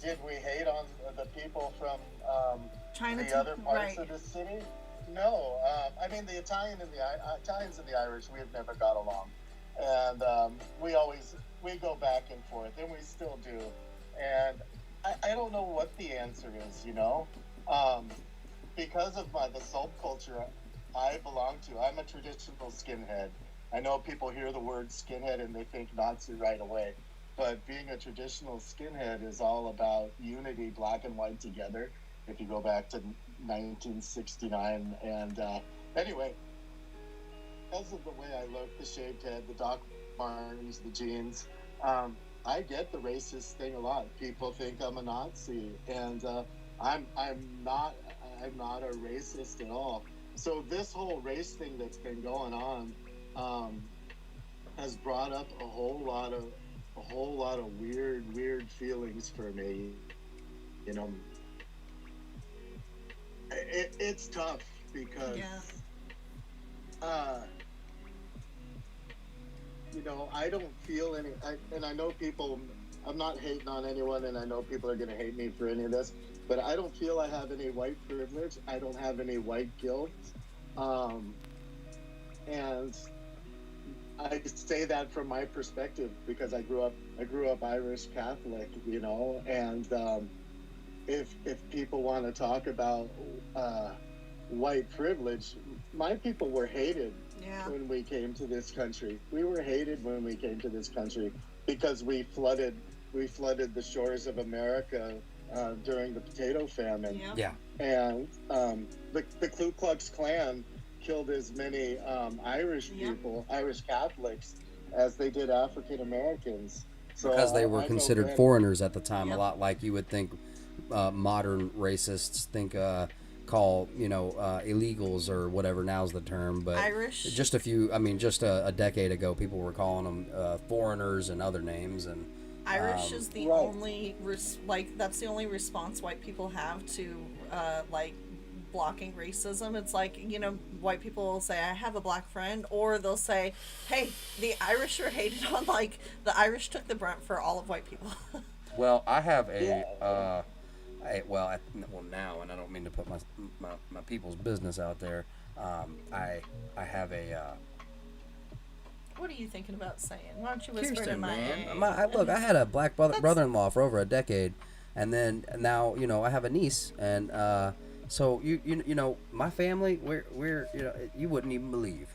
Did we hate on the people from the other parts of the city? No. I mean, the Italians and the Irish, we have never got along. And we go back and forth, and we still do. And I don't know what the answer is, because of the subculture I belong to. I'm a traditional skinhead. I know people hear the word skinhead and they think Nazi right away. But being a traditional skinhead is all about unity, black and white together, if you go back to 1969. And anyway, because of the way I look, the shaved head, the Doc Martens, the jeans, I get the racist thing a lot. People think I'm a Nazi, and I'm not a racist at all. So this whole race thing that's been going on has brought up a whole lot of weird feelings for me. It's tough because you know, I don't feel any, and I know people, I'm not hating on anyone, and I know people are going to hate me for any of this, but I don't feel I have any white privilege. I don't have any white guilt. And I say that from my perspective because I grew up Irish Catholic, you know, and if people want to talk about white privilege, my people were hated when we came to this country. We were hated when we came to this country because we flooded the shores of America during the potato famine. Yeah. And the Ku Klux Klan killed as many Irish people, Irish Catholics, as they did African Americans. So Because they were I considered know foreigners at the time, a lot like you would think modern racists think call, you know, illegals or whatever now's the term, but Irish. just a decade ago people were calling them foreigners and other names. And Irish is the only that's the only response white people have to like blocking racism. It's like, you know, white people will say, I have a black friend, or they'll say, hey, the Irish are hated on, like the Irish took the brunt for all of white people. Well, I have a now, and I don't mean to put my people's business out there. I have a. What are you thinking about saying? Why don't you whisper Kirsten, in my man. Look, I had a black brother-in-law for over a decade, and then now, you know, I have a niece, and so you know, my family, we're you know, you wouldn't even believe.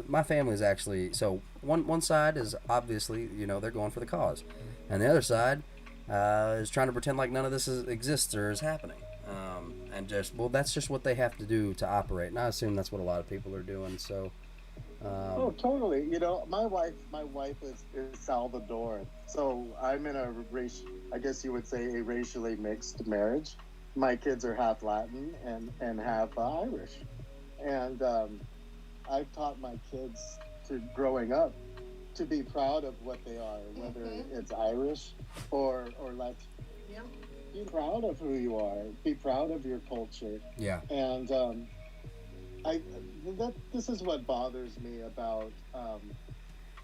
My family is actually, so one side is obviously, you know, they're going for the cause, and the other side is trying to pretend like none of this exists or is happening, and that's just what they have to do to operate, and I assume that's what a lot of people are doing. So. Oh, totally. You know, my wife is Salvadoran, so I'm in I guess you would say a racially mixed marriage. My kids are half Latin and half Irish, and I've taught my kids growing up to be proud of what they are, whether it's Irish or Latin. Yeah. Be proud of who you are. Be proud of your culture. Yeah. And this is what bothers me about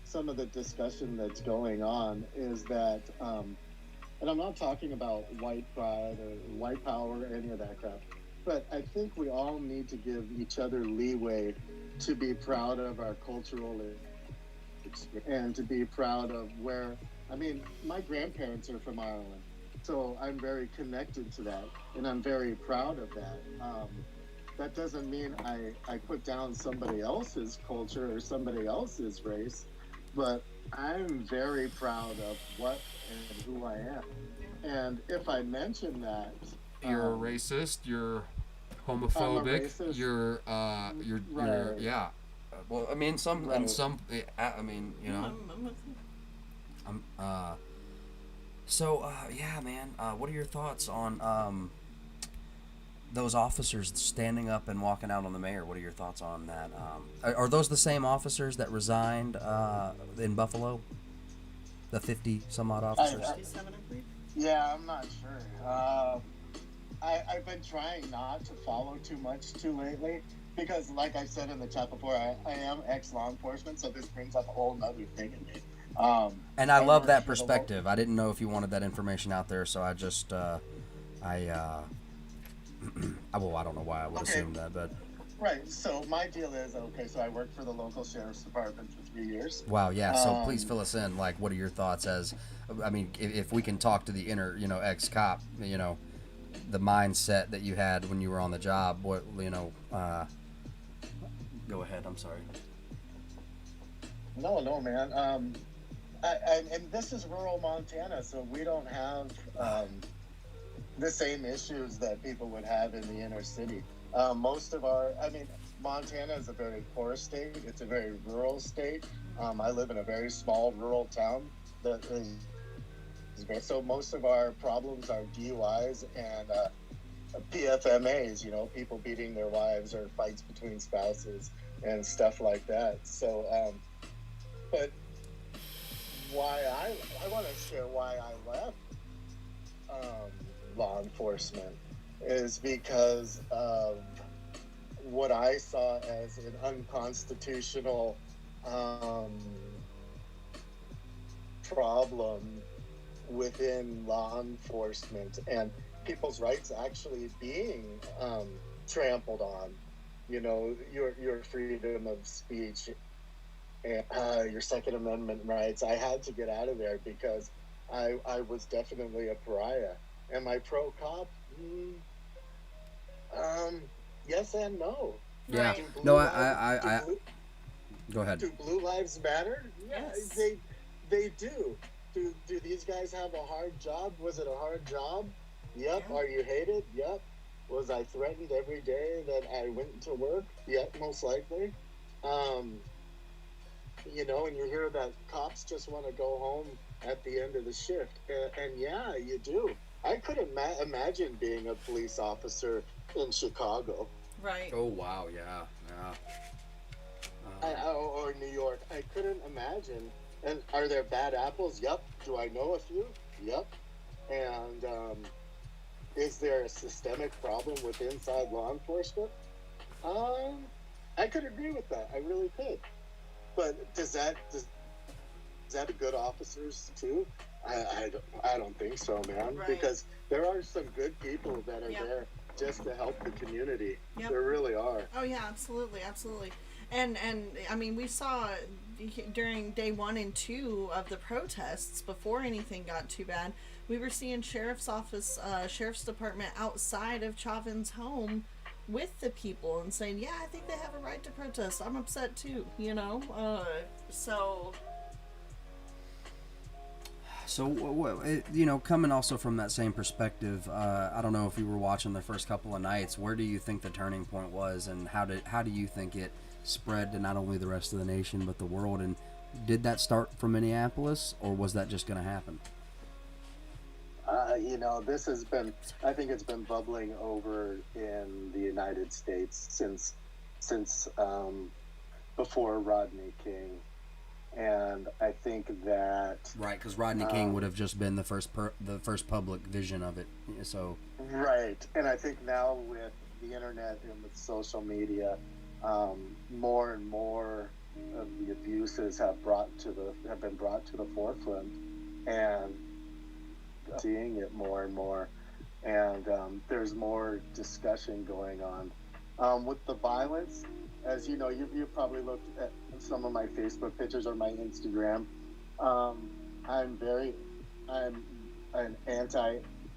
some of the discussion that's going on is that, and I'm not talking about white pride or white power or any of that crap, but I think we all need to give each other leeway to be proud of our cultural experience and to be proud of my grandparents are from Ireland, so I'm very connected to that, and I'm very proud of that. That doesn't mean I put down somebody else's culture or somebody else's race, but I'm very proud of what and who I am. And if I mention that, You're racist. You're homophobic. Racist. You're Right. yeah. Well, I mean, I mean, you know. Yeah, man. What are your thoughts on those officers standing up and walking out on the mayor? What are your thoughts on that? Are those the same officers that resigned in Buffalo? The 50 some odd officers? 57, I believe. Yeah, I'm not sure. I've been trying not to follow too much lately because, like I said in the chat before, I am ex-law enforcement, so this brings up a whole nother thing in me. And I love that perspective. I didn't know if you wanted that information out there, so I just, well, I don't know why I would assume that, but... Right, so my deal is, so I worked for the local sheriff's department for 3 years. Wow, yeah, so please fill us in, like, what are your thoughts as, I mean, if we can talk to the inner, you know, ex-cop, you know, the mindset that you had when you were on the job, what, you know, go ahead, I'm sorry. No, man. And this is rural Montana, so we don't have the same issues that people would have in the inner city. Montana is a very poor state. It's a very rural state. I live in a very small rural town. So most of our problems are DUIs and PFMAs, you know, people beating their wives or fights between spouses and stuff like that. So, but why I want to share why I left law enforcement is because of what I saw as an unconstitutional problem within law enforcement and people's rights actually being trampled on. You know, your freedom of speech and your Second Amendment rights. I had to get out of there because I was definitely a pariah. Am I pro-cop? Yes and no. Yeah. Do blue No, lives- go ahead. Do blue lives matter? Yes. They do. Do these guys have a hard job? Was it a hard job? Yep. Yeah. Are you hated? Yep. Was I threatened every day that I went to work? Yep, most likely. You know, and you hear that cops just want to go home at the end of the shift. And yeah, you do. I couldn't imagine being a police officer in Chicago. Right. Oh, wow, yeah. Or New York. I couldn't imagine. And are there bad apples? Yep. Do I know a few? Yep. And is there a systemic problem with inside law enforcement? I could agree with that. I really could. But does that good officers too? I don't think so, man. Right. Because there are some good people that are there just to help the community. There really are. Oh yeah, absolutely. And I mean, we saw during day 1 and 2 of the protests, before anything got too bad, we were seeing sheriff's department outside of Chauvin's home with the people and saying, yeah, I think they have a right to protest. I'm upset too, you know? So, you know, coming also from that same perspective, I don't know if you were watching the first couple of nights, where do you think the turning point was, and how do you think it spread to not only the rest of the nation but the world? And did that start from Minneapolis, or was that just going to happen? You know, this has been, I think it's been bubbling over in the United States since before Rodney King. And I think that... Right, because Rodney King would have just been the first public vision of it. So right, and I think now with the internet and with social media, more and more of the abuses have been brought to the forefront, and seeing it more and more, and there's more discussion going on with the violence. As you know, you probably looked at some of my Facebook pictures or my Instagram. I'm an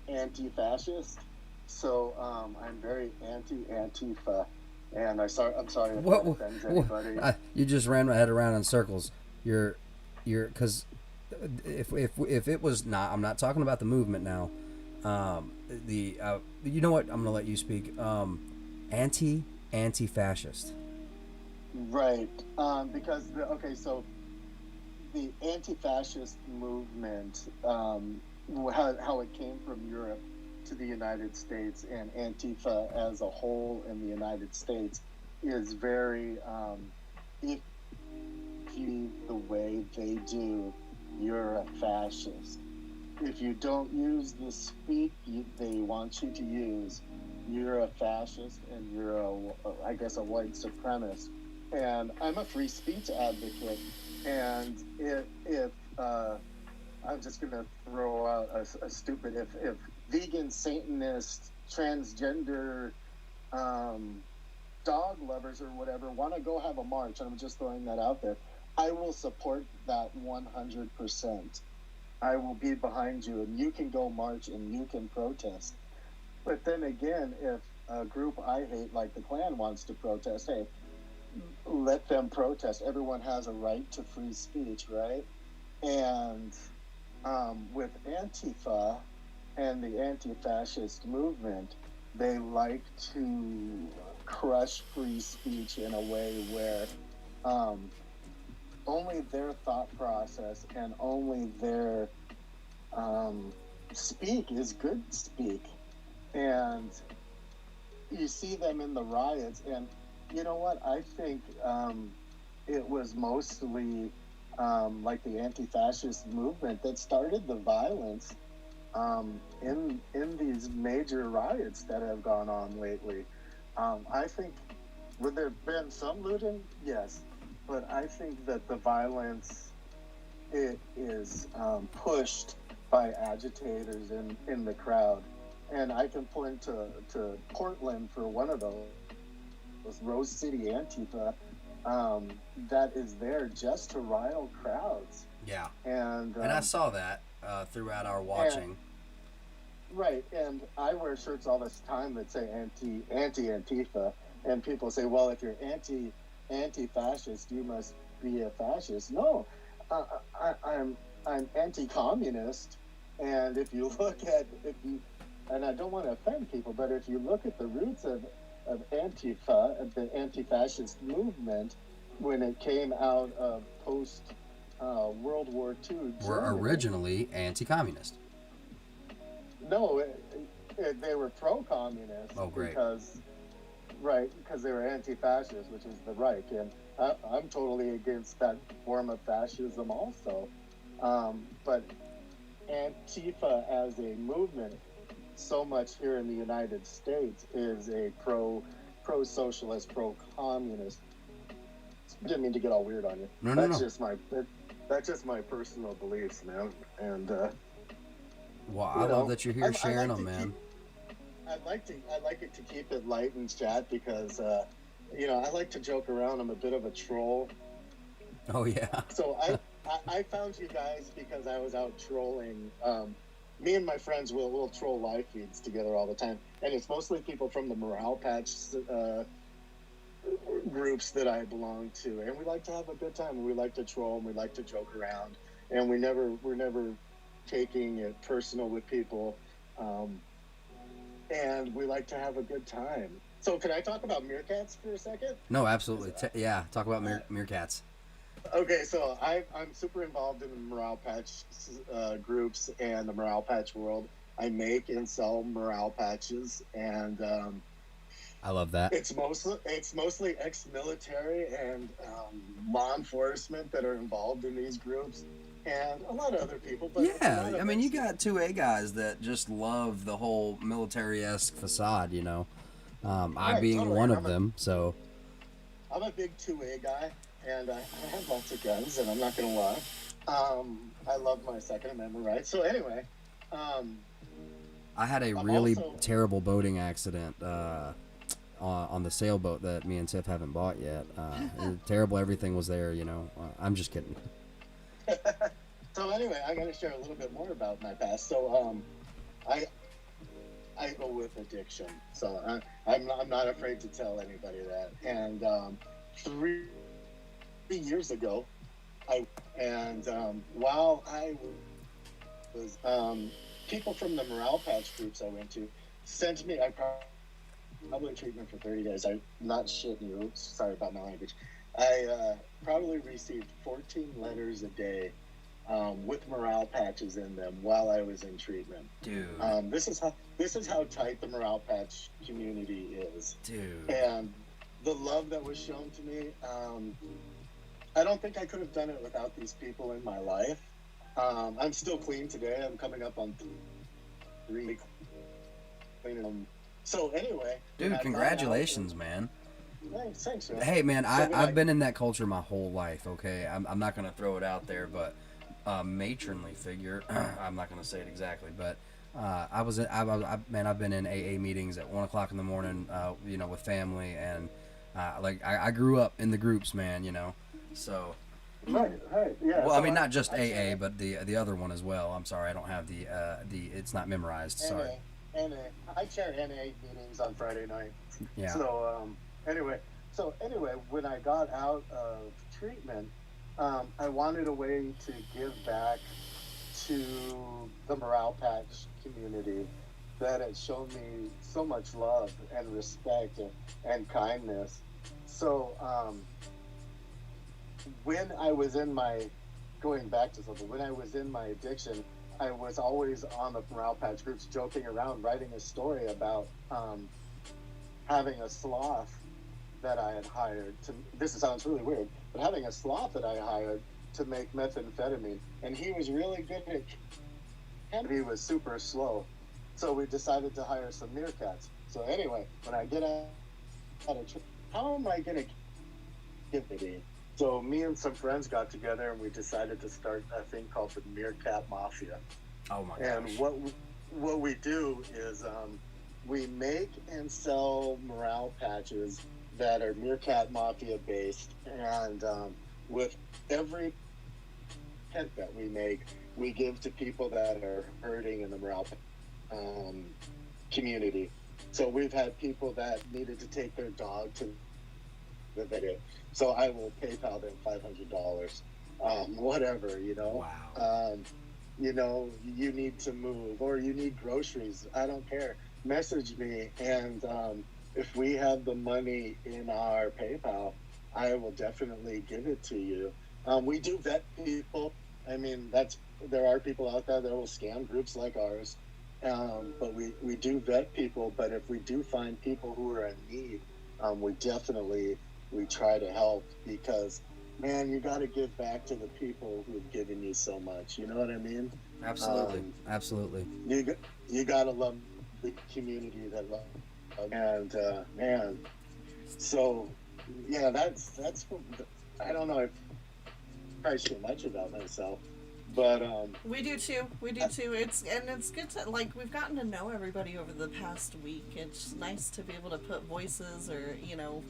anti-fascist, so I'm very anti-Antifa, and I'm sorry if that offends anybody. You just ran my head around in circles. You're because if it was not, I'm not talking about the movement now. You know what? I'm gonna let you speak. Anti-fascist. Right, because so the anti-fascist movement, how it came from Europe to the United States, and Antifa as a whole in the United States is very, if you the way they do, you're a fascist. If you don't use the speak they want you to use, you're a fascist, and you're a white supremacist. And I'm a free speech advocate, and if I'm just gonna throw out a stupid, if vegan, Satanist, transgender, dog lovers or whatever want to go have a march, and I'm just throwing that out there, I will support that 100%. I will be behind you, and you can go march and you can protest. But then again, if a group I hate, like the Klan, wants to protest, hey, let them protest. Everyone has a right to free speech, right? And with Antifa and the anti-fascist movement, they like to crush free speech in a way where only their thought process and only their speak is good speak. And you see them in the riots, and you know what? I think it was mostly like the anti-fascist movement that started the violence in these major riots that have gone on lately. I think, would there have been some looting? Yes. but I think that the violence it is pushed by agitators in the crowd. And I can point to Portland for one of those Rose City Antifa that is there just to rile crowds. Yeah. And I saw that throughout our watching. Right, and I wear shirts all this time that say anti-Antifa, and people say, well, if you're anti-fascist, you must be a fascist. No, I'm anti-communist, and if you look at and I don't want to offend people, but if you look at the roots of Antifa, of the anti-fascist movement, when it came out of post World War II, Were originally anti-communist. No, they were pro-communist. Oh, great. Because they were anti-fascist, which is the Reich, and I'm totally against that form of fascism also. But Antifa as a movement, so much here in the United States, is a pro-socialist, pro-communist. Didn't mean to get all weird on you. That's just my personal beliefs, man. And well, I love that you're here sharing them, man. I like it to keep it light and chat because I like to joke around. I'm a bit of a troll. Oh yeah. So I found you guys because I was out trolling. Me and my friends will troll live feeds together all the time, and it's mostly people from the Morale Patch groups that I belong to, and we like to have a good time. We like to troll and we like to joke around, and we're never taking it personal with people, and we like to have a good time. So can I talk about meerkats for a second? No, absolutely. Talk about meerkats. Okay, so I'm super involved in the Morale Patch groups and the Morale Patch world. I make and sell morale patches, and I love that. It's mostly ex-military and law enforcement that are involved in these groups, and a lot of other people. But yeah, I mean, you got 2A guys that just love the whole military-esque facade, you know. I being totally. One of them, so. I'm a big 2A guy, and I have lots of guns, and I'm not going to lie. I love my Second Amendment rights. So anyway. I had a really terrible boating accident on the sailboat that me and Tiff haven't bought yet. Terrible, everything was there, you know. I'm just kidding. So anyway, I'm going to share a little bit more about my past. So I go with addiction. So I'm not afraid to tell anybody that. And 3 years ago, while I was people from the Morale Patch groups I went to sent me. I probably treatment for 30 days. I'm not shitting you. Sorry about my language. I probably received 14 letters a day with morale patches in them while I was in treatment. Dude. This is how tight the Morale Patch community is. Dude. And the love that was shown to me, I don't think I could have done it without these people in my life. I'm still clean today. I'm coming up on 3 weeks clean. So anyway. Dude, congratulations, man. Thanks, man. Hey, man, I've been in that culture my whole life, okay? I'm not going to throw it out there, but matronly figure, I'm not going to say it exactly, but I've been in AA meetings at 1 o'clock in the morning, with family, and I grew up in the groups, man, you know, so. Right, yeah. Well, I mean, not just AA, but the other one as well. I'm sorry, I don't have the it's not memorized. Sorry. NA. I chair NA meetings on Friday night. Yeah. So anyway, when I got out of treatment, I wanted a way to give back to the Morale Patch community that had shown me so much love and respect and kindness. So when I was in my addiction, I was always on the Morale Patch groups joking around, writing a story about having a sloth that I had hired this sounds really weird, but having a sloth that I hired to make methamphetamine, and he was really good at it, and he was super slow. So we decided to hire some meerkats. So anyway, when I get out of treatment, how am I going to get it? So me and some friends got together and we decided to start a thing called the Meerkat Mafia. Oh my gosh. And what we do is we make and sell morale patches that are Meerkat Mafia based, and with every pet that we make, we give to people that are hurting in the morale community. So we've had people that needed to take their dog to the vet, so I will PayPal them $500, whatever, you know. Wow. You know, you need to move or you need groceries. I don't care. Message me, and if we have the money in our PayPal, I will definitely give it to you. We do vet people. I mean, there are people out there that will scam groups like ours, but we do vet people. But if we do find people who are in need, we try to help, because, man, you got to give back to the people who've given you so much. You know what I mean? Absolutely. Absolutely. You got to love the community that love. And man, so yeah, that's I don't know if I say much about myself, but we do too. It's good to, like, we've gotten to know everybody over the past week. It's nice to be able to put voices, or, you know,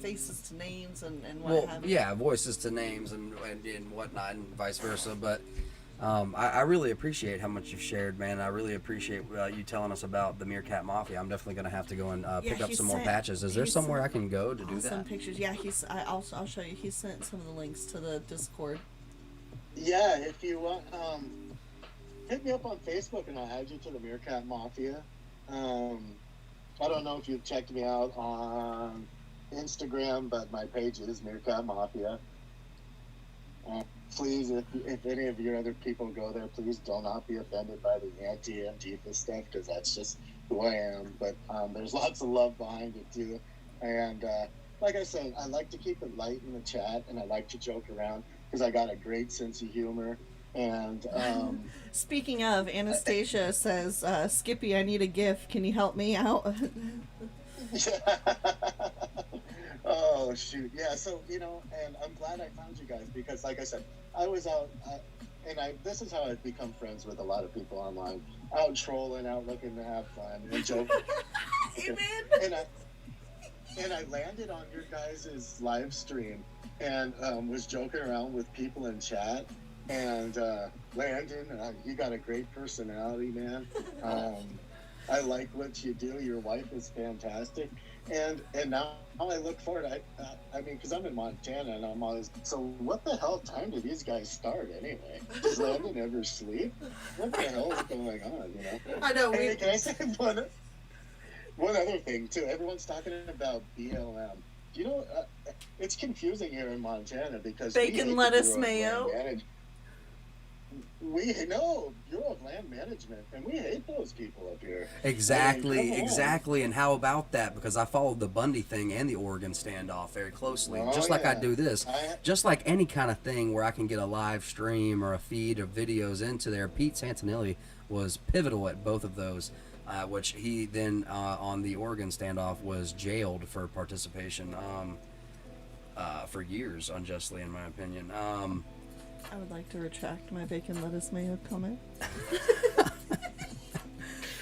faces to names and what have you. Yeah, voices to names and whatnot, and vice versa. But I really appreciate how much you've shared, man. I really appreciate you telling us about the Meerkat Mafia. I'm definitely going to have to go and pick up some more patches. Is there somewhere I can go to do that? Some pictures. Yeah, I'll show you. He sent some of the links to the Discord. Yeah, if you want, hit me up on Facebook and I'll add you to the Meerkat Mafia. I don't know if you've checked me out on Instagram, but my page is Meerkat Mafia. Please, if any of your other people go there, please do not be offended by the anti-Antifa stuff, because that's just who I am. But there's lots of love behind it too. And like I said, I like to keep it light in the chat, and I like to joke around because I got a great sense of humor. And speaking of, Anastasia says, Skippy, I need a gift. Can you help me out? Oh, shoot. Yeah, so, you know, and I'm glad I found you guys, because, like I said, I was out, this is how I've become friends with a lot of people online, out trolling, out looking to have fun, and joking. And I landed on your guys' live stream, and was joking around with people in chat, and Landon, you got a great personality, man. I like what you do. Your wife is fantastic. And now I look forward. I mean, because I'm in Montana, and I'm always, so what the hell time do these guys start anyway? Does Landon ever sleep? What the hell is going on, you know? I know. Hey, can I say one other thing, too? Everyone's talking about BLM. You know, it's confusing here in Montana, because bacon, lettuce, mayo. We know Bureau of Land Management, and we hate those people up here. Exactly. And how about that? Because I followed the Bundy thing and the Oregon standoff very closely, just like I do this. Just like any kind of thing where I can get a live stream or a feed of videos into there. Pete Santinelli was pivotal at both of those, which he then on the Oregon standoff was jailed for participation for years, unjustly, in my opinion. I would like to retract my bacon, lettuce, mayo comment.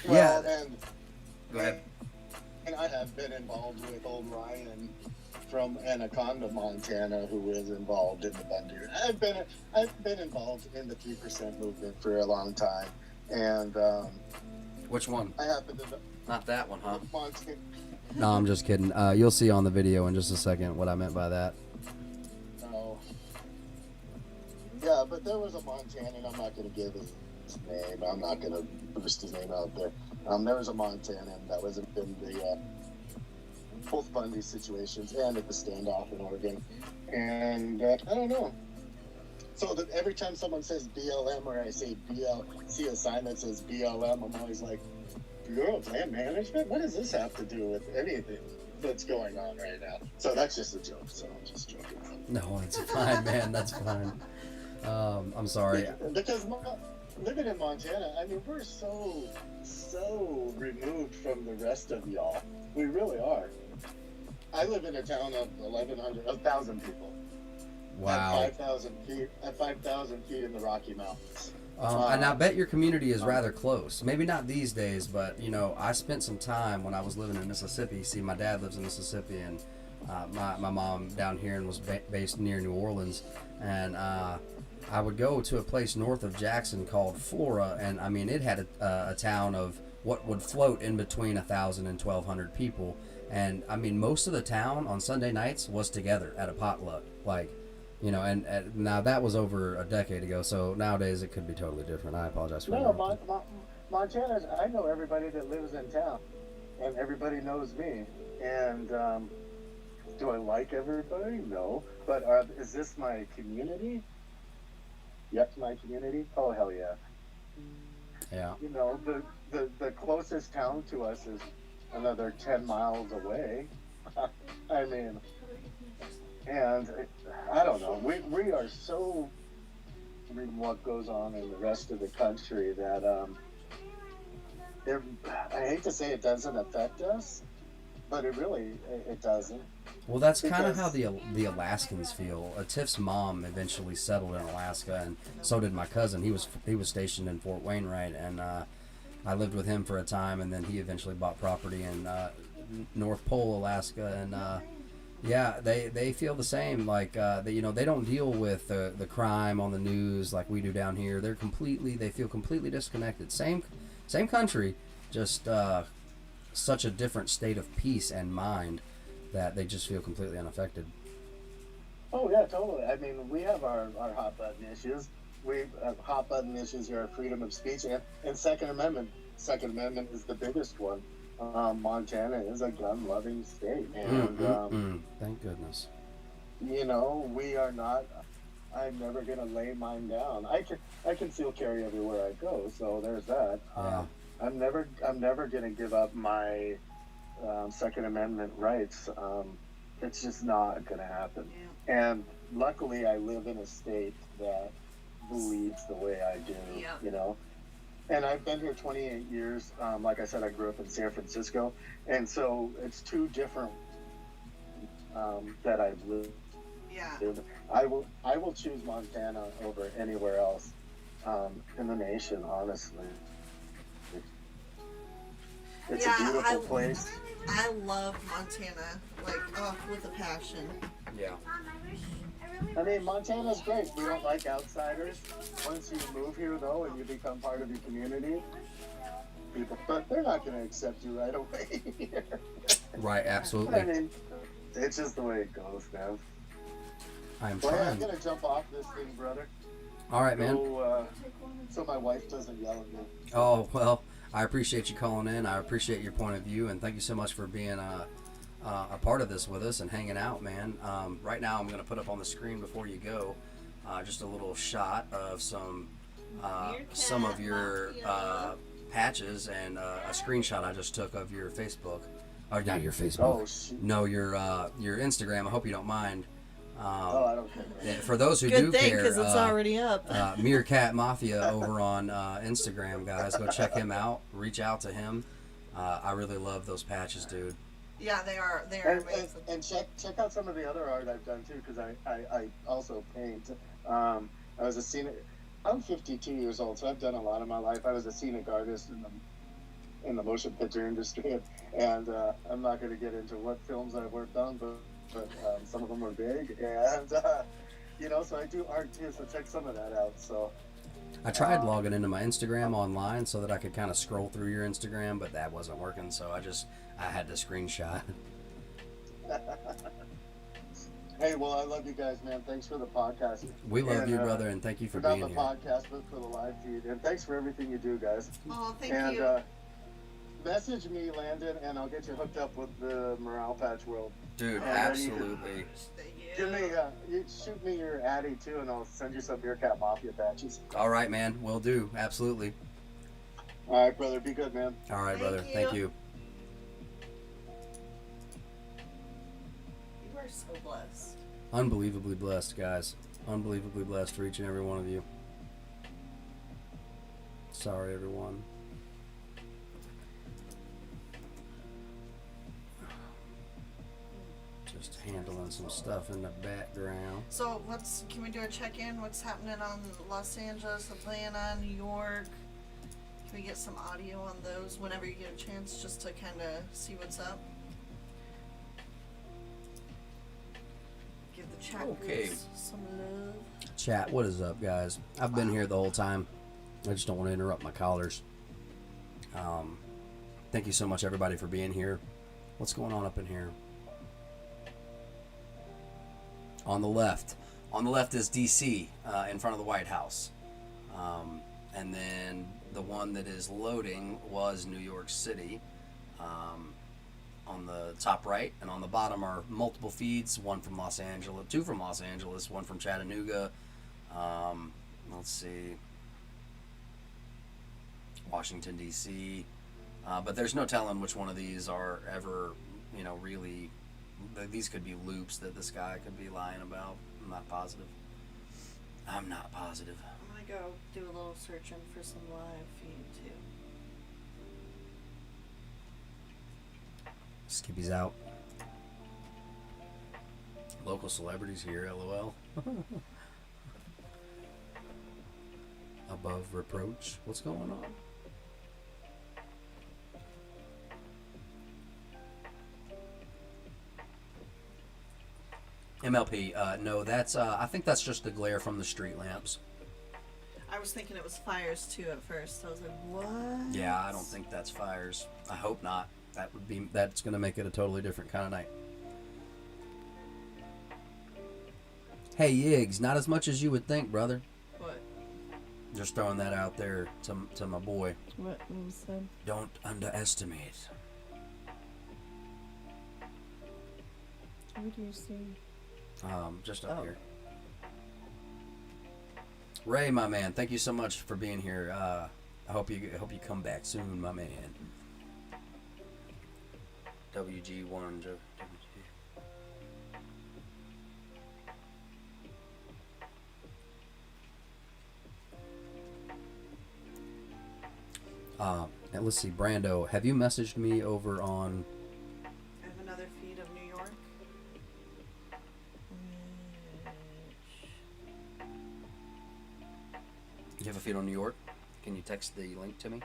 Well, yeah. Go ahead. And I have been involved with old Ryan from Anaconda, Montana, who is involved in the Bundy. I've been involved in the 3% movement for a long time, and which one? I happen to not that one, huh? Montana. No, I'm just kidding. You'll see on the video in just a second what I meant by that. Yeah, but there was a Montanan, I'm not going to give his name, I'm not going to boost his name out there. There was a Montanan that was in the both Bundy situations and at the standoff in Oregon. And I don't know. So that every time someone says BLM, or I say see a sign that says BLM, I'm always like, Bureau of Land Management? What does this have to do with anything that's going on right now? So that's just a joke, so I'm just joking. No, it's fine, man, that's fine. I'm sorry. Yeah, because living in Montana, I mean, we're so removed from the rest of y'all. We really are. I live in a town of 1,000 people, Wow. At 5,000 feet in the Rocky Mountains. And I bet your community is rather close. Maybe not these days, but you know, I spent some time when I was living in Mississippi. See, my dad lives in Mississippi, and my mom down here and was based near New Orleans. And I would go to a place north of Jackson called Flora, and I mean, it had a town of what would float in between 1,000 and 1,200 people. And I mean, most of the town on Sunday nights was together at a potluck, like. You know, and now that was over a decade ago, so nowadays it could be totally different. I apologize for that. No, Montana, I know everybody that lives in town, and everybody knows me. And do I like everybody? No. But is this my community? Yep, my community? Oh, hell yeah. Yeah. You know, the closest town to us is another 10 miles away. I mean... And I don't know, we are so reading what goes on in the rest of the country that I hate to say it doesn't affect us, but it doesn't. Well, that's kind of how the Alaskans feel. Tiff's mom eventually settled in Alaska, and so did my cousin. He was stationed in Fort Wainwright, and I lived with him for a time, and then he eventually bought property in North Pole, Alaska, and yeah, they feel the same. Like they don't deal with the crime on the news like we do down here. They feel completely disconnected. Same country, just such a different state of peace and mind that they just feel completely unaffected. Oh yeah, totally. I mean, we have our hot button issues. We have hot button issues here, freedom of speech and Second Amendment. Second Amendment is the biggest one. Montana is a gun-loving state, and thank goodness. You know, we are not. I'm never gonna lay mine down. I conceal carry everywhere I go, so there's that. Yeah. I'm never gonna give up my Second Amendment rights. It's just not gonna happen. Yeah. And luckily, I live in a state that believes the way I do. Yeah. You know. And I've been here 28 years. Like I said, I grew up in San Francisco. And so it's two different that I've lived. Yeah. I will choose Montana over anywhere else in the nation, honestly. It's a beautiful place. I love Montana, with a passion. Yeah. I mean, Montana's great. We don't like outsiders. Once you move here, though, and you become part of your community, but they're not going to accept you right away here. Right, absolutely. I mean, it's just the way it goes, man. I'm going to jump off this thing, brother. All right, man. So my wife doesn't yell at me. Oh, well, I appreciate you calling in. I appreciate your point of view, and thank you so much for being a part of this with us and hanging out, man. Right now I'm going to put up on the screen before you go just a little shot of some of your patches and a screenshot I just took of your Facebook. Or not your Facebook. Oh, shit. No, your Instagram. I hope you don't mind. I don't care. For those who Good do thing, care, because it's already up. Meerkat Mafia over on Instagram, guys. Go check him out. Reach out to him. I really love those patches, dude. Yeah, they are amazing. And check out some of the other art I've done too, because I also paint. I was a scenic. I'm 52 years old, so I've done a lot of my life. I was a scenic artist in the motion picture industry, and I'm not going to get into what films I've worked on, but some of them were big, and so I do art too. So check some of that out. So. I tried logging into my Instagram online so that I could kind of scroll through your Instagram, but that wasn't working, so I had to screenshot. Hey, well, I love you guys, man. Thanks for the podcast. We love you, brother, and thank you for being here. Not the podcast, but for the live feed. And thanks for everything you do, guys. Oh, thank you. And message me, Landon, and I'll get you hooked up with the Morale Patch World. Dude, absolutely. Give me, you shoot me your Addy too, and I'll send you some Meerkat Mafia patches. All right, man. Will do. Absolutely. All right, brother. Be good, man. All right, brother. Thank you. You are so blessed. Unbelievably blessed, guys. Unbelievably blessed for each and every one of you. Sorry, everyone. Just handling some stuff in the background. So can we do a check-in? What's happening on Los Angeles, Atlanta, New York? Can we get some audio on those whenever you get a chance, just to kind of see what's up? Give the chat groups some love. Chat, what is up, guys? I've been here the whole time. I just don't want to interrupt my callers. Thank you so much, everybody, for being here. What's going on up in here? On the left is DC, in front of the White House. And then the one that is loading was New York City, on the top right, and on the bottom are multiple feeds, one from Los Angeles, two from Los Angeles, one from Chattanooga, let's see, Washington, D.C., but there's no telling which one of these are ever, really, these could be loops that this guy could be lying about. I'm not positive. I'm not positive. I'm gonna go do a little searching for some live feed too. Skippy's out. Local celebrities here, LOL. Above reproach. What's going on? MLP, no, that's, I think that's just the glare from the street lamps. I was thinking it was fires too at first. I was like, what? Yeah, I don't think that's fires. I hope not. That's going to make it a totally different kind of night. Hey, Yiggs, not as much as you would think, brother. What? Just throwing that out there to my boy. What was said? Don't underestimate. What do you see? Just up here. Ray, my man, thank you so much for being here. I hope you come back soon, my man. WG1 WG. And let's see, Brando, have you messaged me over on? I have another feed of New York. You have a feed on New York? Can you text the link to me?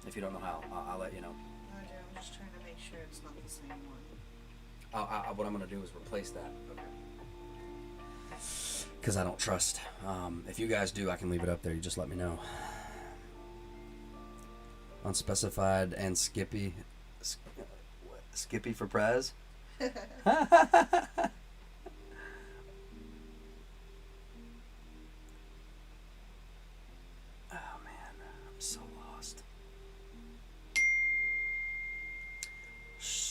If you don't know how, I'll let you know. I do. I'm just trying to make sure it's not the same one. What I'm going to do is replace that. Okay. Because I don't trust. If you guys do, I can leave it up there. You just let me know. Unspecified and Skippy. Skippy for Prez?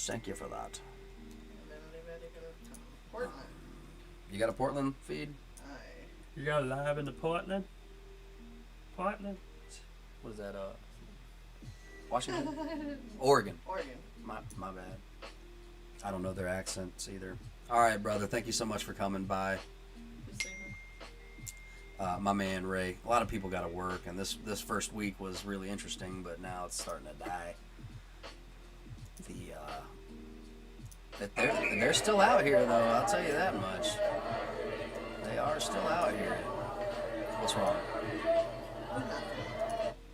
Thank you for that. Portland. You got a Portland feed? You got live in the Portland? Portland? What is that? Washington? Oregon. Oregon. My bad. I don't know their accents either. All right, brother. Thank you so much for coming by. My man Ray. A lot of people got to work, and this first week was really interesting, but now it's starting to die. They're still out here, though. I'll tell you that much. They are still out here. What's wrong?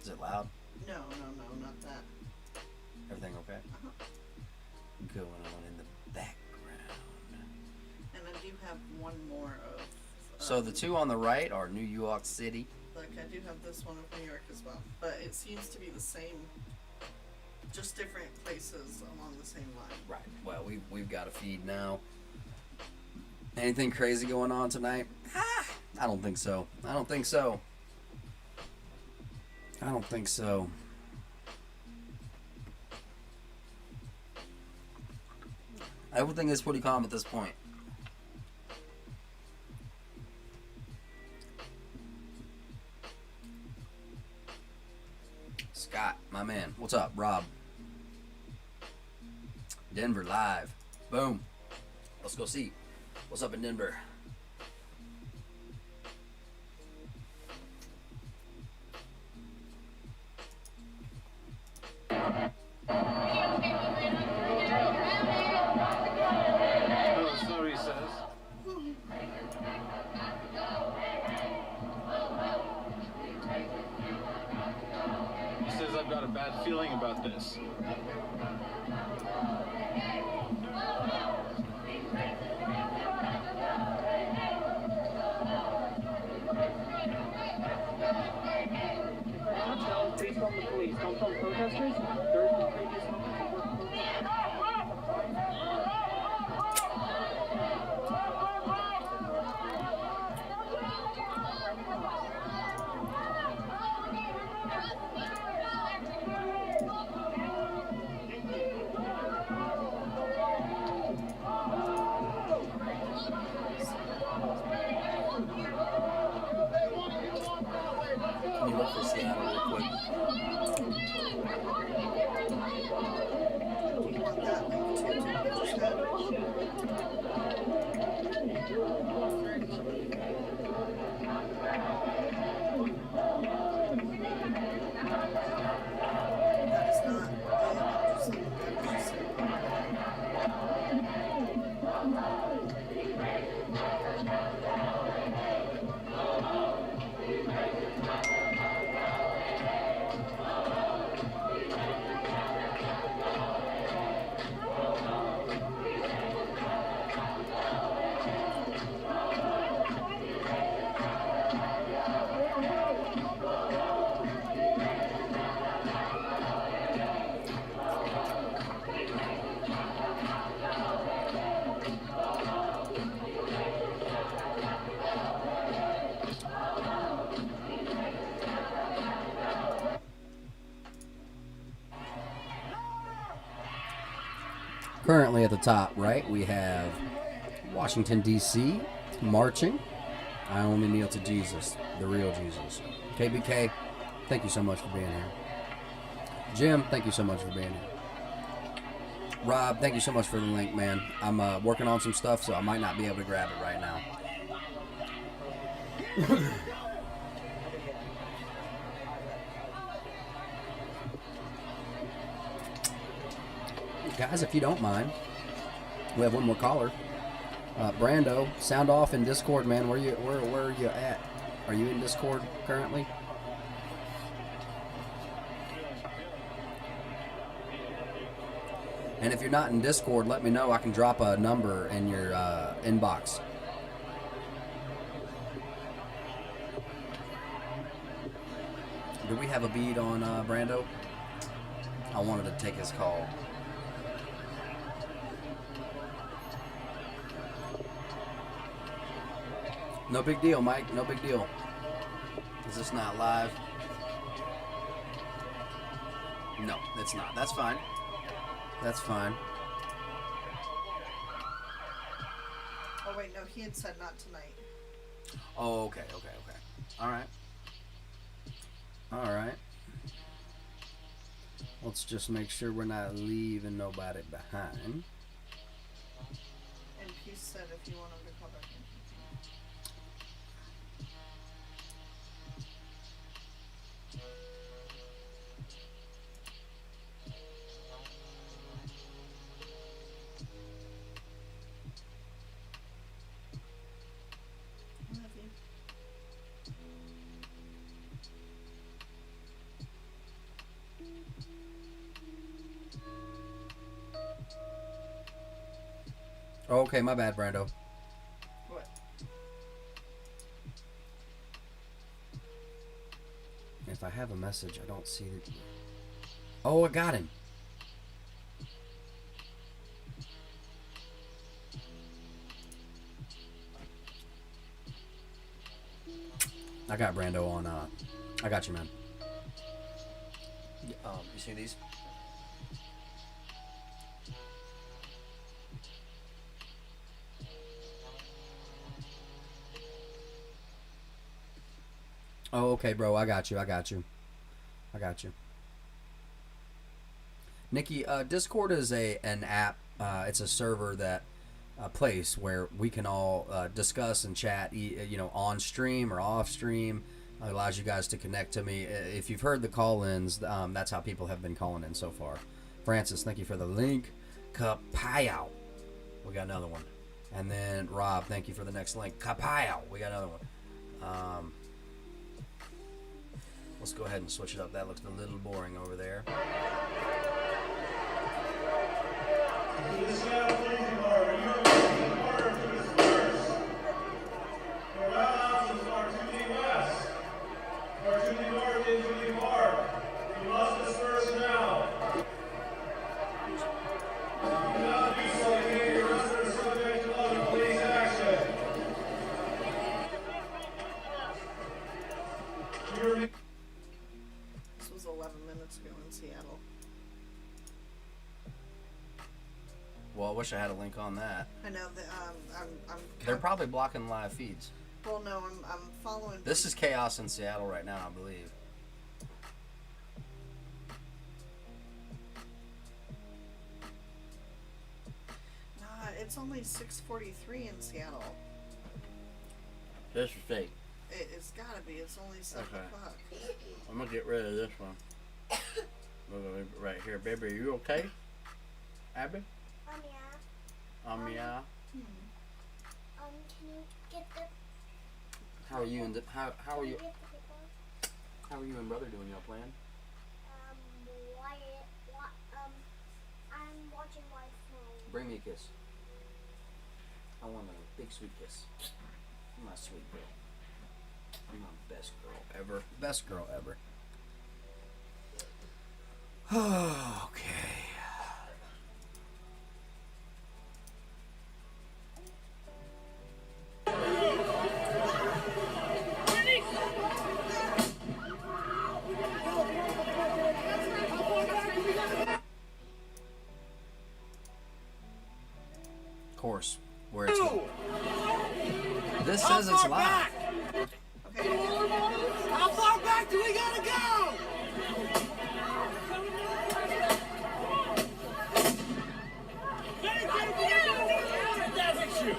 Is it loud? No, not that. Everything okay? Going on in the background. And I do have one more of. So the two on the right are New York City. Like I do have this one of New York as well, but it seems to be the same. Just different places along the same line. Right. Well, we've got a feed now. Anything crazy going on tonight? I don't think so. I don't think so. Everything is pretty calm at this point. Scott, my man. What's up, Rob? Denver live. Boom. Let's go see what's up in Denver. feeling about this? Based on the police, come from protesters. There's been previous Can you look for Seattle real quick? Currently at the top, right, we have Washington, D.C. marching. I only kneel to Jesus, the real Jesus. KBK, thank you so much for being here. Jim, thank you so much for being here. Rob, thank you so much for the link, man. I'm working on some stuff, so I might not be able to grab it right now. Guys, if you don't mind, we have one more caller. Brando, sound off in Discord, man. Where are you at? Are you in Discord currently? And if you're not in Discord, let me know. I can drop a number in your inbox. Do we have a bead on Brando? I wanted to take his call. No big deal, Mike. No big deal. Is this not live? No, it's not. That's fine. That's fine. Oh wait, no, he had said not tonight. Oh, okay. All right. All right. Let's just make sure we're not leaving nobody behind. And Peace said if you want him to call back in. Okay, my bad, Brando. What? If I have a message, I don't see it. Oh, I got him. I got Brando on, I got you, man. You see these? Oh, okay, bro. I got you. Nikki, Discord is an app. It's a server that place where we can all discuss and chat, on stream or off stream. It allows you guys to connect to me. If you've heard the call-ins, that's how people have been calling in so far. Francis, thank you for the link. Kapow. We got another one. And then Rob, thank you for the next link. Kapow. We got another one. Let's go ahead and switch it up. That looks a little boring over there. This was 11 minutes ago in Seattle. Well, I wish I had a link on that. I know that I'm They're probably blocking live feeds. well, no, I'm following. This is chaos in Seattle right now, I believe. Nah, it's only 6:43 in Seattle. This is fake. It's gotta be. It's only 7 o'clock. I'm gonna get rid of this one. Right here, baby. Are you okay, Abby? Yeah. Yeah. Can you get the? How are you and how are you? Can get the paper? How are you and brother doing? Y'all playing? I'm watching my phone. Bring me a kiss. I want a big sweet kiss. You're my sweet girl. You're my best girl ever. Best girl ever. Okay. Course, where it's going. This says it's live. How far back do we gotta go?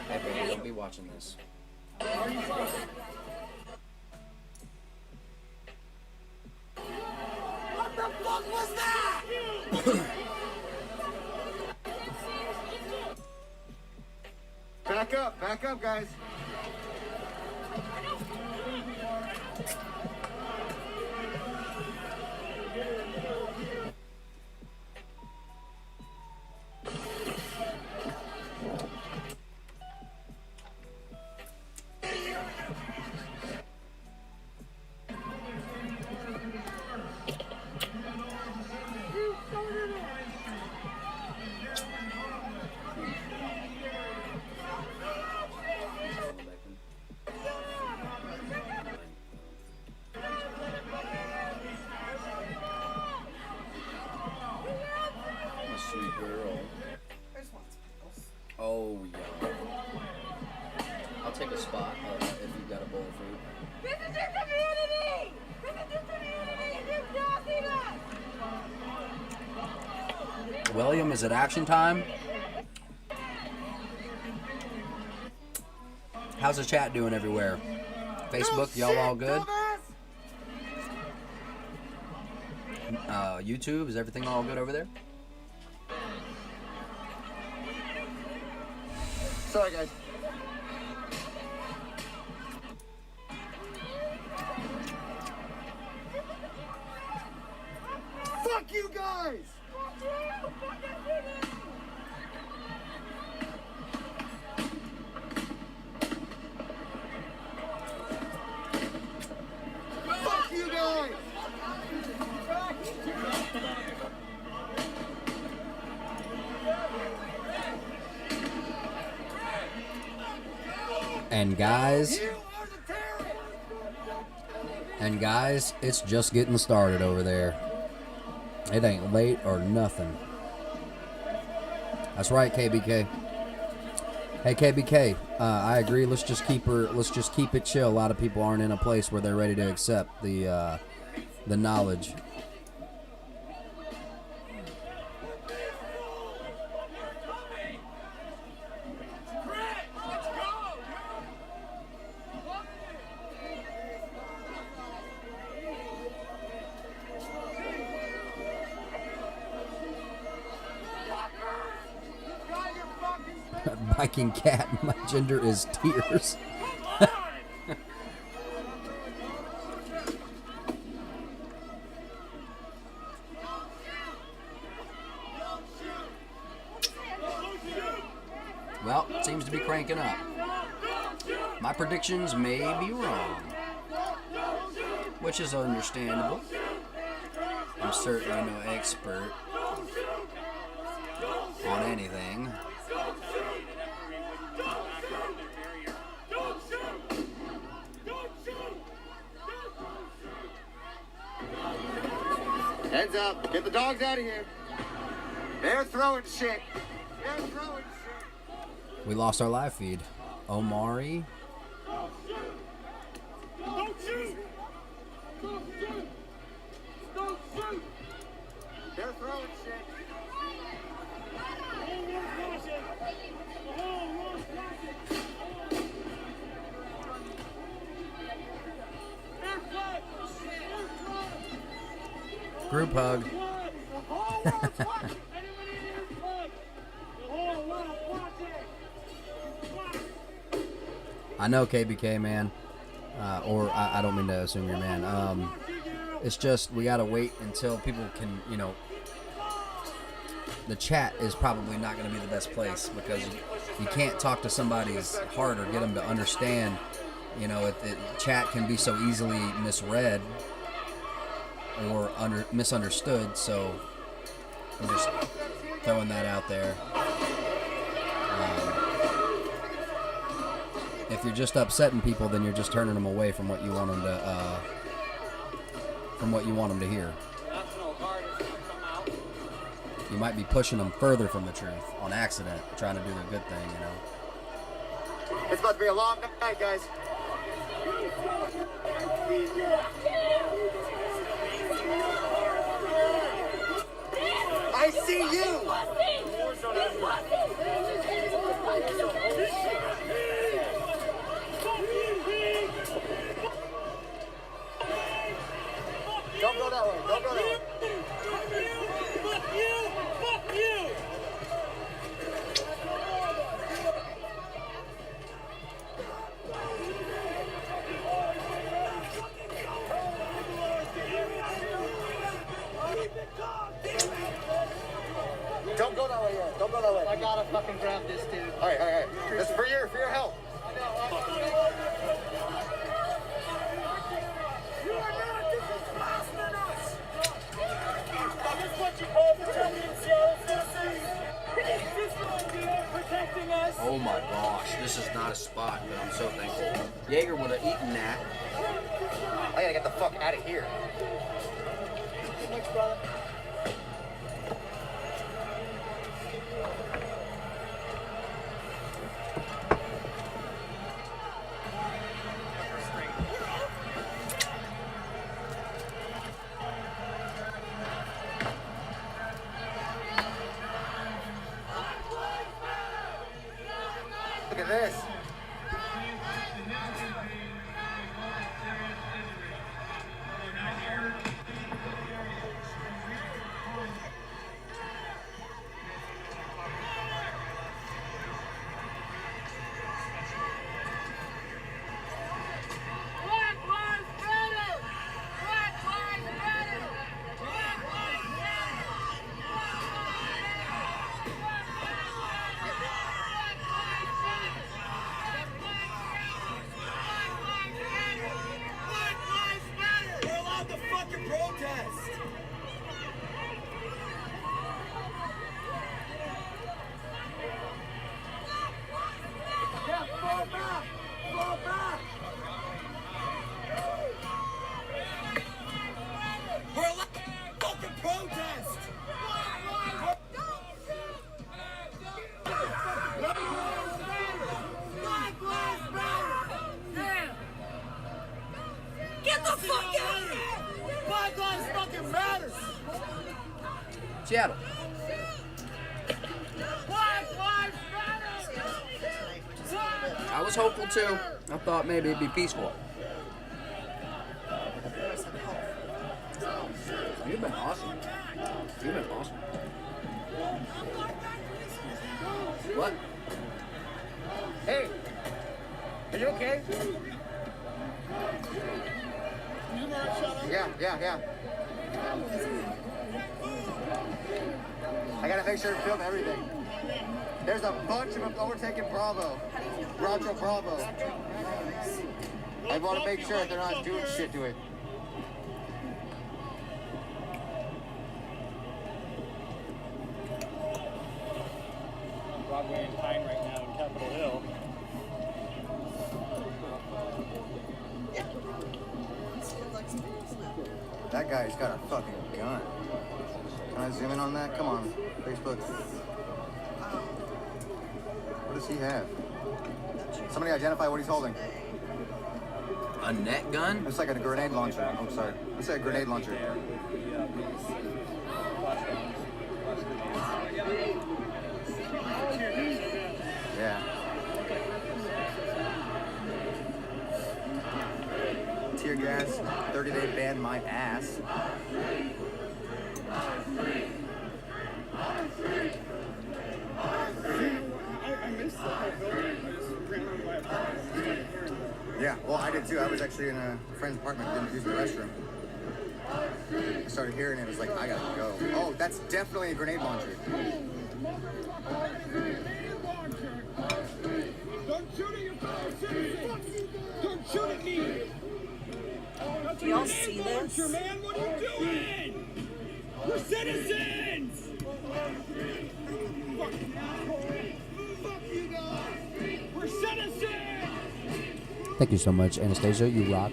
Hey, baby, don't be watching this. What the fuck was that? Back up, guys. Sweet girl. There's lots of pickles. Oh, yeah. I'll take a spot if you've got a bowl of food. This is your community! This is your community! You're gassing us! William, is it action time? How's the chat doing everywhere? Facebook, y'all all good? YouTube, is everything all good over there? Sorry, guys. Fuck you guys! Fuck you guys! And guys, it's just getting started over there. It ain't late or nothing. That's right, KBK. Hey, KBK, I agree. Let's just keep it chill. A lot of people aren't in a place where they're ready to accept the knowledge. Viking cat, my gender is tears. seems to be cranking up. My predictions may be wrong, which is understandable. I'm certainly no expert on anything. Heads up. Get the dogs out of here. They're throwing shit. They're throwing shit. We lost our live feed. Omari. Don't shoot. Don't shoot. Don't shoot. They're throwing shit. Group hug. I know KBK, man. Or I don't mean to assume you're man. It's just we gotta wait until people can, you know. The chat is probably not going to be the best place because you can't talk to somebody's heart or get them to understand. You know, chat can be so easily misread or misunderstood. So I'm just throwing that out there. If you're just upsetting people, then you're just turning them away from what you want them to hear. You might be pushing them further from the truth on accident, trying to do the good thing, you know. It's about to be a long night, guys. I see you! Don't go that way. Don't go that way. Don't go that way yet. Don't go that way. I gotta fucking grab this dude. All right. This is for your help. I know. You are not. This is blasting us. This is what you call protecting Seattle citizens. This will be protecting us. Oh my gosh, this is not a spot, but I'm so thankful. Jaeger would have eaten that. I gotta get the fuck out of here. Thanks, brother. Look at this. Seattle. I was hopeful too. I thought maybe it'd be peaceful. You've been awesome. You've been awesome. What? Hey, are you okay? Yeah. I gotta make sure to film everything. There's a bunch of them overtaking Bravo. Rancho Bravo. I want to make sure they're not doing shit to it. Broadway and Pine right now in Capitol Hill. That guy's got a fucking gun. Can I zoom in on that? Come on, Facebook. What does he have? Somebody identify what he's holding. A net gun? Looks like a grenade launcher. I'm sorry. Looks like a grenade launcher. Yeah. Tear gas, 30-day ban my ass. I missed the whole building. I just ran over by a car and started hearing it. Yeah, well, I did too. I was actually in a friend's apartment, didn't use the restroom. I started hearing it. I was like, I gotta go. Oh, that's definitely a grenade launcher. Don't shoot at your fellow citizens! Don't shoot at me! Do y'all see this? Man, what are you doing? We're citizens! Fucking asshole! Fuck you guys! We're citizens! Thank you so much, Anastasia. You rock.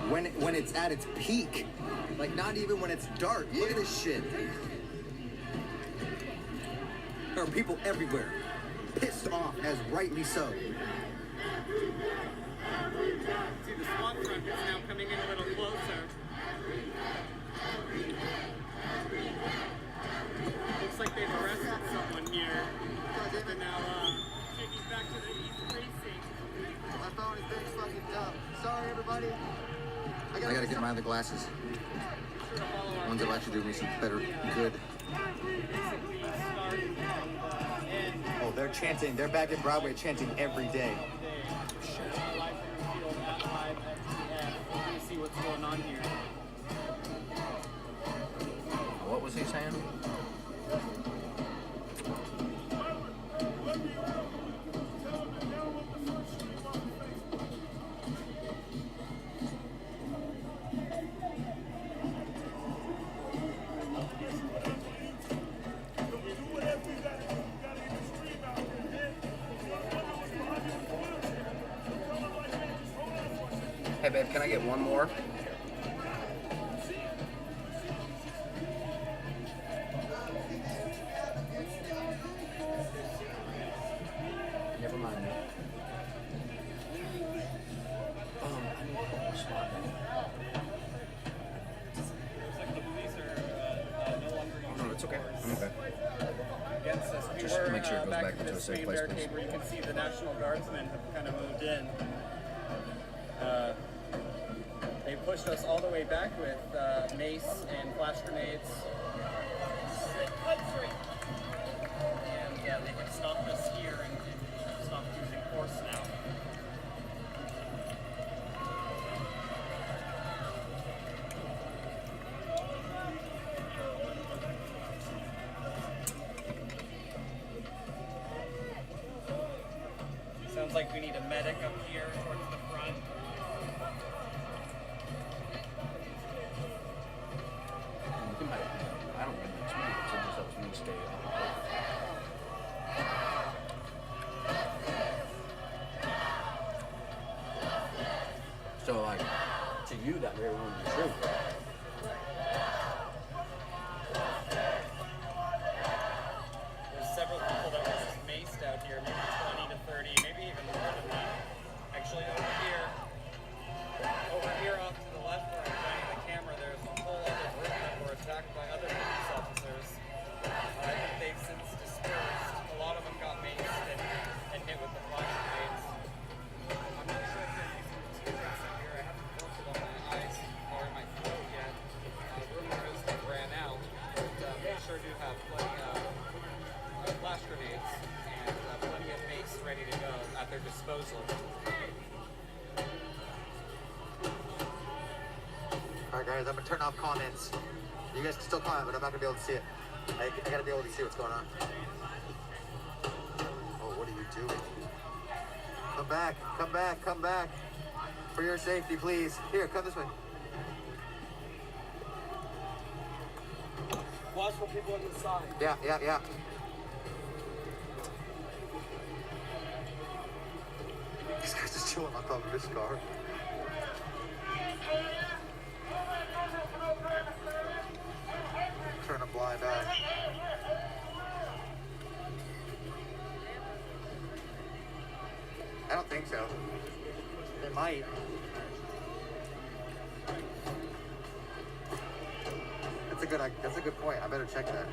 When it's at its peak, like not even when it's dark. Look at this shit. There are people everywhere, pissed off, as rightly so. See, the SWAT truck is now coming in a little closer. Looks like they've arrested someone here. They're now taking back to the East Precinct. My phone is being fucking dumb. Sorry, everybody. I gotta get my other glasses. Ones that'll actually do me some better good. Oh, they're chanting. They're back at Broadway chanting every day. See what's going on here. What was he saying? Hey babe, can I get one more? Never mind. I need to pull SWAT. Looks like the police are no longer using No, it's okay. I'm okay. against us. We Just were make sure it goes back in into a this safe main place, barricade please. where you can see the National Guardsmen have kind of moved in. They pushed us all the way back with mace and flash grenades. And they have stopped us here and stopped using force now. Sounds like we need a medic up here towards the front. I don't get the experience, it just helps me stay So, like, to you, that very one is true. There's several people that were just maced out here, maybe 20 to 30, maybe even more than that. Actually, over here off to the left where I'm pointing the camera, there's a whole other group that were attacked by other police officers. I think they've since dispersed. A lot of them got maced and hit with the flash grenades. I'm not sure if they're using the tear gas out here. I haven't felt it on my eyes or in my throat yet. Rumor is they ran out, but they sure do have plenty of flash grenades and plenty of mace ready to go at their disposal. Alright guys, I'm gonna turn off comments. You guys can still comment, but I'm not gonna be able to see it. I gotta be able to see what's going on. Oh, what are you doing? Come back, come back, come back. For your safety, please. Here, come this way. Watch for people on the side. Yeah, yeah, yeah. This guy's just chilling on top of his car. Turn a blind eye. I don't think so. They might. That's a good point. I better check that.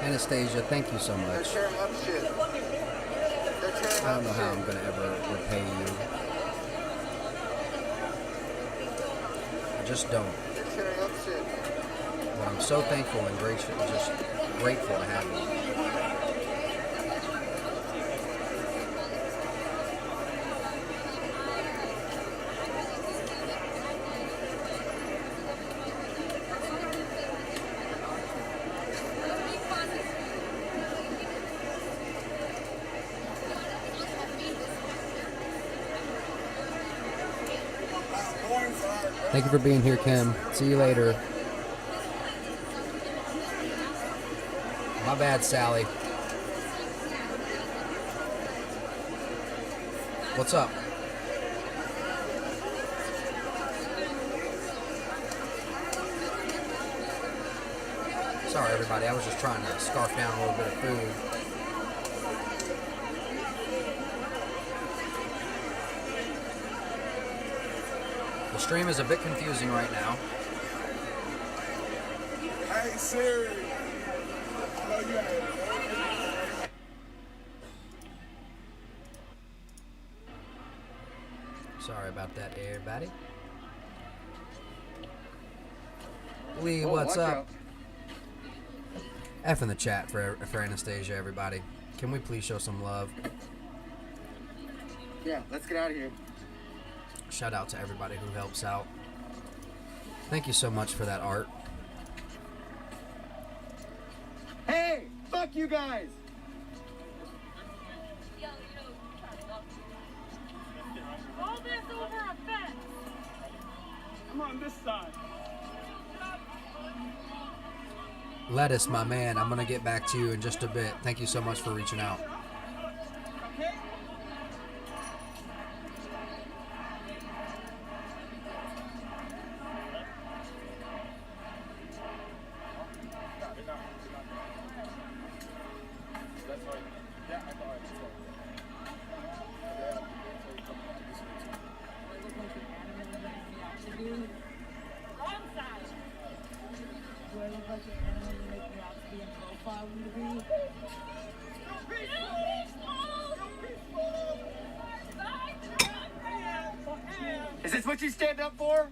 Anastasia, thank you so much. They're tearing up shit. I don't know how I'm going to ever repay you. I just don't. They're tearing up shit. But I'm so thankful and grateful to have you. Thank you for being here, Kim. See you later. My bad, Sally. What's up? Sorry, everybody. I was just trying to scarf down a little bit of food. The stream is a bit confusing right now. Hey Siri. Sorry about that, everybody. Lee, what's up? F in the chat for Anastasia, everybody. Can we please show some love? Yeah, let's get out of here. Shout out to everybody who helps out. Thank you so much for that art. Hey, fuck you guys! All this over a fence. I'm on this side. Lettuce, my man, I'm going to get back to you in just a bit. Thank you so much for reaching out. Is this what you stand up for?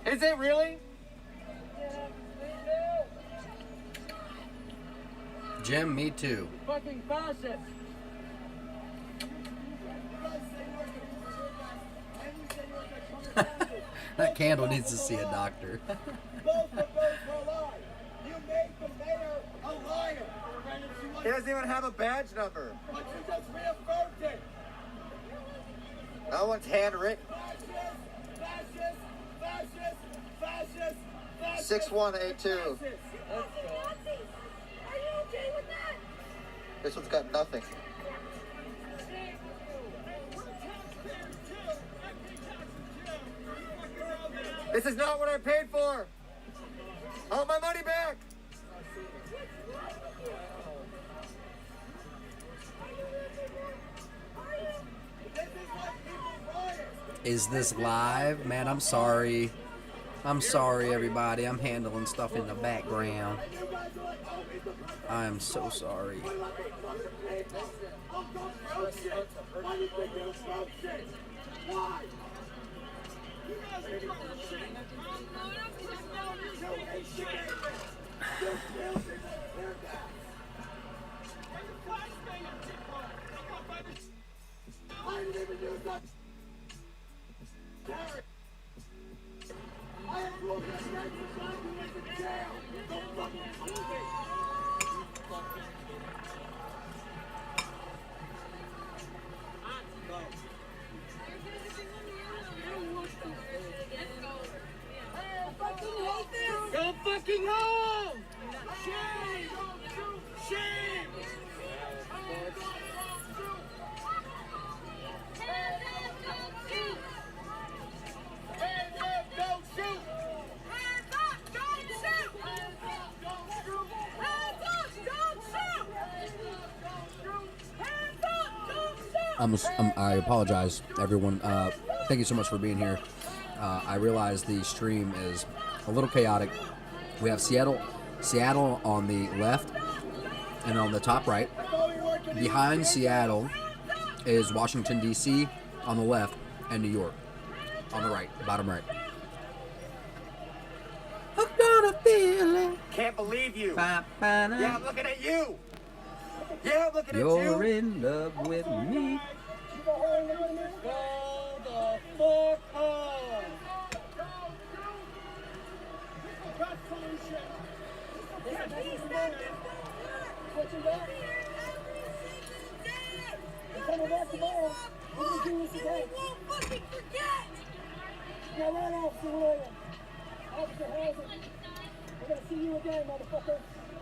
Is it really? Jim, me too. Fucking fascist. That candle needs to see a doctor. He doesn't even have a badge number. But you just reaffirmed it. No one's handwritten. Fascist, fascist, 6182. This one's got nothing. This is not what I paid for. I want my money back. Is this live? Man, I'm sorry. I'm sorry, everybody. I'm handling stuff in the background. I am so sorry. Go fucking home! Shame! Shame! Hands up, don't shoot! Hands up, don't shoot! Hands up, don't shoot! Hands up, don't shoot! Hands up, don't shoot! I apologize, everyone. Thank you so much for being here. I realize the stream is a little chaotic. We have Seattle on the left and on the top right. Behind Seattle is Washington, D.C. on the left and New York on the right, bottom right. I'm gonna feel it. Can't believe you. Yeah, I'm looking at you. Yeah, I'm looking at you. You're in love with me. Go the fuck home! You're coming back tomorrow. We're gonna do this again. We won't fucking forget! Now run off, civilian. Officer Harrison. We're gonna see you again, motherfucker.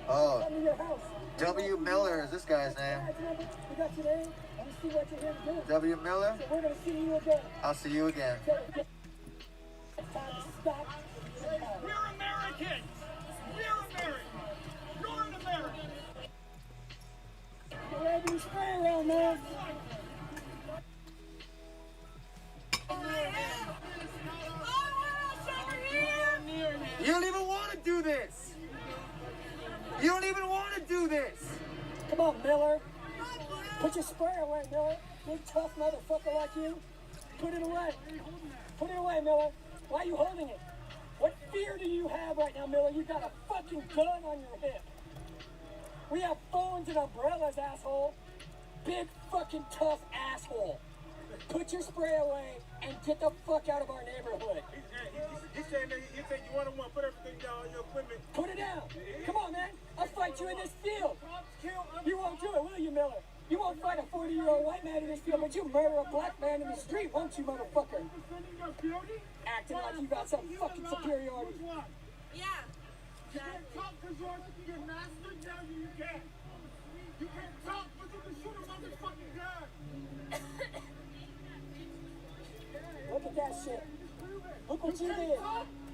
Oh. Come to your house. W. Miller is this guy's name. We got your name. Let me see what you're here to do. W. Miller? So we're gonna see you again. I'll see you again. It's time to stop. We're Americans! We're Americans! You're an American! You're ready to spray around, man! You don't even want to do this. You don't even want to do this. Come on, Miller. Put your spray away, Miller. Big tough motherfucker like you. Put it away. Put it away, Miller. Why are you holding it? What fear do you have right now, Miller? You got a fucking gun on your hip. We have phones and umbrellas, asshole. Big fucking tough asshole. Put your spray away and get the fuck out of our neighborhood. He said you want to put everything down on your equipment. Put it down. Come on, man. I'll fight you in this field. You won't do it, will you, Miller? You won't fight a 40-year-old white man in this field, but you murder a black man in the street, won't you, motherfucker? Acting like you got some fucking superiority. Yeah. You can't talk because you're master. Now you can't. You can't talk, but you can shoot a motherfucking gun. Look at that shit. Look what you did.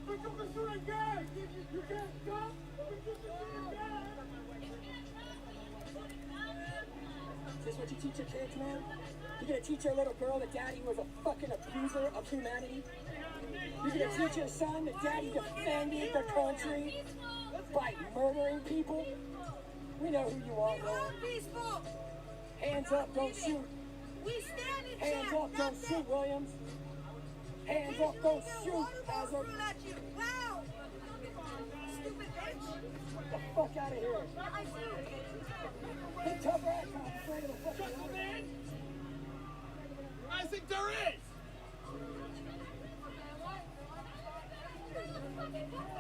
But you can shoot a gun. You can't talk, but you can shoot a gun. Is this what you teach your kids, man? You're gonna teach your little girl that daddy was a fucking abuser of humanity? You're gonna teach your son that daddy defended the country by murdering people? We know who you are, man. Hands up, don't shoot. Hands up, don't shoot, Williams. Hands up, don't shoot, Hazard. Wow! Stupid bitch! Get the fuck out of here. Get tougher at cop, afraid of a fucking man. I think there is.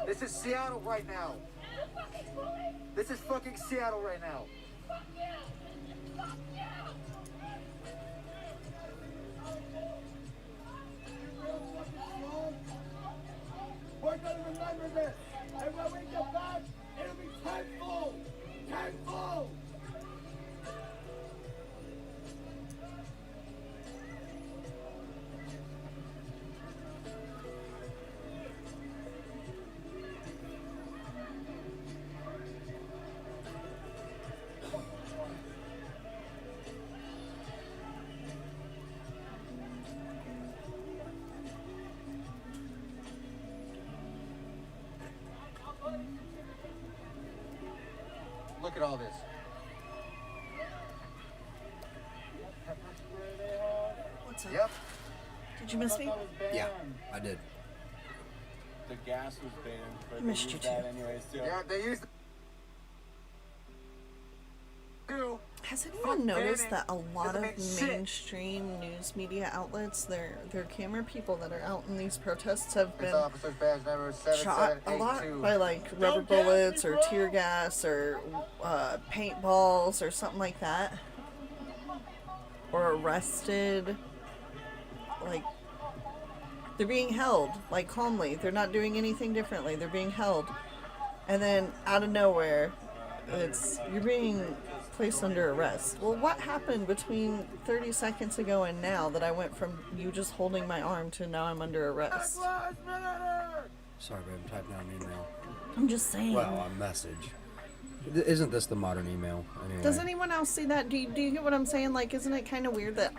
This is Seattle right now. This is fucking Seattle right now. this. And when we get back, it'll be tenfold. Tenfold. Look at all this. What's up? Yep. Did you miss me? Yeah, I did. The gas was banned, but I missed you too. anyways too. Yeah, they used. Has anyone noticed that a lot of mainstream news media outlets, their camera people that are out in these protests have been shot a lot by like rubber bullets or tear gas or paintballs or something like that, or arrested? Like, they're being held, like, calmly. They're not doing anything differently. They're being held, and then out of nowhere, you're being placed under arrest. Well, what happened between 30 seconds ago and now that I went from you just holding my arm to now I'm under arrest? Sorry, babe, I'm typing out an email. I'm just saying. Well, a message. Isn't this the modern email? Anyway. Does anyone else see that? Do you get what I'm saying? Like, isn't it kind of weird that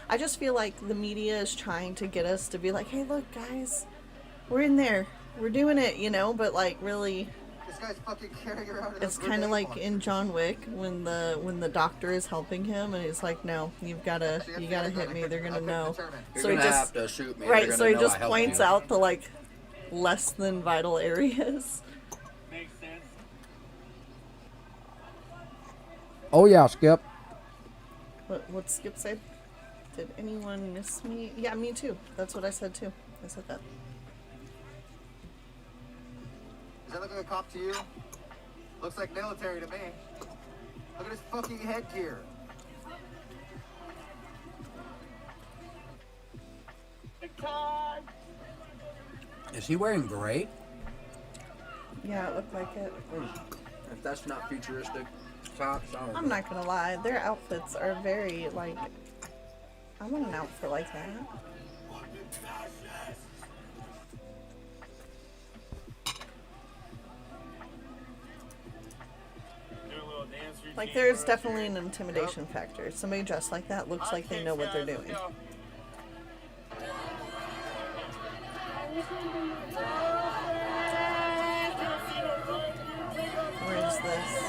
I just feel like the media is trying to get us to be like, hey, look, guys, we're in there. We're doing it, you know, but like really... This guy's fucking carrying around. It's kind of like in John Wick when the doctor is helping him and he's like, no, you gotta hit me. They're gonna know. So he just have to shoot me. Right. So he just points out the like less than vital areas. Makes sense. Oh yeah, Skip. What Skip said? Did anyone miss me? Yeah, me too. That's what I said too. I said that. Does that look like a cop to you? Looks like military to me. Look at his fucking headgear. Is he wearing gray? Yeah, it looked like it. If that's not futuristic cops, I don't know. I'm not gonna lie, their outfits are very like. I want an outfit like that. Like, there's definitely an intimidation factor. Somebody dressed like that looks like they know what they're doing. Where is this?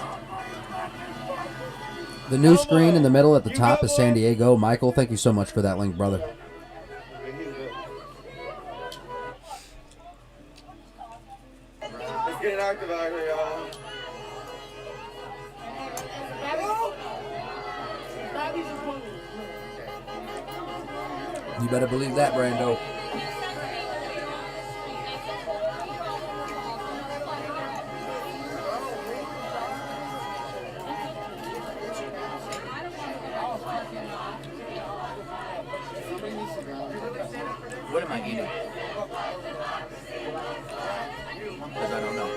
The new screen in the middle at the top is San Diego. Michael, thank you so much for that link, brother. Let's get active out here, y'all. You better believe that, Brando. What am I eating? Because I don't know.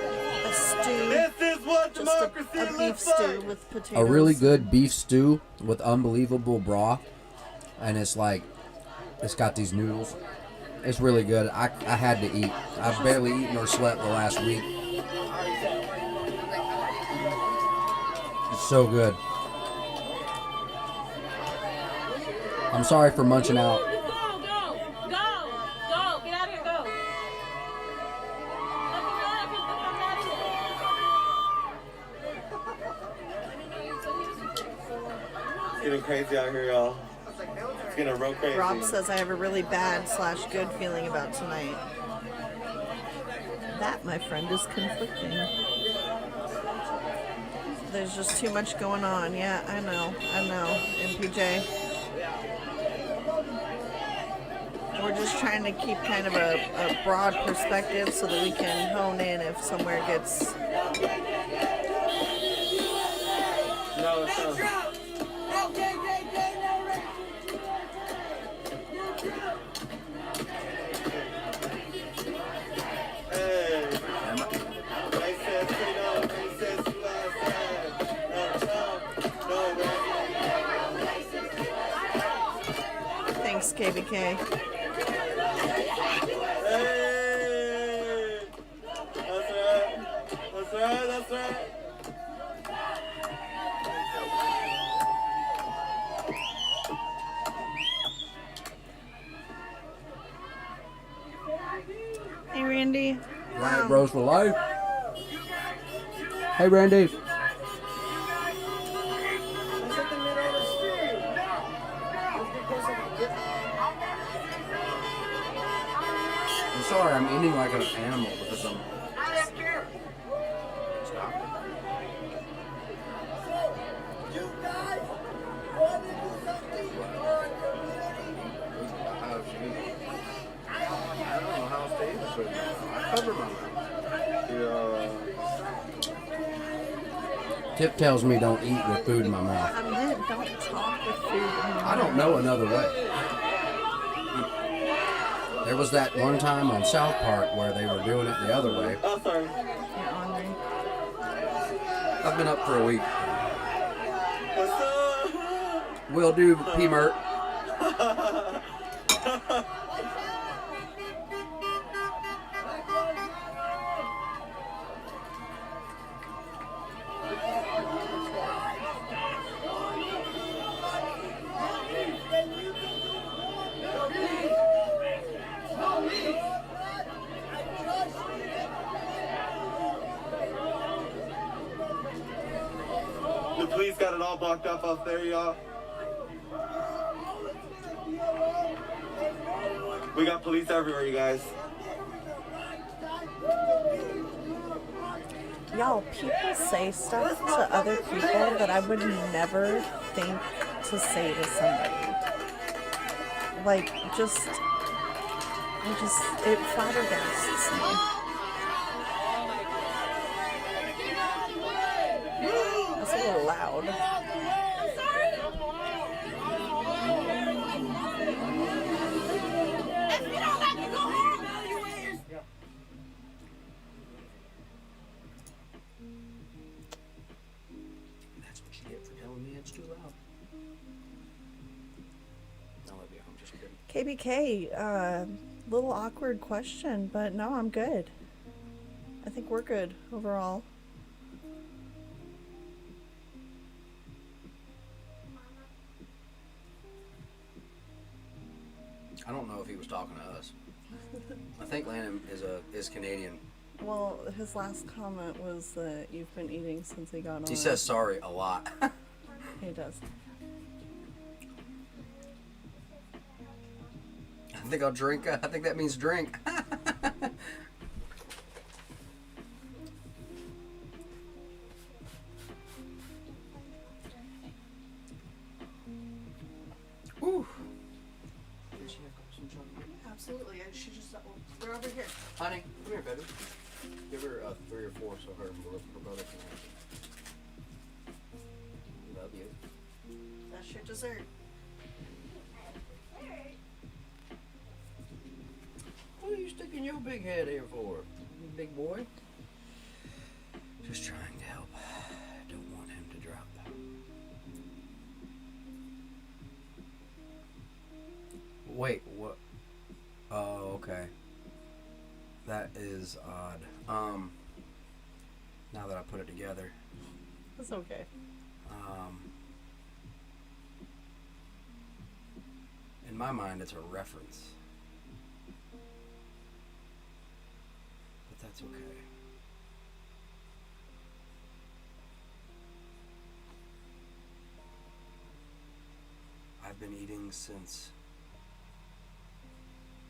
A stew. This is what democracy a beef looks stew like. with potatoes. A really good beef stew with unbelievable broth, and it's like, it's got these noodles. It's really good. I had to eat. I've barely eaten or slept the last week. It's so good. I'm sorry for munching out. Go! Get out of here, go! It's getting crazy out here, y'all. It's getting real crazy. Rob says I have a really bad/good feeling about tonight. That, my friend, is conflicting. There's just too much going on. Yeah, I know, MPJ. We're just trying to keep kind of a broad perspective so that we can hone in if somewhere gets... No, it's not. Hey. KBK. Hey! That's right. That's right. That's right. Hey, Randy. Riot Bros for life. Hey, Randy. I'm sorry, I'm eating like an animal because I'm. Stop. You guys want to do something for our community? I don't know how else to eat this with my mouth. I cover my mouth. Tip tells me don't eat with food in my mouth. I meant don't talk with food in your mouth. I don't know another way. There was that one time on South Park where they were doing it the other way. Oh, sorry. You're ornery. I've been up for a week. What's up? Will do, P-Mert. The police got it all blocked up out there, y'all. We got police everywhere, you guys. Y'all, people say stuff to other people that I would never think to say to somebody. Like, it flabbergasts me. That's a little loud. That's what you get for telling me it's too loud. I love you. I'm just kidding. KBK, little awkward question, but no, I'm good. I think we're good overall. I don't know if he was talking to us. I think Landon is Canadian. Well, his last comment was that you've been eating since he got on. He says sorry a lot. He does. I think I'll drink. I think that means drink. Whew. Absolutely. She just. We're over here. Honey, come here, baby. Give her 3 or 4 so her brother can have it. Love you. That's your dessert. What are you sticking your big head here for, you big boy? Just trying to help. Don't want him to drop. Wait, what? Oh, okay. That is odd. Now that I put it together. That's okay. In my mind, it's a reference. But that's okay. I've been eating since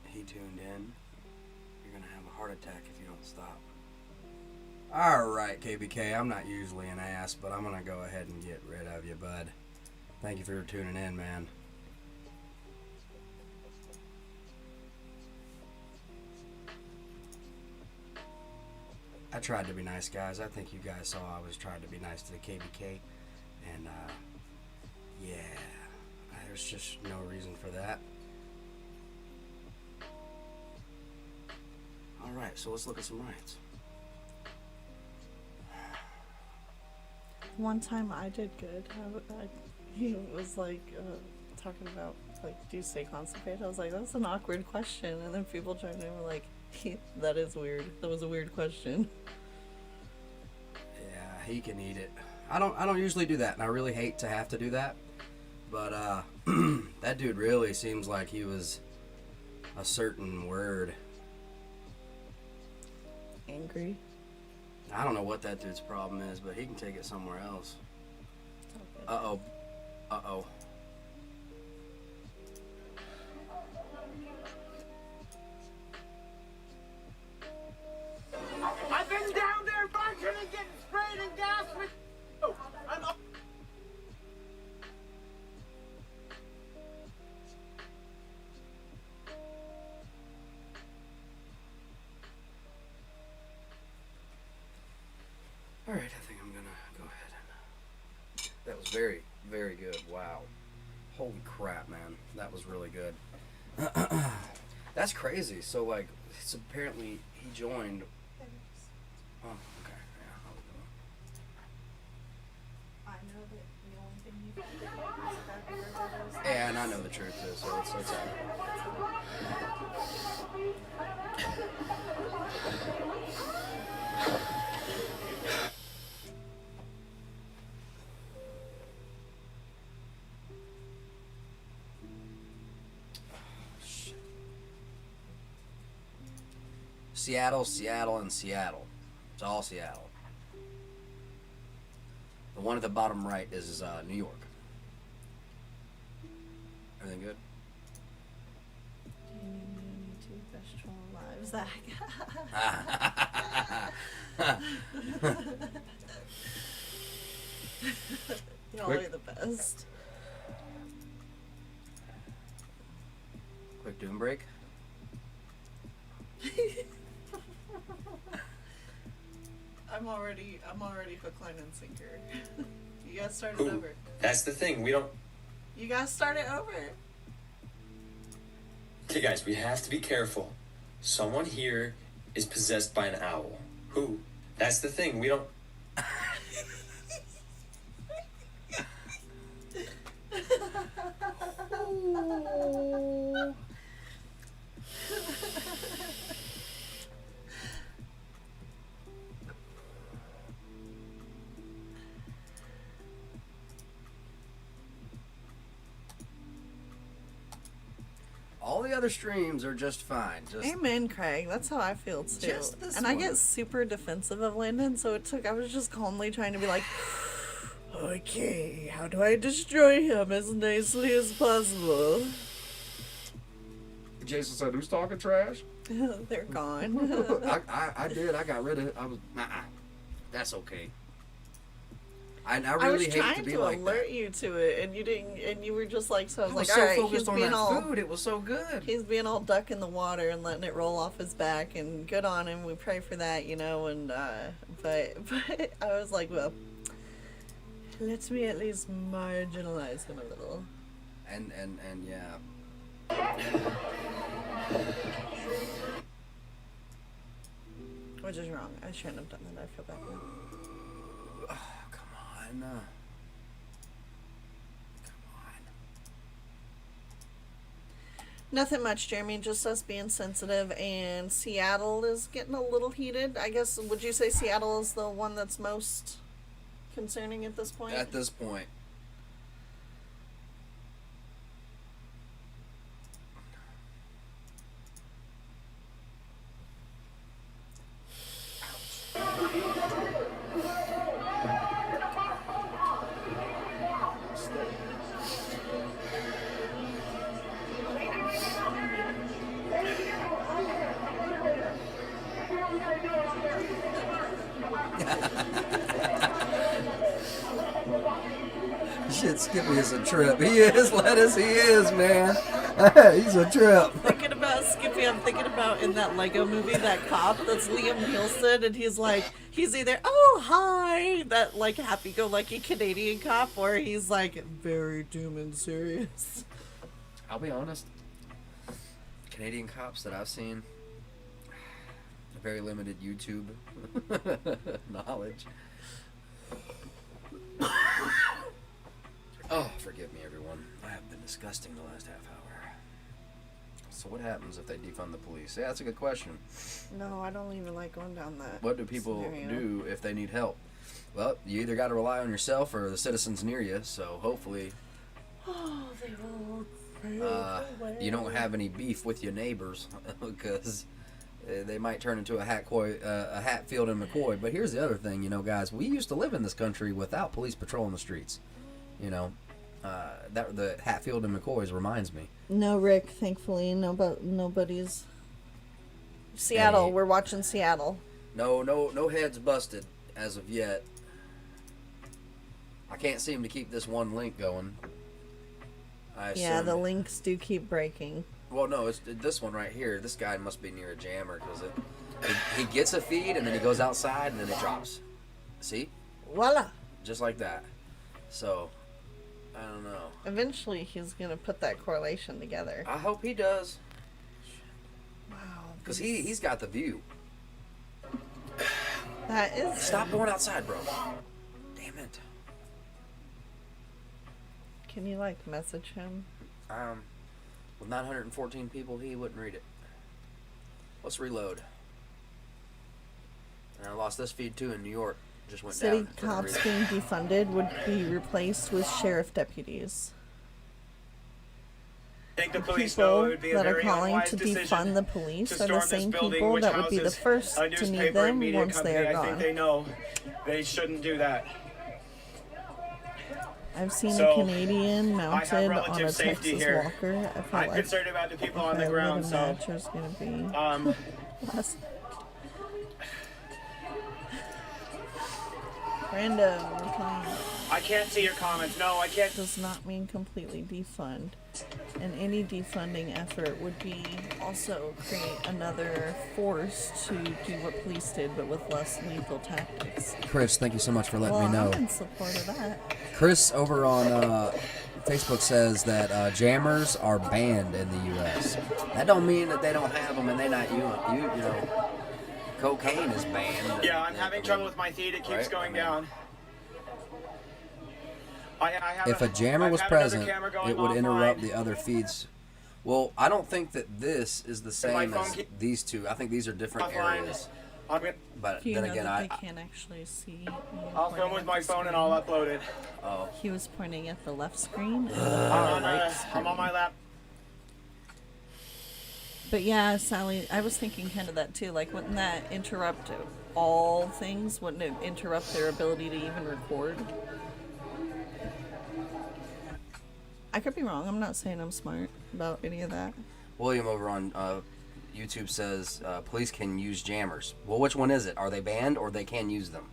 he tuned in. You're gonna have a heart attack if you don't stop. Alright, KBK, I'm not usually an ass, but I'm gonna go ahead and get rid of you, bud. Thank you for tuning in, man. I tried to be nice, guys. I think you guys saw I was trying to be nice to the KBK. And, yeah, there's just no reason for that. Alright, so let's look at some riots. One time I did good. He was like talking about like, do you stay constipated? I was like, that's an awkward question. And then people chimed in and were like, that is weird. That was a weird question. Yeah, he can eat it. I don't usually do that, and I really hate to have to do that. But that dude really seems like he was a certain word. Angry? I don't know what that dude's problem is, but he can take it somewhere else. Uh-oh. Uh-oh. I've been down there bunching and getting sprayed and gassed with. Oh, I'm. All right, I think I'm gonna go ahead and. That was very, very good. Wow. Holy crap, man. That was really good. That's crazy. So, like, it's apparently he joined. Oh, okay. Yeah, I'll go. I know that the only thing you can do is happy regardless. Yeah, and I know the truth too, so it's all Seattle, Seattle, and Seattle. It's all Seattle. The one at the bottom right is New York. Everything good? Do you need to best troll live, Zach? Y'all Quick. are the best. Quick doom break. I'm already hook, line, and sinker. You guys started Ooh, over. that's the thing. We don't. You guys started over. Okay, guys, we have to be careful. Someone here is possessed by an owl. Who? That's the thing. We don't. All the other streams are just fine. Just Amen, Craig. That's how I feel too. Just this and I one. get super defensive of Landon, so I was just calmly trying to be like, okay, how do I destroy him as nicely as possible? Jason said, "Who's talking trash?" They're gone. I did. I got rid of it. I was. That's okay. I I really was hate trying to be to like alert that. you to it, and you didn't, and you were just like, so I was I like, was all so right, he's focused on being that all food. It was so good. He's being all duck in the water and letting it roll off his back, and good on him. We pray for that, you know. And but I was like, well, let me at least marginalize him a little. And yeah. Which is wrong. I shouldn't have done that. I feel bad now. Come on. Nothing much, Jeremy. Just us being sensitive, and Seattle is getting a little heated. I guess, would you say Seattle is the one that's most concerning at this point? At this point. Shit, Skippy is a trip. He is, Lettuce, he is, man. He's a trip. Thinking about Skippy, I'm thinking about in that Lego movie, that cop that's Liam Neeson, and he's like, he's either, oh, hi, that like happy-go-lucky Canadian cop, or he's like very doom and serious. I'll be honest. Canadian cops that I've seen, very limited YouTube knowledge. Oh, forgive me, everyone. I have been disgusting the last half hour. So what happens if they defund the police? Yeah, that's a good question. No, I don't even like going down that. What do people scenario. do if they need help? Well, you either got to rely on yourself or the citizens near you. So hopefully, They will you don't have any beef with your neighbors because they might turn into a Hatfield and McCoy. But here's the other thing, you know, guys, we used to live in this country without police patrolling the streets. You know, that the Hatfield and McCoys reminds me. No, Rick. Thankfully, nobody's. Seattle. Hey. We're watching Seattle. No heads busted as of yet. I can't seem to keep this one link going. Yeah, the links do keep breaking. Well, no, it's this one right here. This guy must be near a jammer because he gets a feed and then he goes outside and then it drops. See? Voila. Just like that. So, I don't know. Eventually, he's going to put that correlation together. I hope he does. Wow. Because he's got the view. That is... Stop going outside, bro. Damn it. Can you, like, message him? With 914 people, he wouldn't read it. Let's reload. And I lost this feed, too, in New York. Just went City down. cops being defunded would be replaced with sheriff deputies. I think the police know it would be a that are very calling unwise to decision defund the police to are the storm this same building, people which that would be the houses first a to need newspaper and them media once they company. are I gone. think they know they shouldn't do that. I've seen So, a Canadian I have mounted on a relative safety Texas here. walker. I felt I'm like concerned about the people on the I ground, would so imagine there's gonna be less. Random. I can't see your comments. No, I can't. Does not mean completely defund. And any defunding effort would be also create another force to do what police did, but with less lethal tactics. Chris, thank you so much for letting me know. I'm in support of that. Chris over on Facebook says that jammers are banned in the U.S. That don't mean that they don't have them and they're not you know. Cocaine is banned. Yeah, I'm having trouble with my feed. It keeps Right? going down. I have If a jammer I've was had another present, camera going it would offline. interrupt the other feeds. Well, I don't think that this is the my same phone as keep- these two. I think these are different Offline. areas. Do But you then know again, that they can't actually see? you I'll pointing film with at my the phone and screen? I'll upload it. Oh. He was pointing at the left screen. or the I'm right screen. on my lap. But yeah, Sally, I was thinking kind of that too. Like, wouldn't that interrupt all things? Wouldn't it interrupt their ability to even record? I could be wrong. I'm not saying I'm smart about any of that. William over on YouTube says police can use jammers. Well, which one is it? Are they banned or they can use them?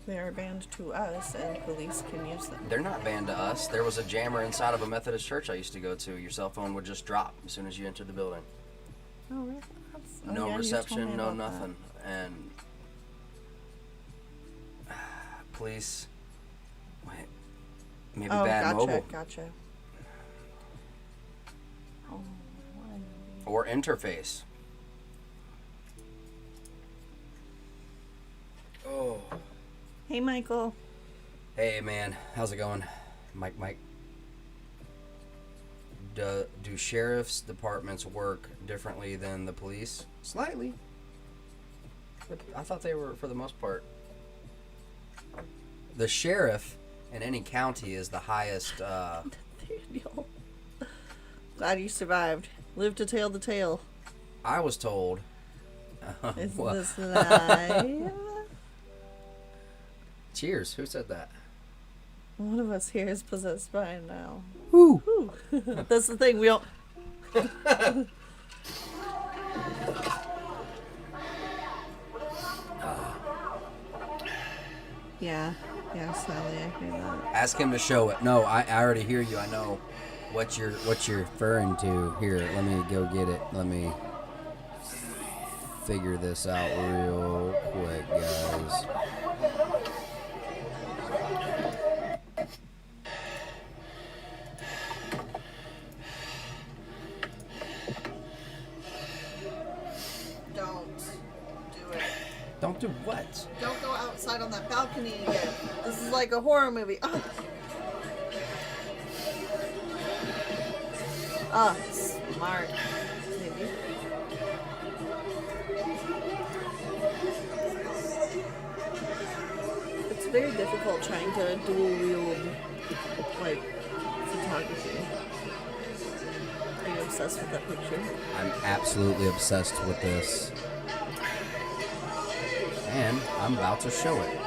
They are banned to us, and police can use them. They're not banned to us. There was a jammer inside of a Methodist church I used to go to. Your cell phone would just drop as soon as you entered the building. Oh, really? No yeah, you told me reception, no about that. nothing. And police, wait, maybe bad mobile. Gotcha. Oh, Or interface. Oh. Hey, Michael. Hey, man. How's it going? Mike. Do sheriff's departments work differently than the police? Slightly. But I thought they were, for the most part. The sheriff in any county is the highest. Daniel. Glad you survived. Live to tell the tale. I was told. Is Well- this live? Cheers. Who said that? One of us here is possessed by it now. Woo! That's the thing. We all. Yeah, Sally, I hear that. Ask him to show it. No, I already hear you. I know what you're referring to. Here, let me go get it. Let me figure this out real quick, guys. Don't do it. Don't do what? Don't go outside on that balcony again. This is like a horror movie. Oh. Oh, smart. Maybe. It's very difficult trying to dual wield, like, photography. Are you obsessed with that picture? I'm absolutely obsessed with this. And I'm about to show it.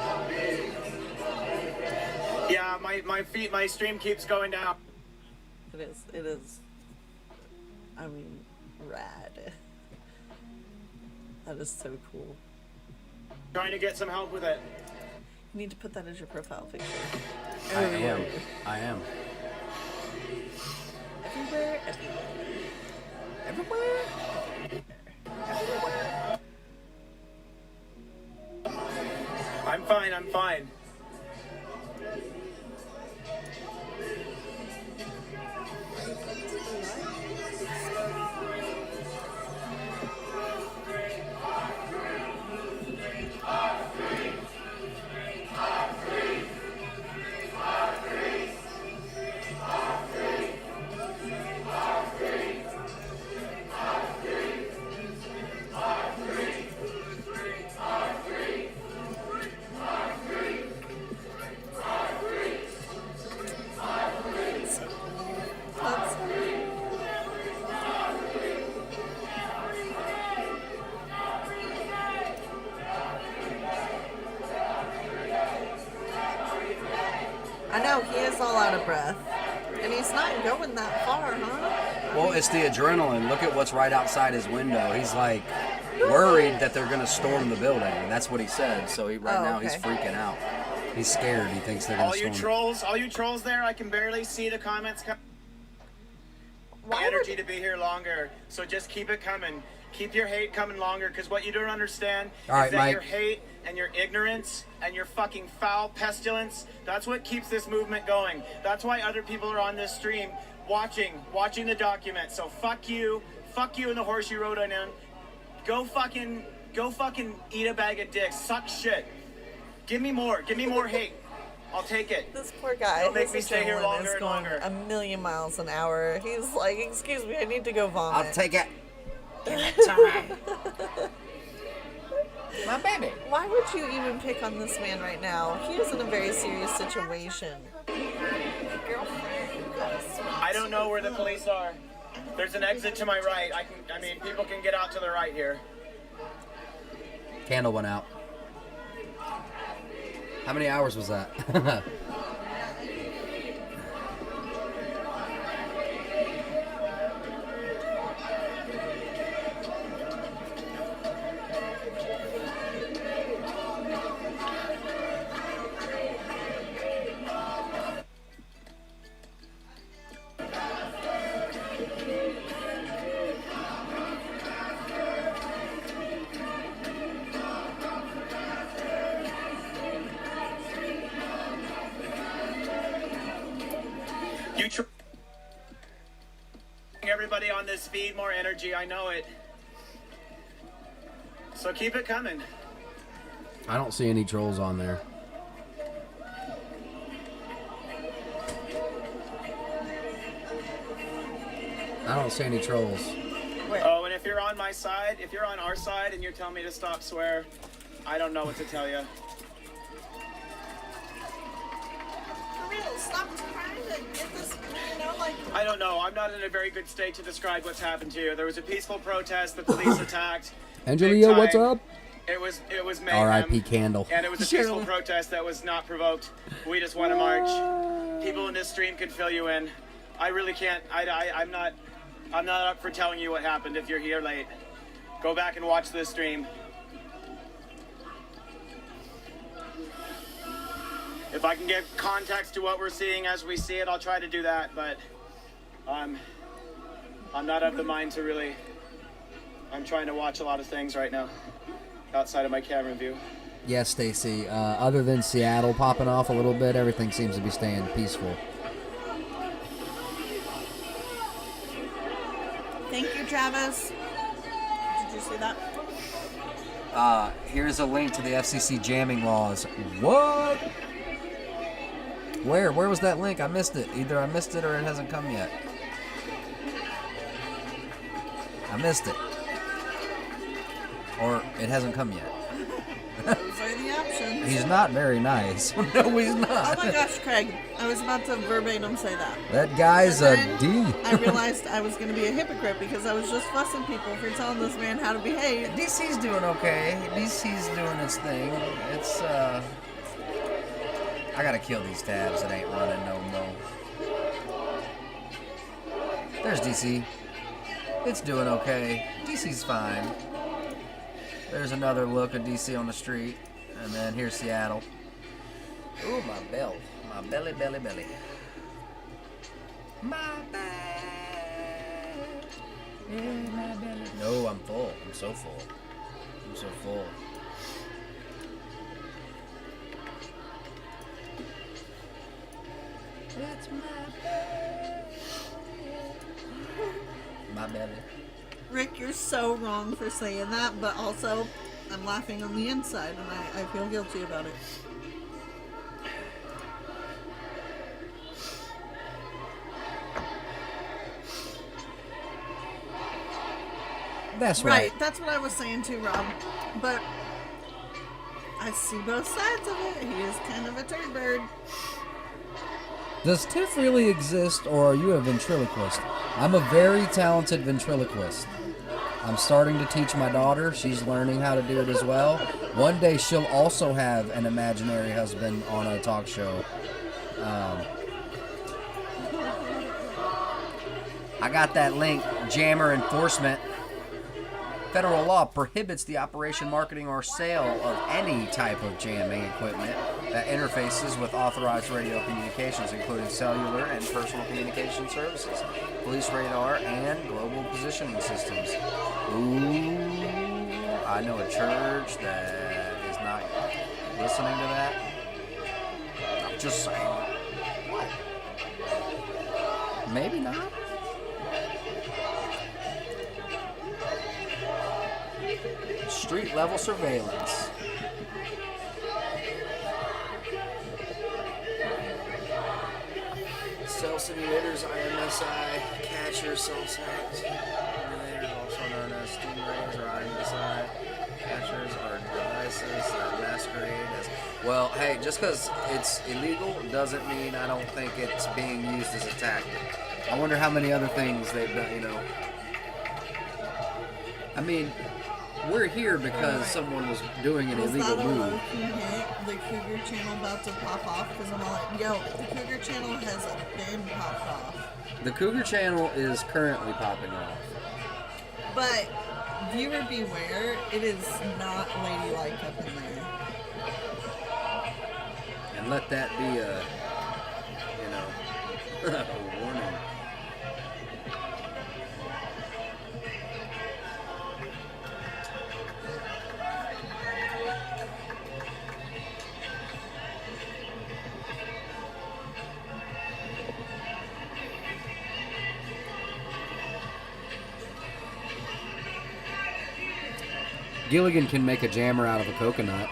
Yeah, my stream keeps going down. It is. I mean, rad. That is so cool. Trying to get some help with it. You need to put that as your profile picture. I am. Everywhere. Everywhere. I'm fine. I know, he is all out of breath. And he's not going that far, huh? Well, it's the adrenaline. Look at what's right outside his window. He's like worried that they're going to storm the building. And that's what he said. So he's freaking out. He's scared. He thinks they're going to storm. All you trolls there, I can barely see the comments coming. Energy to be here longer. So just keep it coming. Keep your hate coming longer, because what you don't understand is that Mike. your hate and your ignorance and your fucking foul pestilence, that's what keeps this movement going. That's why other people are on this stream watching the document. So fuck you and the horse you rode on in. Go fucking eat a bag of dicks. Suck shit. Give me more hate. I'll take it. This poor guy, It'll make me stay here longer is and going longer. 1,000,000 miles an hour. He's like, excuse me, I need to go vomit. I'll take it. Give it to me. My baby. Why would you even pick on this man right now? He is in a very serious situation. I don't know where the police are. There's an exit to my right. People can get out to the right here. Candle went out. How many hours was that? Everybody on this feed more energy, I know it. So keep it coming. I don't see any trolls on there. I don't see any trolls. Oh, and if you're on my side, if you're on our side and you're telling me to stop swear, I don't know what to tell you. For real, stop trying to get this, I don't know. I'm not in a very good state to describe what's happened to you. There was a peaceful protest. The police attacked. Angelia, what's up? It was mayhem. R.I.P. Candle. And it was a peaceful protest that was not provoked. We just want to march. People in this stream can fill you in. I really can't. I'm not up for telling you what happened if you're here late. Go back and watch this stream. If I can give context to what we're seeing as we see it, I'll try to do that, but I'm not of the mind to really. I'm trying to watch a lot of things right now outside of my camera view. Yes, Stacy. Other than Seattle popping off a little bit, everything seems to be staying peaceful. Thank you, Travis. Did you see that? Here's a link to the FCC jamming laws. What? Where was that link? I missed it. Either I missed it or it hasn't come yet. I missed it. Or it hasn't come yet. Those are the options. He's not very nice. No, he's not. Oh my gosh, Craig. I was about to verbatim say that. That guy's a D. I realized I was going to be a hypocrite because I was just fussing people for telling this man how to behave. DC's doing okay. DC's doing its thing. It's, I gotta kill these tabs that ain't running no more. There's DC. It's doing okay. DC's fine. There's another look at DC on the street. And then here's Seattle. Ooh, my belly. My belly, belly, belly. My belly. Yeah, my belly. No, I'm full. I'm so full. I'm so full. It's my belly. My belly. Rick, you're so wrong for saying that, but also I'm laughing on the inside and I feel guilty about it. That's right. That's what I was saying too, Rob. But I see both sides of it. He is kind of a turd bird. Does Tiff really exist, or are you a ventriloquist? I'm a very talented ventriloquist. I'm starting to teach my daughter. She's learning how to do it as well. One day she'll also have an imaginary husband on a talk show. I got that link, jammer enforcement. Federal law prohibits the operation, marketing, or sale of any type of jamming equipment that interfaces with authorized radio communications, including cellular and personal communication services, police radar, and global positioning systems. Ooh, I know a church that is not listening to that. I'm just saying. What? Maybe not. Street level surveillance. Cell simulators, IMSI, catchers, cell sites, simulators, also known as stingrays or IMSI. Catchers are devices that masquerade as. Well, hey, just because it's illegal doesn't mean I don't think it's being used as a tactic. I wonder how many other things they've done, you know. I mean, we're here because someone was doing an illegal move. Was that a low-key hit? The Cougar channel about to pop off? Because I'm all like, yo, the Cougar channel has been popped off. The Cougar channel is currently popping off. But, viewer beware, it is not ladylike up in there. And let that be a, you know, a warning. Gilligan can make a jammer out of a coconut.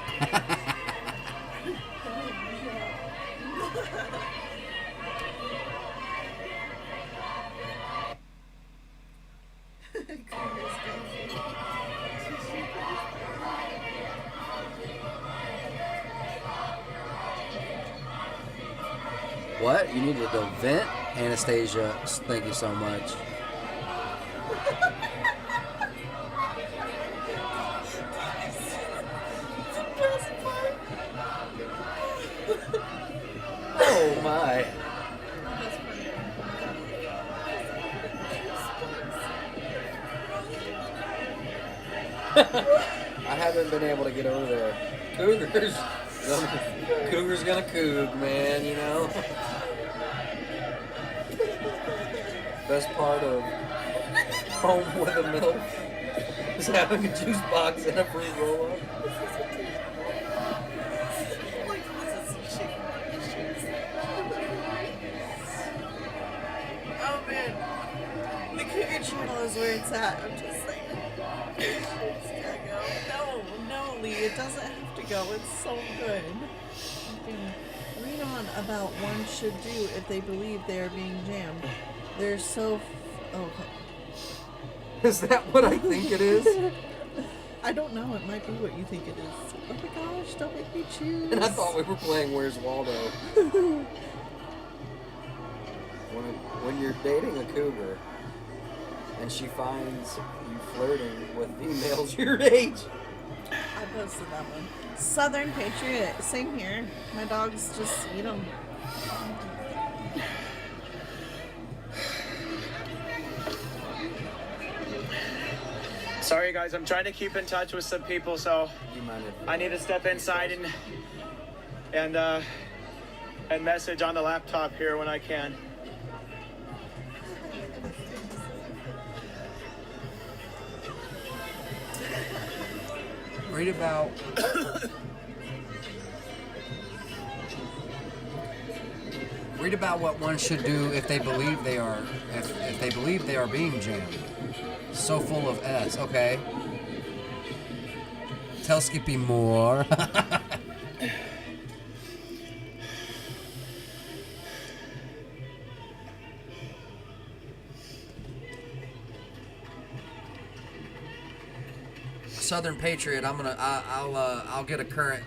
What? You needed to vent? Anastasia, thank you so much. Oh my. I haven't been able to get over there. Cougar's gonna coog, man, you know? Best part of home with a milk is having a juice box and a free roll-up. Oh man, the Cougar channel is where it's at. I'm just saying. It's gotta go. No, Lee, it doesn't have to go. It's so good. You can read on about one should do if they believe they are being jammed. They're so. Okay. Is that what I think it is? I don't know. It might be what you think it is. Oh my gosh, don't make me choose. And I thought we were playing Where's Waldo. When you're dating a cougar and she finds you flirting with females your age. I posted that one. Southern Patriot. Same here. My dogs just eat them. Sorry guys, I'm trying to keep in touch with some people, so I need to step inside and message on the laptop here when I can. Read about what one should do if they believe they are if they believe they are being jammed. So full of S. Okay. Tell Skippy more. Southern Patriot, I'll get a current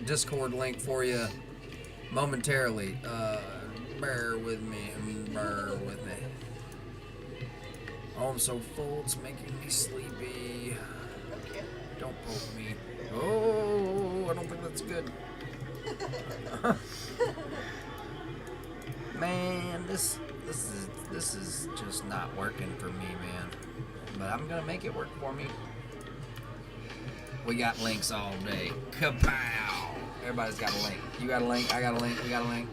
Discord link for you momentarily. Bear with me. Oh, I'm so full, it's making me sleepy. Don't poke me. Oh, I don't think that's good. Man, this is just not working for me, man. But I'm gonna make it work for me. We got links all day. Kapow! Everybody's got a link. You got a link, I got a link, we got a link.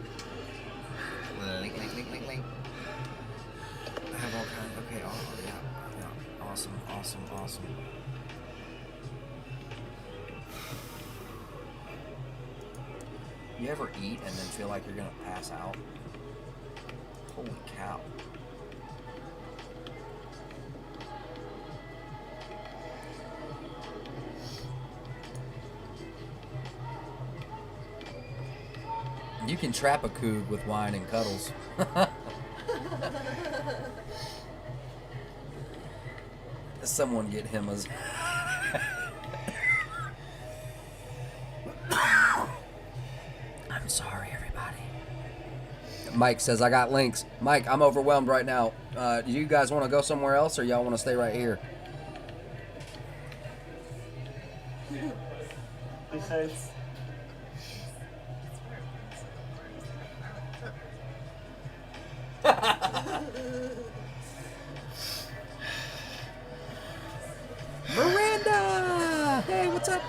Link. I have all kinds. Okay, oh yeah. Awesome. You ever eat and then feel like you're gonna pass out? Holy cow. You can trap a coug with wine and cuddles. Someone get him as... I'm sorry, everybody. Mike says, I got links. Mike, I'm overwhelmed right now. Do you guys want to go somewhere else, or y'all want to stay right here? Be safe. Miranda! Hey, what's up?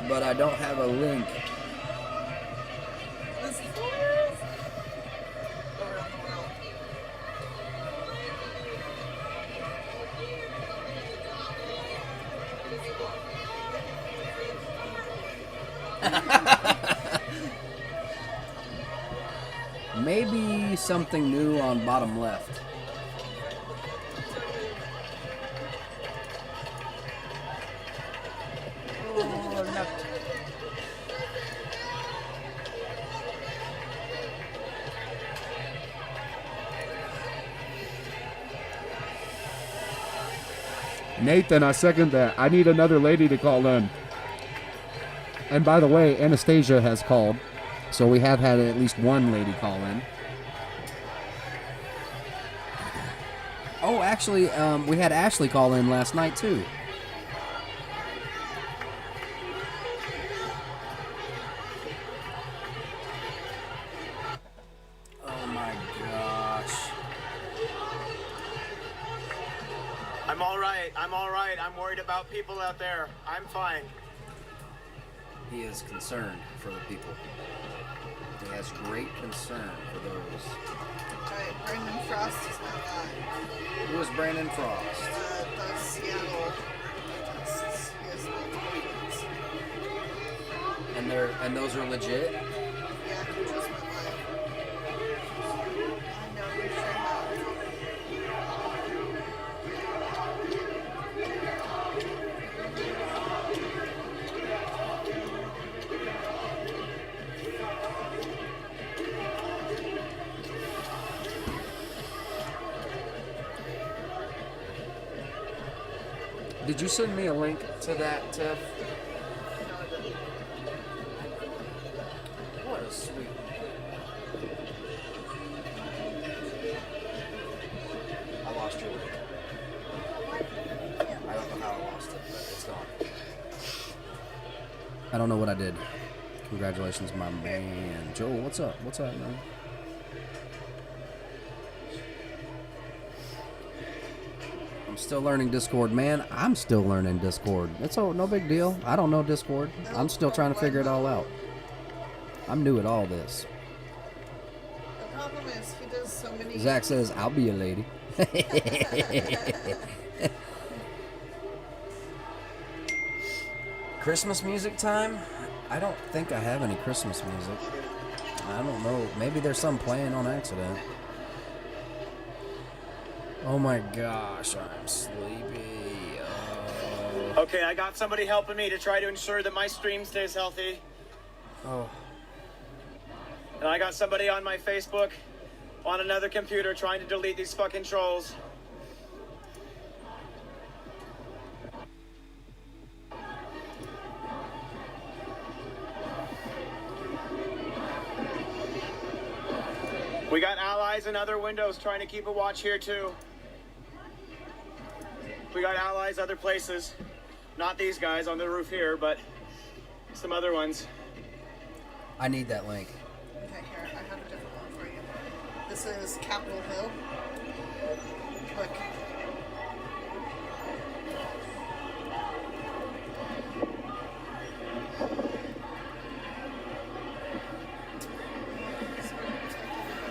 But I don't have a link. Maybe something new on bottom left. Nathan, I second that. I need another lady to call in. And by the way, Anastasia has called. So we have had at least one lady call in. Oh, actually, we had Ashley call in last night, too. Oh, my gosh. I'm all right. I'm worried about people out there. I'm fine. He is concerned for the people. He has great concern for those. Alright, Brandon Frost is now live. Who is Brandon Frost? The Seattle protests. He has multiple tweets. And those are legit. Yeah, you just went live. I know you sure have. Did you send me a link to that, Tiff? What a sweet. I lost your link. I don't know how I lost it, but it's gone. I don't know what I did. Congratulations, my man. Joel, what's up? What's up, man? I'm still learning Discord, man. I'm still learning Discord. It's no big deal. I don't know Discord. I'm still trying to figure it all out. I'm new at all this. The problem is he does so many. Zach says, I'll be a lady. Christmas music time? I don't think I have any Christmas music. I don't know. Maybe there's some playing on accident. Oh my gosh, I'm sleepy. Okay, I got somebody helping me to try to ensure that my stream stays healthy. Oh. And I got somebody on my Facebook on another computer trying to delete these fucking trolls. We got allies in other windows trying to keep a watch here too. We got allies other places. Not these guys on the roof here, but some other ones. I need that link. Okay, here, I have a different one for you. This is Capitol Hill. Look.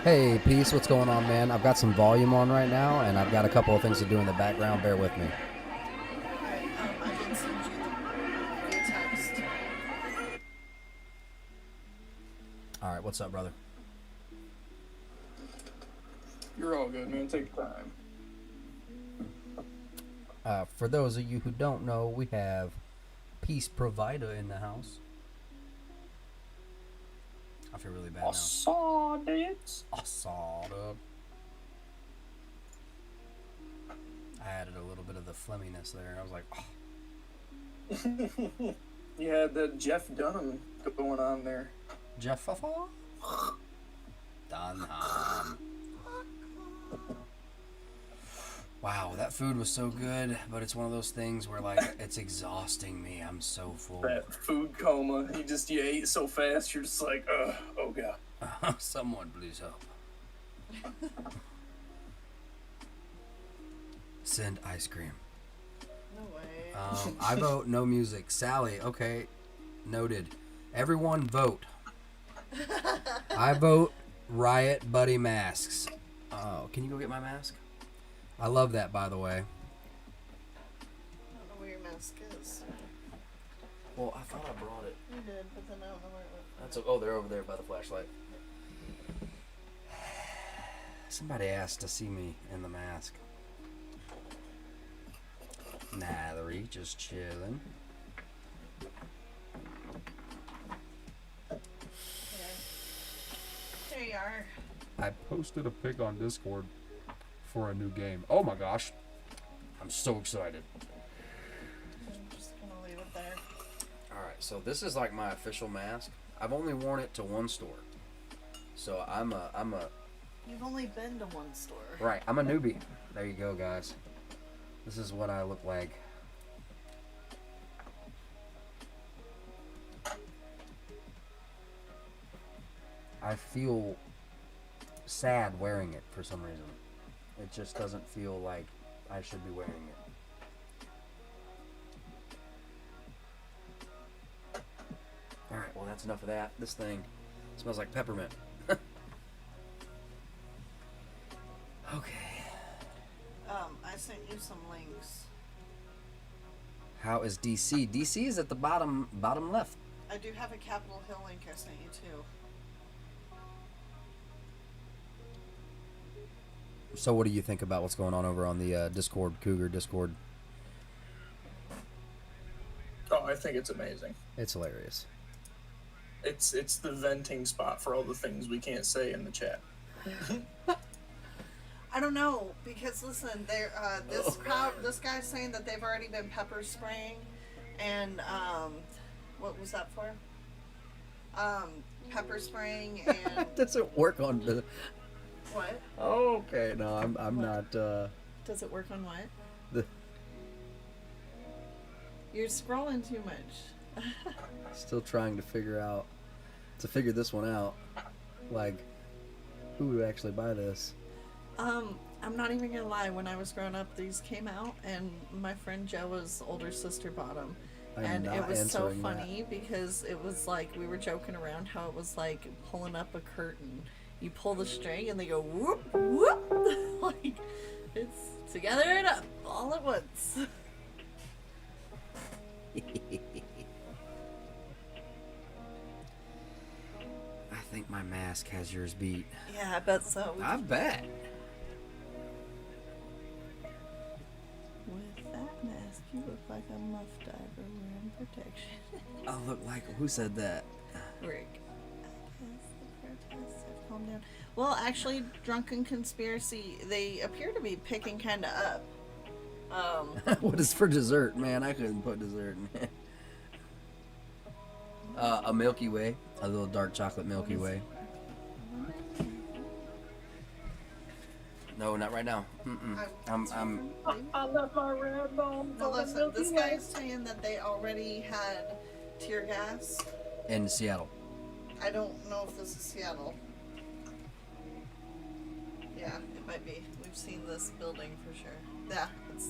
Hey, Peace, what's going on, man? I've got some volume on right now, and I've got a couple of things to do in the background. Bear with me. I can send you the text. All right, what's up, brother? You're all good, man. Take your time. For those of you who don't know, we have Peace Provider in the house. I feel really bad now. I saw it. I saw it. I added a little bit of the phlegminess there. I was like, oh. You had that Jeff Dunham going on there. Jeff Dunham. Wow, that food was so good, but it's one of those things where, like, it's exhausting me. I'm so full. That food coma. You ate so fast, you're just like, oh god. Someone please help. Send ice cream. No way. I vote no music. Sally, okay, noted. Everyone vote. I vote Riot Buddy masks. Oh, can you go get my mask? I love that, by the way. I don't know where your mask is. Well, I thought I brought it. You did, but then I don't know where it went. That's oh, they're over there by the flashlight. Somebody asked to see me in the mask. Nathery, just chilling. There you are. I posted a pic on Discord for a new game. Oh my gosh. I'm so excited. I'm just gonna leave it there. Alright, so this is like my official mask. I've only worn it to one store. So I'm a You've only been to one store. right, I'm a newbie. There you go, guys. This is what I look like. I feel sad wearing it for some reason. It just doesn't feel like I should be wearing it. Alright, well that's enough of that. This thing smells like peppermint. Okay. I sent you some links. How is DC? DC is at the bottom left. I do have a Capitol Hill link I sent you too. So what do you think about what's going on over on the Discord, Cougar Discord? Oh, I think it's amazing. It's hilarious. It's the venting spot for all the things we can't say in the chat. I don't know, because listen, this guy's saying that they've already been pepper spraying, and what was that for? Pepper spraying and Doesn't work on the. what? Oh, okay, no, I'm What? not. Does it work on what? The You're scrolling too much. still trying to figure this one out. Like, who would actually buy this? I'm not even gonna lie. When I was growing up, these came out, and my friend Joa's older sister bought them. And it was so funny because it was like we were joking around how it was like pulling up a curtain. You pull the string and they go whoop whoop, like it's together and up all at once. I think my mask has yours beat. Yeah, I bet so. I bet. With that mask, you look like a muff diver wearing protection. I look like, who said that? Rick. I guess the protests have calmed down. Well, actually, Drunken Conspiracy, they appear to be picking kind of up. What is for dessert, man? I couldn't put dessert in it. A Milky Way, a little dark chocolate Milky Way. No, not right now. I'm. I left my red bone. Now listen, this guy is saying that they already had tear gas. In Seattle. I don't know if this is Seattle. Yeah, it might be. We've seen this building for sure. Yeah, it's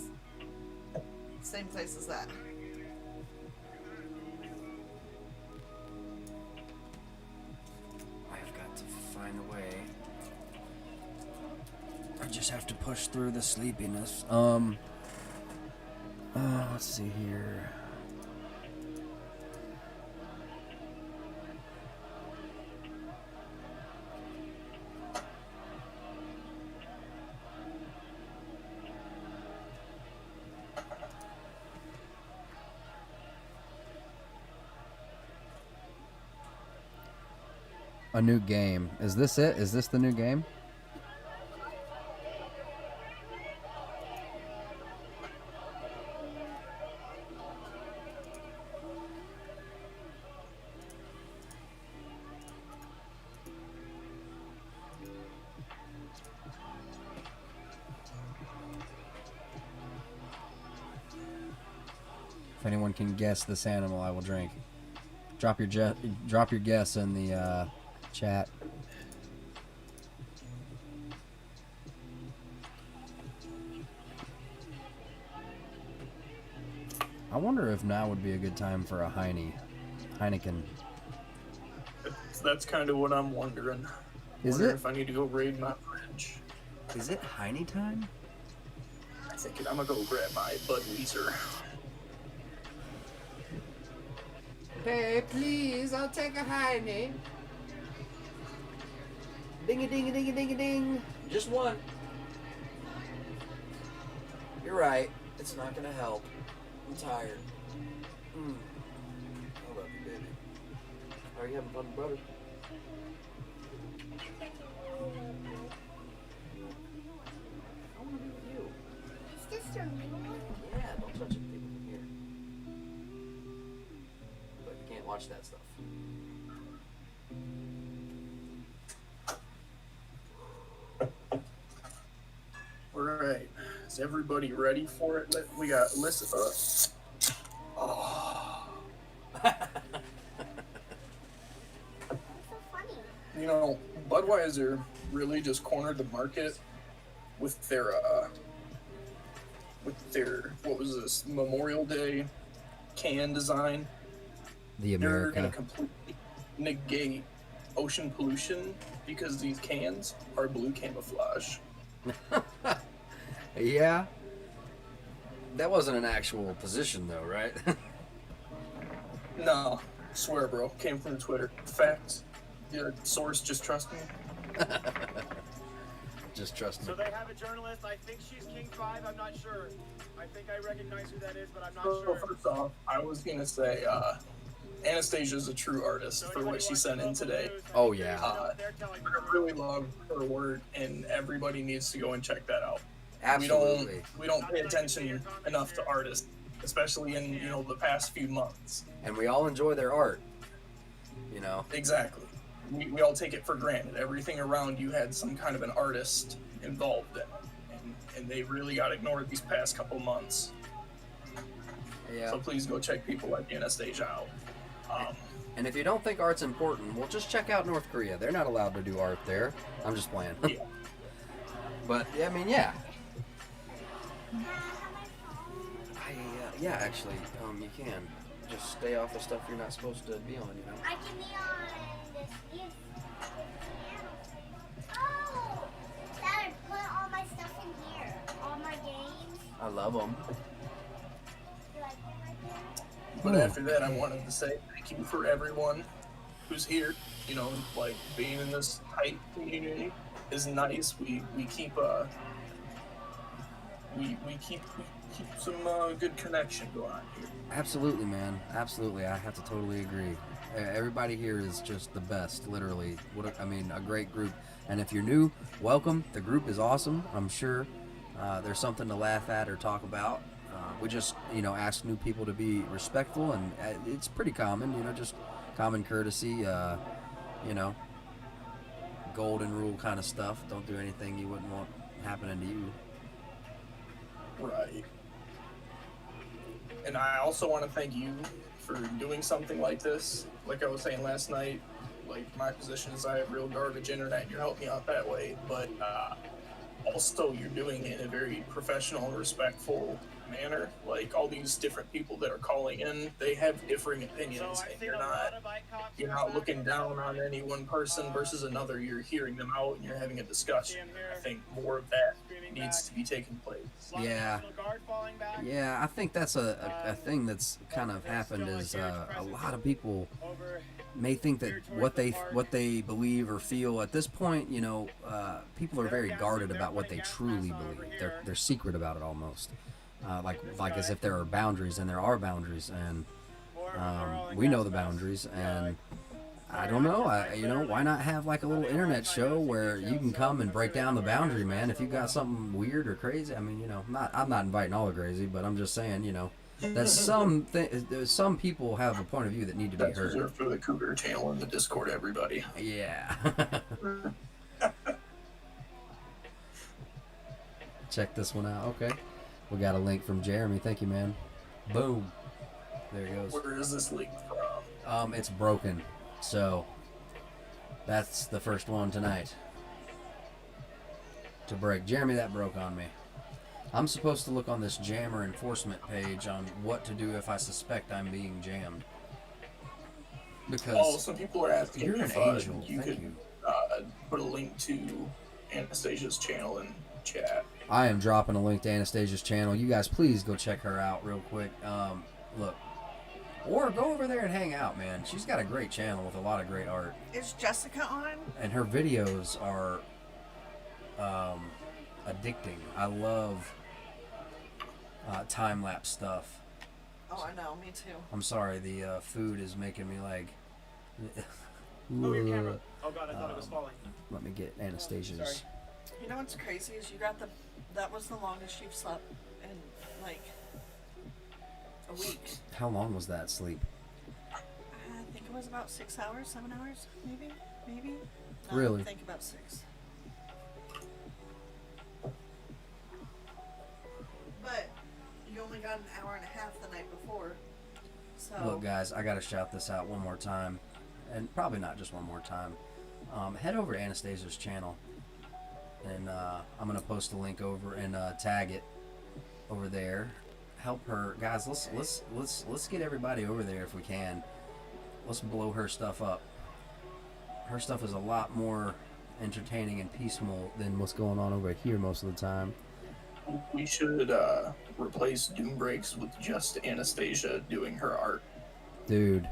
same place as that. I've got to find a way. I just have to push through the sleepiness. Let's see here. A new game. Is this it? Is this the new game? If anyone can guess this animal, I will drink. Drop your guess in the chat. I wonder if now would be a good time for a Heineken. That's kind of what I'm wondering. Is Wonder it? if I need to go raid my fridge. Is it Heine time? I think I'm gonna go grab my Budweiser. Hey, please, I'll take a Heine. Ding a ding a ding a ding a ding. Just one. You're right. It's not gonna help. I'm tired. I love you, baby. Are you having fun, brother? I want to be with you. Is this your new one? Yeah, don't touch it. People can hear. But you can't watch that stuff. Alright, is everybody ready for it? We got Alyssa. Oh. You know, Budweiser really just cornered the market with their what was this, Memorial Day can design. The They're America. gonna completely negate ocean pollution because these cans are blue camouflage. Yeah. That wasn't an actual position, though, right? No, Swear, bro. Came from Twitter. Fact. The source, just trust me. Just trust me. So they have a journalist. I think she's King 5. I'm not sure. I think I recognize who that is, but I'm not So sure. first off, I was going to say Anastasia's a true artist for what she sent in today. Oh, yeah. I really love her work, and everybody needs to go and check that out. Absolutely. We don't pay attention enough to artists, especially in, you know, the past few months. And we all enjoy their art, you know. Exactly. We all take it for granted. Everything around you had some kind of an artist involved in it. And they really got ignored these past couple months. Yeah. So please go check people like Anastasia out. And if you don't think art's important, well, just check out North Korea. They're not allowed to do art there. I'm just playing. Yeah. But, I mean, yeah. Yeah, actually, you can. Just stay off of stuff you're not supposed to be on, you know? I can be on this gift. Oh! Dad, put all my stuff in here. All my games. I love them. You like them right there? But after that, I wanted to say thank you for everyone who's here. You know, like, being in this tight community is nice. We keep we keep some good connection going on here. Absolutely, man. Absolutely. I have to totally agree. Everybody here is just the best, literally. A great group. And if you're new, welcome. The group is awesome. I'm sure there's something to laugh at or talk about. We just, ask new people to be respectful, and it's pretty common, just common courtesy, golden rule kind of stuff. Don't do anything you wouldn't want happening to you. Right. And I also want to thank you for doing something like this. Like I was saying last night, like, my position is I have real garbage internet, and you're helping me out that way. But also, you're doing it in a very professional and respectful manner. Like, all these different people that are calling in, they have differing opinions, and you're not looking down on any one person versus another. You're hearing them out, and you're having a discussion. I think more of that needs to be taking place. Yeah, I think that's a thing that's kind of happened is a lot of people may think that what they believe or feel at this point, people are very guarded about what they truly believe. They're secret about it almost, like as if there are boundaries, and there are boundaries, and we know the boundaries, and I don't know, why not have like a little internet show where you can come and break down the boundary, man? If you've got something weird or crazy, I mean, I'm not inviting all the crazy, but I'm just saying, that some people have a point of view that need to be That's heard. reserved for the Cougar channel and the Discord, everybody. Yeah. Check this one out. Okay. We got a link from Jeremy. Thank you, man. Boom. There it goes. Where is this link from? It's broken. So that's the first one tonight to break. Jeremy, that broke on me. I'm supposed to look on this jammer enforcement page on what to do if I suspect I'm being jammed. Because some people are asking you're if an angel. you Thank could you. Put a link to Anastasia's channel in chat. I am dropping a link to Anastasia's channel. You guys, please go check her out real quick. Look. Or go over there and hang out, man. She's got a great channel with a lot of great art. Is Jessica on? And her videos are addicting. I love time-lapse stuff. Oh, I know. Me too. I'm sorry, the food is making me like... Move your camera. Oh god, I thought it was falling. Let me get Anastasia's... Sorry. You know what's crazy is that was the longest you've slept in, like, a week. How long was that sleep? I think it was about 6 hours, 7 hours, maybe. No, Really? I think about 6. But you only got an hour and a half the night before. So Look, guys, I gotta shout this out one more time, and probably not just one more time. Head over to Anastasia's channel, and I'm gonna post a link over and tag it over there. Help her, guys. Let's get everybody over there if we can. Let's blow her stuff up. Her stuff is a lot more entertaining and peaceful than what's going on over here most of the time. We should replace Doom Breaks with just Anastasia doing her art. Dude,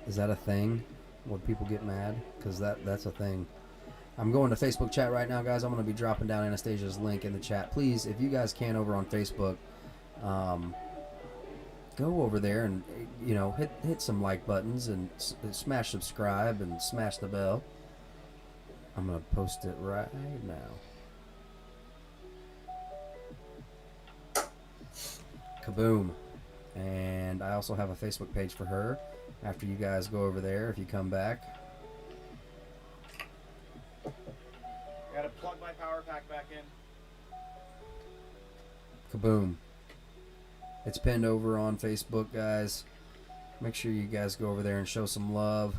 Is that a thing? Would people get mad? Because that's a thing. I'm going to Facebook chat right now, guys. I'm going to be dropping down Anastasia's link in the chat. Please, if you guys can over on Facebook, go over there and, you know, hit some like buttons and smash subscribe and smash the bell. I'm going to post it right now. Kaboom. And I also have a Facebook page for her. After you guys go over there, if you come back. Gotta plug my power pack back in. Kaboom. It's pinned over on Facebook, guys. Make sure you guys go over there and show some love.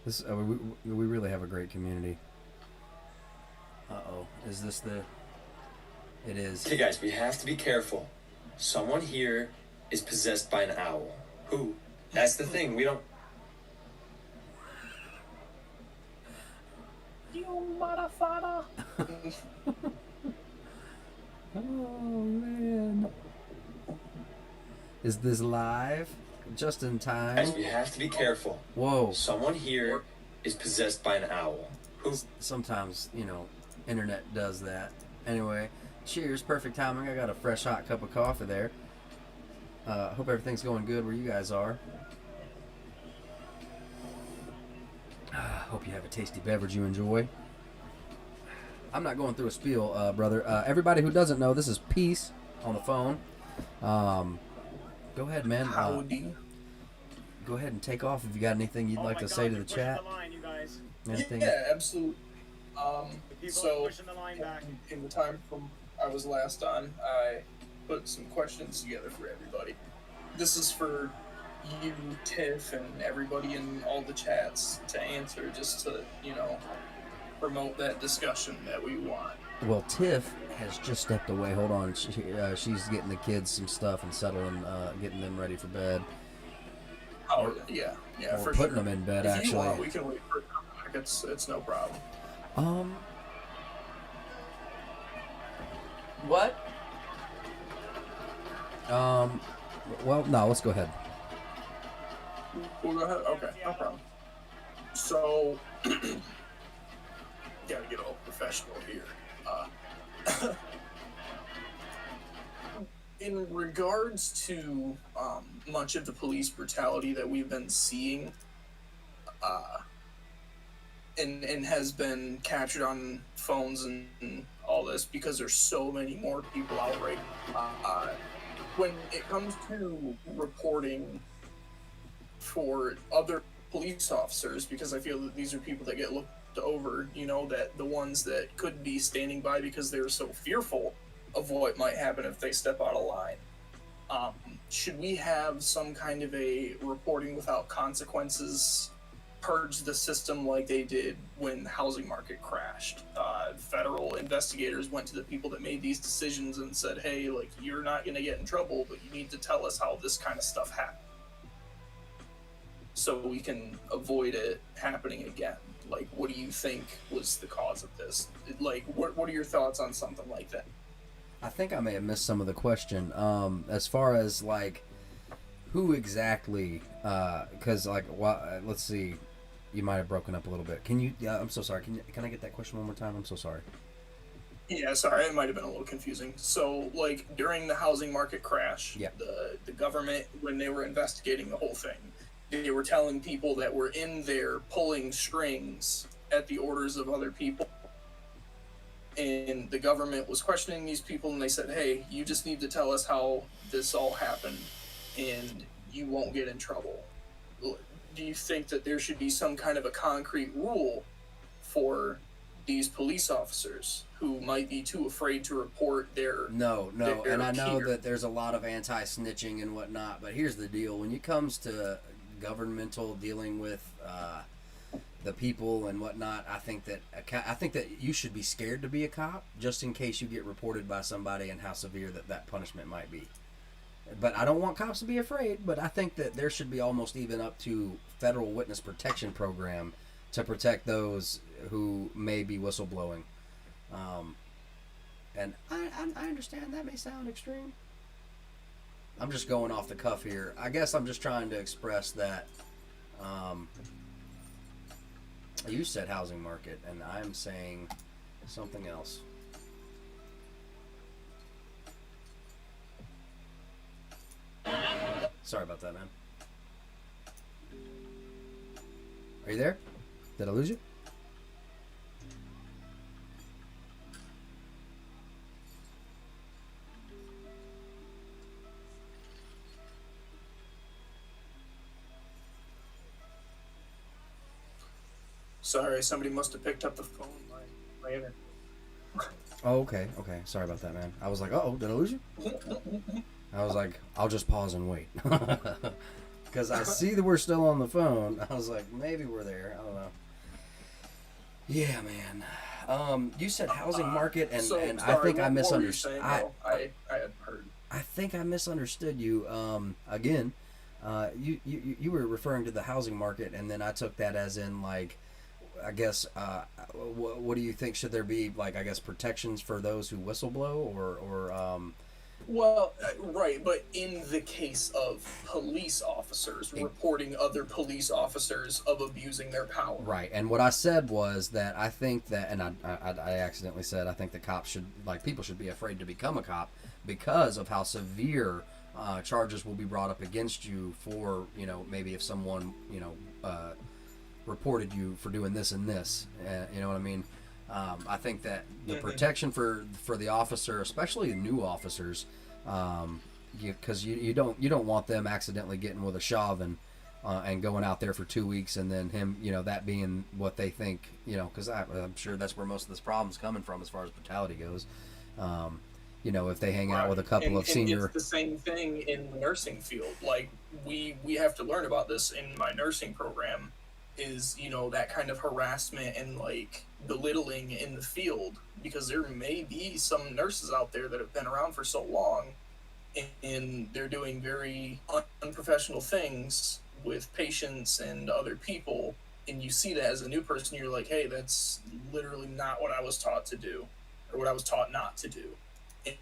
This we really have a great community. Uh-oh. Is this the... It is. Okay, guys, we have to be careful. Someone here is possessed by an owl. Who? That's the thing. We don't... You motherfucker! Oh, man. Is this live? Just in time? Guys, we have to be careful. Whoa. Someone here is possessed by an owl. Who? Sometimes, you know, internet does that. Anyway, cheers. Perfect timing. I got a fresh hot cup of coffee there. Hope everything's going good where you guys are. Hope you have a tasty beverage you enjoy. I'm not going through a spiel, brother. Everybody who doesn't know, this is Peace on the phone. Go ahead, man. Howdy. Go ahead and take off if you got anything you'd like to say to the chat. Anything? Yeah, absolutely. People So, pushing the line back. in the time from I was last on, I put some questions together for everybody. This is for you, Tiff, and everybody in all the chats to answer, just to, you know, promote that discussion that we want. Well, Tiff has just stepped away. Hold on. She's getting the kids some stuff and settling, getting them ready for bed. Oh, yeah, or for putting sure. them in bed, If actually. you want, we can wait for it to come back. It's no problem. What? Well, no, let's go ahead. We'll go ahead? Okay, no problem. So, gotta get all professional here. In regards to much of the police brutality that we've been seeing, and has been captured on phones and all this, because there's so many more people out right now. When it comes to reporting for other police officers, because I feel that these are people that get looked over, you know, that the ones that could be standing by because they're so fearful of what might happen if they step out of line. Should we have some kind of a reporting without consequences, purge the system like they did when the housing market crashed? Federal investigators went to the people that made these decisions and said, hey, like, you're not going to get in trouble, but you need to tell us how this kind of stuff happened, so we can avoid it happening again. Like, what do you think was the cause of this? Like, what are your thoughts on something like that? I think I may have missed some of the question. As far as, like, who exactly, because, like, let's see, you might have broken up a little bit. Can you, I'm so sorry, can I get that question one more time? I'm so sorry. Yeah, sorry, it might have been a little confusing. So, like, during the housing market crash, the government, when they were investigating the whole thing, they were telling people that were in there pulling strings at the orders of other people. And the government was questioning these people, and they said, hey, you just need to tell us how this all happened, and you won't get in trouble. Do you think that there should be some kind of a concrete rule for these police officers who might be too afraid to report their... No, and I know that there's a lot of anti-snitching and whatnot, but here's the deal. When it comes to governmental dealing with the people and whatnot, I think that you should be scared to be a cop, just in case you get reported by somebody and how severe that punishment might be. But I don't want cops to be afraid, but I think that there should be almost even up to federal witness protection program to protect those who may be whistleblowing. And I understand that may sound extreme, I'm just going off the cuff here. I guess I'm just trying to express that. You said housing market, and I'm saying something else. Sorry about that, man. Are you there? Did I lose you? Sorry, somebody must have picked up the phone. My internet. Oh, okay. Sorry about that, man. I was like, uh-oh, did I lose you? I was like, I'll just pause and wait. Because I see that we're still on the phone. I was like, maybe we're there. I don't know. Yeah, man. You said housing market, and, So, and sorry, I think I what were you misunderstood. saying, though? I had heard. I think I misunderstood you. Again, you were referring to the housing market, and then I took that as in, like, I guess, what do you think? Should there be, like, I guess, protections for those who whistleblow, or Well, right, but in the case of police officers reporting other police officers of abusing their power. Right, and what I said was that I think that, and I accidentally said I think the cops should, like, people should be afraid to become a cop because of how severe charges will be brought up against you for, maybe if someone, reported you for doing this and this, you know what I mean? I think that the protection for the officer, especially new officers, because you don't want them accidentally getting with a shove and going out there for 2 weeks and then him, that being what they think, because I'm sure that's where most of this problem's coming from as far as brutality goes. If they hang out with a couple of senior. It's the same thing in the nursing field. Like we have to learn about this in my nursing program. Is that kind of harassment and like belittling in the field, because there may be some nurses out there that have been around for so long and they're doing very unprofessional things with patients and other people, and you see that as a new person, you're like, hey, that's literally not what I was taught to do or what I was taught not to do.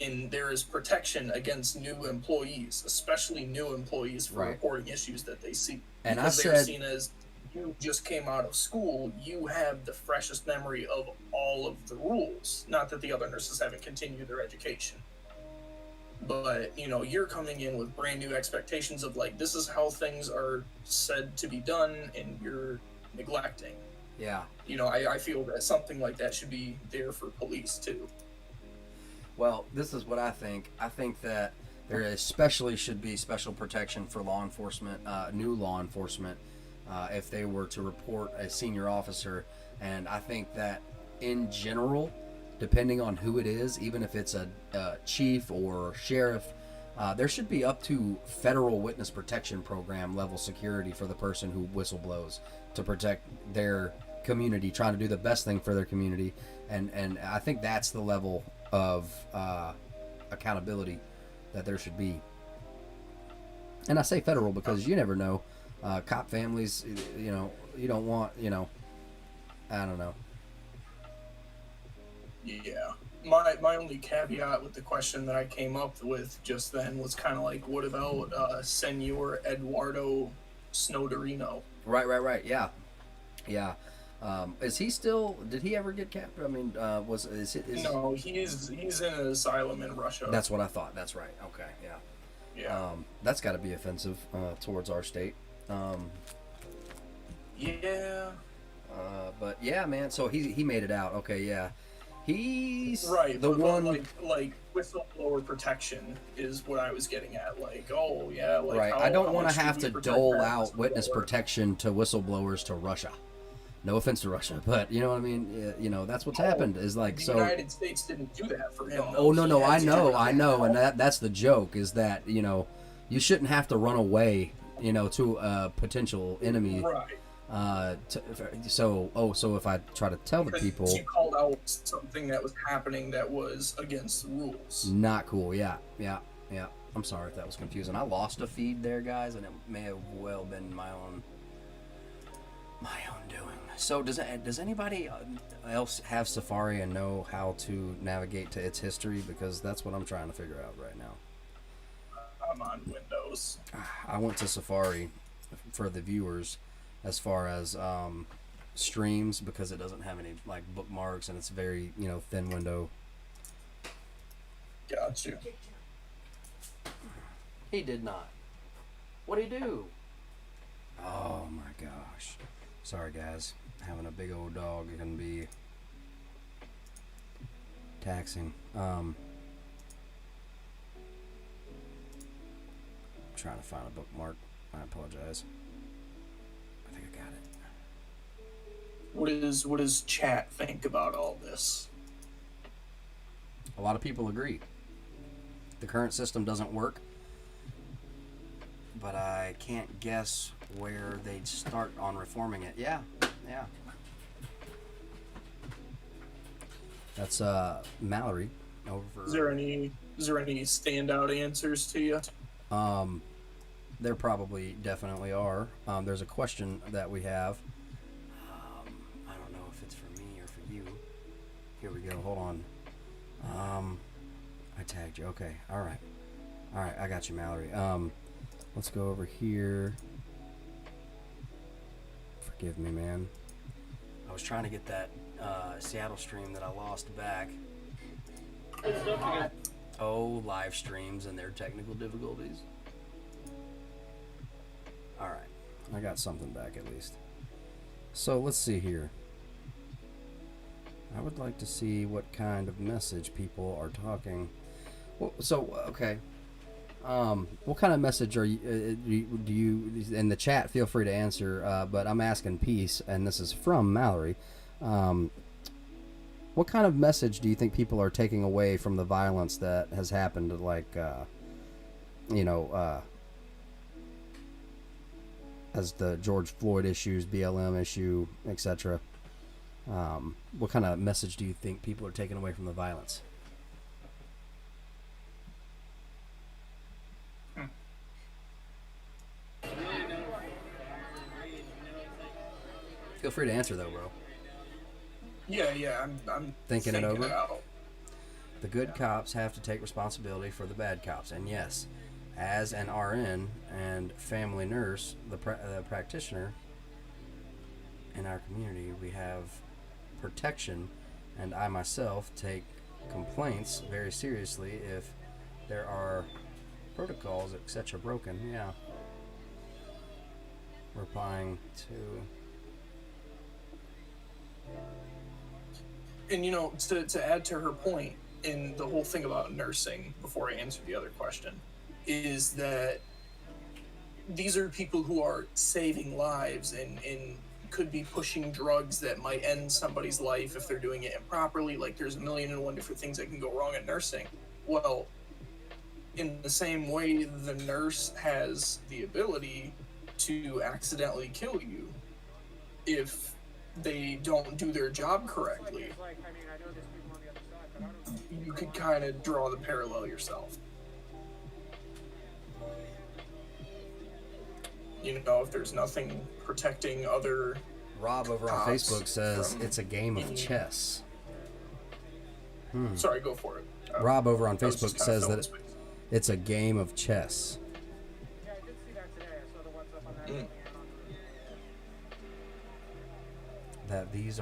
And there is protection against new employees, especially new employees, for reporting issues that they see, and because they're seen as, you just came out of school, you have the freshest memory of all of the rules. Not that the other nurses haven't continued their education, but you're coming in with brand new expectations of, like, this is how things are said to be done, and you're neglecting. Yeah. I feel that something like that should be there for police too. Well, this is what I think. I think that there especially should be special protection for law enforcement, new law enforcement, if they were to report a senior officer. And I think that in general, depending on who it is, even if it's a chief or sheriff, there should be up to federal witness protection program level security for the person who whistleblows to protect their community, trying to do the best thing for their community. And I think that's the level of accountability that there should be. And I say federal because you never know. Cop families, you don't want, I don't know. Yeah. My only caveat with the question that I came up with just then was kind of like, what about Senor Eduardo Snowderino? Right. Yeah. Is he still? Did he ever get captured? I mean, No, he's in an asylum in Russia. That's what I thought. That's right. Okay. Yeah. Yeah. That's got to be offensive towards our state. Yeah. But yeah, man. So he made it out. Okay. Yeah. He's right. The one like whistleblower protection is what I was getting at. Like, oh yeah. Like, right. I don't want to have to dole out witness protection to whistleblowers to Russia. No offense to Russia, but you know what I mean. That's what's happened. Is like, so. The United States didn't do that for him. Oh no! I know, and that's the joke. Is that you shouldn't have to run away, to a potential enemy. Right. So if I try to tell the people, you called out something that was happening that was against the rules. Not cool. Yeah. I'm sorry if that was confusing. I lost a feed there, guys, and it may have well been my own doing. So does anybody else have Safari and know how to navigate to its history? Because that's what I'm trying to figure out right now. I'm on Windows. I went to Safari for the viewers as far as streams because it doesn't have any like bookmarks and it's very, you know, thin window. Got you. He did not. What'd he do? Oh my gosh. Sorry guys. Having a big old dog can be taxing. Trying to find a bookmark. I apologize. I think I got it. What does chat think about all this? A lot of people agree. The current system doesn't work, but I can't guess where they'd start on reforming it. Yeah. That's Mallory over. Is there any standout answers to you? There probably definitely are. There's a question that we have. I don't know if it's for me or for you. Here we go. Hold on. I tagged you. Okay. All right. I got you, Mallory. Let's go over here. Forgive me, man. I was trying to get that Seattle stream that I lost back. Oh, live streams and their technical difficulties. Alright, I got something back at least. So let's see here. I would like to see what kind of message people are talking. Well, so, okay. What kind of message are you, do you, in the chat, feel free to answer, but I'm asking Peace, and this is from Mallory. What kind of message do you think people are taking away from the violence that has happened, like, as the George Floyd issues, BLM issue, etc.? What kind of message do you think people are taking away from the violence? Feel free to answer though, bro. Yeah, I'm thinking it over. out. The good cops have to take responsibility for the bad cops, and yes, as an RN and family nurse, the practitioner in our community, we have protection, and I myself take complaints very seriously if there are protocols, etc. broken. Yeah. Replying to. And you know, to add to her point in the whole thing about nursing, before I answer the other question, is that these are people who are saving lives and could be pushing drugs that might end somebody's life if they're doing it improperly. Like, there's 1,000,001 different things that can go wrong in nursing. Well, in the same way, the nurse has the ability to accidentally kill you if they don't do their job correctly. You could kind of draw the parallel yourself. You know, if there's nothing protecting other. Rob over on Facebook says it's a game of chess. Sorry, go for it. Rob over on Facebook says that it's a game of chess. Yeah, I did see that today. I saw the ones up on that. That these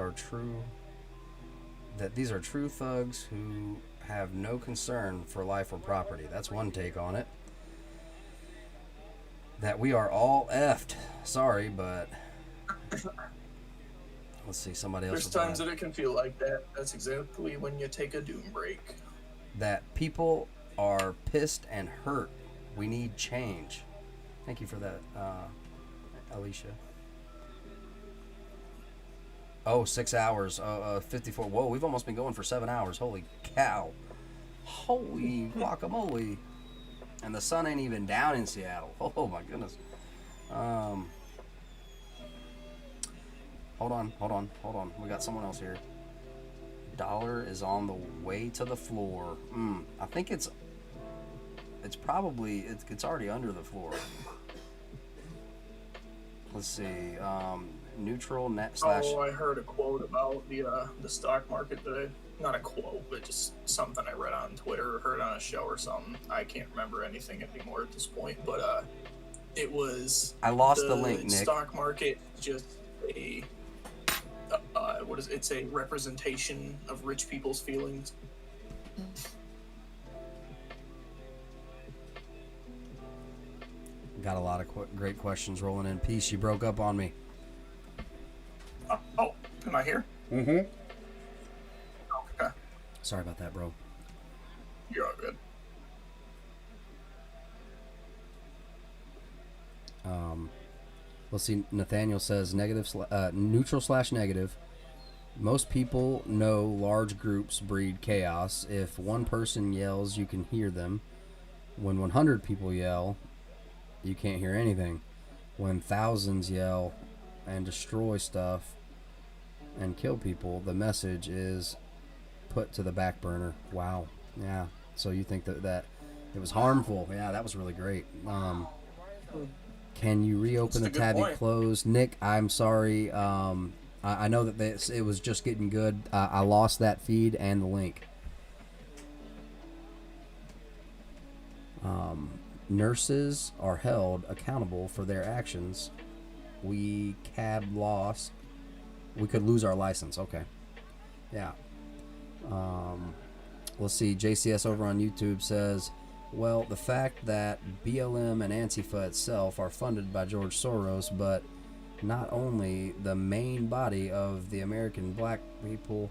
are true thugs who have no concern for life or property. That's one take on it. That we are all effed. Sorry, but let's see, somebody else. There's times that it can feel like that. That's exactly when you take a doom break. That people are pissed and hurt. We need change. Thank you for that, Alicia. Oh, 6 hours. 54. Whoa, we've almost been going for 7 hours. Holy cow. Holy guacamole. And the sun ain't even down in Seattle. Oh, my goodness. Hold on. We got someone else here. Dollar is on the way to the floor. I think it's probably, it's already under the floor. Let's see. Neutral net slash. Oh, I heard a quote about the stock market today. not a quote, but just something I read on Twitter or heard on a show or something. I can't remember anything anymore at this point, but it was. I lost the link, Nick. Stock market just a. It's a representation of rich people's feelings. Got a lot of great questions rolling in. Peace, you broke up on me. Oh, am I here? Mm-hmm. Okay. Sorry about that, bro. You're all good. Let's see. Nathaniel says neutral/negative. Most people know large groups breed chaos. If one person yells, you can hear them. When 100 people yell, you can't hear anything. When thousands yell and destroy stuff and kill people, the message is put to the back burner. Wow. Yeah. So you think that it was harmful? Yeah, that was really great. Can you reopen the tab you closed? Nick, I'm sorry. I know that it was just getting good. I lost that feed and the link. Nurses are held accountable for their actions. We could lose our license. Okay. Yeah. Let's see. JCS over on YouTube says, well, the fact that BLM and Antifa itself are funded by George Soros, but not only the main body of the American black people,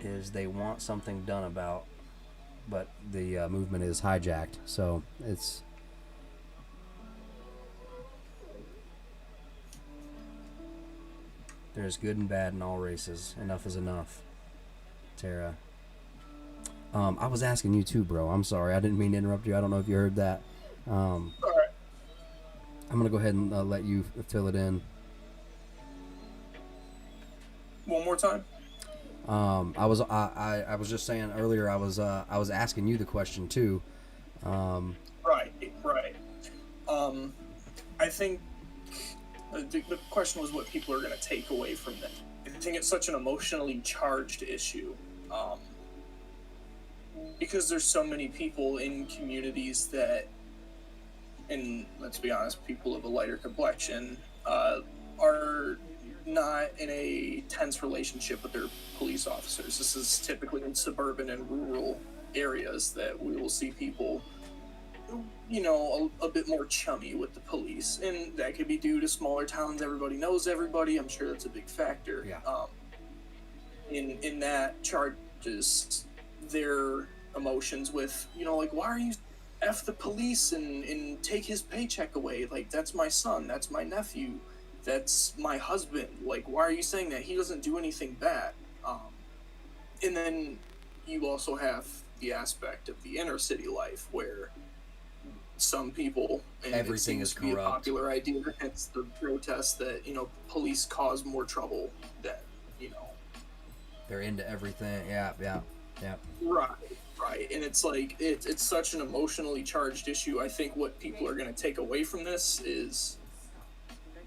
is they want something done about, but the movement is hijacked. So there's good and bad in all races. Enough is enough. Tara. I was asking you too, bro. I'm sorry. I didn't mean to interrupt you. I don't know if you heard that. All right. I'm going to go ahead and let you fill it in. One more time? I was just saying earlier, I was asking you the question too. Right. I think the question was what people are going to take away from that. I think it's such an emotionally charged issue. Because there's so many people in communities that, and let's be honest, people of a lighter complexion are not in a tense relationship with their police officers. This is typically in suburban and rural areas that we will see people, a bit more chummy with the police. And that could be due to smaller towns. Everybody knows everybody. I'm sure that's a big factor. Yeah. In that charges their emotions with, why are you F the police and take his paycheck away? Like, that's my son, that's my nephew, that's my husband. Like, why are you saying that? He doesn't do anything bad. And then you also have the aspect of the inner city life where some people, and everything it seems is to be corrupt. a popular idea, it's the protest that, police cause more trouble than, They're into everything. Yeah. Right. And it's like, it's such an emotionally charged issue. I think what people are going to take away from this is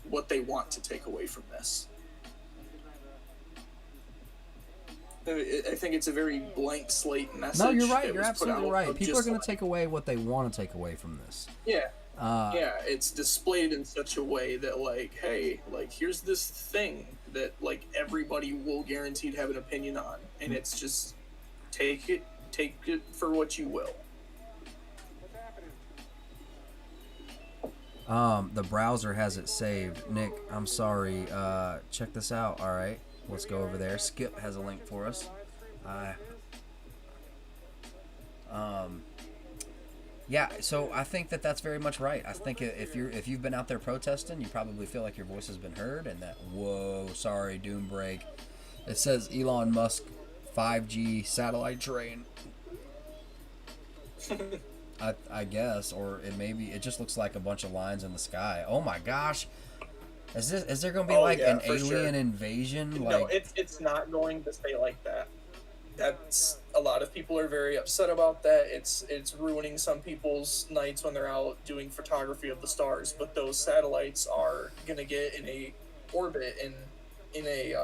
what they want to take away from this. I think it's a very blank slate message. No, you're right. You're absolutely right. People are going to take away what they want to take away from this. Yeah. It's displayed in such a way that, like, hey, like, here's this thing that, like, everybody will guaranteed have an opinion on. And it's just, take it for what you will. The browser has it saved. Nick, I'm sorry. Check this out. All right, let's go over there. Skip has a link for us. Yeah, so I think that's very much right. I think if you've been out there protesting, you probably feel like your voice has been heard, and that doom break. It says Elon Musk 5G satellite train. I guess, or it just looks like a bunch of lines in the sky. Oh my gosh, is there going to be an alien invasion? No, it's not going to stay like that. That's, a lot of people are very upset about that. It's ruining some people's nights when they're out doing photography of the stars. But those satellites are going to get in a orbit in a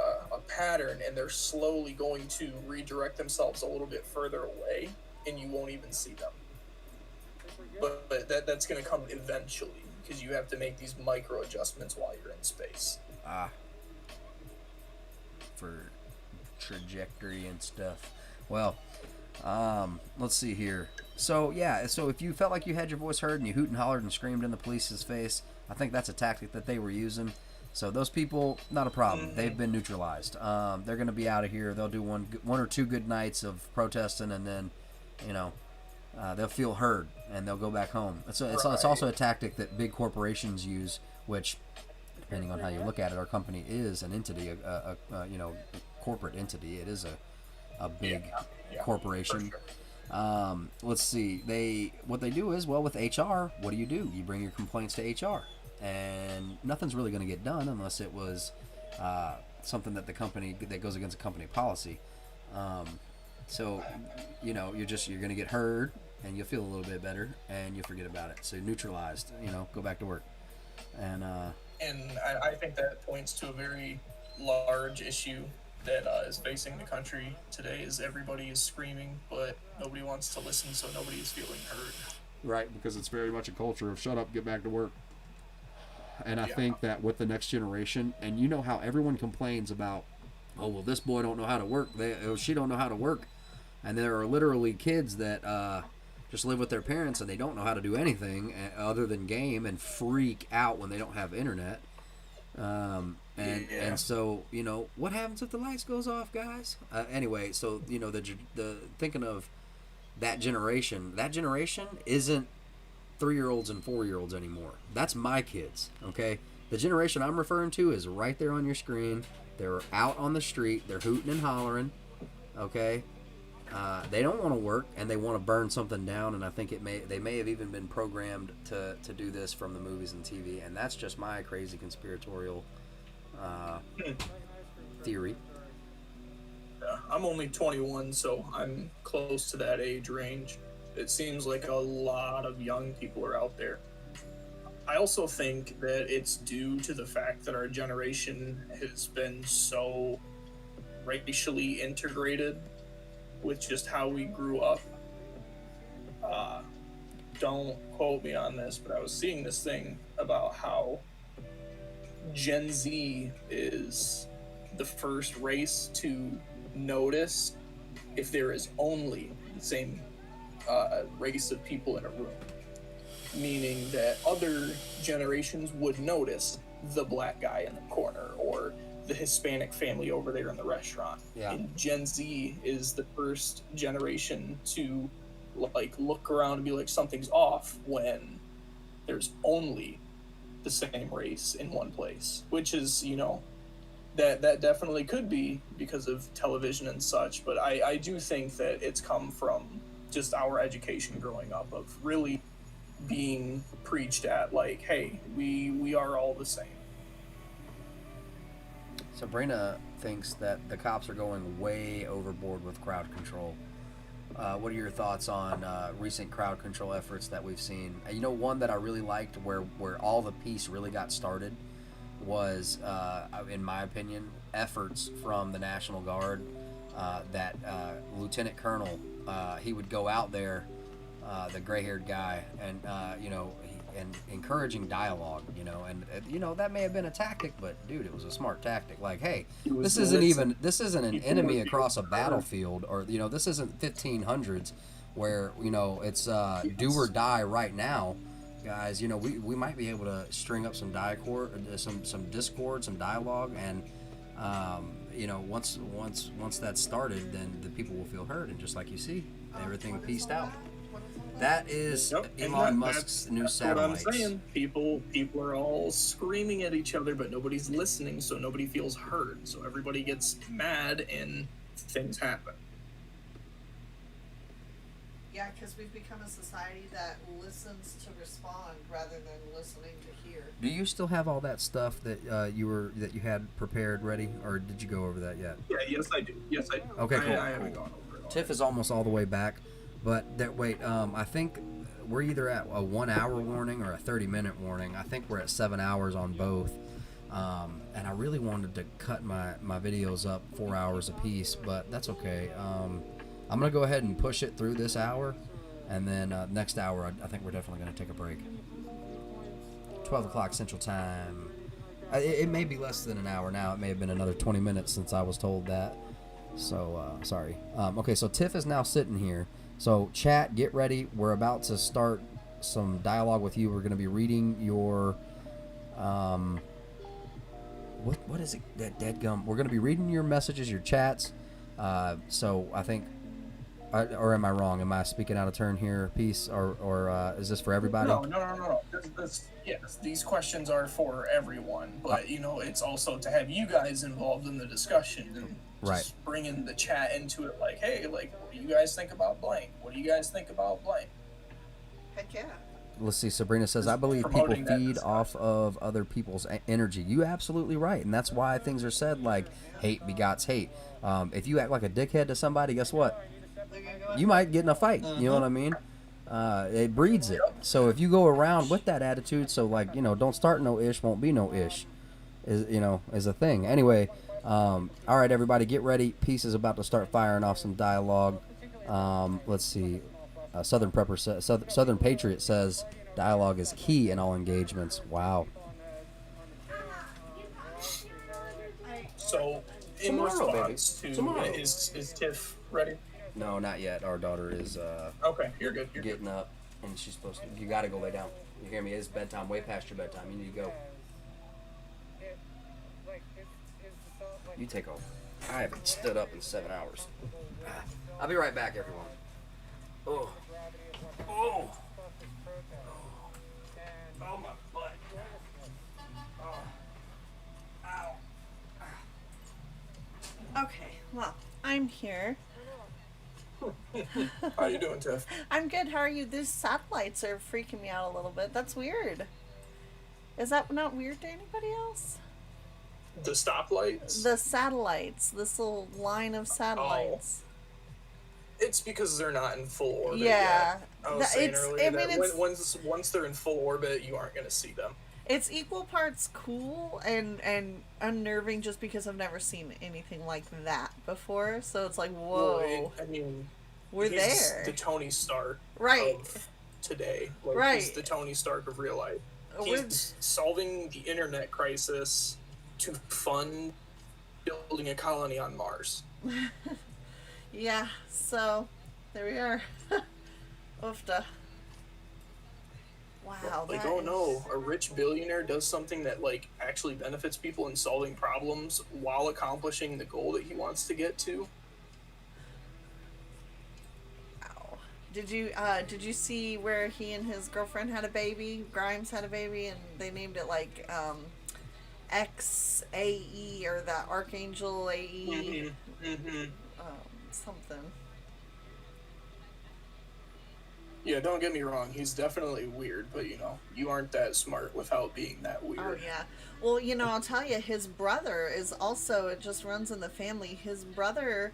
pattern, and they're slowly going to redirect themselves a little bit further away, and you won't even see them. But that's going to come eventually, because you have to make these micro adjustments while you're in space. For trajectory and stuff. Well, let's see here. So yeah, so if you felt like you had your voice heard and you hoot and hollered and screamed in the police's face, I think that's a tactic that they were using. So those people, not a problem. They've been neutralized. They're going to be out of here. They'll do one or two good nights of protesting, and then, you know, they'll feel heard and they'll go back home. It's also a tactic that big corporations use, which, depending on how you look at it, our company is an entity, a corporate entity. It is a big corporation. Let's see. What they do is, well, with HR, what do? You bring your complaints to HR, and nothing's really going to get done unless it was something that that goes against a company policy. So, you know, you're going to get heard, and you'll feel a little bit better, and you'll forget about it. So neutralized. You know, go back to work. And I think that points to a very large issue that is facing the country today. Is everybody is screaming, but nobody wants to listen, so nobody is feeling heard. Right, because it's very much a culture of shut up, get back to work. And I think that with the next generation, and you know how everyone complains about, oh, well, this boy don't know how to work, she don't know how to work, and there are literally kids that just live with their parents and they don't know how to do anything other than game and freak out when they don't have internet. And so, you know, what happens if the lights goes off, guys? Anyway, so, you know, the thinking of that generation isn't 3-year-olds and 4-year-olds anymore. That's my kids, okay? The generation I'm referring to is right there on your screen. They're out on the street. They're hooting and hollering, okay? They don't want to work, and they want to burn something down, and I think they may have even been programmed to do this from the movies and TV, and that's just my crazy conspiratorial theory. I'm only 21, so I'm close to that age range. It seems like a lot of young people are out there. I also think that it's due to the fact that our generation has been so racially integrated with just how we grew up. Don't quote me on this, but I was seeing this thing about how Gen Z is the first race to notice if there is only the same race of people in a room, meaning that other generations would notice the black guy in the corner or the Hispanic family over there in the restaurant. And Gen Z is the first generation to like look around and be like, something's off when there's only the same race in one place, which is, you know, that definitely could be because of television and such, but I do think that it's come from just our education growing up of really being preached at, like, hey, we are all the same. Sabrina thinks that the cops are going way overboard with crowd control. What are your thoughts on recent crowd control efforts that we've seen? You know, one that I really liked where all the peace really got started was, in my opinion, efforts from the National Guard. That Lieutenant Colonel, he would go out there, the gray-haired guy, and and encouraging dialogue, and that may have been a tactic, but dude, it was a smart tactic. Like, hey, this isn't an enemy across a battlefield, or this isn't 1500s where it's do or die right now, guys. We might be able to string up some some discord, some dialogue, and once that's started, then the people will feel heard, and just like you see, everything pieced out. That is Elon Musk's new satellites. What I'm saying. People are all screaming at each other, but nobody's listening, so nobody feels heard. So everybody gets mad, and things happen. Yeah, because we've become a society that listens to respond rather than listening to hear. Do you still have all that stuff that you had prepared ready, or did you go over that yet? Yeah, yes I do. Okay, cool. I haven't gone over it all. Tiff is almost all the way back, but I think we're either at a 1 hour warning or a 30-minute warning. I think we're at 7 hours on both. And I really wanted to cut my videos up 4 hours a piece, but that's okay. I'm gonna go ahead and push it through this hour, and then next hour I think we're definitely gonna take a break. 12 o'clock Central Time. It may be less than an hour now. It may have been another 20 minutes since I was told that. So sorry. Okay, so Tiff is now sitting here. So chat, get ready. We're about to start some dialogue with you. We're going to be reading your what is it? That deadgum. We're going to be reading your messages, your chats. So I think, or am I wrong? Am I speaking out of turn here, Peace, or is this for everybody? No. Yes, these questions are for everyone, but you know, it's also to have you guys involved in the discussion and just bringing the chat into it. Like, hey, like, what do you guys think about blank? What do you guys think about blank? Heck yeah. Let's see. Sabrina says, I believe people feed off of other people's energy. You absolutely right. And that's why things are said like hate begots hate. If you act like a dickhead to somebody, guess what? You might get in a fight. You know what I mean? It breeds it. So if you go around with that attitude, so like, you know, don't start no ish, won't be no ish, is a thing. Anyway, all right, everybody, get ready. Peace is about to start firing off some dialogue. Let's see. Southern Prepper says, Southern Patriot says, dialogue is key in all engagements. Wow. So, in response to, is Tiff ready? No, not yet. Our daughter is okay, you're good. You're getting up, and she's supposed to. You got to go lay down. You hear me? It's bedtime. Way past your bedtime. You need to go. You take over. I haven't stood up in 7 hours. I'll be right back, everyone. Oh. Oh. Oh, my butt. Oh. Ow. Okay, well, I'm here. How you doing, Tiff? I'm good. How are you? These satellites are freaking me out a little bit. That's weird. Is that not weird to anybody else? The stoplights? The satellites. This little line of satellites. It's because they're not in full orbit yeah. yet. I was saying earlier that once they're in full orbit, you aren't going to see them. It's equal parts cool and unnerving just because I've never seen anything like that before. So it's like, whoa. Well, I mean, we're there. The Tony Stark of today. Like, he's the Tony Stark of real life. He's solving the internet crisis to fund building a colony on Mars. Yeah, so there we are. Oofda. Wow. Like, oh no, a rich billionaire does something that like actually benefits people in solving problems while accomplishing the goal that he wants to get to. Wow. Did you see where he and his girlfriend had a baby? Grimes had a baby, and they named it like XAE or the Archangel AE. Something. Yeah, don't get me wrong. He's definitely weird, but you know, you aren't that smart without being that weird. Oh yeah. Well, you know, I'll tell you, his brother is also. It just runs in the family. His brother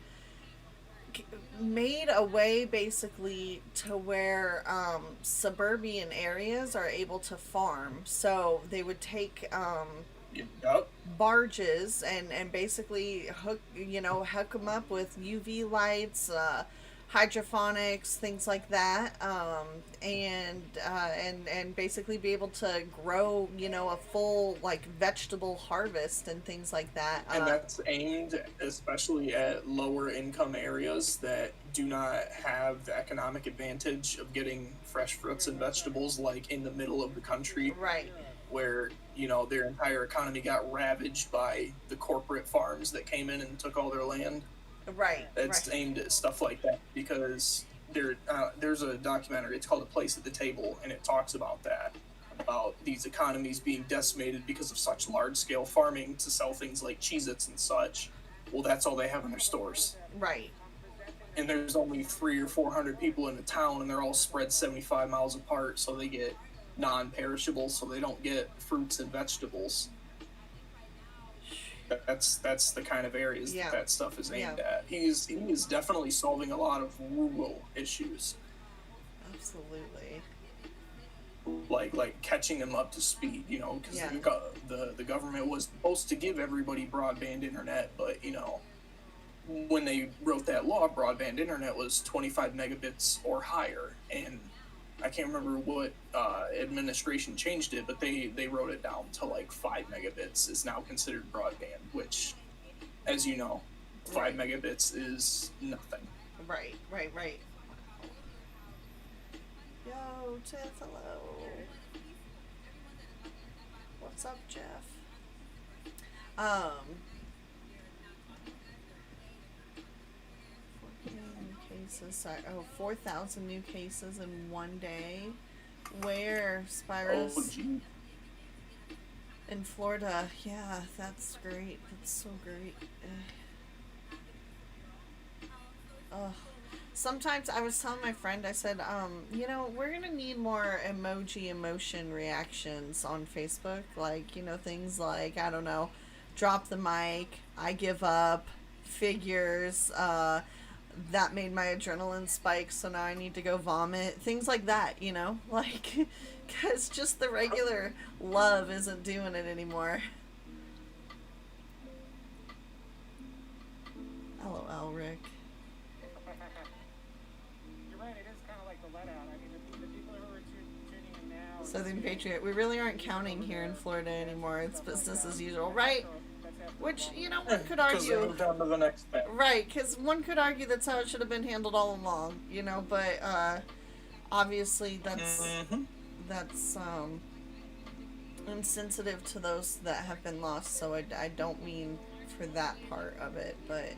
made a way basically to where suburban areas are able to farm. So they would take barges and basically hook them up with UV lights, hydroponics, things like that, and basically be able to grow a full like vegetable harvest and things like that. And that's aimed especially at lower income areas that do not have the economic advantage of getting fresh fruits and vegetables, like in the middle of the country, right? Where their entire economy got ravaged by the corporate farms that came in and took all their land. Right. That's aimed at stuff like that, because there's a documentary. It's called A Place at the Table, and it talks about that, about these economies being decimated because of such large-scale farming to sell things like Cheez-Its and such. Well, that's all they have in their stores. Right. And there's only 300 or 400 people in the town, and they're all spread 75 miles apart, so they get non-perishable, so they don't get fruits and vegetables. That's the kind of areas that stuff is aimed at. He is definitely solving a lot of rural issues. Absolutely. like catching them up to speed, you know, because Yeah. the government was supposed to give everybody broadband internet, but you know, when they wrote that law, broadband internet was 25 megabits or higher, and I can't remember what administration changed it, but they wrote it down to like 5 megabits is now considered broadband, which, as you know, 5 megabits is nothing. Right. Yo, Jeff, hello. What's up, Jeff? 4,000 new cases in one day. Where, Spyros? Oh, gee. In Florida. Yeah, that's great. That's so great. Ugh. Sometimes I was telling my friend, I said, you know, we're gonna need more emotion reactions on Facebook. Like, you know, things like, I don't know, drop the mic, I give up, figures, that made my adrenaline spike, so now I need to go vomit. Things like that, you know? Like, because just the regular love isn't doing it anymore. LOL, Rick. You're right, it is kind of like the let out. I mean, the people who are tuning in now... Southern Patriot. We really aren't counting here in Florida anymore. It's business as usual, right? Which, you know, one could argue... Down to the next bit. Right, because one could argue that's how it should have been handled all along, you know, but obviously that's insensitive to those that have been lost, so I don't mean for that part of it, but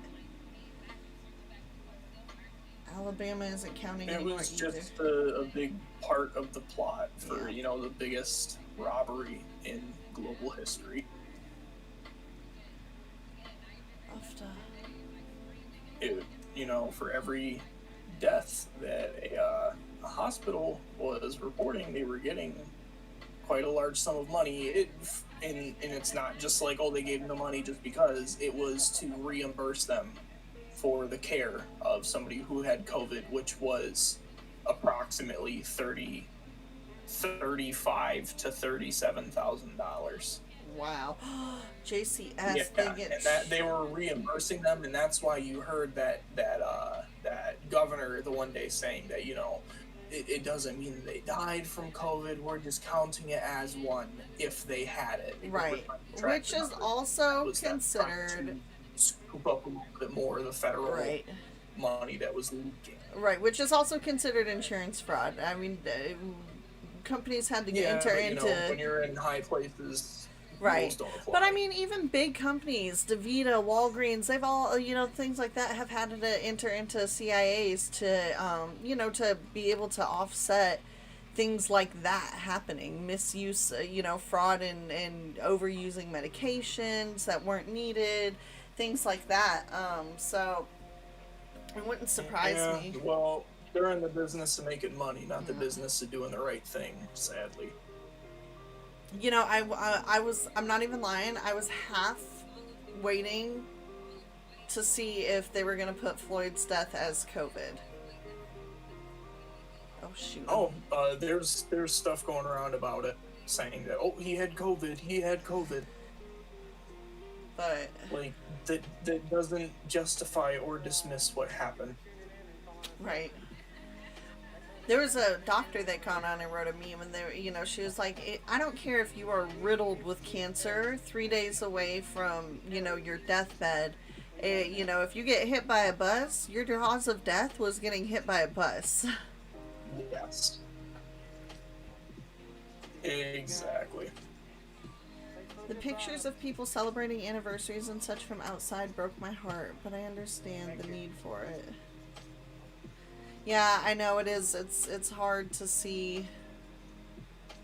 Alabama isn't counting anymore. It was just a big part of the plot for, you know, the biggest robbery in global history. It, you know, for every death that a hospital was reporting, they were getting quite a large sum of money. And it's not just like, oh, they gave them the money just because. It was to reimburse them for the care of somebody who had COVID, which was approximately $35,000 to $37,000. Wow. JCS, yeah, they get... and that they were reimbursing them, and that's why you heard that governor the one day saying that, you know, it doesn't mean they died from COVID, we're just counting it as one if they had it. Right, which is also considered... Scoop up a little bit more of the federal money that was leaking. Right, which is also considered insurance fraud. I mean, companies had to enter into... You know, when you're in high places... Right, but I mean, even big companies, DaVita, Walgreens, they've all, you know, things like that have had to enter into CIAs to, you know, to be able to offset things like that happening, misuse, you know, fraud and overusing medications that weren't needed, things like that. So it wouldn't surprise me. Well, they're in the business of making money, not the business of doing the right thing, sadly. You know, I'm not even lying, I was half waiting to see if they were going to put Floyd's death as COVID. Oh, shoot. Oh, there's stuff going around about it, saying that, oh, he had COVID. But... Like, that doesn't justify or dismiss what happened. Right. There was a doctor that got on and wrote a meme, and there, you know, she was like, I don't care if you are riddled with cancer 3 days away from, you know, your deathbed. You know, if you get hit by a bus, your cause of death was getting hit by a bus. Yes. Exactly. The pictures of people celebrating anniversaries and such from outside broke my heart, but I understand the need for it. Yeah, I know it is. It's hard to see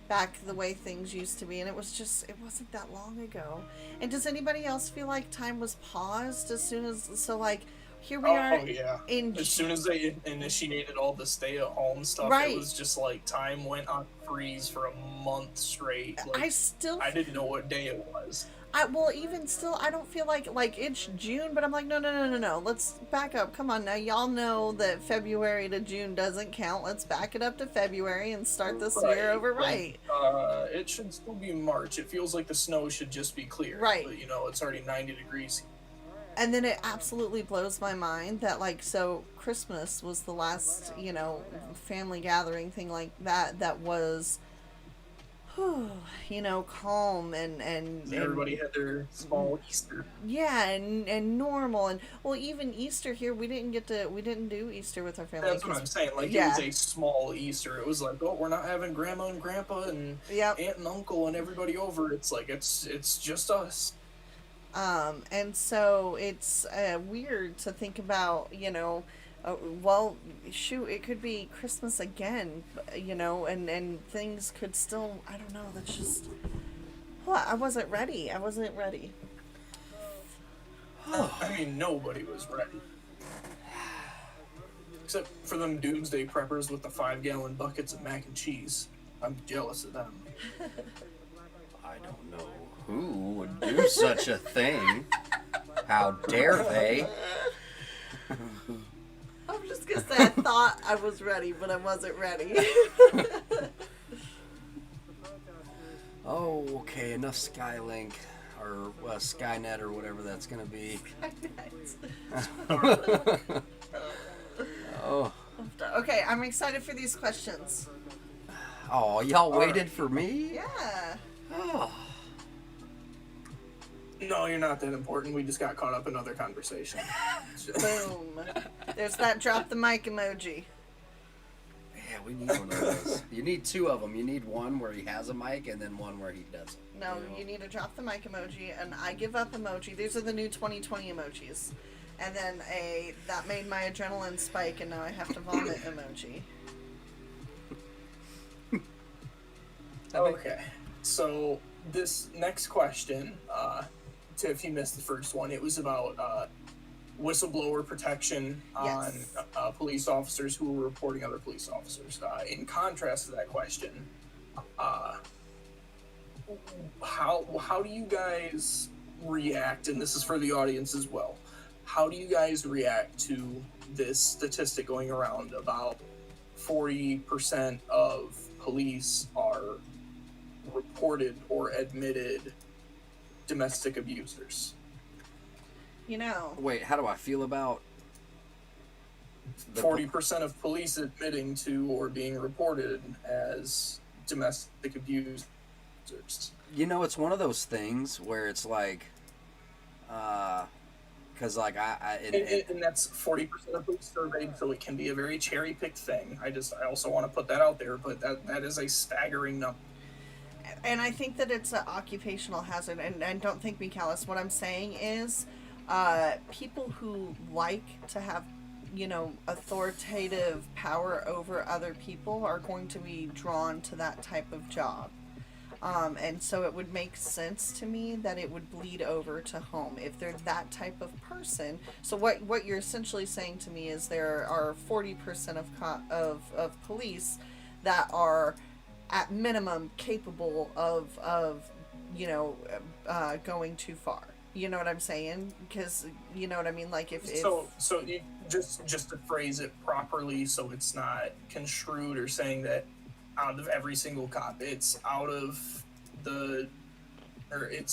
back the way things used to be, and it wasn't that long ago. And does anybody else feel like time was paused as soon as, so like, here we are. Oh, yeah. As soon as they initiated all the stay-at-home stuff, it was just like time went on freeze for a month straight. Like, I didn't know what day it was. Well, even still, I don't feel like it's June, but I'm like, no. Let's back up. Come on now. Y'all know that February to June doesn't count. Let's back it up to February and start this year over right. It should still be March. It feels like the snow should just be clear. Right. But, it's already 90 degrees. And then it absolutely blows my mind that, so Christmas was the last, family gathering thing like that was, calm and everybody had their small Easter. Yeah, and normal. And, well, even Easter here, we didn't do Easter with our family. That's what I'm saying. It was a small Easter. It was like, oh, we're not having grandma and grandpa and aunt and uncle and everybody over. It's like, it's just us. And so it's weird to think about, well, shoot, it could be Christmas again, and things could still, I don't know, that's just, I wasn't ready. I mean, nobody was ready. Except for them doomsday preppers with the 5-gallon buckets of mac and cheese. I'm jealous of them. I don't know who would do such a thing. How dare they? I'm just gonna say I thought I was ready, but I wasn't ready. Oh, okay, enough Skylink or Skynet or whatever that's gonna be. Oh. Okay, I'm excited for these questions. Oh, y'all waited for me? Yeah. Oh. No, you're not that important. We just got caught up in other conversation. Boom. There's that drop the mic emoji. Yeah, we need one of those. You need two of them. You need one where he has a mic and then one where he doesn't. No, you need to drop the mic emoji and I give up emoji. These are the new 2020 emojis. And then that made my adrenaline spike and now I have to vomit emoji. Okay. So this next question, if you missed the first one, it was about whistleblower protection on police officers who were reporting other police officers. In contrast to that question, how do you guys react, and this is for the audience as well, how do you guys react to this statistic going around about 40% of police are reported or admitted domestic abusers? Wait, how do I feel about 40% of police admitting to or being reported as domestic abusers? It's one of those things where it's like, because and that's 40% of police surveyed, so it can be a very cherry-picked thing. I also want to put that out there, but that is a staggering number. And I think that it's an occupational hazard, and don't think me callous. What I'm saying is, people who like to have, authoritative power over other people are going to be drawn to that type of job. And so it would make sense to me that it would bleed over to home if they're that type of person. So what you're essentially saying to me is there are 40% of police that are at minimum capable of going too far. You know what I'm saying? Because you know what I mean. Like if so you just to phrase it properly, so it's not construed or saying that out of every single cop, it's it's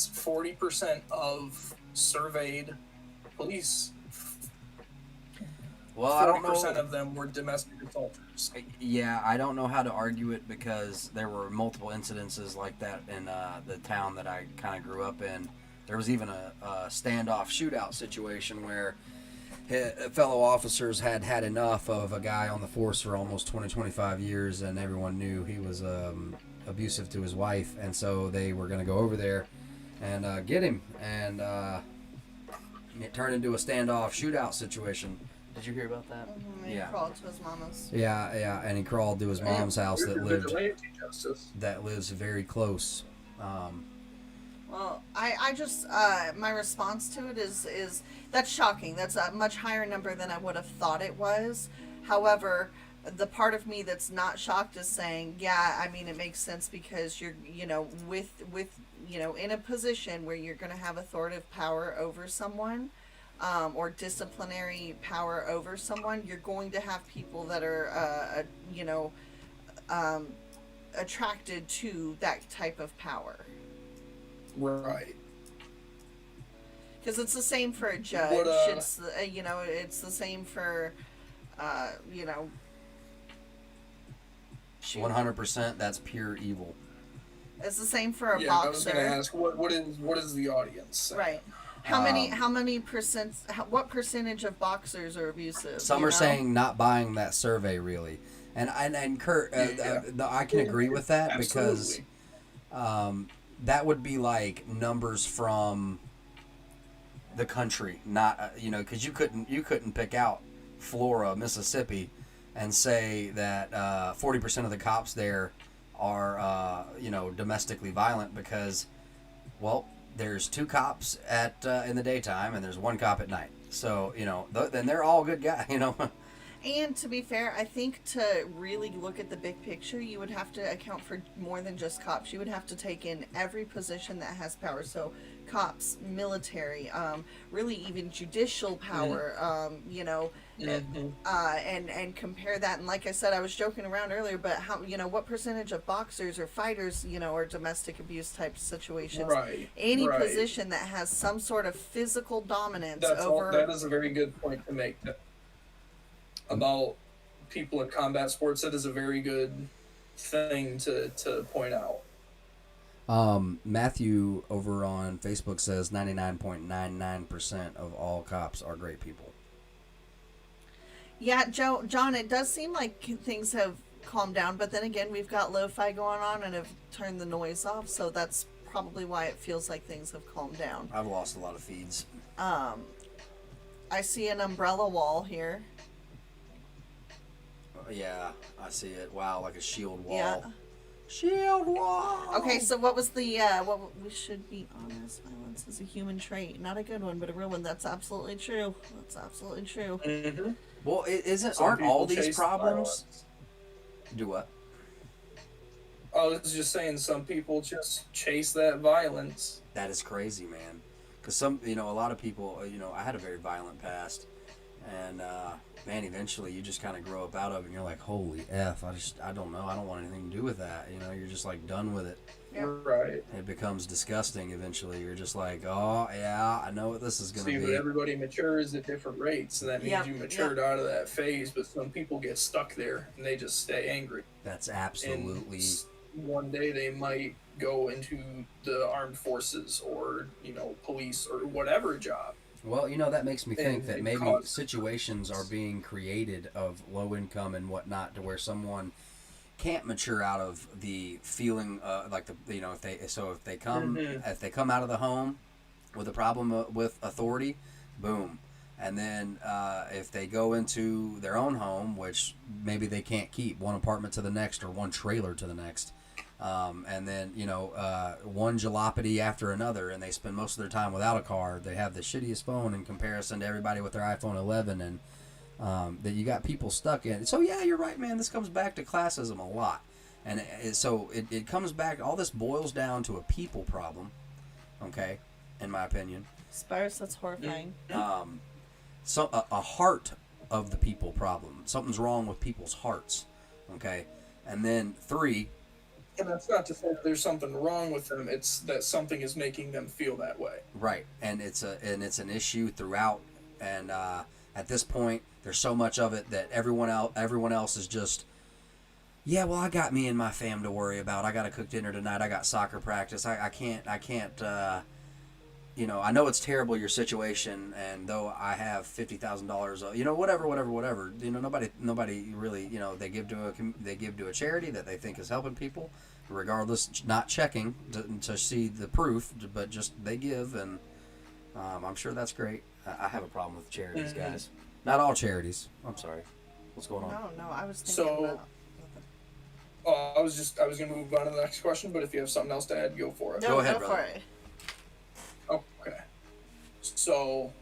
40% of surveyed police. Well, I don't know. 40% of them were domestic assaulters. Yeah, I don't know how to argue it because there were multiple incidences like that in the town that I kind of grew up in. There was even a standoff shootout situation where fellow officers had enough of a guy on the force for almost 20-25 years, and everyone knew he was abusive to his wife, and so they were going to go over there and get him, and it turned into a standoff shootout situation. Did you hear about that? Mm-hmm. He crawled to his mama's. Yeah, and he crawled to his mom's house that lives very close. Well, I just my response to it is that's shocking. That's a much higher number than I would have thought it was. However, the part of me that's not shocked is saying, yeah, I mean, it makes sense because you're, with in a position where you're going to have authoritative power over someone, or disciplinary power over someone, you're going to have people that are, attracted to that type of power. Right. Because it's the same for a judge. It's it's the same for, 100%. That's pure evil. It's the same for a boxer. I was going to ask, what is the audience saying? Right. What percentage of boxers are abusive? Some are saying not buying that survey, really. And Kurt, I can agree with that. Absolutely. Because that would be like numbers from the country, not because you couldn't pick out Florida, Mississippi, and say that 40% of the cops there are domestically violent because, well, there's 2 cops in the daytime and there's 1 cop at night. So then they're all good guys. And to be fair, I think to really look at the big picture, you would have to account for more than just cops. You would have to take in every position that has power. So cops, military, really even judicial power, and compare that. And like I said, I was joking around earlier, but how, what percentage of boxers or fighters, are domestic abuse type situations? Right. Any position that has some sort of physical dominance over. That is a very good point to make. About people in combat sports, that is a very good thing to point out. Matthew over on Facebook says 99.99% of all cops are great people. Yeah, John, it does seem like things have calmed down, but then again, we've got lo-fi going on and have turned the noise off, so that's probably why it feels like things have calmed down. I've lost a lot of feeds. I see an umbrella wall here. Yeah, I see it. Wow, like a shield wall. Yeah. Shield wall. Okay, so what was the what we should be honest? Violence is a human trait, not a good one, but a real one. That's absolutely true. That's absolutely true. Mm-hmm. Well, aren't all these problems? Do what? I was just saying, some people just chase that violence. That is crazy, man. Because a lot of people, I had a very violent past, and man, eventually you just kind of grow up out of it and you're like, holy F, I don't know, I don't want anything to do with that. You're just like done with it. Yeah. Right. It becomes disgusting eventually. You're just like, oh, yeah, I know what this is going to be. But everybody matures at different rates, and that means you matured out of that phase, but some people get stuck there and they just stay angry. That's absolutely... And one day they might go into the armed forces or, police or whatever job. Well, that makes me think that maybe situations are being created of low income and whatnot to where someone can't mature out of the feeling if they come out of the home with a problem with authority, boom. And then if they go into their own home, which maybe they can't keep, one apartment to the next or one trailer to the next, and then one jalopity after another, and they spend most of their time without a car. They have the shittiest phone in comparison to everybody with their iPhone 11, and that you got people stuck in. So yeah, you're right, man. This comes back to classism a lot, and it comes back. All this boils down to a people problem. Okay, in my opinion. Spurs, that's horrifying. So a heart of the people problem. Something's wrong with people's hearts. Okay, and then 3. And that's not to say there's something wrong with them. It's that something is making them feel that way. Right, and it's an issue throughout. And at this point, there's so much of it that everyone else is just, yeah. Well, I got me and my fam to worry about. I got to cook dinner tonight. I got soccer practice. I can't. I know it's terrible, your situation, and though I have $50,000, whatever. Nobody really, they give to a charity that they think is helping people, regardless, not checking to see the proof, but just they give, and I'm sure that's great. I have a problem with charities, guys. Not all charities. I'm sorry. What's going on? No, I was thinking about... I was going to move on to the next question, but if you have something else to add, go for it. No, go ahead, go brother. for it. Okay. So,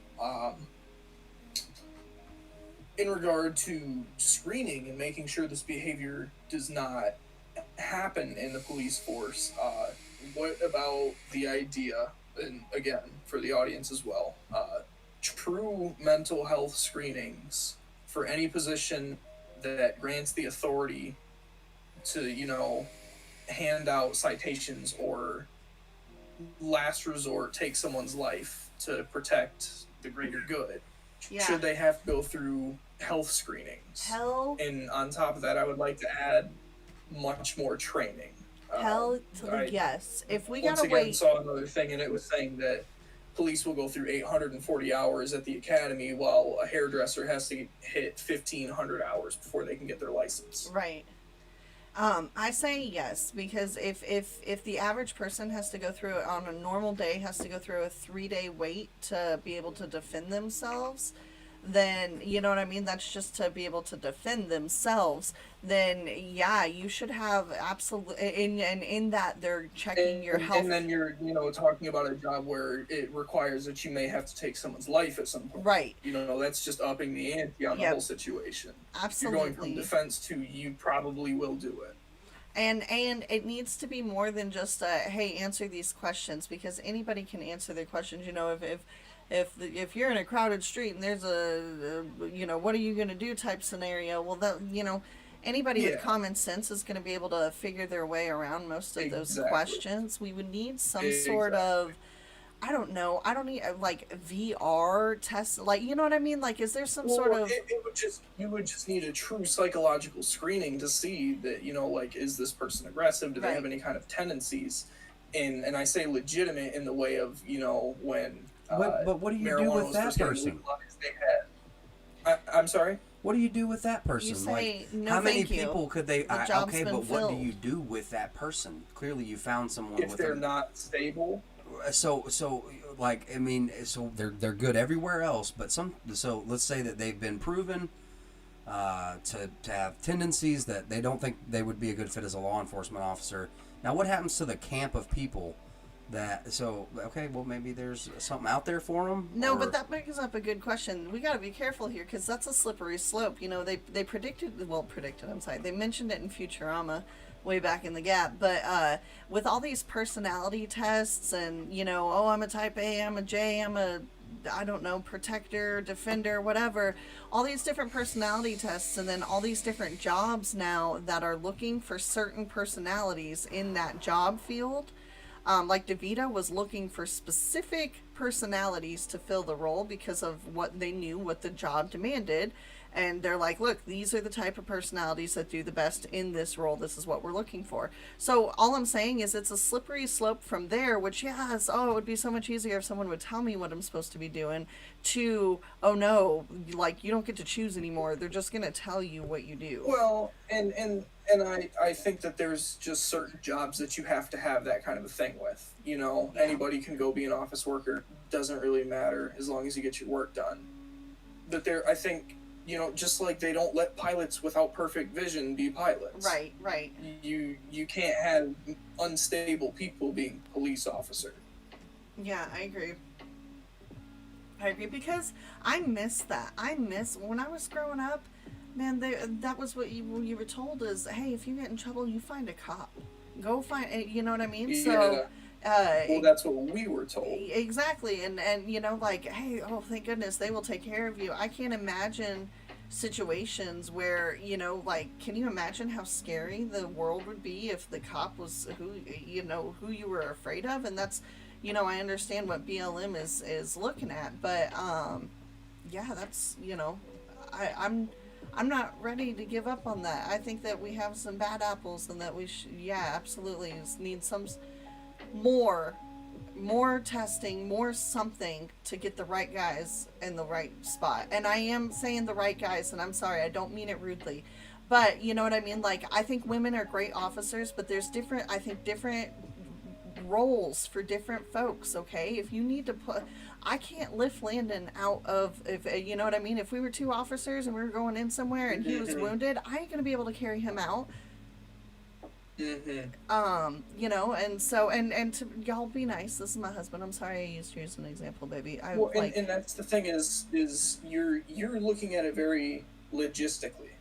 in regard to screening and making sure this behavior does not happen in the police force, what about the idea, and again, for the audience as well, true mental health screenings for any position that grants the authority to, you know, hand out citations or last resort take someone's life to protect the greater good? Yeah. Should they have to go through health screenings? And on top of that, I would like to add much more training. Yes. If we once gotta again wait, saw another thing, and it was saying that police will go through 840 hours at the academy, while a hairdresser has to hit 1,500 hours before they can get their license. right. I say yes, because if the average person has to go through it on a normal day, has to go through a 3-day wait to be able to defend themselves, then, you know what I mean? That's just to be able to defend themselves. Then, yeah, you should have absolutely, and in that they're checking your health. And then you're, you know, talking about a job where it requires that you may have to take someone's life at some point. Right. You know, that's just upping the ante on the whole situation. Absolutely. You're going from defense to you probably will do it. And it needs to be more than just hey, answer these questions, because anybody can answer their questions. You know, if you're in a crowded street and there's a you know, what are you going to do type scenario, well, that, you know, anybody with common sense is going to be able to figure their way around most of those questions. We would need some sort of, I don't know, I don't need like VR test, like, you know what I mean? Like, is there some sort of... You would just need a true psychological screening to see that, you know, like, is this person aggressive? Do they have any kind of tendencies? And I say legitimate in the way of, you know, when but what do you do with that person? I'm sorry? What do you do with that person? You say, like, no, how many thank you. people could they? The job's okay, been but what do filled. you do with that person? Clearly, you found someone. If they're not stable. So like, I mean, so they're good everywhere else, but so let's say that they've been proven to have tendencies that they don't think they would be a good fit as a law enforcement officer. Now, what happens to the camp of people that, so, okay, well, maybe there's something out there for them? No, but that brings up a good question. We got to be careful here, because that's a slippery slope. You know, they they mentioned it in Futurama way back in the gap, but with all these personality tests and, you know, oh, I'm a type A, I'm a J, I'm a, I don't know, protector, defender, whatever, all these different personality tests, and then all these different jobs now that are looking for certain personalities in that job field. Like DeVita was looking for specific personalities to fill the role because of what they knew, what the job demanded. And they're like, look, these are the type of personalities that do the best in this role. This is what we're looking for. So all I'm saying is it's a slippery slope from there, which, yes, oh, it would be so much easier if someone would tell me what I'm supposed to be doing, to, oh, no, like, you don't get to choose anymore. They're just going to tell you what you do. Well, and I think that there's just certain jobs that you have to have that kind of a thing with. You know, anybody can go be an office worker. Doesn't really matter as long as you get your work done. But I think, you know, just like they don't let pilots without perfect vision be pilots. Right, right. You can't have unstable people being police officer. Yeah, I agree. Because I miss that. When I was growing up, man, that was what you were told is, hey, if you get in trouble, you find a cop. Go find, you know what I mean? Yeah. So, well, that's what we were told. Exactly. And you know, like, hey, oh, thank goodness they will take care of you. I can't imagine situations where, you know, like, can you imagine how scary the world would be if the cop was who you were afraid of? And that's, you know, I understand what BLM is looking at, but yeah, that's, you know, I'm not ready to give up on that. I think that we have some bad apples, and that we absolutely need some more testing, more something to get the right guys in the right spot. And I am saying the right guys, and I'm sorry, I don't mean it rudely, but you know what I mean? Like, I think women are great officers, but there's different roles for different folks, okay? If you need to I can't lift Landon out of, if you know what I mean? If we were two officers and we were going in somewhere and he was wounded, I ain't gonna be able to carry him out. You know, and so and to y'all be nice. This is my husband. I'm sorry I used you as an example, baby. Well, and that's the thing is you're looking at it very logistically,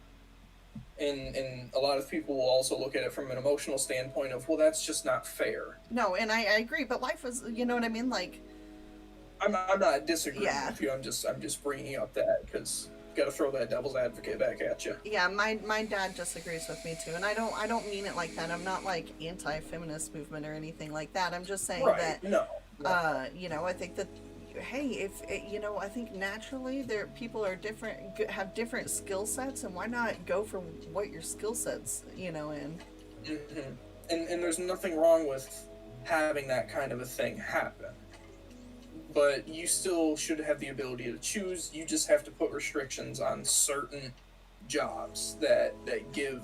and a lot of people will also look at it from an emotional standpoint of, well, that's just not fair. No, and I agree, but life is, you know what I mean, like. I'm not disagreeing with you. I'm just bringing up that because got to throw that devil's advocate back at you. Yeah, my dad disagrees with me too, and I don't mean it like that. I'm not like anti-feminist movement or anything like that. I'm just saying that you know, I think that hey, if you know, I think naturally people are different, have different skill sets, and why not go for what your skill sets, you know, in. And there's nothing wrong with having that kind of a thing happen. But you still should have the ability to choose. You just have to put restrictions on certain jobs that give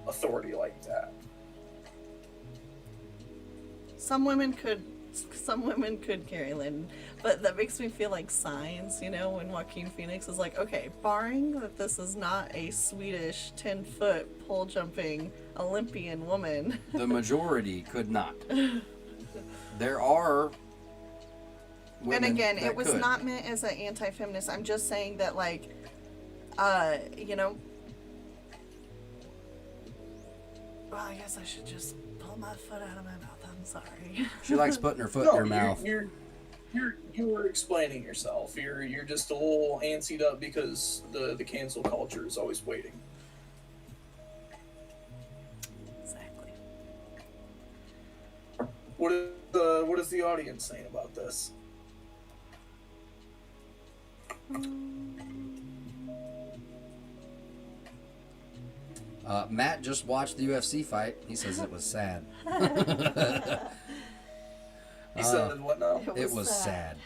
authority like that. Some women could carry Lynn, but that makes me feel like Signs, you know, when Joaquin Phoenix is like, okay, barring that this is not a Swedish 10-foot pole jumping Olympian woman. The majority could not. There are. And again, it was not meant as an anti-feminist. I'm just saying that, like, you know. Well, I guess I should just pull my foot out of my mouth. I'm sorry. She likes putting her foot in her mouth. You were explaining yourself. You're just a little antsied up because the cancel culture is always waiting. Exactly. What is the audience saying about this? Matt just watched the UFC fight. He says it was sad. He said what now? It was sad.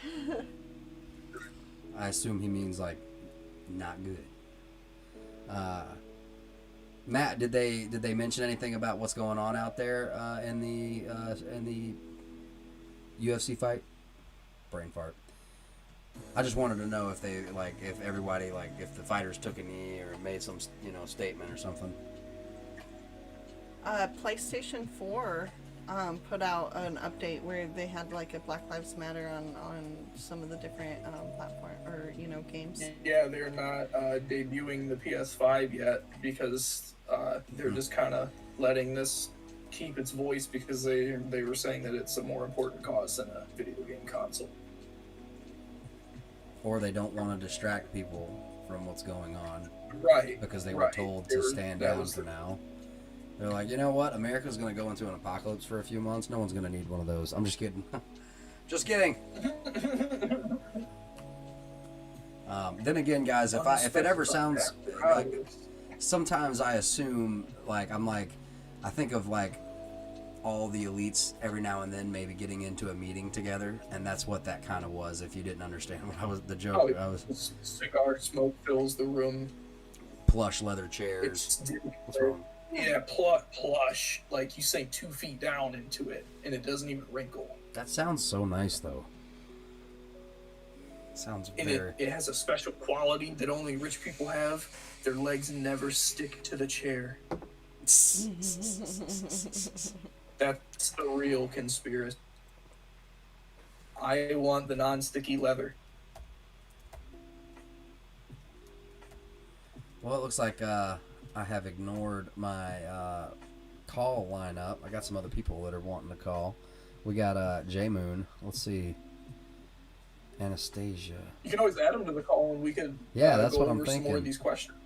I assume he means like not good. Matt, did they mention anything about what's going on out there in the UFC fight? Brain fart. I just wanted to know if they if everybody if the fighters took a knee or made some statement or something. PlayStation 4 put out an update where they had like a Black Lives Matter on some of the different platform or games. Yeah, they're not debuting the PS5 yet because they're just kind of letting this keep its voice because they were saying that it's a more important cause than a video game console. Or they don't want to distract people from what's going on. Right. Because they were told to stand down for now. They're like, you know what? America's going to go into an apocalypse for a few months. No one's going to need one of those. I'm just kidding. Just kidding. Then again, guys, if it ever sounds like, sometimes I assume I think of all the elites every now and then maybe getting into a meeting together, and that's what that kind of was. If you didn't understand the joke, cigar smoke fills the room. Plush leather chairs. What's wrong? Yeah, plush. Like you sink 2 feet down into it, and it doesn't even wrinkle. That sounds so nice, though. Sounds very. It has a special quality that only rich people have. Their legs never stick to the chair. That's the real conspiracy. I want the non-sticky leather. Well, it looks like I have ignored my call lineup. I got some other people that are wanting to call. We got J-Moon. Let's see. Anastasia. You can always add them to the call and we can that's go what I'm over thinking. some more of these questions.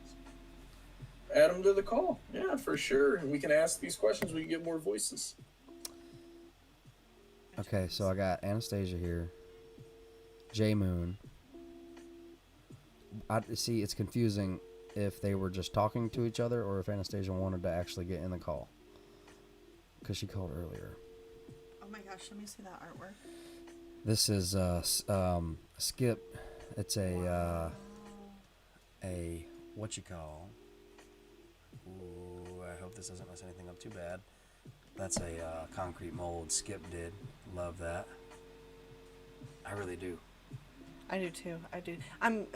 Add them to the call. Yeah, for sure. And we can ask these questions. We can get more voices. Okay, so I got Anastasia here. J-Moon. I see it's confusing if they were just talking to each other or if Anastasia wanted to actually get in the call. Because she called earlier. Oh my gosh, let me see that artwork. This is Skip. It's a what you call. Ooh, I hope this doesn't mess anything up too bad. That's a concrete mold Skip did. Love that. I really do. I do too. I do.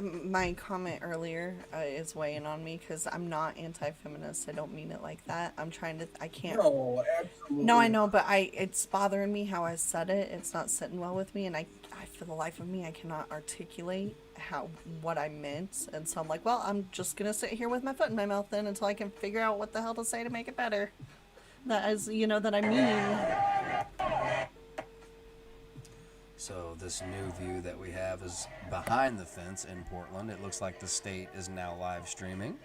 My comment earlier is weighing on me because I'm not anti-feminist. I don't mean it like that. I'm trying to. I can't. No, absolutely. No, I know, but it's bothering me how I said it. It's not sitting well with me, and I for the life of me, I cannot articulate what I meant. And so I'm like, well, I'm just gonna sit here with my foot in my mouth then until I can figure out what the hell to say to make it better. That is, that I mean. So this new view that we have is behind the fence in Portland. It looks like the state is now live streaming.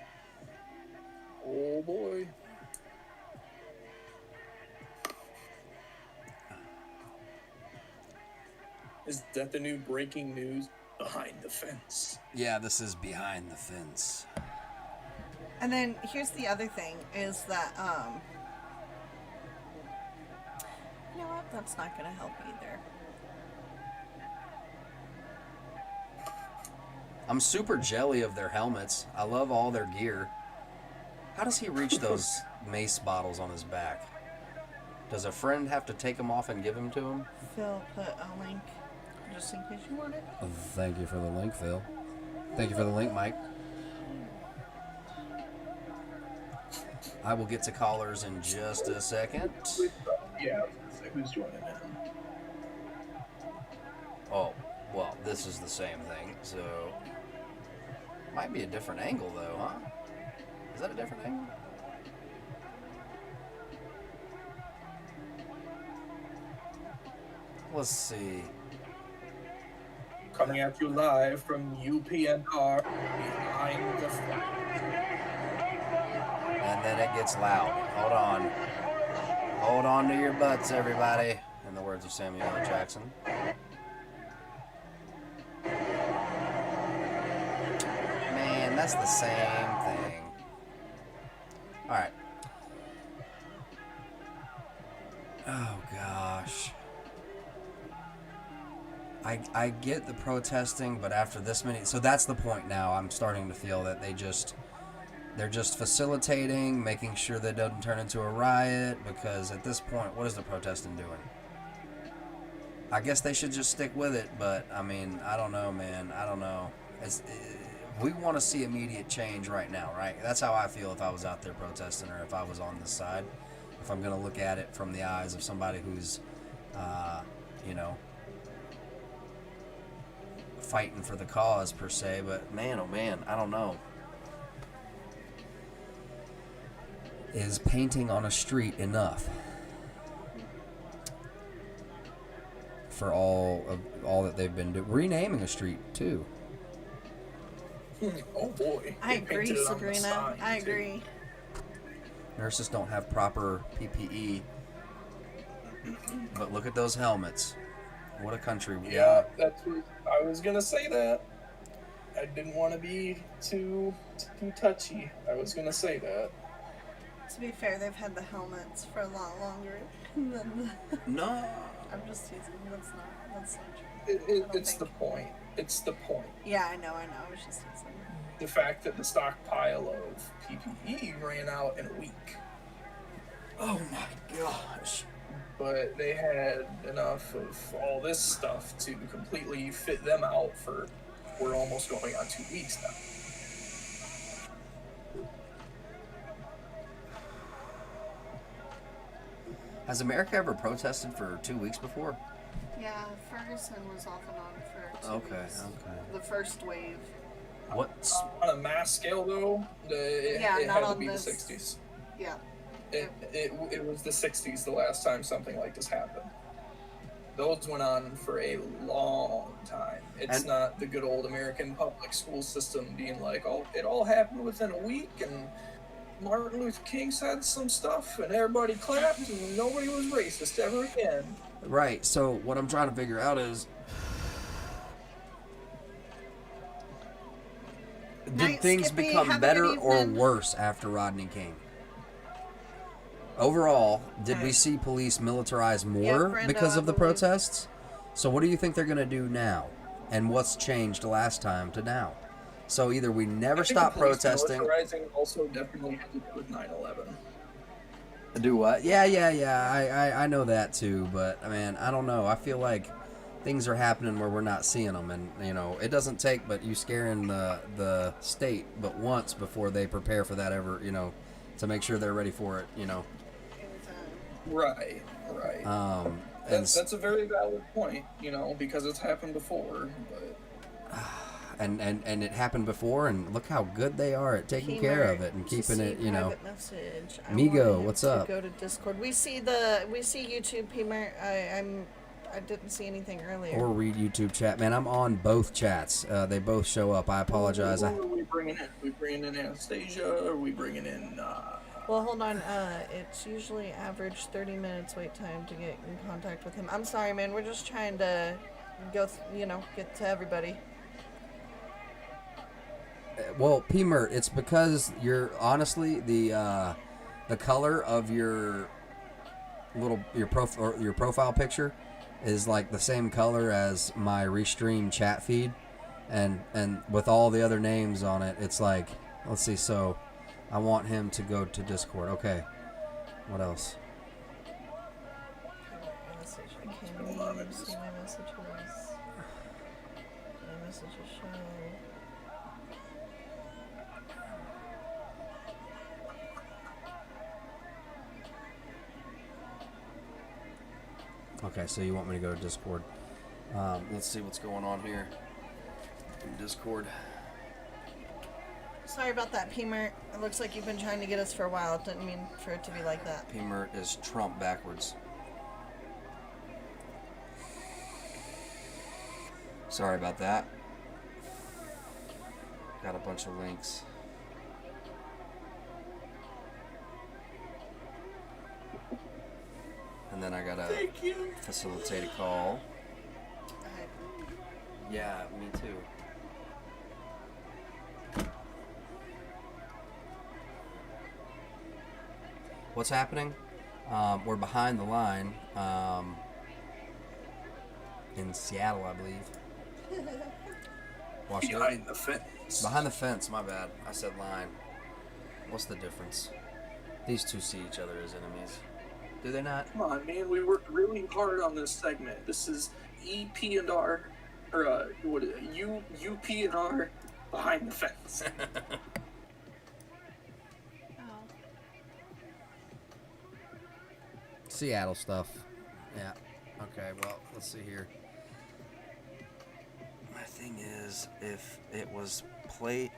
Oh boy. Is that the new breaking news? Behind the fence. Yeah, this is behind the fence. And then here's the other thing is that you know what? That's not gonna help either. I'm super jelly of their helmets. I love all their gear. How does he reach those mace bottles on his back? Does a friend have to take them off and give them to him? Phil put a link just in case you want it. Thank you for the link, Phil. Thank you for the link, Mike. I will get to callers in just a second. Yeah, who's joining in? Oh, well, this is the same thing, so... Might be a different angle, though, huh? Is that a different angle? Let's see. Coming at you live from UPNR behind the fence. And then it gets loud. Hold on. Hold on to your butts, everybody. In the words of Samuel L. Jackson. Man, that's the same thing. Alright. Oh, gosh. I get the protesting, but after this many... So that's the point now. I'm starting to feel that they're just facilitating, making sure that it doesn't turn into a riot, because at this point, what is the protesting doing? I guess they should just stick with it, but, I mean, I don't know, man. I don't know. We want to see immediate change right now, right? That's how I feel if I was out there protesting or if I was on this side. If I'm going to look at it from the eyes of somebody who's, fighting for the cause, per se. But, man, oh, man, I don't know. Is painting on a street enough for all that they've been doing? Renaming a street too. Oh boy! I agree, Sabrina. I agree. Nurses don't have proper PPE, but look at those helmets. What a country we are. That's what I was gonna say. That I didn't want to be too touchy. I was gonna say that. To be fair, they've had the helmets for a lot longer than the... No. I'm just teasing. That's not true. It's the point. It's the point. Yeah, I know. I was just teasing. The fact that the stockpile of PPE ran out in a week. Oh my gosh. But they had enough of all this stuff to completely fit them out for, we're almost going on 2 weeks now. Has America ever protested for 2 weeks before? Yeah, Ferguson was off and on for 2 weeks. Okay. The first wave. What? On a mass scale, though, it not had to on be this. the 60s. Yeah. It was the 60s the last time something like this happened. Those went on for a long time. It's not the good old American public school system being like, oh, it all happened within a week, and Martin Luther King said some stuff, and everybody clapped, and nobody was racist ever again. Right, so what I'm trying to figure out is, did things become better or worse after Rodney King? Overall, did we see police militarize more because of the protests? So what do you think they're going to do now? And what's changed last time to now? So either we never stop protesting. Militarizing also definitely had to do with 9/11. Do what? Yeah. I know that too, but man, I don't know. I feel like things are happening where we're not seeing them, and you know, it doesn't take but you scaring the state but once before they prepare for that ever, you know, to make sure they're ready for it, you know. Right. And That's a very valid point, you know, because it's happened before. But and it happened before, and look how good they are at taking care of it and keeping it, you know. Message. Migo, what's up? Go to Discord. We see YouTube, Pemer. I didn't see anything earlier. Or read YouTube chat, man. I'm on both chats. They both show up. I apologize. Who are we bringing in? Are we bringing in Anastasia? Are we bringing in? Well, hold on. It's usually average 30 minutes wait time to get in contact with him. I'm sorry, man. We're just trying to get to everybody. Well, Pemer, it's because you're honestly the color of your profile picture is like the same color as my restream chat feed, and with all the other names on it, it's like, let's see. So, I want him to go to Discord. Okay, what else? Can we see my messages? My messages show. Okay, so you want me to go to Discord. Let's see what's going on here in Discord. Sorry about that, Pemer. It looks like you've been trying to get us for a while. It didn't mean for it to be like that. Pemer is Trump backwards. Sorry about that. Got a bunch of links. And then I gotta facilitate a call. Yeah, me too. What's happening? We're behind the line in Seattle, I believe. Washington. Behind the fence. Behind the fence, my bad. I said line. What's the difference? These two see each other as enemies. Do they not? Come on, man. We worked really hard on this segment. This is EP&R, or what is it? UP&R behind the fence. Seattle stuff. Yeah. Okay, well, let's see here. My thing is, if it was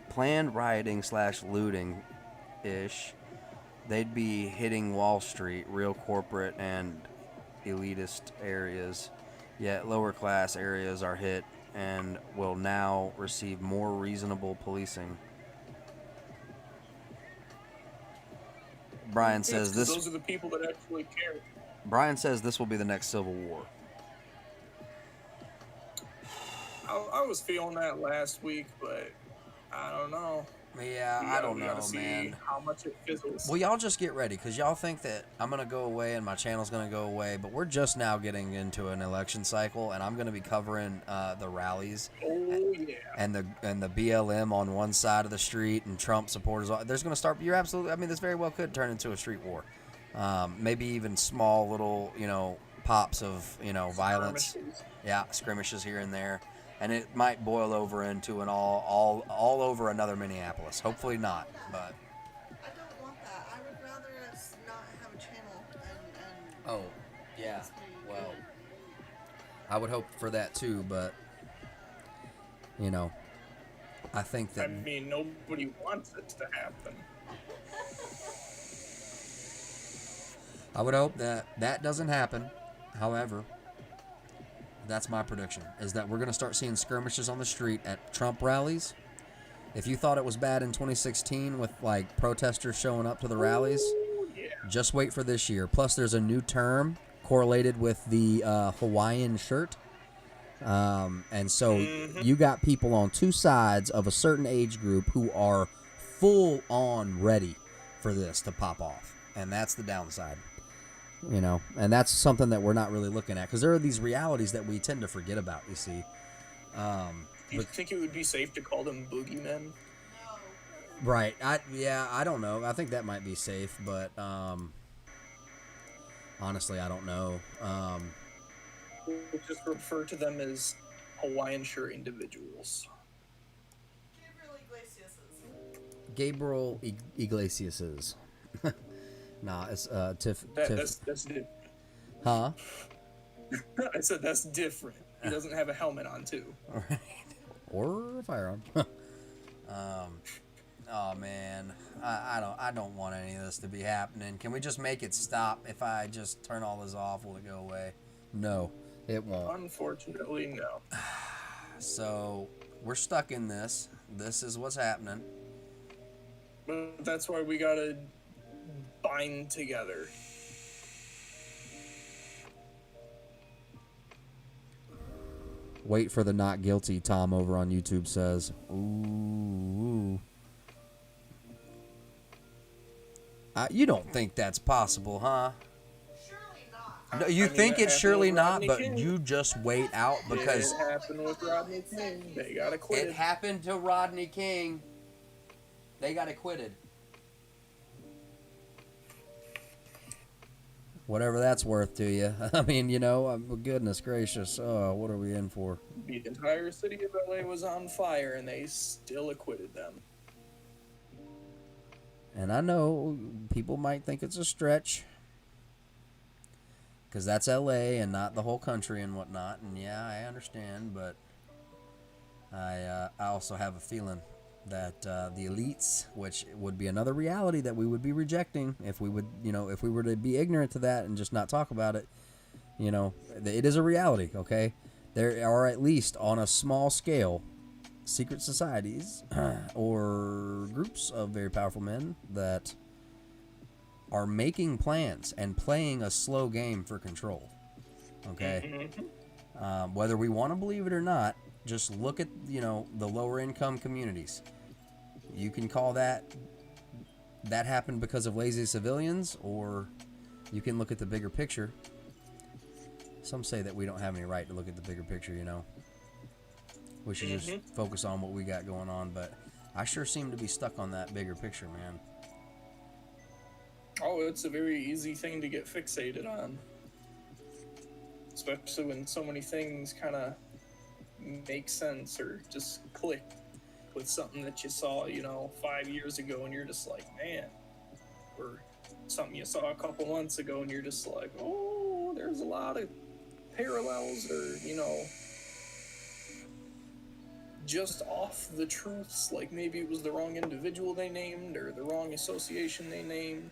planned rioting / looting-ish, they'd be hitting Wall Street, real corporate and elitist areas, yet lower class areas are hit and will now receive more reasonable policing. Brian says this. Those are the people that actually care. Brian says this will be the next Civil War. I was feeling that last week, but I don't know. Yeah, I don't know, man. How much it fizzles. Well, y'all just get ready, because y'all think that I'm going to go away and my channel's going to go away, but we're just now getting into an election cycle, and I'm going to be covering the rallies. Oh, yeah. And the BLM on one side of the street and Trump supporters. There's going to start, you're absolutely, I mean, this very well could turn into a street war. Maybe even small little, pops of, violence. Skirmishes. Yeah, skirmishes here and there. And it might boil over into an all over another Minneapolis. Hopefully not, but. I don't want that. I would rather us not have a channel and Oh, yeah. Well, I would hope for that too, but I think that. I mean, nobody wants it to happen. I would hope that doesn't happen. However, that's my prediction, is that we're going to start seeing skirmishes on the street at Trump rallies. If you thought it was bad in 2016 with, protesters showing up to the rallies, just wait for this year. Plus, there's a new term correlated with the Hawaiian shirt. And so you got people on two sides of a certain age group who are full on ready for this to pop off. And that's the downside. And that's something that we're not really looking at, because there are these realities that we tend to forget about, you see. Do you think it would be safe to call them boogeymen? Right. I don't know. I think that might be safe, but honestly, I don't know. We'll just refer to them as Hawaiian shirt individuals. Gabriel Iglesias's. Nah, it's Tiff. That's different. Huh? I said that's different. He doesn't have a helmet on too. All right. Or a firearm. Oh man, I don't want any of this to be happening. Can we just make it stop? If I just turn all this off, will it go away? No, it won't. Unfortunately, no. So we're stuck in this. This is what's happening. But that's why we gotta bind together. Wait for the not guilty, Tom over on YouTube says. Ooh. You don't think that's possible, huh? Surely not. No, you think it's surely not, but you just wait out because... It happened with Rodney King. They got acquitted. It happened to Rodney King. They got acquitted. Whatever that's worth to you. I mean, you know, goodness gracious. Oh, what are we in for? The entire city of LA was on fire, and they still acquitted them. And I know people might think it's a stretch because that's LA and not the whole country and whatnot. And yeah, I understand, but I also have a feeling that the elites, which would be another reality that we would be rejecting if we would, you know, if we were to be ignorant to that and just not talk about it, you know, it is a reality. Okay, there are at least on a small scale secret societies or groups of very powerful men that are making plans and playing a slow game for control. Okay, whether we want to believe it or not, just look at, you know, the lower income communities. You can call that happened because of lazy civilians, or you can look at the bigger picture. Some say that we don't have any right to look at the bigger picture, you know. We should just focus on what we got going on, but I sure seem to be stuck on that bigger picture, man. Oh, it's a very easy thing to get fixated on. Especially when so many things kind of make sense or just click with something that you saw, you know, 5 years ago, and you're just like, man. Or something you saw a couple months ago, and you're just like, oh, there's a lot of parallels, or, you know, just off the truths, like maybe it was the wrong individual they named or the wrong association they named.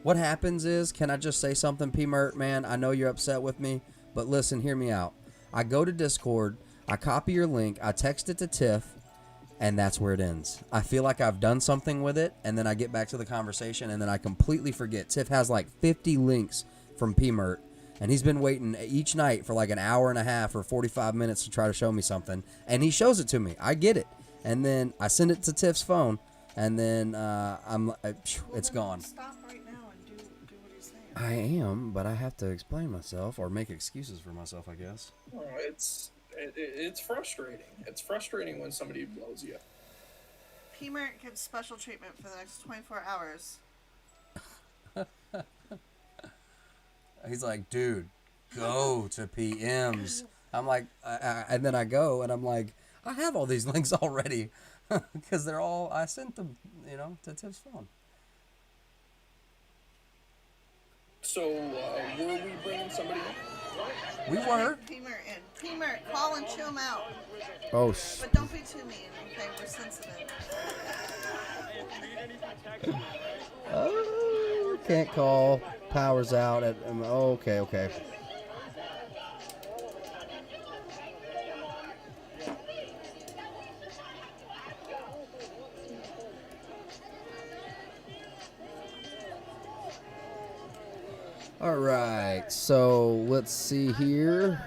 What happens is, can I just say something, P-Mert, man? I know you're upset with me, but listen, hear me out. I go to Discord, I copy your link, I text it to Tiff, and that's where it ends. I feel like I've done something with it, and then I get back to the conversation, and then I completely forget. Tiff has like 50 links from P-Mert, and he's been waiting each night for like an hour and a half or 45 minutes to try to show me something. And he shows it to me. I get it. And then I send it to Tiff's phone. And then it's gone. Stop right now and do what he's saying. I am, but I have to explain myself or make excuses for myself, I guess. Oh, it's frustrating. It's frustrating when somebody blows you. P-Mert gets special treatment for the next 24 hours. He's like, dude, go to PMs. I'm like, and then I go, and I'm like, I have all these links already, because they're all, I sent them, you know, to Tiff's phone. So, were we bringing somebody in? We were. P-Mert in. P-Mert, call and chew him out. Oh, but don't be too mean, okay? We're sensitive. Oh, can't call. Power's out. Okay. All right, so let's see here.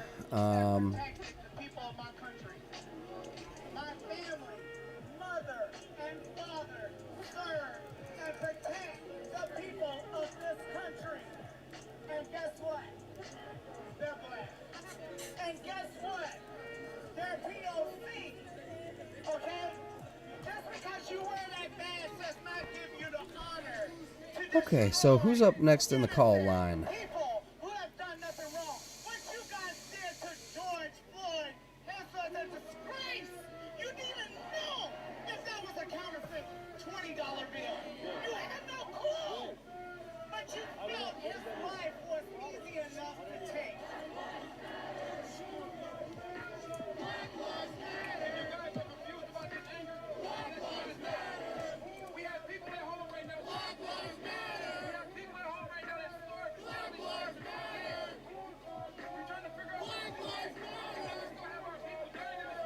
Okay, so who's up next in the call line? a disgrace. You didn't even know if that was a counterfeit $20 bill. You had no clue. But you felt his life was easy enough to take. Black Lives Matter. You guys are confused about this anger. Black Lives Matter. We have people at home right now. Black Lives Matter. We have people at home right now that start. Black Lives Matter. We're trying to figure out. Black Lives Matter. Let's go have our people dying in the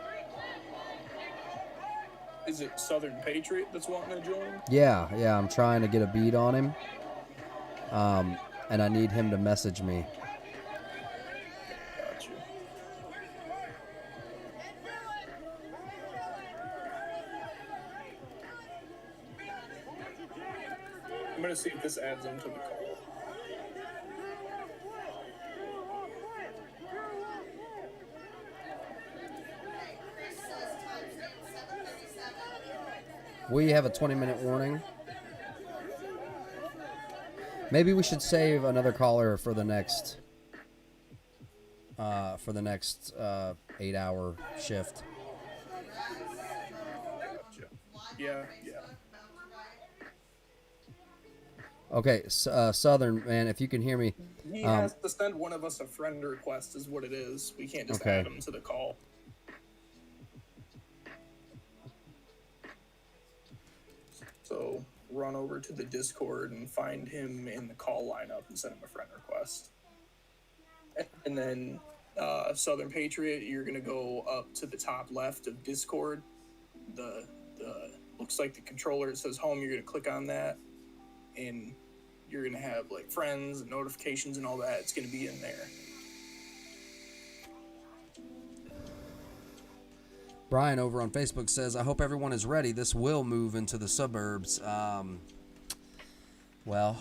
street. Is it Southern Patriot that's wanting to join? Yeah, I'm trying to get a beat on him. And I need him to message me. Gotcha. I'm gonna see if this adds into the call. We have a 20-minute warning. Maybe we should save another caller for the next 8-hour shift. Yeah. Okay, Southern, man, if you can hear me. He has to send one of us a friend request is what it is. We can't just add him to the call. So run over to the Discord and find him in the call lineup and send him a friend request. And then Southern Patriot, you're gonna go up to the top left of Discord. The looks like the controller, it says home. You're gonna click on that, and you're gonna have like friends and notifications and all that. It's gonna be in there. Brian over on Facebook says, I hope everyone is ready. This will move into the suburbs. Well,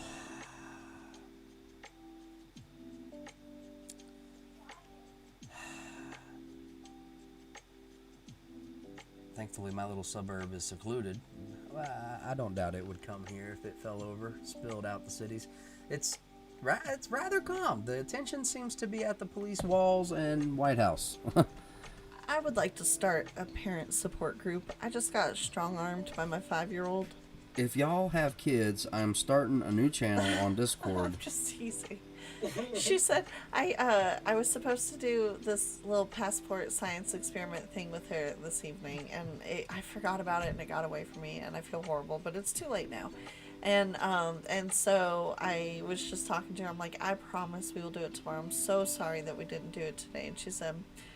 thankfully my little suburb is secluded. Well, I don't doubt it would come here if it fell over, spilled out the cities. It's rather calm. The attention seems to be at the police walls and White House. I would like to start a parent support group. I just got strong-armed by my 5-year-old. If y'all have kids, I'm starting a new channel on Discord. I'm just teasing. She said I was supposed to do this little passport science experiment thing with her this evening, and I forgot about it and it got away from me, and I feel horrible, but it's too late now. And so I was just talking to her. I'm like, I promise we will do it tomorrow. I'm so sorry that we didn't do it today. And she said,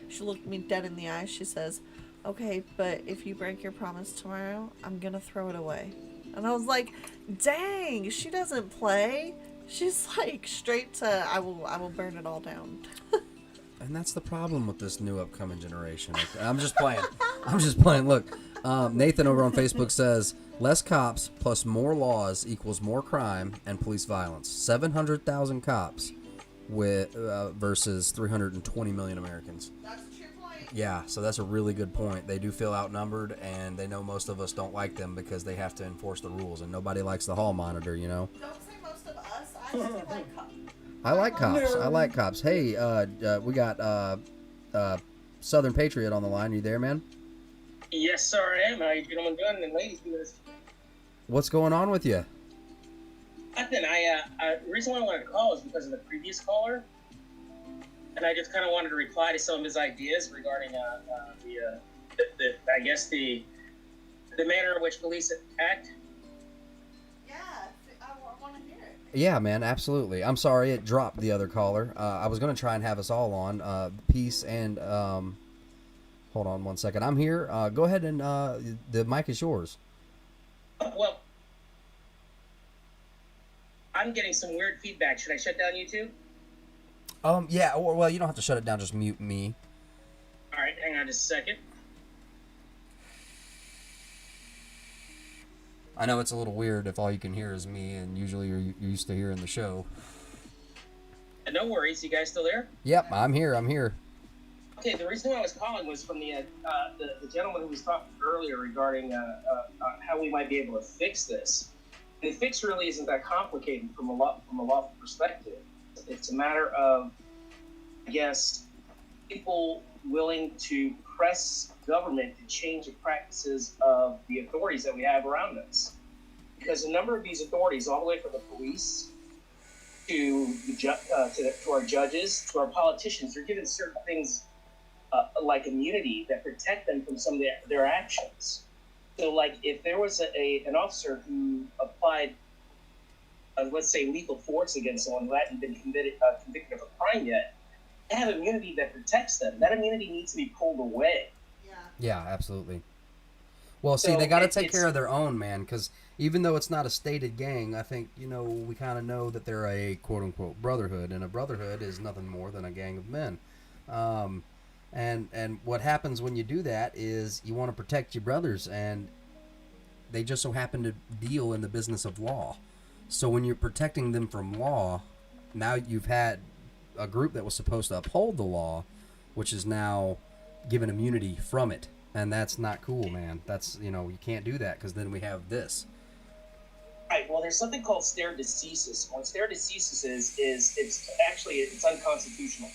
she looked me dead in the eye. She says, okay, but if you break your promise tomorrow, I'm going to throw it away. And I was like, dang, she doesn't play. She's like straight to, I will burn it all down. And that's the problem with this new upcoming generation. I'm just playing. Look, Nathan over on Facebook says, less cops plus more laws equals more crime and police violence. 700,000 cops versus 320 million Americans. That's a true point. Yeah, so that's a really good point. They do feel outnumbered, and they know most of us don't like them because they have to enforce the rules, and nobody likes the hall monitor, you know? Don't say most of us. I still like cops. I like cops. Hey, we got Southern Patriot on the line. Are you there, man? Yes, sir, I am. How you gentlemen doing and ladies doing this? What's going on with you? Nothing. The reason why I wanted to call is because of the previous caller, and I just kind of wanted to reply to some of his ideas regarding the manner in which police act. Yeah, I want to hear it. Yeah, man, absolutely. I'm sorry it dropped the other caller. I was going to try and have us all on. Peace and hold on one second. I'm here. Go ahead and the mic is yours. Well, I'm getting some weird feedback. Should I shut down YouTube? Yeah, well, you don't have to shut it down. Just mute me. All right, hang on just a second. I know it's a little weird if all you can hear is me, and usually you're used to hearing the show. No worries. You guys still there? Yep, I'm here. Okay, the reason why I was calling was from the gentleman who was talking earlier regarding how we might be able to fix this. And the fix really isn't that complicated from a lawful perspective. It's a matter of, I guess, people willing to press government to change the practices of the authorities that we have around us. Because a number of these authorities, all the way from the police to our judges, to our politicians, they're given certain things like immunity that protect them from some of their actions. So, like, if there was an officer who applied, let's say, lethal force against someone who hadn't been convicted of a crime yet, they have immunity that protects them. That immunity needs to be pulled away. Yeah, absolutely. Well, see, they got to take care of their own, man, because even though it's not a stated gang, I think, we kind of know that they're a quote-unquote brotherhood, and a brotherhood is nothing more than a gang of men. And what happens when you do that is you want to protect your brothers, and they just so happen to deal in the business of law. So when you're protecting them from law, now you've had a group that was supposed to uphold the law, which is now given immunity from it. And that's not cool, man. That's, you can't do that, because then we have this. Right. Well, there's something called stare decisis. What stare decisis is it's unconstitutional.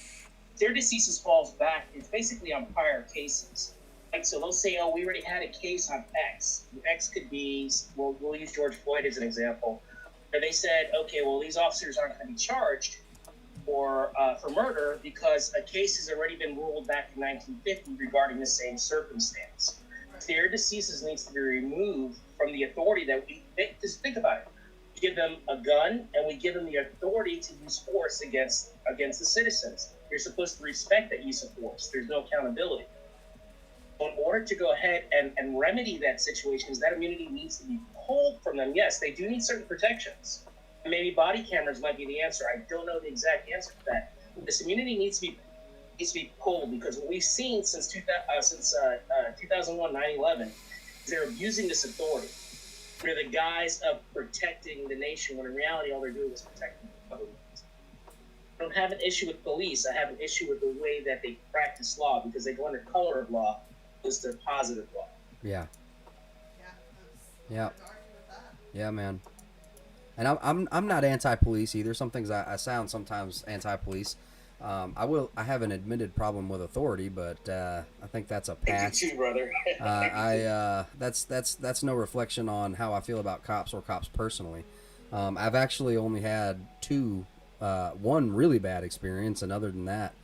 Stare decisis falls back. It's basically on prior cases. Like, so they'll say, oh, we already had a case on X. X could be, we'll use George Floyd as an example, where they said, okay, well, these officers aren't going to be charged for murder because a case has already been ruled back in 1950 regarding the same circumstance. Stare decisis needs to be removed from the authority that just think about it. We give them a gun and we give them the authority to use force against the citizens. You're supposed to respect that use of force. There's no accountability. In order to go ahead and remedy that situation, that immunity needs to be pulled from them. Yes, they do need certain protections. Maybe body cameras might be the answer. I don't know the exact answer to that. This immunity needs to be pulled, because what we've seen since 2001, 9/11, is they're abusing this authority under the guise of protecting the nation, when in reality all they're doing is protecting the government. I don't have an issue with police. I have an issue with the way that they practice law, because they go under color of law as to positive law. Yeah. Yeah, man. And I'm not anti-police either. Some things I sound sometimes anti-police. I have an admitted problem with authority, but I think that's a pass. Me too, brother. That's no reflection on how I feel about cops or cops personally. I've actually only had one really bad experience, and other than that,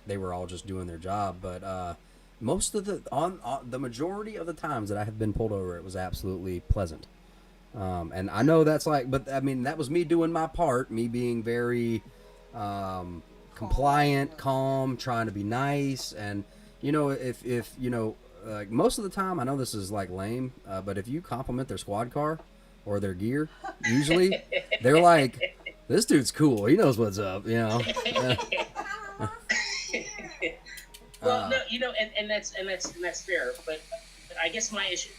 they were all just doing their job. But most of the majority of the times that I have been pulled over, it was absolutely pleasant. And I know that's but I mean, that was me doing my part, me being very compliant, calm, trying to be nice. And if most of the time, I know this is lame, but if you compliment their squad car or their gear, usually they're like, this dude's cool, he knows what's up. Well, no, and that's fair. But I guess my issue,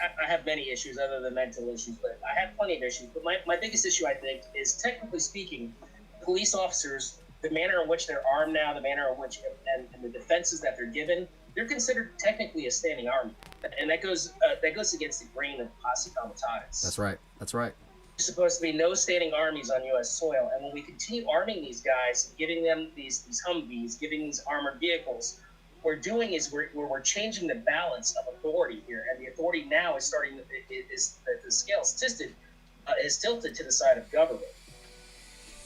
I have many issues other than mental issues, but I have plenty of issues. But my biggest issue, I think, is, technically speaking, police officers, the manner in which they're armed now, the manner in which, and the defenses that they're given, they're considered technically a standing army. And that goes against the grain of posse comitatus. That's right. There's supposed to be no standing armies on U.S. soil. And when we continue arming these guys, giving them these Humvees, giving these armored vehicles, what we're doing is we're changing the balance of authority here, and the authority now is the scale is tilted to the side of government.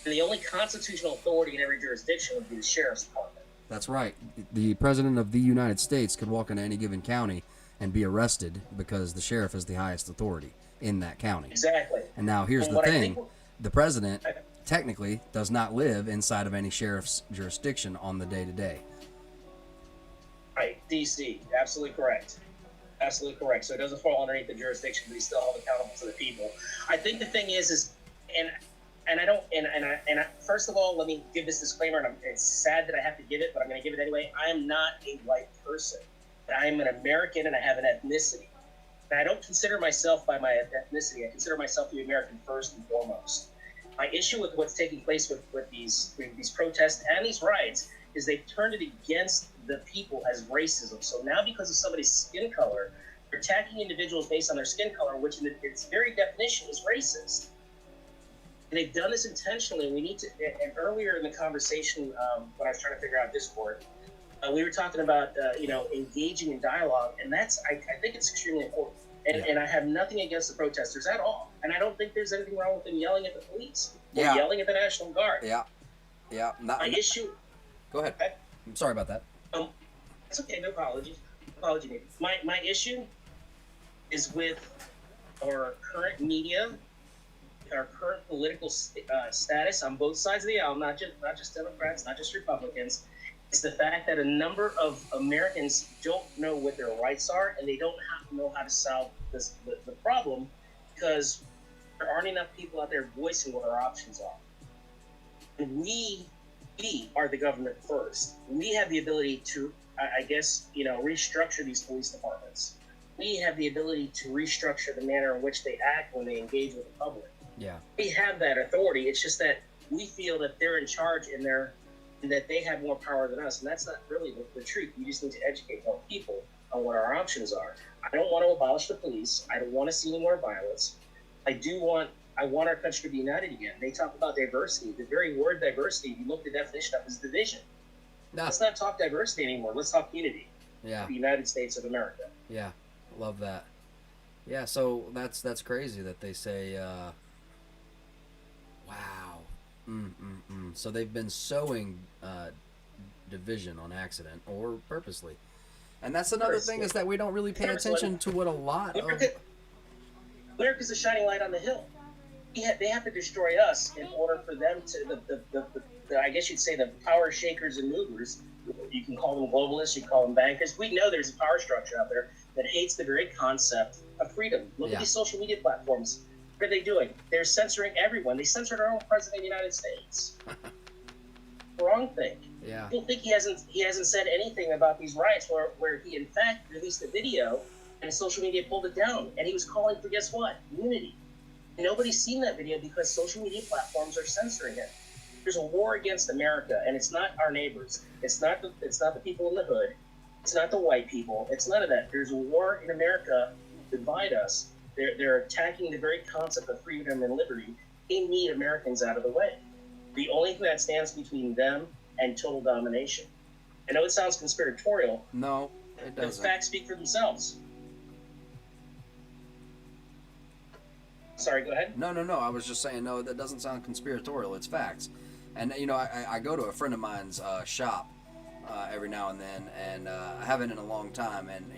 And the only constitutional authority in every jurisdiction would be the sheriff's department. That's right. The president of the United States could walk into any given county and be arrested because the sheriff is the highest authority in that county. Exactly. And now here's the thing: the president technically does not live inside of any sheriff's jurisdiction on the day-to-day. Right, DC, absolutely correct. Absolutely correct. So it doesn't fall underneath the jurisdiction, but he's still held accountable to the people. I think the thing is, first of all, let me give this disclaimer, and it's sad that I have to give it, but I'm going to give it anyway. I am not a white person. I am an American, and I have an ethnicity. And I don't consider myself by my ethnicity. I consider myself to be American first and foremost. My issue with what's taking place with these protests and these riots is they've turned it against the people as racism. So now, because of somebody's skin color, they're attacking individuals based on their skin color, which in its very definition is racist. And they've done this intentionally. We need to, and earlier in the conversation, when I was trying to figure out Discord, We were talking about, engaging in dialogue, and I think it's extremely important. And I have nothing against the protesters at all. And I don't think there's anything wrong with them yelling at the police or yelling at the National Guard. Yeah. My issue. Go ahead. I'm sorry about that. It's okay. No apology. My issue is with our current media, our current political status on both sides of the aisle, not just Democrats, not just Republicans. It's the fact that a number of Americans don't know what their rights are, and they don't know how to solve the problem, because there aren't enough people out there voicing what our options are. And we are the government first. We have the ability to, restructure these police departments. We have the ability to restructure the manner in which they act when they engage with the public. Yeah. We have that authority. It's just that we feel that they're in charge and that they have more power than us, and that's not really the truth. We just need to educate more people on what our options are. I don't want to abolish the police. I don't want to see any more violence. I want our country to be united again. They talk about diversity. The very word diversity, if you look at the definition of, is division. Let's not talk diversity anymore. Let's talk unity. Yeah. The United States of America. Yeah, love that. Yeah, so that's crazy that they say, wow. So they've been sowing division on accident or purposely. And that's another thing, is that we don't really pay attention to what a lot of... America's a shining light on the hill. They have to destroy us in order for them to, I guess you'd say, the power shakers and movers. You can call them globalists, you can call them bankers. We know there's a power structure out there that hates the very concept of freedom. Look at these social media platforms. What are they doing? They're censoring everyone. They censored our own president of the United States. Wrong thing. Yeah. I don't think he hasn't said anything about these riots where he in fact released a video and social media pulled it down. And he was calling for, guess what? Unity. And nobody's seen that video because social media platforms are censoring it. There's a war against America, and it's not our neighbors. It's not the people in the hood. It's not the white people. It's none of that. There's a war in America to divide us. They're attacking the very concept of freedom and liberty. They need Americans out of the way. The only thing that stands between them and total domination. I know it sounds conspiratorial. No, it doesn't. The facts speak for themselves. Sorry, go ahead. No. I was just saying, no, that doesn't sound conspiratorial. It's facts. And, I go to a friend of mine's shop every now and then, and I haven't in a long time. And,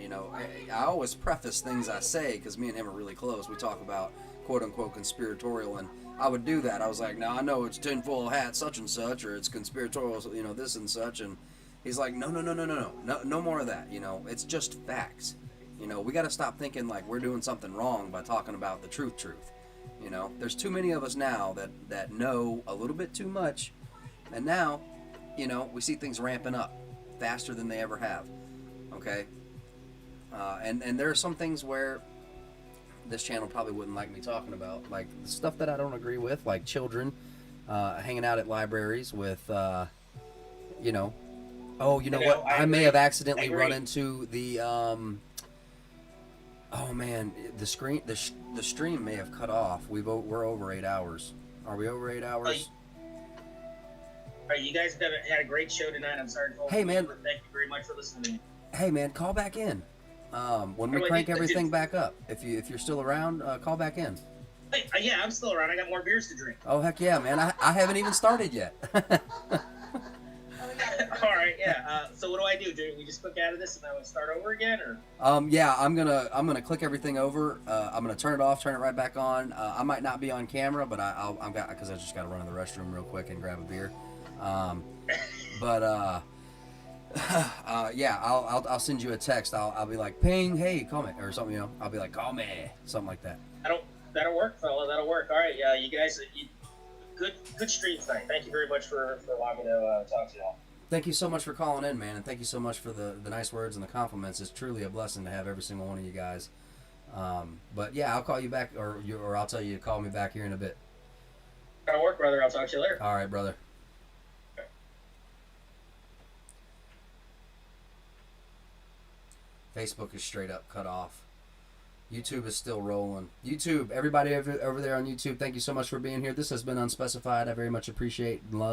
I always preface things I say, because me and him are really close. We talk about quote-unquote conspiratorial, and I would do that. I was like, now I know it's tinfoil hat such and such, or it's conspiratorial, this and such. And he's like, no more of that. It's just facts. We got to stop thinking like we're doing something wrong by talking about the truth. There's too many of us now that know a little bit too much, and now, we see things ramping up faster than they ever have. Okay, and there are some things where this channel probably wouldn't like me talking about, like the stuff that I don't agree with, like children hanging out at libraries with, what? I may have accidentally run into the oh man, the stream may have cut off. We're over 8 hours. Are we over 8 hours? All right, you guys had a great show tonight. I'm sorry to hold Hey, man. but thank you very much for listening. Hey man, call back in. When we crank everything back up. If you're still around, call back in. Hey, yeah, I'm still around. I got more beers to drink. Oh heck yeah, man! I haven't even started yet. All right, yeah. So what do? Do we just click out of this and then start over again, or? Yeah, I'm gonna click everything over. I'm gonna turn it off, turn it right back on. I might not be on camera, but because I just gotta run to the restroom real quick and grab a beer. Yeah, I'll send you a text. I'll be like, ping, hey, call me, or something. I'll be like, call me, something like that. That'll work, fella. That'll work. All right, you guys, good stream tonight. Thank you very much for allowing me to talk to y'all. Thank you so much for calling in, man, and thank you so much for the nice words and the compliments. It's truly a blessing to have every single one of you guys. But yeah, I'll call you back, or I'll tell you to call me back here in a bit. That'll work, brother. I'll talk to you later. All right, brother. Facebook is straight up cut off. YouTube is still rolling. YouTube, everybody over there on YouTube, thank you so much for being here. This has been Unspecified. I very much appreciate and love